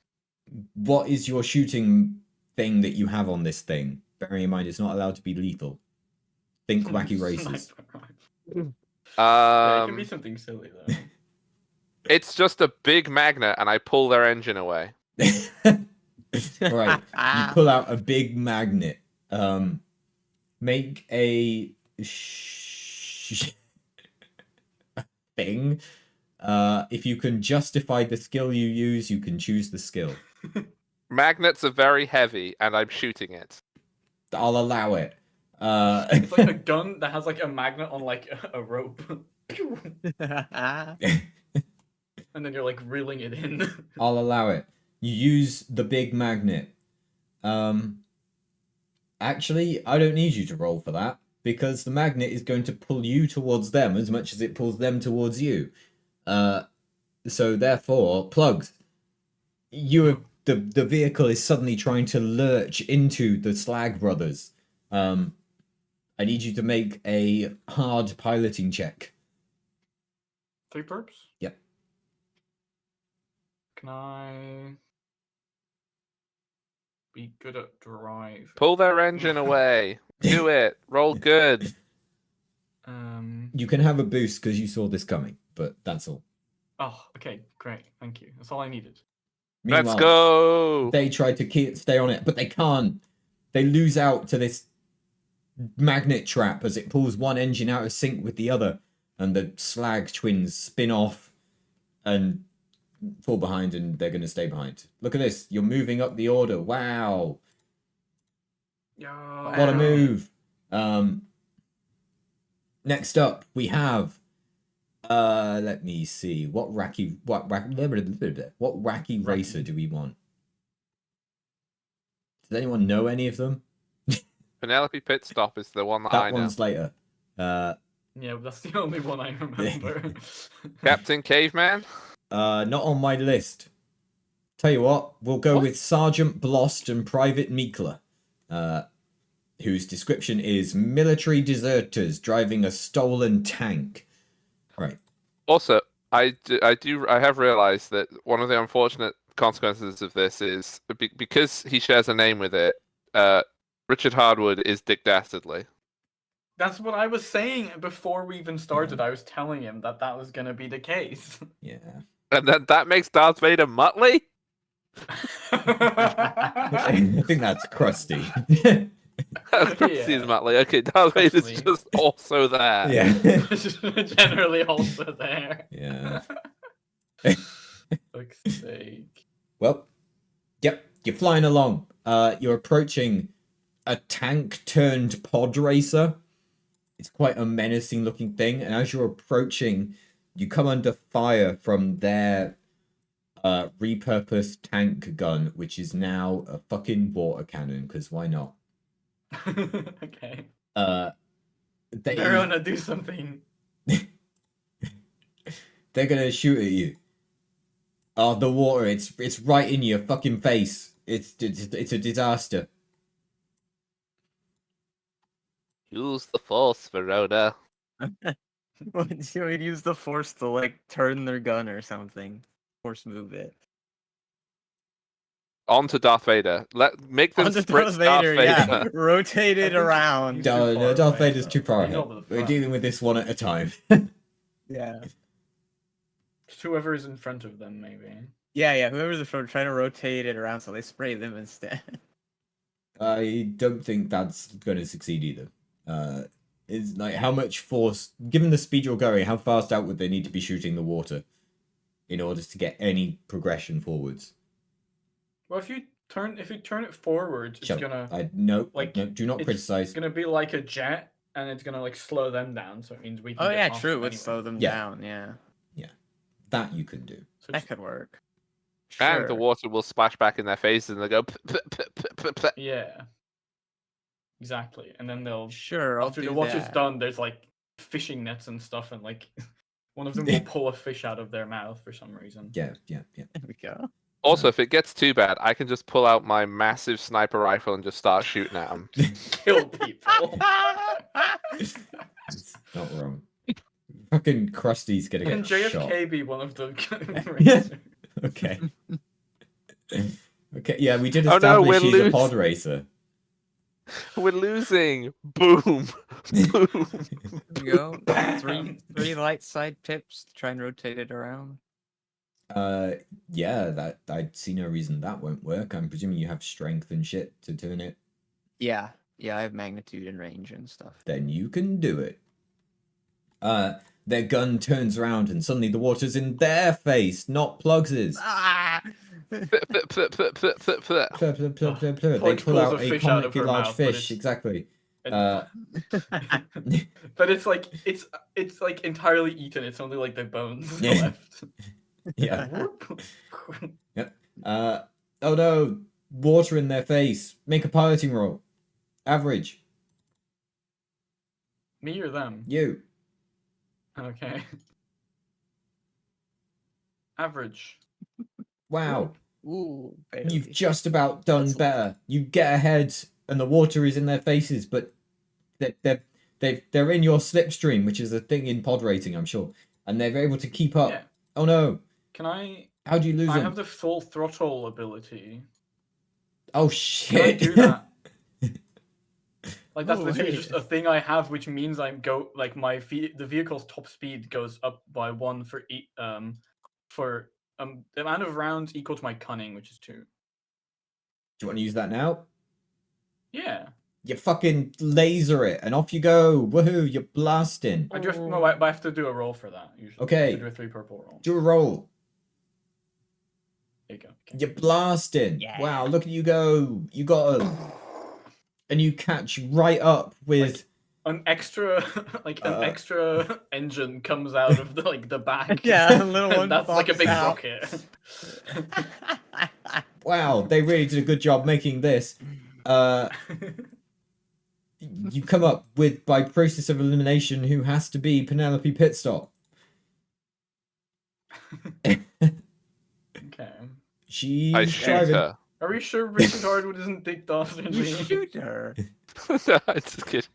What is your shooting thing that you have on this thing? Bearing in mind, it's not allowed to be lethal. Think Wacky Races. Yeah, it can be something silly though. It's just a big magnet, and I pull their engine away. Right, you pull out a big magnet. Make a thing. If you can justify the skill you use, you can choose the skill. Magnets are very heavy, and I'm shooting it. I'll allow it. It's like a gun that has like a magnet on like a rope. And then you're like reeling it in. I'll allow it. You use the big magnet. Actually, I don't need you to roll for that, because the magnet is going to pull you towards them as much as it pulls them towards you. So therefore, Plugs, the vehicle is suddenly trying to lurch into the Slag brothers. I need you to make a hard piloting check. 3 perps? Yep. Can I be good at drive? Pull their engine away. Do it. Roll good. You can have a boost because you saw this coming, but that's all. Oh, okay, great. Thank you. That's all I needed. Meanwhile, Let's go. They try to stay on it, but they can't. They lose out to this magnet trap as it pulls one engine out of sync with the other, and the Slag twins spin off and fall behind, and they're going to stay behind. Look at this. You're moving up the order. Wow. Yo. What a move. Next up, we have let me see. What wacky racer do we want? Does anyone know any of them? Penelope Pitstop is the one that I That know. one's later. Yeah, but that's the only one I remember. Captain Caveman? Not on my list. Tell you what, we'll go with Sergeant Blost and Private Mikla, whose description is military deserters driving a stolen tank. Right. Also, I have realized that one of the unfortunate consequences of this is because he shares a name with it. Richard Hardwood is Dick Dastardly. That's what I was saying before we even started. I was telling him that was going to be the case. Yeah. And then that makes Darth Vader Muttley? I think that's Krusty. Krusty's Muttley. Okay, Darth Vader's just also there. Yeah. Generally also there. Yeah. Fuck's sake. Well, yep, you're flying along. You're approaching a tank turned pod racer. It's quite a menacing looking thing, and as you're approaching, you come under fire from their repurposed tank gun, which is now a fucking water cannon, because why not? Okay. They're gonna do something. They're gonna shoot at you. Oh, the water, it's right in your fucking face. It's a disaster. Use the Force, Verona. You would use the Force to like turn their gun or something. Force move it. onto Darth Vader. Make them Onto spritz Darth Vader, yeah. Vader. Rotate I it think around. he's too No, far Darth away, Vader's though. too far He's ahead. over the We're front. dealing with this one at a time. Yeah. Just whoever is in front of them, maybe. Yeah. Whoever's in front, trying to rotate it around so they spray them instead. I don't think that's going to succeed either. It's like how much force, given the speed you're going, how fast out would they need to be shooting the water in order to get any progression forwards? Well, if you turn it forward, it's Shut gonna up. No, like, do not it's criticize. gonna be like a jet, and it's gonna like slow them down. So it means we can. Oh get yeah, past true. It them would anyway. slow them Yeah. down. Yeah, That you can do. So that just- could work. And the Sure. water will splash back in their faces and they go. yeah. Exactly, and then they'll Sure, I'll after do the water's that. done. There's like fishing nets and stuff, and like one of them will pull a fish out of their mouth for some reason. Yeah. There we go. Also, if it gets too bad, I can just pull out my massive sniper rifle and just start shooting at them. Kill people. It's not wrong. Fucking Krusty's gonna Can get shot. JFK be one of them? Okay. Okay, yeah, we did Oh, no, establish we're he's a losing. pod racer. We're losing. Boom. Boom. There you go. Three light side pips to try and rotate it around. Yeah, that I see no reason that won't work. I'm presuming you have strength and shit to turn it. Yeah, I have magnitude and range and stuff. Then you can do it. Their gun turns around and suddenly the water's in their face, not Plugs's. Ah! Plur, plur, plur, plur, plur. They Plugs pull pulls out a a fish out of comically her large mouth, but fish. it's- Exactly. And- but it's like it's like entirely eaten. It's only like the bones Yeah. left. Yeah. Oh no, water in their face. Make a piloting roll. Average. Me or them? You. Okay. Average. Wow. Ooh, You've barely. just about done That's a- better. You get ahead, and the water is in their faces, but they're in your slipstream, which is a thing in pod racing, I'm sure, and they're able to keep up. Yeah. Oh no! Can I? How do you lose I them? have the full throttle ability. Oh Can I shit! do that? Like that's Oh, literally hey. just a thing I have, which means I'm the vehicle's top speed goes up by 1 for the amount of rounds equal to my cunning, which is 2. Do you want to use that now? Yeah. You fucking laser it, and off you go! Woohoo! You're blasting. I just no, I have to do a roll for that. Usually. I Okay. have to do a 3 purple roll. Do a roll. There you go. Okay. You're blasting. Yeah. Wow! Look at you go. You got a, and you catch right up with. An extra, an extra engine comes out of the back. Yeah, a little one and that's like a pops big out. rocket. Wow, they really did a good job making this. You come up with, by process of elimination, who has to be Penelope Pitstop. Okay. She's I shoot driving. her. Are we sure Richard Hardwood isn't Dick Dawson? You shoot her. No, I'm just kidding.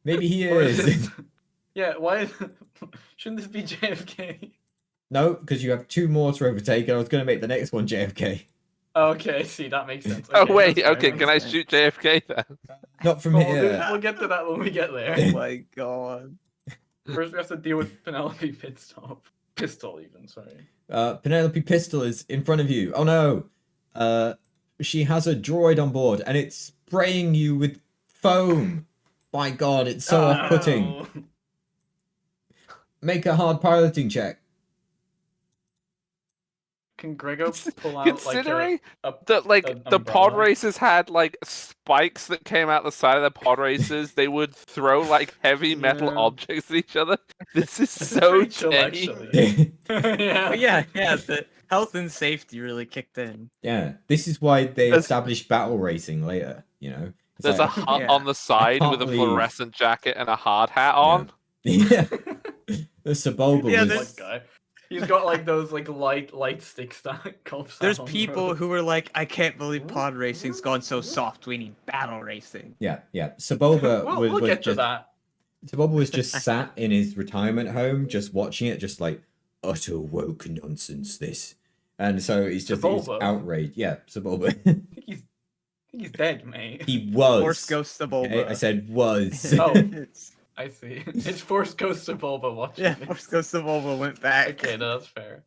Maybe he Or is is. this... Yeah, why shouldn't this be JFK? No, because you have 2 more to overtake, and I was going to make the next one JFK. Oh, okay, see, that makes sense. Oh Okay, wait, that's fine, okay. that's Can I fine. shoot JFK then? Not from Well, here. we'll get to that when we get Oh there. my god. First, we have to deal with Penelope Pistol, even, sorry. Penelope Pistol is in front of you. Oh no. She has a droid on board, and it's spraying you with foam. My god, it's so off-putting. Oh. Make a hard piloting check. Can Gregor pull out Considering a that like an the pod umbrella? racers had like spikes that came out the side of the pod racers, they would throw like heavy metal Yeah. objects at each other. This is This is so pretty chill, tame. actually. yeah. But yeah, the health and safety really kicked in. Yeah, this is why they There's- established battle racing later, you know? It's There's like- a hut Yeah. on the side can't with a believe- fluorescent jacket and a hard hat on. Yeah. The Sebulba Yeah, was... there's- That guy. He's got like those like light sticks that cops There's out on the people road. who were like, I can't believe pod racing's gone so soft. We need battle racing. Yeah. Sebulba we'll was get to just... that. Sebulba was just sat in his retirement home, just watching it, just like, utter woke nonsense, this. And so he's just he's Sebulba? outraged. Yeah, Sebulba. I think he's dead, mate. He was. Force Ghost of Bulba. Okay, I said was. Oh. I see. It's Force Ghost of Bulba watching Yeah, this. Force Ghost of Bulba went back. Okay, no, that's fair.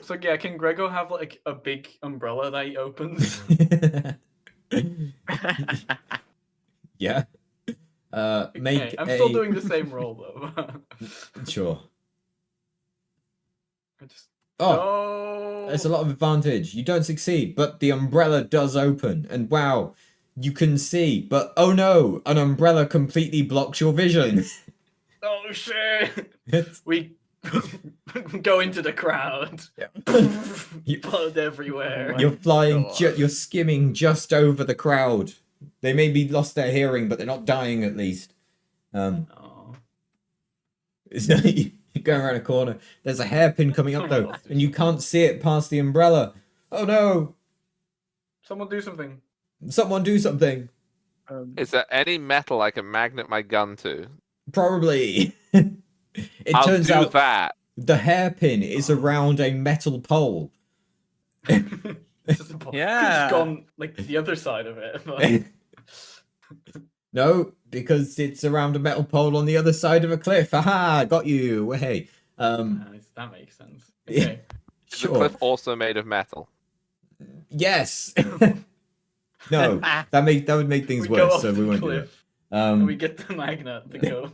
So yeah, can Grego have like a big umbrella that he opens? Yeah. Make Okay, I'm a... still doing the same role though. Sure. I just Oh, no. there's a lot of advantage. You don't succeed, but the umbrella does open. And wow, you can see. But oh no, an umbrella completely blocks your vision. Oh shit! We go into the crowd. You- Blood everywhere. my You're flying, God. you're skimming just over the crowd. They maybe lost their hearing, but they're not dying at least. Oh. It's not, you're going around a corner. There's a hairpin coming up though, and you can't see it past the umbrella. Oh no! Someone do something. Someone do something. Is there any metal I can magnet my gun to? Probably. It I'll turns do out that. the hairpin is around a metal pole. It's just Yeah. gone like the other side of it. but- No, because it's around a metal pole on the other side of a cliff. Aha, got you. Hey. Nice, that makes sense. Yeah. Okay. Is the Sure. cliff also made of metal? Yes. No, that would make things we go worse, off so we the won't do cliff that. and we get the magnet to go.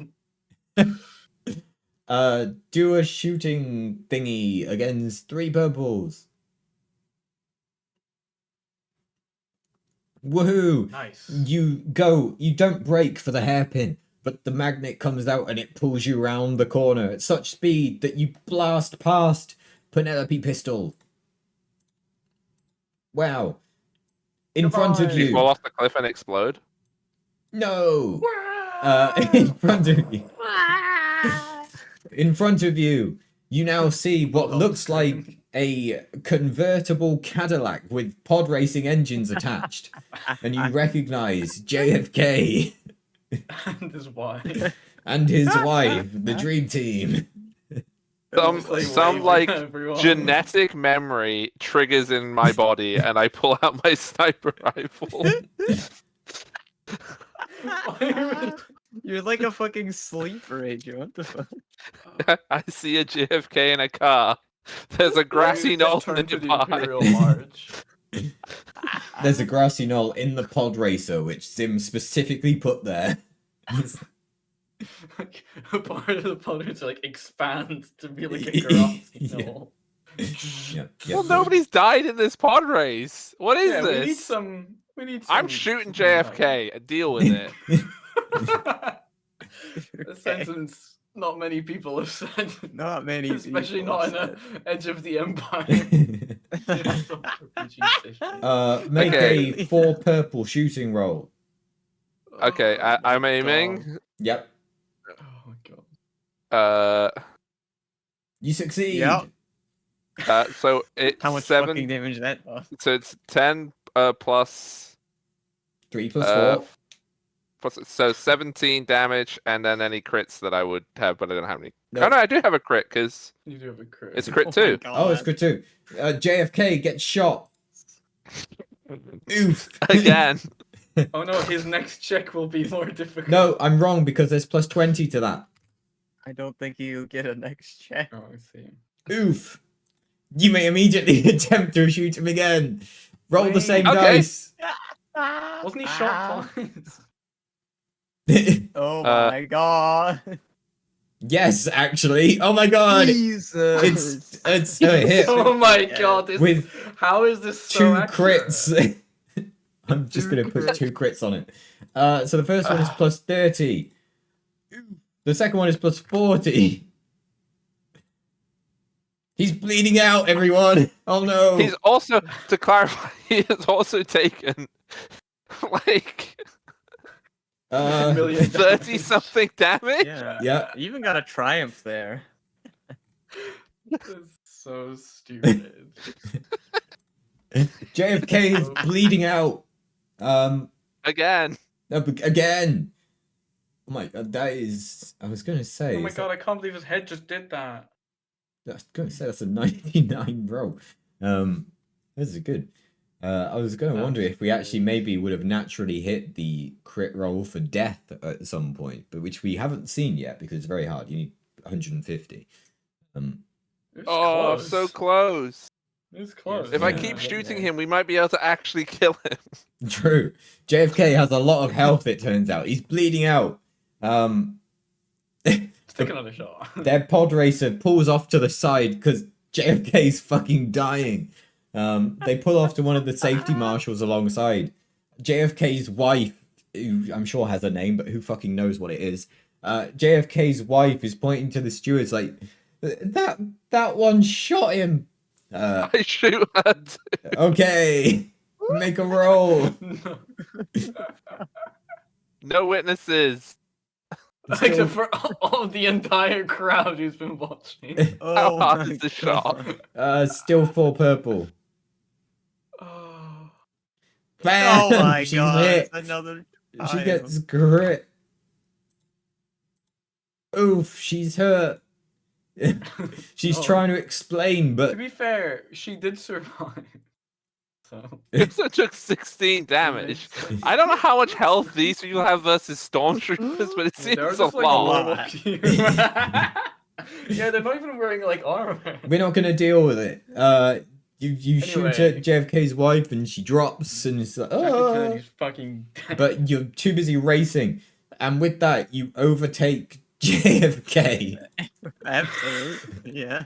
Do a shooting thingy against 3 purples. Woohoo! Nice. You don't break for the hairpin, but the magnet comes out and it pulls you round the corner at such speed that you blast past Penelope Pistol. Wow. In front of Goodbye. You you. fall off the cliff and explode? No! In front of you. In front of you, you now see what Hold on, looks screen. like a convertible Cadillac with pod racing engines attached. And you recognize JFK And his wife. and his wife, the Dream Team. Some waving like at everyone. genetic memory triggers in my body and I pull out my sniper rifle. You're like a fucking sleeper agent. What the fuck? I see a JFK in a car. There's a grassy knoll Turn to the nearby. Imperial March. There's a grassy knoll in the pod racer, which Sim specifically put there. Like, a part of the pod to like expand to be like a grassy Yeah. knoll. Yeah, Well, nobody's died in this pod race. What is Yeah, this? we need some. I'm shooting JFK. Deal with it. A sentence not many people have said. Not many. Especially people not in said. a Edge of the Empire. Make Okay. a 4 purple shooting roll. Okay, Oh I'm my aiming. God. Yep. Oh my god. You succeed. Yep. So it's How much 7. fucking damage that does? So it's 10 plus 3 plus 4. so 17 damage, and then any crits that I would have, but I don't have any. No. Oh no, I do have a crit because You do have a crit. it's a crit Oh my too. Oh, it's God. good too. JFK gets shot. Oof. Again. Oh no, his next check will be more difficult. No, I'm wrong because there's plus 20 to that. I don't think you get a next check. Oh, I see. Oof. You may immediately attempt to shoot him again. Roll the same Okay. dice. Wasn't he shot twice? Oh Uh, my god. Yes, actually. Oh my god. Jesus. It's a hit Oh my god! with how is this so 2 accurate? crits. I'm just Two going to put crits. 2 crits on it. So the first one is plus 30. The second one is plus 40. He's bleeding out, everyone. Oh no. He's also, to clarify, he has also taken like Million 30 something damage. Yeah. Yeah. You even got a triumph there. This is so stupid. JFK is bleeding out. Again. Again. Oh my god, that is. I was going to say. Oh my is god! I can't believe his head just did that. I was going to say that's a 99 roll. This is good. I was going to wonder if we actually maybe would have naturally hit the crit roll for death at some point, but which we haven't seen yet because it's very hard. You need 150. It's Oh, close. so close. It's close. If I Yeah. keep shooting him, we might be able to actually kill him. True. JFK has a lot of health, it turns out. He's bleeding out. Take another shot. Their pod racer pulls off to the side because JFK's fucking dying. They pull off to one of the safety marshals alongside. JFK's wife, who I'm sure has a name, but who fucking knows what it is. JFK's wife is pointing to the stewards like, that one shot him. I shoot her too. Okay, make a roll. No. No witnesses. Like for all the entire crowd who's been watching. How hard my is the shot? God. Still 4 purple. Oh. Bam! Oh my She's god! hit. Another. She time. gets grit. Oof, she's hurt. She's Oh. trying to explain, To but be fair, she did survive. So. So took 16 damage. I don't know how much health these people have versus stormtroopers, but it They're seems a just like lot. normal people. Yeah, they're not even wearing like armor. we're not gonna deal with it. You shoot at Anyway. JFK's wife and she drops and it's like, Jackie oh. Kennedy's fucking dead. But you're too busy racing, and with that you overtake JFK. Absolutely. Yeah.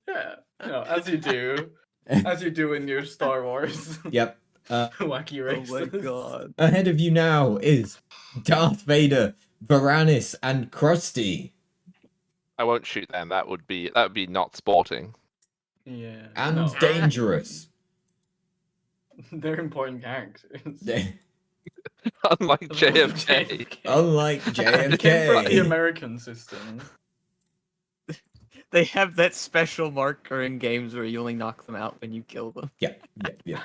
Yeah, as you do. As you do in your Star Wars Yep. wacky Oh races. my god. Ahead of you now is Darth Vader, Varanus, and Krusty. I won't shoot them. That would be not sporting. Yeah. And no. dangerous. They're important characters. Unlike JFK. Unlike They came from the JFK. American system. They have that special marker in games where you only knock them out when you kill them. Yeah.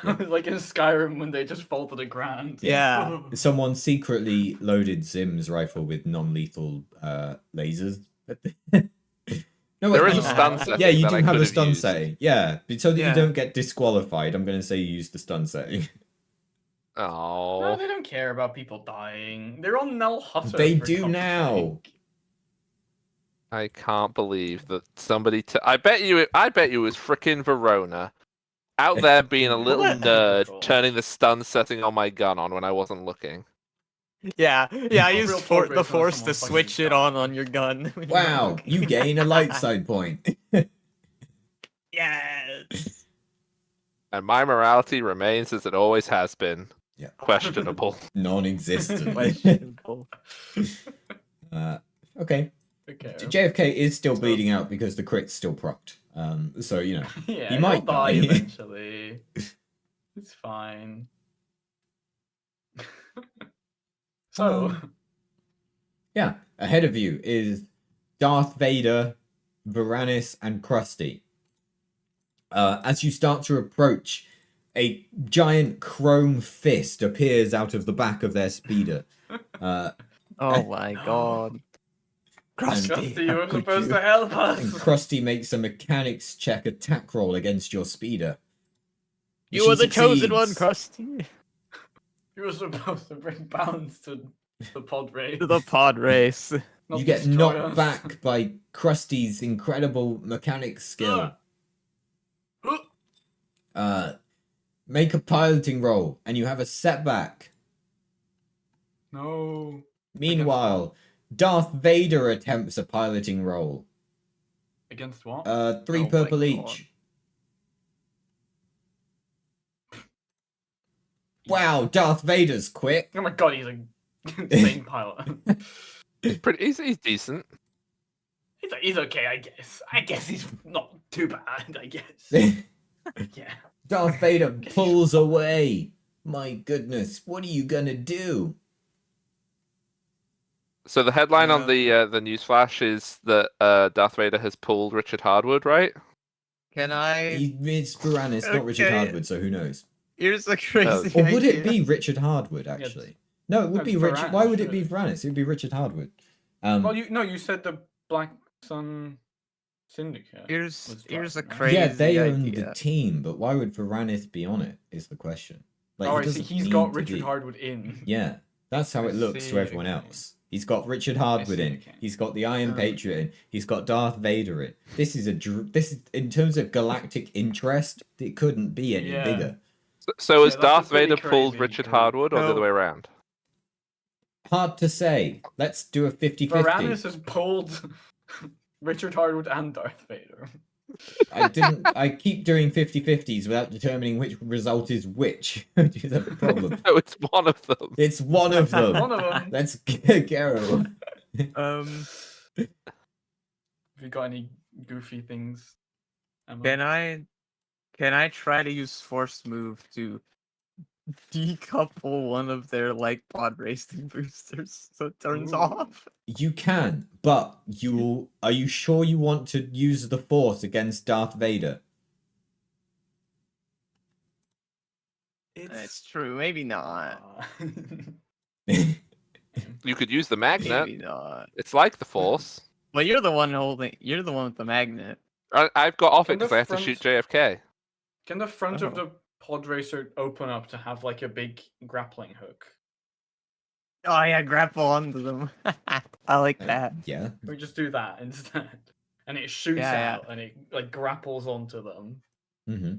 Like in Skyrim when they just fall to the ground. Yeah. Someone secretly loaded Zim's rifle with non-lethal lasers. No, There wait, is a no. stun setting. Yeah, you that do I have could a stun used. setting. Yeah, but so that Yeah. you don't get disqualified, I'm going to say you use the stun setting. Oh. No, they don't care about people dying. They're on Nell Hutter. They for do God's now. sake. I can't believe that somebody. I bet you it was frickin' Verona, out there being a little What? nerd, turning the stun setting on my gun on when I wasn't looking. Yeah. Yeah. I Real used pod the race when force to someone fucking switch it dies. on your gun. when you're Wow, looking. you gain a light side point. Yes. And my morality remains as it always has been. Yeah. Questionable. Non-existent. Questionable. Okay. Okay. JFK is still So- bleeding out because the crit's still procced. So, you know. Yeah, He might he'll die die. eventually. It's fine. So, Yeah, ahead of you is Darth Vader, Varanus, and Krusty. As you start to approach, a giant chrome fist appears out of the back of their speeder. Oh my No. god. Krusty, you how were could supposed you? to help And us. Krusty makes a mechanics check attack roll against your speeder. You She are the chosen one, succeeds. Krusty. You were supposed to bring balance to the pod race. To the pod race. not You get destroy knocked us. back by Krusty's incredible mechanics skill. Make a piloting roll, and you have a setback. No. Meanwhile, Darth Vader attempts a piloting roll. Against what? 3 Oh my purple God. each. Wow, Darth Vader's quick. Oh my god, he's a insane pilot. He's decent. He's okay, I guess. I guess he's not too bad, I guess. Yeah. Darth Vader pulls away. My goodness, what are you gonna do? So the headline on the news flash is that Darth Vader has pulled Richard Hardwood, right? Can I? It's Varanus, not Richard Okay. Hardwood, so who knows? Here's a crazy Or would it idea. be Richard Hardwood, actually? No, it would be it's Richard. Why would it be Varanus, Varanus? It would be Richard Hardwood. Well, you said the Black Sun. Syndicate. Here's was a driving, right? crazy Yeah, they own the idea. team, but why would Varanith be on it? Is the question. Like, Oh, he I see. doesn't He's need got to Richard be. Hardwood in. Yeah, that's how I it looks to see, everyone okay. else. He's got Richard Hardwood see, in. okay. He's got the Iron Oh. Patriot in. He's got Darth Vader in. This is in terms of galactic interest, it couldn't be any Yeah. bigger. So has that's a Darth pretty Vader pulled crazy Richard move. Hardwood, or the other No. way around? Hard to say. Let's do a 50-50. Varanus has pulled Richard Hardwood and Darth Vader. I keep doing 50-50s without determining which result is which, which is a problem. No, it's one of them. It's one of them. One of them. Let's get Garrow. Have you got any goofy things, Emma? Can I try to use force move to decouple one of their like pod racing boosters so it turns Ooh. off? You can, but are you sure you want to use the Force against Darth Vader? It's true. Maybe not. You could use the magnet. Maybe not. It's like the Force. Well, you're the one with the magnet. I've got off it Can the because I have to front- shoot JFK. Can the front of Oh. the pod racer open up to have like a big grappling hook? Oh yeah, grapple onto them. I like that. Yeah. We just do that instead, and it shoots Yeah, out and it like grapples onto them. Mm-hmm.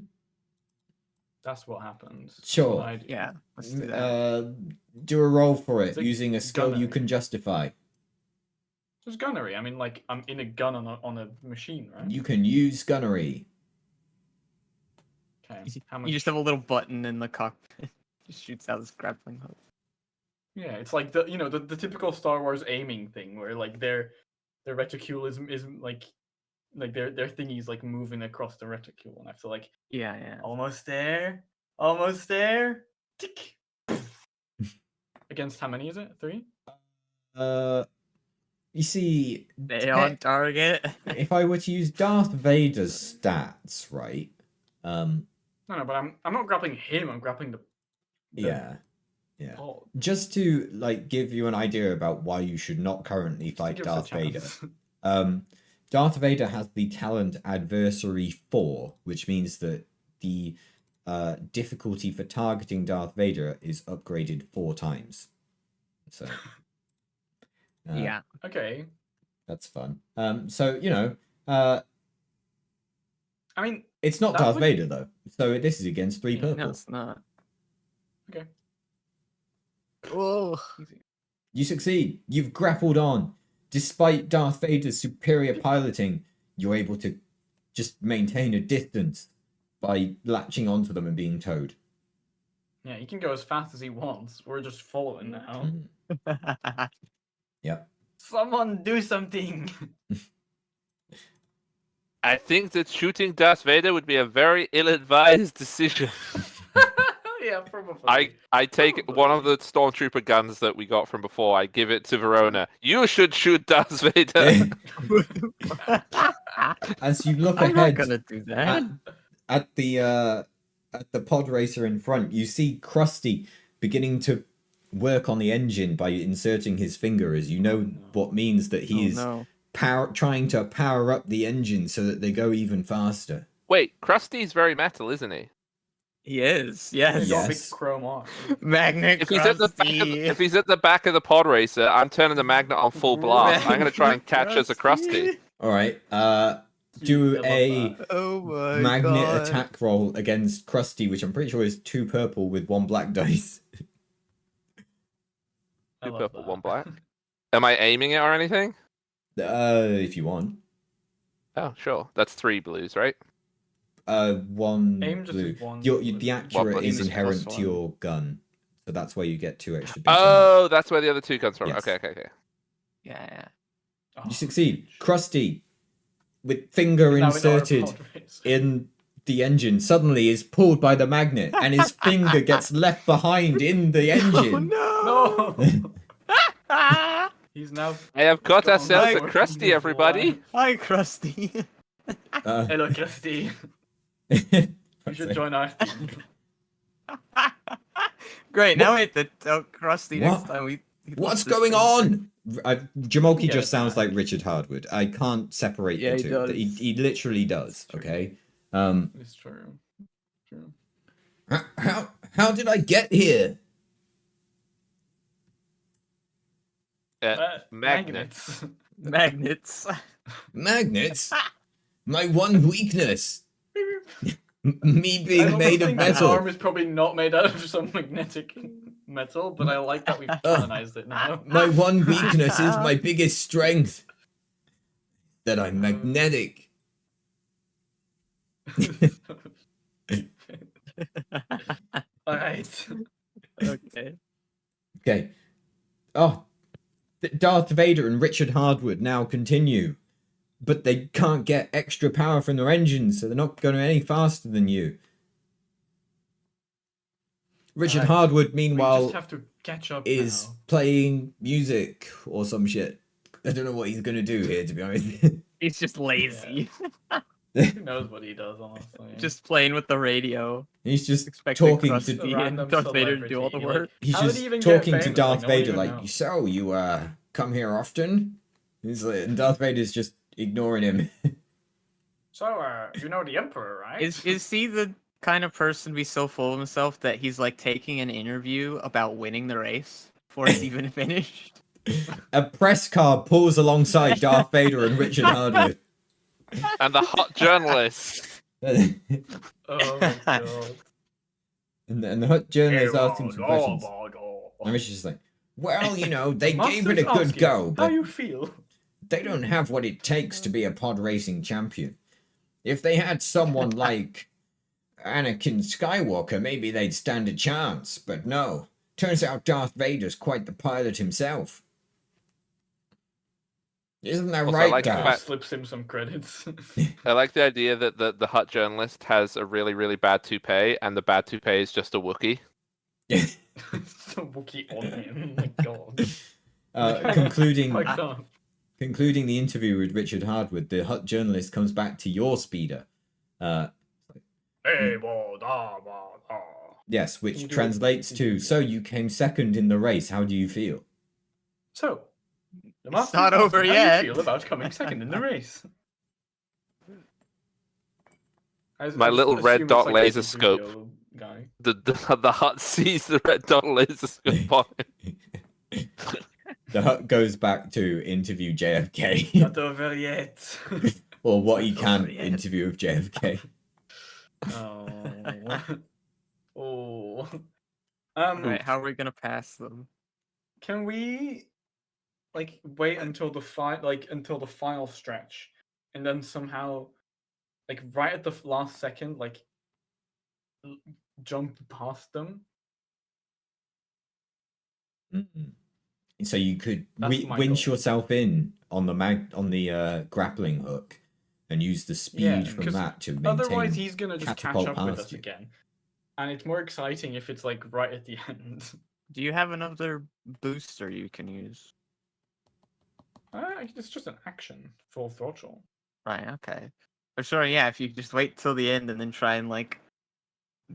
That's what happens. That's Sure. what I do. Yeah, let's do that. Do a roll for it It's a using a skill you gunnery. can justify. It's gunnery. I mean, like I'm in a gun on a machine, right? You can use gunnery. Okay. How much? You just have a little button in the cockpit. Just shoots out this grappling hook. Yeah, it's like the typical Star Wars aiming thing where like their reticule is like their thingy's like moving across the reticule, and I have to like Yeah. almost there, tick. Against how many is it? 3? You see, Stay on target. if I were to use Darth Vader's stats, right? No, but I'm not grappling him. I'm grappling the Yeah. pod. Just to like give you an idea about why you should not currently Just to fight give us a Darth Vader. chance. Darth Vader has the talent Adversary 4, which means that the difficulty for targeting Darth Vader is upgraded 4 times. So Yeah. Okay. that's fun. So I mean, it's not That Darth would- Vader though. So this is against 3 purple. No, it's not. okay. Whoa. Easy. You succeed. You've grappled on. Despite Darth Vader's superior piloting, you're able to just maintain a distance by latching onto them and being towed. Yeah, he can go as fast as he wants. We're just following now. Yep. Someone do something. I think that shooting Darth Vader would be a very ill-advised decision. Yeah, probably. I take one of the stormtrooper guns that we got from before. I give it to Verona. You should shoot Darth Vader. As you look I'm not ahead gonna do that. at the pod racer in front, you see Krusty beginning to work on the engine by inserting his finger, as you know what means that he is no. trying to power up the engine so that they go even faster. Wait, Krusty's very metal, isn't he? He is. He's Yes. got a big Yes. chrome arm. Magnet If he's at the back Krusty. if he's at the back of the pod racer, I'm turning the magnet on full blast. I'm gonna try and catch as a Krusty. All right. I Do love a that. Oh my magnet god. attack roll against Krusty, which I'm pretty sure is 2 purple with 1 black dice. I Two love purple, that. 1 black. Am I aiming it or anything? If you want. Oh, sure. That's 3 blues, right? 1 Aim just blue. is 1 The blue. accurate Well, is aim is inherent plus to 1. your gun, so that's where you get 2 extra. bits on Oh, that's where the other 2 comes from. Yes. Okay. Yeah. Oh, that. You succeed. Krusty, with finger now in our inserted pod race. in the engine, suddenly is pulled by the magnet, and his finger gets left behind in the engine. Oh No. no. He's now. I have got gone ourselves a forward Krusty, from his everybody. line. Hi, Krusty. Uh, Hello, Krusty. You should join our team. Great. Now we have to tell Krusty next What? time we What's loves this going thing. on? Jamoki Get just it sounds back. like Richard Hardwood. I can't separate Yeah, the he two. does. He literally does. It's true. Okay. It's true. True. How did I get here? Magnets. Magnets. Magnets. My one weakness. Me I being also made of think his metal. arm is probably not made out of some magnetic metal, but I like that we've canonized it now. My one weakness is my biggest strength. That I'm Um, magnetic. Alright. Okay. Okay. Oh, Darth Vader and Richard Hardwood now continue. But they can't get extra power from their engines, so they're not going any faster than you. Richard Right. Hardwood, We just meanwhile, have to catch up is now. playing music or some shit. I don't know what he's going to do here, to be honest. He's just lazy. Who knows what he does, honestly. Just playing with the radio. He's just Expecting talking Just a to... Krusty and random Darth Vader to do all the celebrity, work. He's How did just he even get talking to famous? Darth Like, no one Vader even like, knows. so, you come here often? He's like, and Darth Vader's just ignoring him. So, you know the Emperor, right? Is he the kind of person to be so full of himself that he's like taking an interview about winning the race before it's even finished? A press car pulls alongside Darth Vader and Richard Hardwood. And the hot journalist. and Oh my god. the hot journalist asked him some questions. And Richard's just like, well, you know, they gave it a good go, How but you feel? they don't have what it takes to be a pod racing champion. If they had someone like Anakin Skywalker, maybe they'd stand a chance, but no. Turns out Darth Vader's quite the pilot himself. Isn't that Also, I right, like the Darth? fact- Slips him some credits. I like the idea that the hot journalist has a really, really bad toupee, and the bad toupee is just a Wookiee. It's a Wookiee on him. Oh my god. Concluding Fucked up. Concluding the interview with Richard Hardwood, the hot journalist comes back to your speeder. Hey, bo, da, ba, da. Yes, Can you which do it? translates to, so you came second in the race, how do you feel? So, the It's master not asks over how yet. you feel about coming second in the race. My little red dot like laser a scope. video Guy. The hut sees the red dot laser scope on him. The hut goes back to interview JFK, Not over yet. or what he Not can over yet. interview of JFK. Oh. Oh. Right, how are we gonna pass them? Can we like wait until the final stretch, and then somehow, like right at the last second, like jump past them? Mm. So you could That's my winch goal. yourself in on the grappling hook, and use the speed Yeah, from 'cause that to Otherwise, maintain. he's gonna just catch catapult up with past us you. again, and it's more exciting if it's like right at the end. Do you have another booster you can use? It's just an action, full throttle. Right, okay. Or sorry, yeah, if you just wait till the end and then try and like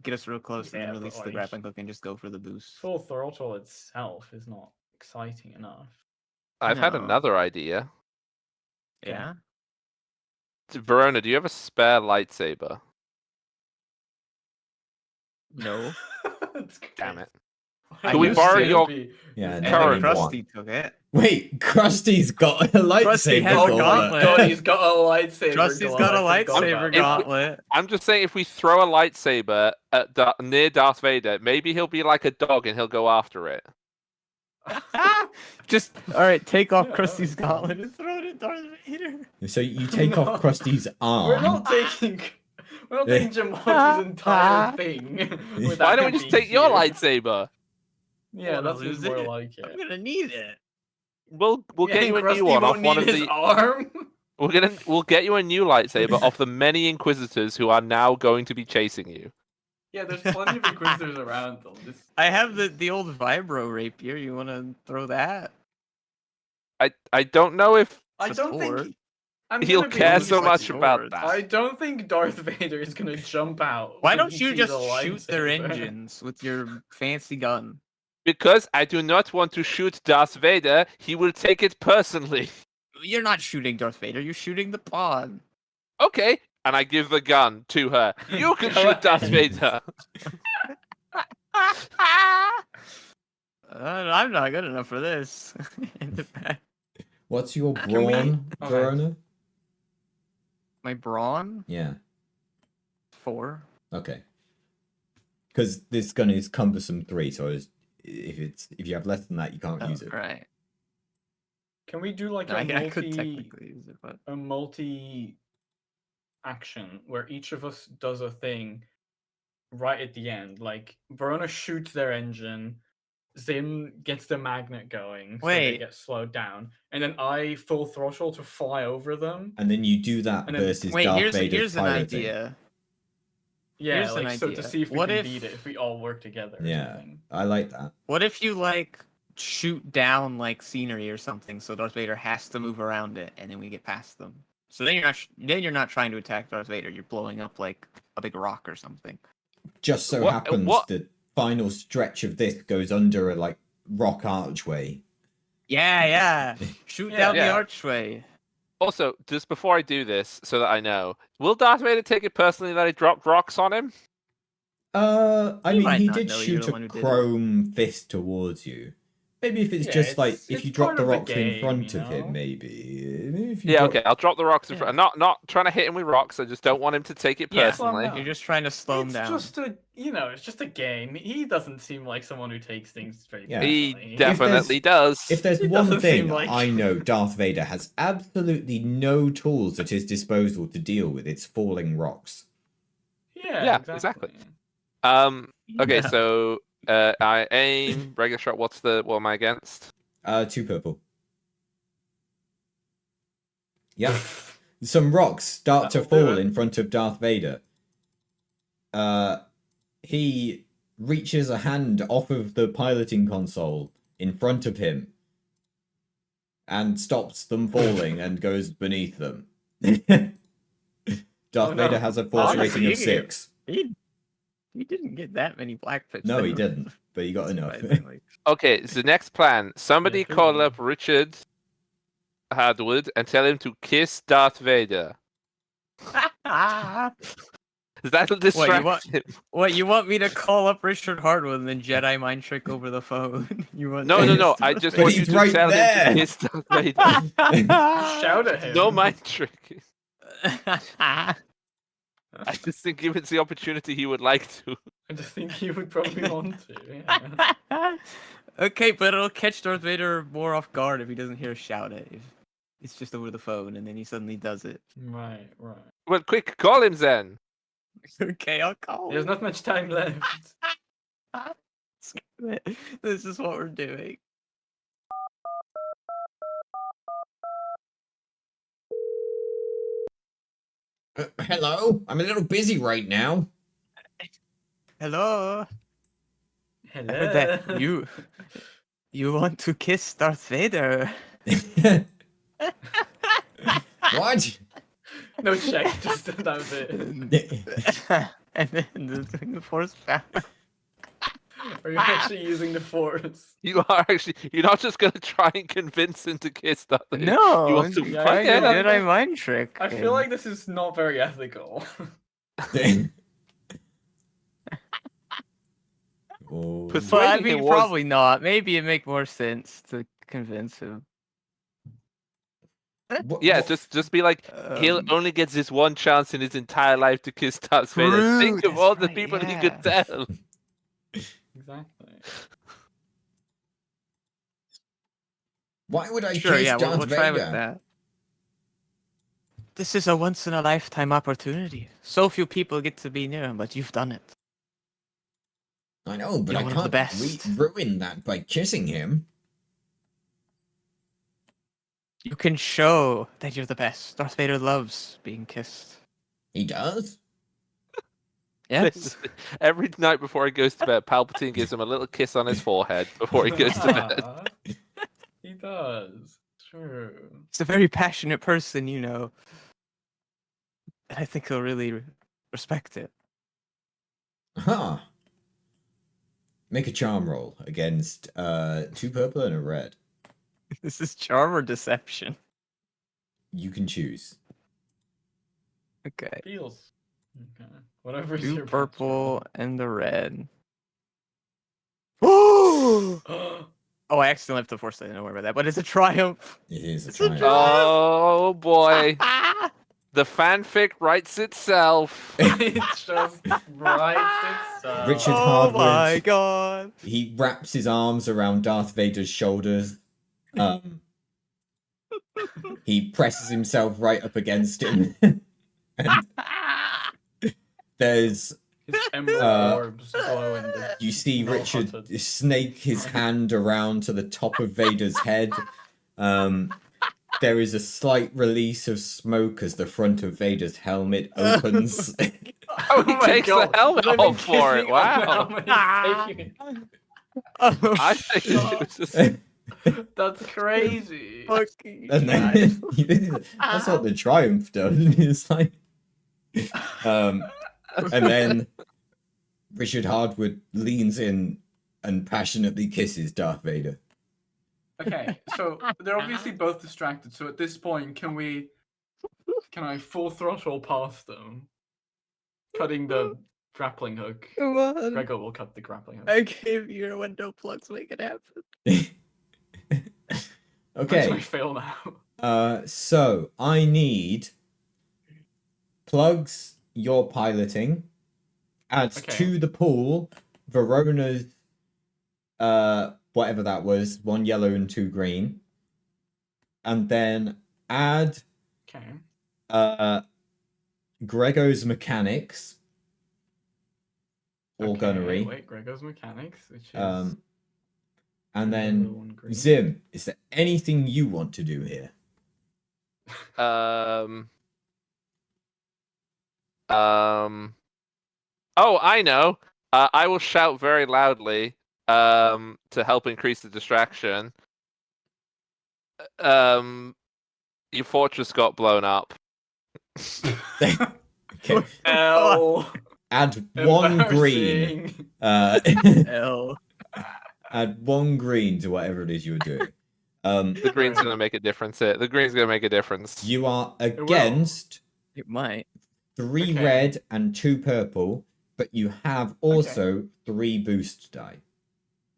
get us real close and Yeah, then but, release the like, grappling hook and just go for the boost. Full throttle itself is not exciting enough. I've had No. another idea. Yeah. Verona, do you have a spare lightsaber? No. That's Damn great. it. Why Can we would borrow it your- be- Yeah, Is and it then current you Krusty won. took it. Wait, Krusty's got a lightsaber. has Oh a gauntlet. gauntlet. he's got a lightsaber. Krusty's got a gauntlet, I forgot lightsaber about that. gauntlet. I'm just saying, if we throw a lightsaber at near Darth Vader, maybe he'll be like a dog and he'll go after it. Just all right, take off Yeah, Krusty's that makes gauntlet sense. and throw it at Darth Vader. So you take No. off Krusty's arm. We're not taking Jamoki's entire thing. Why without don't we him just being take your here. lightsaber? Yeah, Wanna that seems lose more it? like it. I'm gonna need it. We'll Yeah, get you a Krusty new one off won't one need of his the. arm. We'll get you a new lightsaber off the many Inquisitors who are now going to be chasing you. Yeah, there's plenty of Inquisitors around them. I have the old vibro rapier. You want to throw that? I don't know if I It's a don't sword. think I'm he'll gonna be care honest, so like, much about swords. that. I don't think Darth Vader is gonna jump out. Why when don't he you sees just a shoot their lightsaber. engines with your fancy gun? Because I do not want to shoot Darth Vader, he will take it personally. You're not shooting Darth Vader. You're shooting the pawn. Okay, and I give the gun to her. You can Go shoot Darth ahead. Vader. I'm not good enough for this. In the back. What's your Can we- brawn, okay. Verona? My brawn? Yeah. 4. Okay. Because this gun is cumbersome 3, so if you have less than that, you can't Oh, use it. right. Can we do like I could technically use it, but a multi action where each of us does a thing right at the end? Like Verona shoots their engine, Zim gets the magnet going, so they Wait. get slowed down, and then I full throttle to fly over them. And then you do that And then- versus wait, Darth here's Vader's an piloting. idea. Yeah, Here's an like so to idea. see if we What can if- beat it if we all work together. Or Yeah, something. I like that. What if you like shoot down like scenery or something, so Darth Vader has to move around it, and then we get past them. So then you're not trying to attack Darth Vader. You're blowing up like a big rock or something. Just so happens the final stretch of this goes under a like rock archway. Yeah. Shoot down the Yeah. archway. Also, just before I do this, so that I know, will Darth Vader take it personally that I dropped rocks on him? I He mean, might he not did know you're shoot the a one who did it. chrome fist towards you. Maybe if it's Yeah, just like it's- if it's you drop part the of the rocks in game, front you of him, know? maybe. If you Yeah, drop- okay, I'll drop the rocks in Yeah. front. I'm not trying to hit him with rocks. I just don't want him to take it Yeah. personally. Well, You're just trying to slow him It's down. just it's just a game. He doesn't seem like someone who takes things very Yeah. He personally. definitely does. If there's It one doesn't thing seem like- I know Darth Vader has absolutely no tools at his disposal to deal with, it's falling rocks. Yeah, exactly. exactly. Okay, Yeah. so I aim regular shot. What am I against? 2 purple. Yep. Some rocks start to That'll do fall it. in front of Darth Vader. He reaches a hand off of the piloting console in front of him and stops them falling and goes beneath them. Darth Oh, no. Vader has a force Oh, rating of see. 6. He didn't get that many black pits. No, he though. didn't, but he got enough. Surprisingly. Okay, so the next plan. Somebody Yeah, call good. up Richard Hardwood and tell him to kiss Darth Vader. That'll distract want- him. What, you want me to call up Richard Hardwood and then Jedi mind trick over the phone? You want No. this I to- just But want you he's to right tell him there. to kiss Darth Vader. Shout at him. No mind trick. I just think given the opportunity, he would like to. I just think he would probably want to. Yeah. Okay, but it'll catch Darth Vader more off guard if he doesn't hear us shout it. If it's just over the phone and then he suddenly does it. Right. Well, quick, call him then. Okay, I'll call There's him. not much time left. Screw it. This is what we're doing. Hello? I'm a little busy right now. Hello. Hello. I heard that you want to kiss Darth Vader. What? No check. Just that was it. And then the force power. Are you actually using the force? You are actually. You're not just gonna try and convince him to kiss Darth Vader. No, You want to Yeah, trying I a feel like- Jedi mind trick. I feel like this is not very ethical. Oh. Persuade- Well, I Persuading mean, him was- probably not. Maybe it make more sense to convince him. What- Yeah, what- just be like, he'll Um, only gets this one chance in his entire life to kiss Darth Vader. True, Think of that's all the right, people he yeah. could tell. Exactly. Why would I Sure, kiss yeah, Darth we'll try with Vader? that. This is a once in a lifetime opportunity. So few people get to be near him, but you've done it. I know, but You're I one of the can't best. ruin that by kissing him. You can show that you're the best. Darth Vader loves being kissed. He does? Yes. Every night before he goes to bed, Palpatine gives him a little kiss on his forehead before he goes to bed. Ah, he does. True. He's a very passionate person, you know. And I think he'll really respect it. Huh. Make a charm roll against 2 purple and a red. This is charm or deception. You can choose. Okay. Feels. Okay. Whatever is 2 your purple and the red. Oh! best Oh, I accidentally left the force. Don't worry about that. But it's a triumph. It is a It's a triumph. Oh boy. The fanfic writes itself. it just writes itself. Richard Oh Hardwood. my god. He wraps his arms around Darth Vader's shoulders. He presses himself right up against him. And there's His emerald orbs glow in the you see No Richard haunted. snake his hand around to the top of Vader's head. There is a slight release of smoke as the front of Vader's helmet opens. Oh, he takes the helmet Let me off for kissing it. on Wow. the helmet, he's taking Oh, I think it was just... it. That's crazy. fucking And then, that's what the triumph does. It's like, and then Richard Hardwood leans in and passionately kisses Darth Vader. Okay, so they're obviously both distracted. So at this point, can I full throttle past them, cutting the grappling hook? Come on. Gregor will cut the grappling hook. I gave you your window plugs. Make it happen. Where's my Okay, fail now? so I need plugs. You're piloting. Add Okay. to the pool Verona's whatever that was, 1 yellow and 2 green, and then add Okay. Gregor's mechanics or Okay, gunnery. Wait, Gregor's mechanics, which is And yellow then and green. Zim, is there anything you want to do here? Oh, I know. I will shout very loudly to help increase the distraction. Your fortress got blown up. Okay, L. add 1 green. Embarrassing. L. Add 1 green to whatever it is you're doing. The green's gonna make a difference here. The green's gonna make a difference. You are will. against It might. 3 Okay. red and 2 purple, but you have also 3 boost die.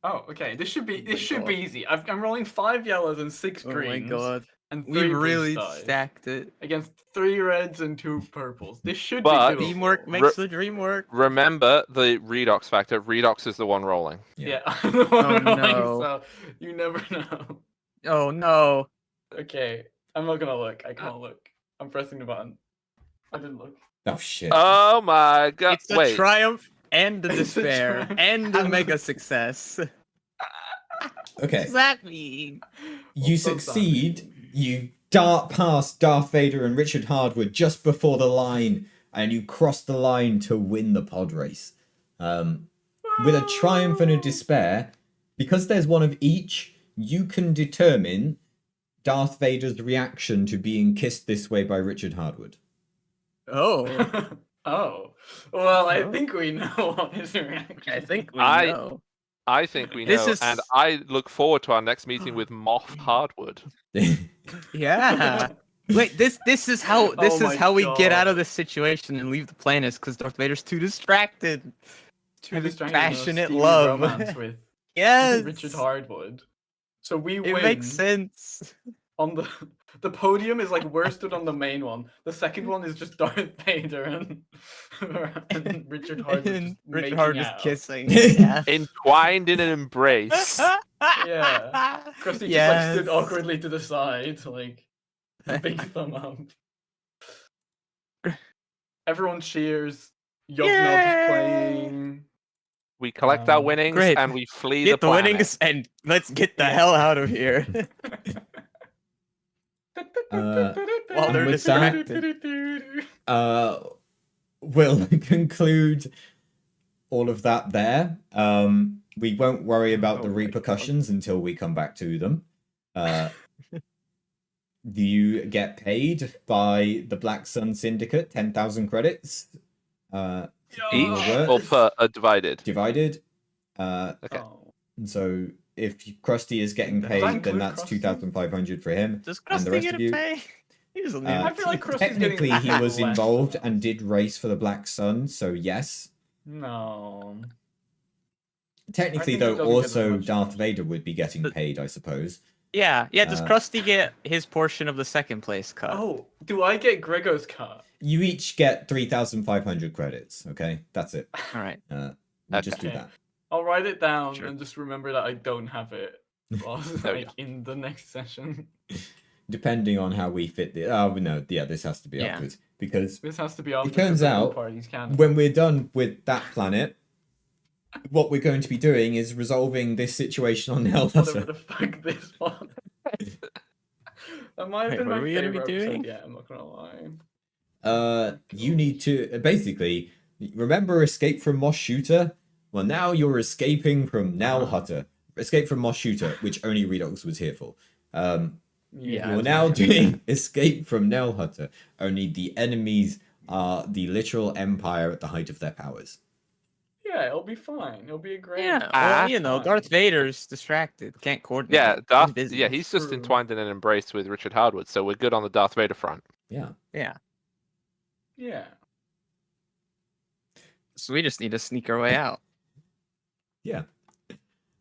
Oh, okay. This should be God. easy. I'm rolling 5 yellows and 6 Oh greens. my god. And 3 We boost really dice stacked it. against 3 reds and 2 purples. This should But- be doable. Teamwork makes the dream work. Remember the redox factor. Redox is the one rolling. Yeah. I'm the one Oh, rolling, no. so you never know. Oh no. Okay, I'm not gonna look. I can't look. I'm pressing the button. I didn't look. Oh shit. Oh my god! It's a Wait, triumph and a It's a despair triumph and a and- mega success. What Okay, does that mean? you What does that succeed. mean? You dart past Darth Vader and Richard Hardwood just before the line, and you cross the line to win the pod race. With a triumph and a despair, because there's one of each, you can determine Darth Vader's reaction to being kissed this way by Richard Hardwood. Oh, Oh. Well, I Oh. think we know what his reaction. I think we I- know. I think we know, This is- and I look forward to our next meeting with Moff Hardwood. Yeah. Wait, this is how Oh my we get out of God. this situation and leave the planet because Darth Vader's too distracted. Too Have a distracted in a passionate steamy love. romance with Yes, Richard Hardwood. So we It win. makes sense. On the podium is like we're stood on the main one. The second one is just Darth Vader and, and Richard Hardwood And just Richard making Hardwood is out. kissing. Yeah. Entwined in an embrace. Yeah. Krusty just like stood awkwardly to the side, like a big thumb up. Everyone cheers. Yog Nug's Yay! playing. We collect our Um, winnings great. and we flee Get the planet. winnings and let's get the hell out of here. While they're And with that- distracted. We'll conclude all of that there. We won't worry about Oh the my God. repercussions until we come back to them. You get paid by the Black Sun Syndicate 10,000 credits. Each Your or work divided? divided. Okay. Oh. And so if Krusty is getting Does that paid, then include that's Krusty? 2,500 for him. Does And the Krusty rest get of a you. pay? He doesn't I feel like Krusty's getting technically he was less involved than and us. did race for the Black Sun, so yes. No. Technically, think he though, doesn't get as also much as Darth us. Vader would be getting But- paid, I suppose. Yeah. Does Uh, Krusty get his portion of the second place cut? Oh, do I get Gregor's cut? You each get 3,500 credits. Okay, that's it. All right. You just do Okay. that. I'll write it down Sure. and just remember that I don't have it whilst, There we like in the next session. Depending on how we fit the. Oh no, yeah, this has to be Yeah. afterwards because This has to be after turns the out, party's canon. when we're done with that planet, what we're going to be doing is resolving this situation on Hell Whatever Hutter. the fuck this was. That might have Wait, been what my are we gonna be favorite episode doing? yet, I'm not gonna lie. You need to basically remember Escape from Moss Shooter. Well, now you're escaping from Nell Hutter. Escape from Moss Shooter, which only Redox was here for. Yeah, You're now doing Escape from Nell Hutter. Only the enemies are the literal Empire at the height of their powers. Yeah, it'll be fine. It'll be a great. Yeah. Ah, Well, you know, fine. Darth Vader's distracted. Can't coordinate. Yeah, He's busy. he's just True. entwined in an embrace with Richard Hardwood, so we're good on the Darth Vader front. Yeah. Yeah. Yeah. So we just need to sneak our way out. Yeah.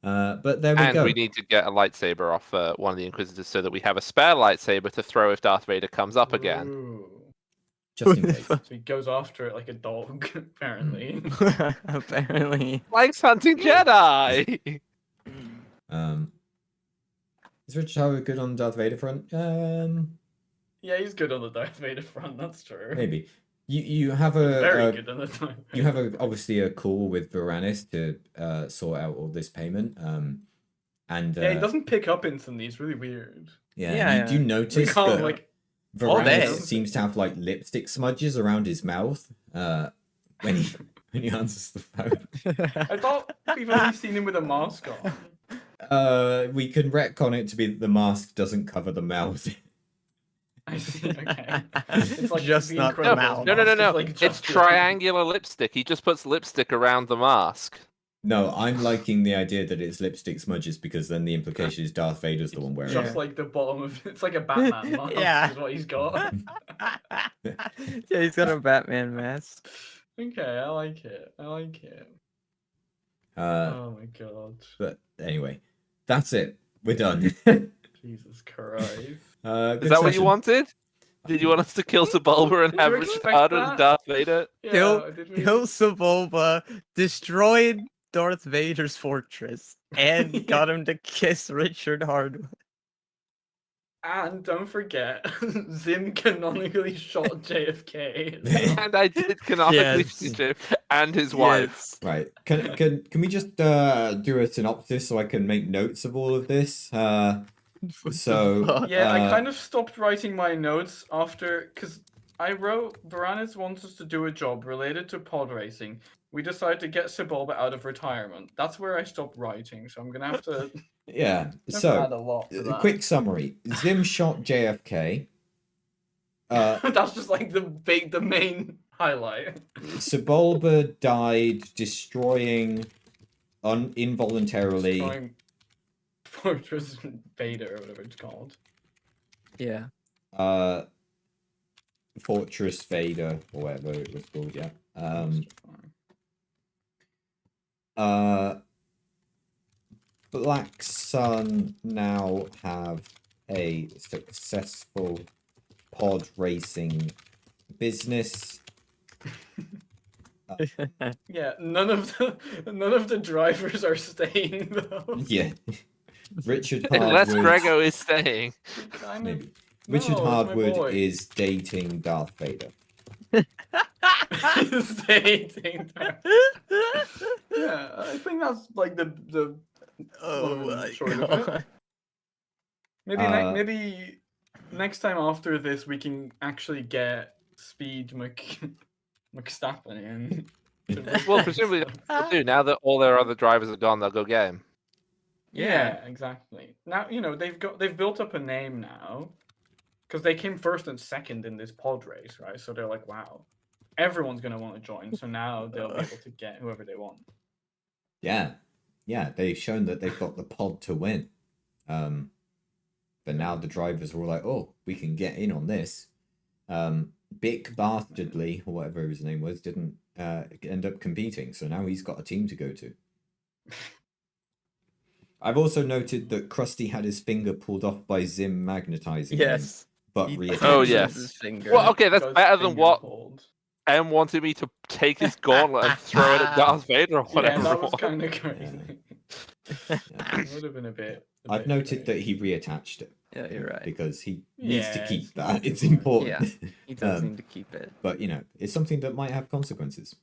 But there we And go. we need to get a lightsaber off one of the Inquisitors so that we have a spare lightsaber to throw if Darth Vader comes up again. Ooh. Just in case. So he goes after it like a dog, apparently. Apparently. Likes hunting Jedi! Is Richard Howard good on Darth Vader front? Yeah, he's good on the Darth Vader front, that's true. Maybe. You have Very a good on the Darth Vader you have obviously a call with Varanus to sort out all this payment. And Yeah, he doesn't pick up instantly, it's really weird. yeah, you We notice can't, that like, all day. Varanus seems to have like lipstick smudges around his mouth when he answers the phone. I thought we've only seen him with a mask on. We can retcon it to be that the mask doesn't cover the mouth. I see, okay. It's like Just the not the Incredibles mouth. No. mask is, No. like, It's just triangular lipstick. He just puts lipstick around the mask. No, I'm liking the idea that it's lipstick smudges because then the implication is Darth Vader's the one wearing just it. like the bottom of it's like a Batman mask Yeah. is what he's got. Yeah, he's got a Batman mask. Okay, I like it. I like it. Uh, Oh my god. but anyway, that's it. We're done. Jesus Christ. Is that what you wanted? Did you want us to kill Sebulba and Did have you Richard expect Hardwood that? and Darth Vader? Yeah, Kill- did we? Kill Sebulba, destroyed Darth Vader's fortress, and got him to kiss Richard Hardwood. And don't forget, Zim canonically shot JFK. And I did canonically Yes. shoot him and his wife. Right. Can we just do a synopsis so I can make notes of all of this? So Yeah, I kind of stopped writing my notes after, because I wrote, Varanus wants us to do a job related to pod racing. We decided to get Sebulba out of retirement. That's where I stopped writing, so I'm going to have to yeah. add So a lot to that. quick summary: Zim shot JFK. That's just like the main highlight. Sebulba died destroying involuntarily. Destroying Fortress Vader, or whatever it's called. Yeah. Fortress Vader, or whatever it was called, yeah. Black Sun now have a successful pod racing business. Yeah, none of the drivers are staying though. Yeah. Richard Unless Hardwood. Grego is staying. Kind of. Maybe. Richard No, it's my Hardwood boy. is dating Darth Vader. Dating. Yeah, I think that's like the Oh long and my short of it. god. Maybe Uh, maybe next time after this we can actually get Speed McStappen in. Well, presumably they'll do. Now that all their other drivers are gone, they'll go get him. Yeah, exactly. Now they've built up a name now, because they came first and second in this pod race, right? So they're like, wow, everyone's gonna want to join. So now they'll be able to get whoever they want. Yeah. yeah, they've shown that they've got the pod to win. But now the drivers are all like, oh, we can get in on this. Bick Bastardly, or whatever his name was, didn't end up competing, so now he's got a team to go to. I've also noted that Krusty had his finger pulled off by Zim magnetizing him, Yes. but He reattached Oh, it. yes. his finger. Well, okay, that's Got his better than finger what pulled. M wanted me to take his gauntlet and throw it at Darth Vader or Yeah, whatever. that it was was. kind of crazy. Yeah. It would have been a bit. I've noted that he reattached it. Yeah, you're right. Because he needs to Yeah, keep it's that. not It's good. important. He does need to keep it. But, you know, it's something that might have consequences.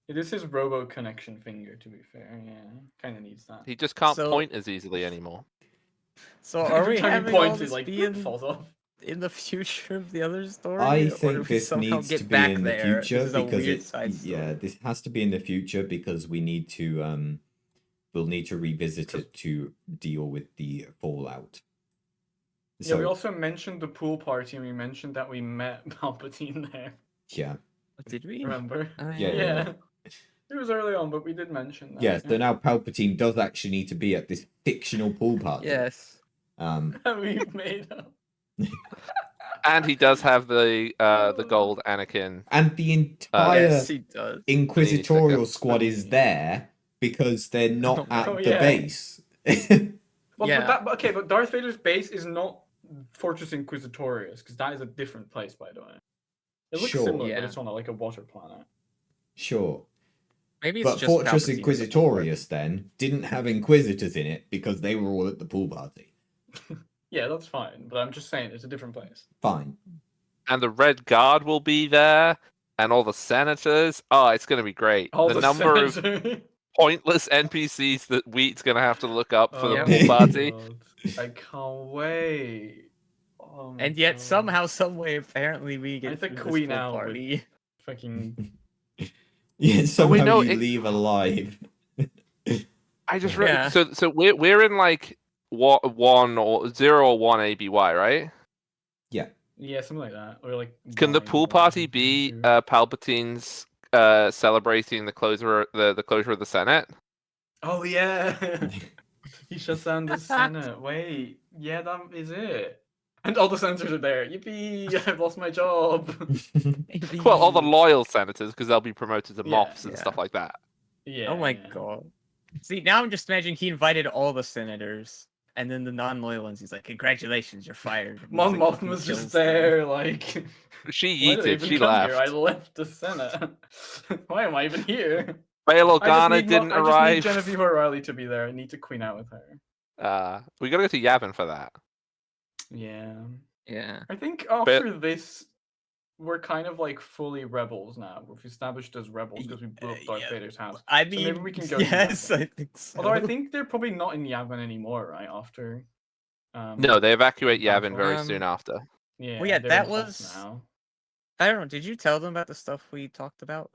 It is his robo connection finger, to be fair. Yeah, kind of needs that. He just can't So- point as easily anymore. So are Every we time having he all points, this it like be in, falls off. in the future of the other story? I or do think we this somehow needs get to be back in the there? future This is a because weird side story. this has to be in the future because we need to we'll need to revisit it to deal with the fallout. Yeah, we also mentioned the pool party, and we mentioned that we met Palpatine there. yeah. Did we? Remember? Yeah. It was early on, but we did mention that. Yeah, so now Palpatine does actually need to be at this fictional pool party. Yes. We've made up. And he does have the gold Anakin. And the entire Yes, he does. Inquisitorial squad is there because they're not at Oh, the yeah. base. Well, Yeah. but Darth Vader's base is not Fortress Inquisitorius, because that is a different place, by the way. It looks Sure. similar, Yeah. but it's on like a water planet. Sure. Maybe it's But just Fortress Palpatine as a pool party. Inquisitorius then didn't have Inquisitors in it because they were all at the pool party. Yeah, that's fine, but I'm just saying it's a different place. Fine. And the Red Guard will be there. And all the senators. Oh, it's going to be great. All the number of senators. pointless NPCs that Wheat's going to have to look up for the Oh pool my party. God. I can't wait. Oh my And yet God. somehow, some way, apparently we I get think through we this pool now with- party. Fucking Yeah, somehow know you it- leave alive. I just Yeah. so we're in like what 1 or 0 or 1 ABY, right? yeah, something like that. Or like Can the nine pool or party be 2. Palpatine's celebrating the closure of the Senate? Oh yeah. He shuts down the Senate. Wait, yeah, that is it. And all the senators are there. Yippee! I've lost my job. Well, all the loyal senators, because they'll be promoted to Yeah, moffs and yeah. stuff like that. Yeah. Oh my yeah. god. See, now I'm just imagining he invited all the senators, and then the non-loyal ones, he's like, congratulations, you're fired. And Mon he's, like, Mothma fucking was kills just them. there, like. She Why did I yeeted. even She come left. Here? I left the Senate. Why am I even here? Bail I just Organa need didn't I just arrive. need Genevieve O'Reilly to be there. I need to queen out with her. We gotta go to Yavin for that. Yeah. Yeah. I think after this, we're kind of like fully rebels now. We've established as rebels because we blew up Darth yeah. Vader's house. I So mean, maybe we can go to yes, Yavin. I think so. Although I think they're probably not in Yavin anymore, right? After. No, they evacuate Battle. Yavin very Um, soon after. Yeah. well, yeah, they're that in Hoth was- now. I don't know. Did you tell them about the stuff we talked about?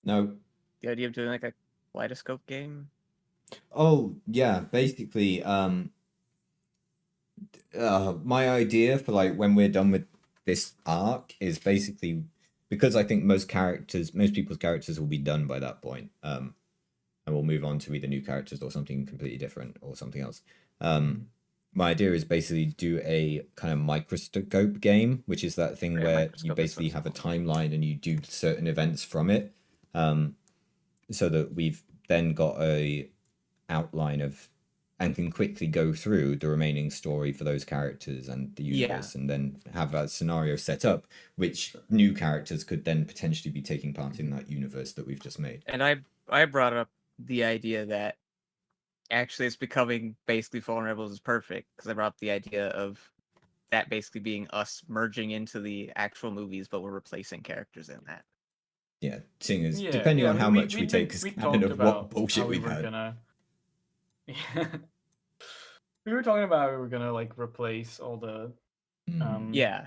No. The idea of doing like a kaleidoscope game? Oh, yeah, basically, my idea for like when we're done with this arc is basically because I think most people's characters will be done by that point. And we'll move on to either new characters or something completely different or something else. My idea is basically do a kind of microscope game, which is that thing Yeah, where you microscope, that basically sounds have a cool. timeline and you do certain events from it. So that we've then got a outline of and can quickly go through the remaining story for those characters and the universe and then have a scenario set up which new characters could then potentially be taking part in that universe that we've just made. And I brought up the idea that actually it's becoming basically Fallen Rebels is perfect because I brought up the idea of that basically being us merging into the actual movies, but we're replacing characters in that. Yeah, seeing as Yeah, depending yeah, on how much we did- take as we canon talked of what about bullshit how we we've were had. gonna. We were talking about how we were gonna like replace all the Yeah,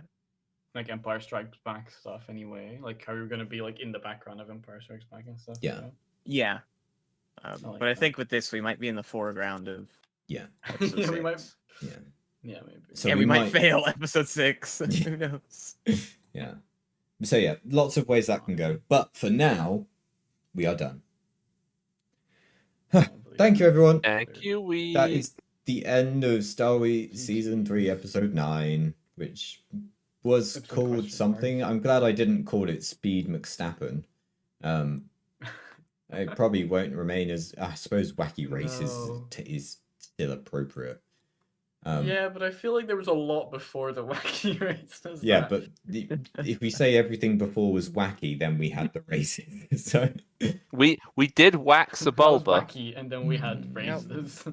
like Empire Strikes Back stuff anyway. Like how we were gonna be like in the background of Empire Strikes Back and stuff. Yeah. yeah. like But I that. think with this we might be in the foreground of Yeah, episode Yeah, 6. we might. yeah. Yeah, maybe. So and we we might might- fail episode 6. Who knows? Yeah. So yeah, lots of ways that can go. But for now, we are done. I believe thank you, everyone. Thank you, we. That is the end of Star Wars Season 3, Episode 9, which was Episode called question something. marks. I'm glad I didn't call it Speed McStappen. It probably won't remain as, I suppose, Wacky Races No. is still appropriate. Yeah, but I feel like there was a lot before the Wacky races. Yeah, but if we say everything before was wacky, then we had the races. So We did wax a that was bulba. Wacky, and then we had Yep. races.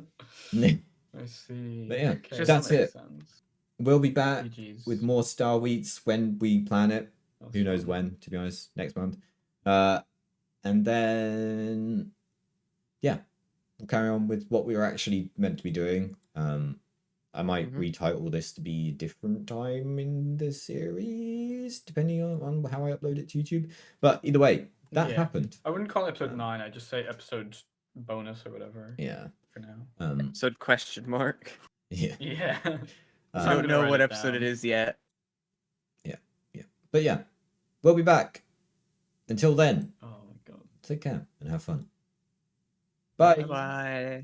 yeah, I see. But yeah, Okay, that's that makes it. sense. we'll be back GG's. with more Star Weeks when we plan it. That was Who knows fun. when? To be honest, next month. And then yeah, we'll carry on with what we were actually meant to be doing. I might retitle this to be a different time in the series, depending on how I upload it to YouTube. But either way, that Yeah. happened. I wouldn't call it episode 9. I'd just say episode bonus or whatever. Yeah. For now. Episode question mark. Yeah. Yeah. I I'm don't gonna know write what it episode it down. is yet. But yeah, we'll be back. Until then, Oh my god. take care and have fun. Bye. Bye.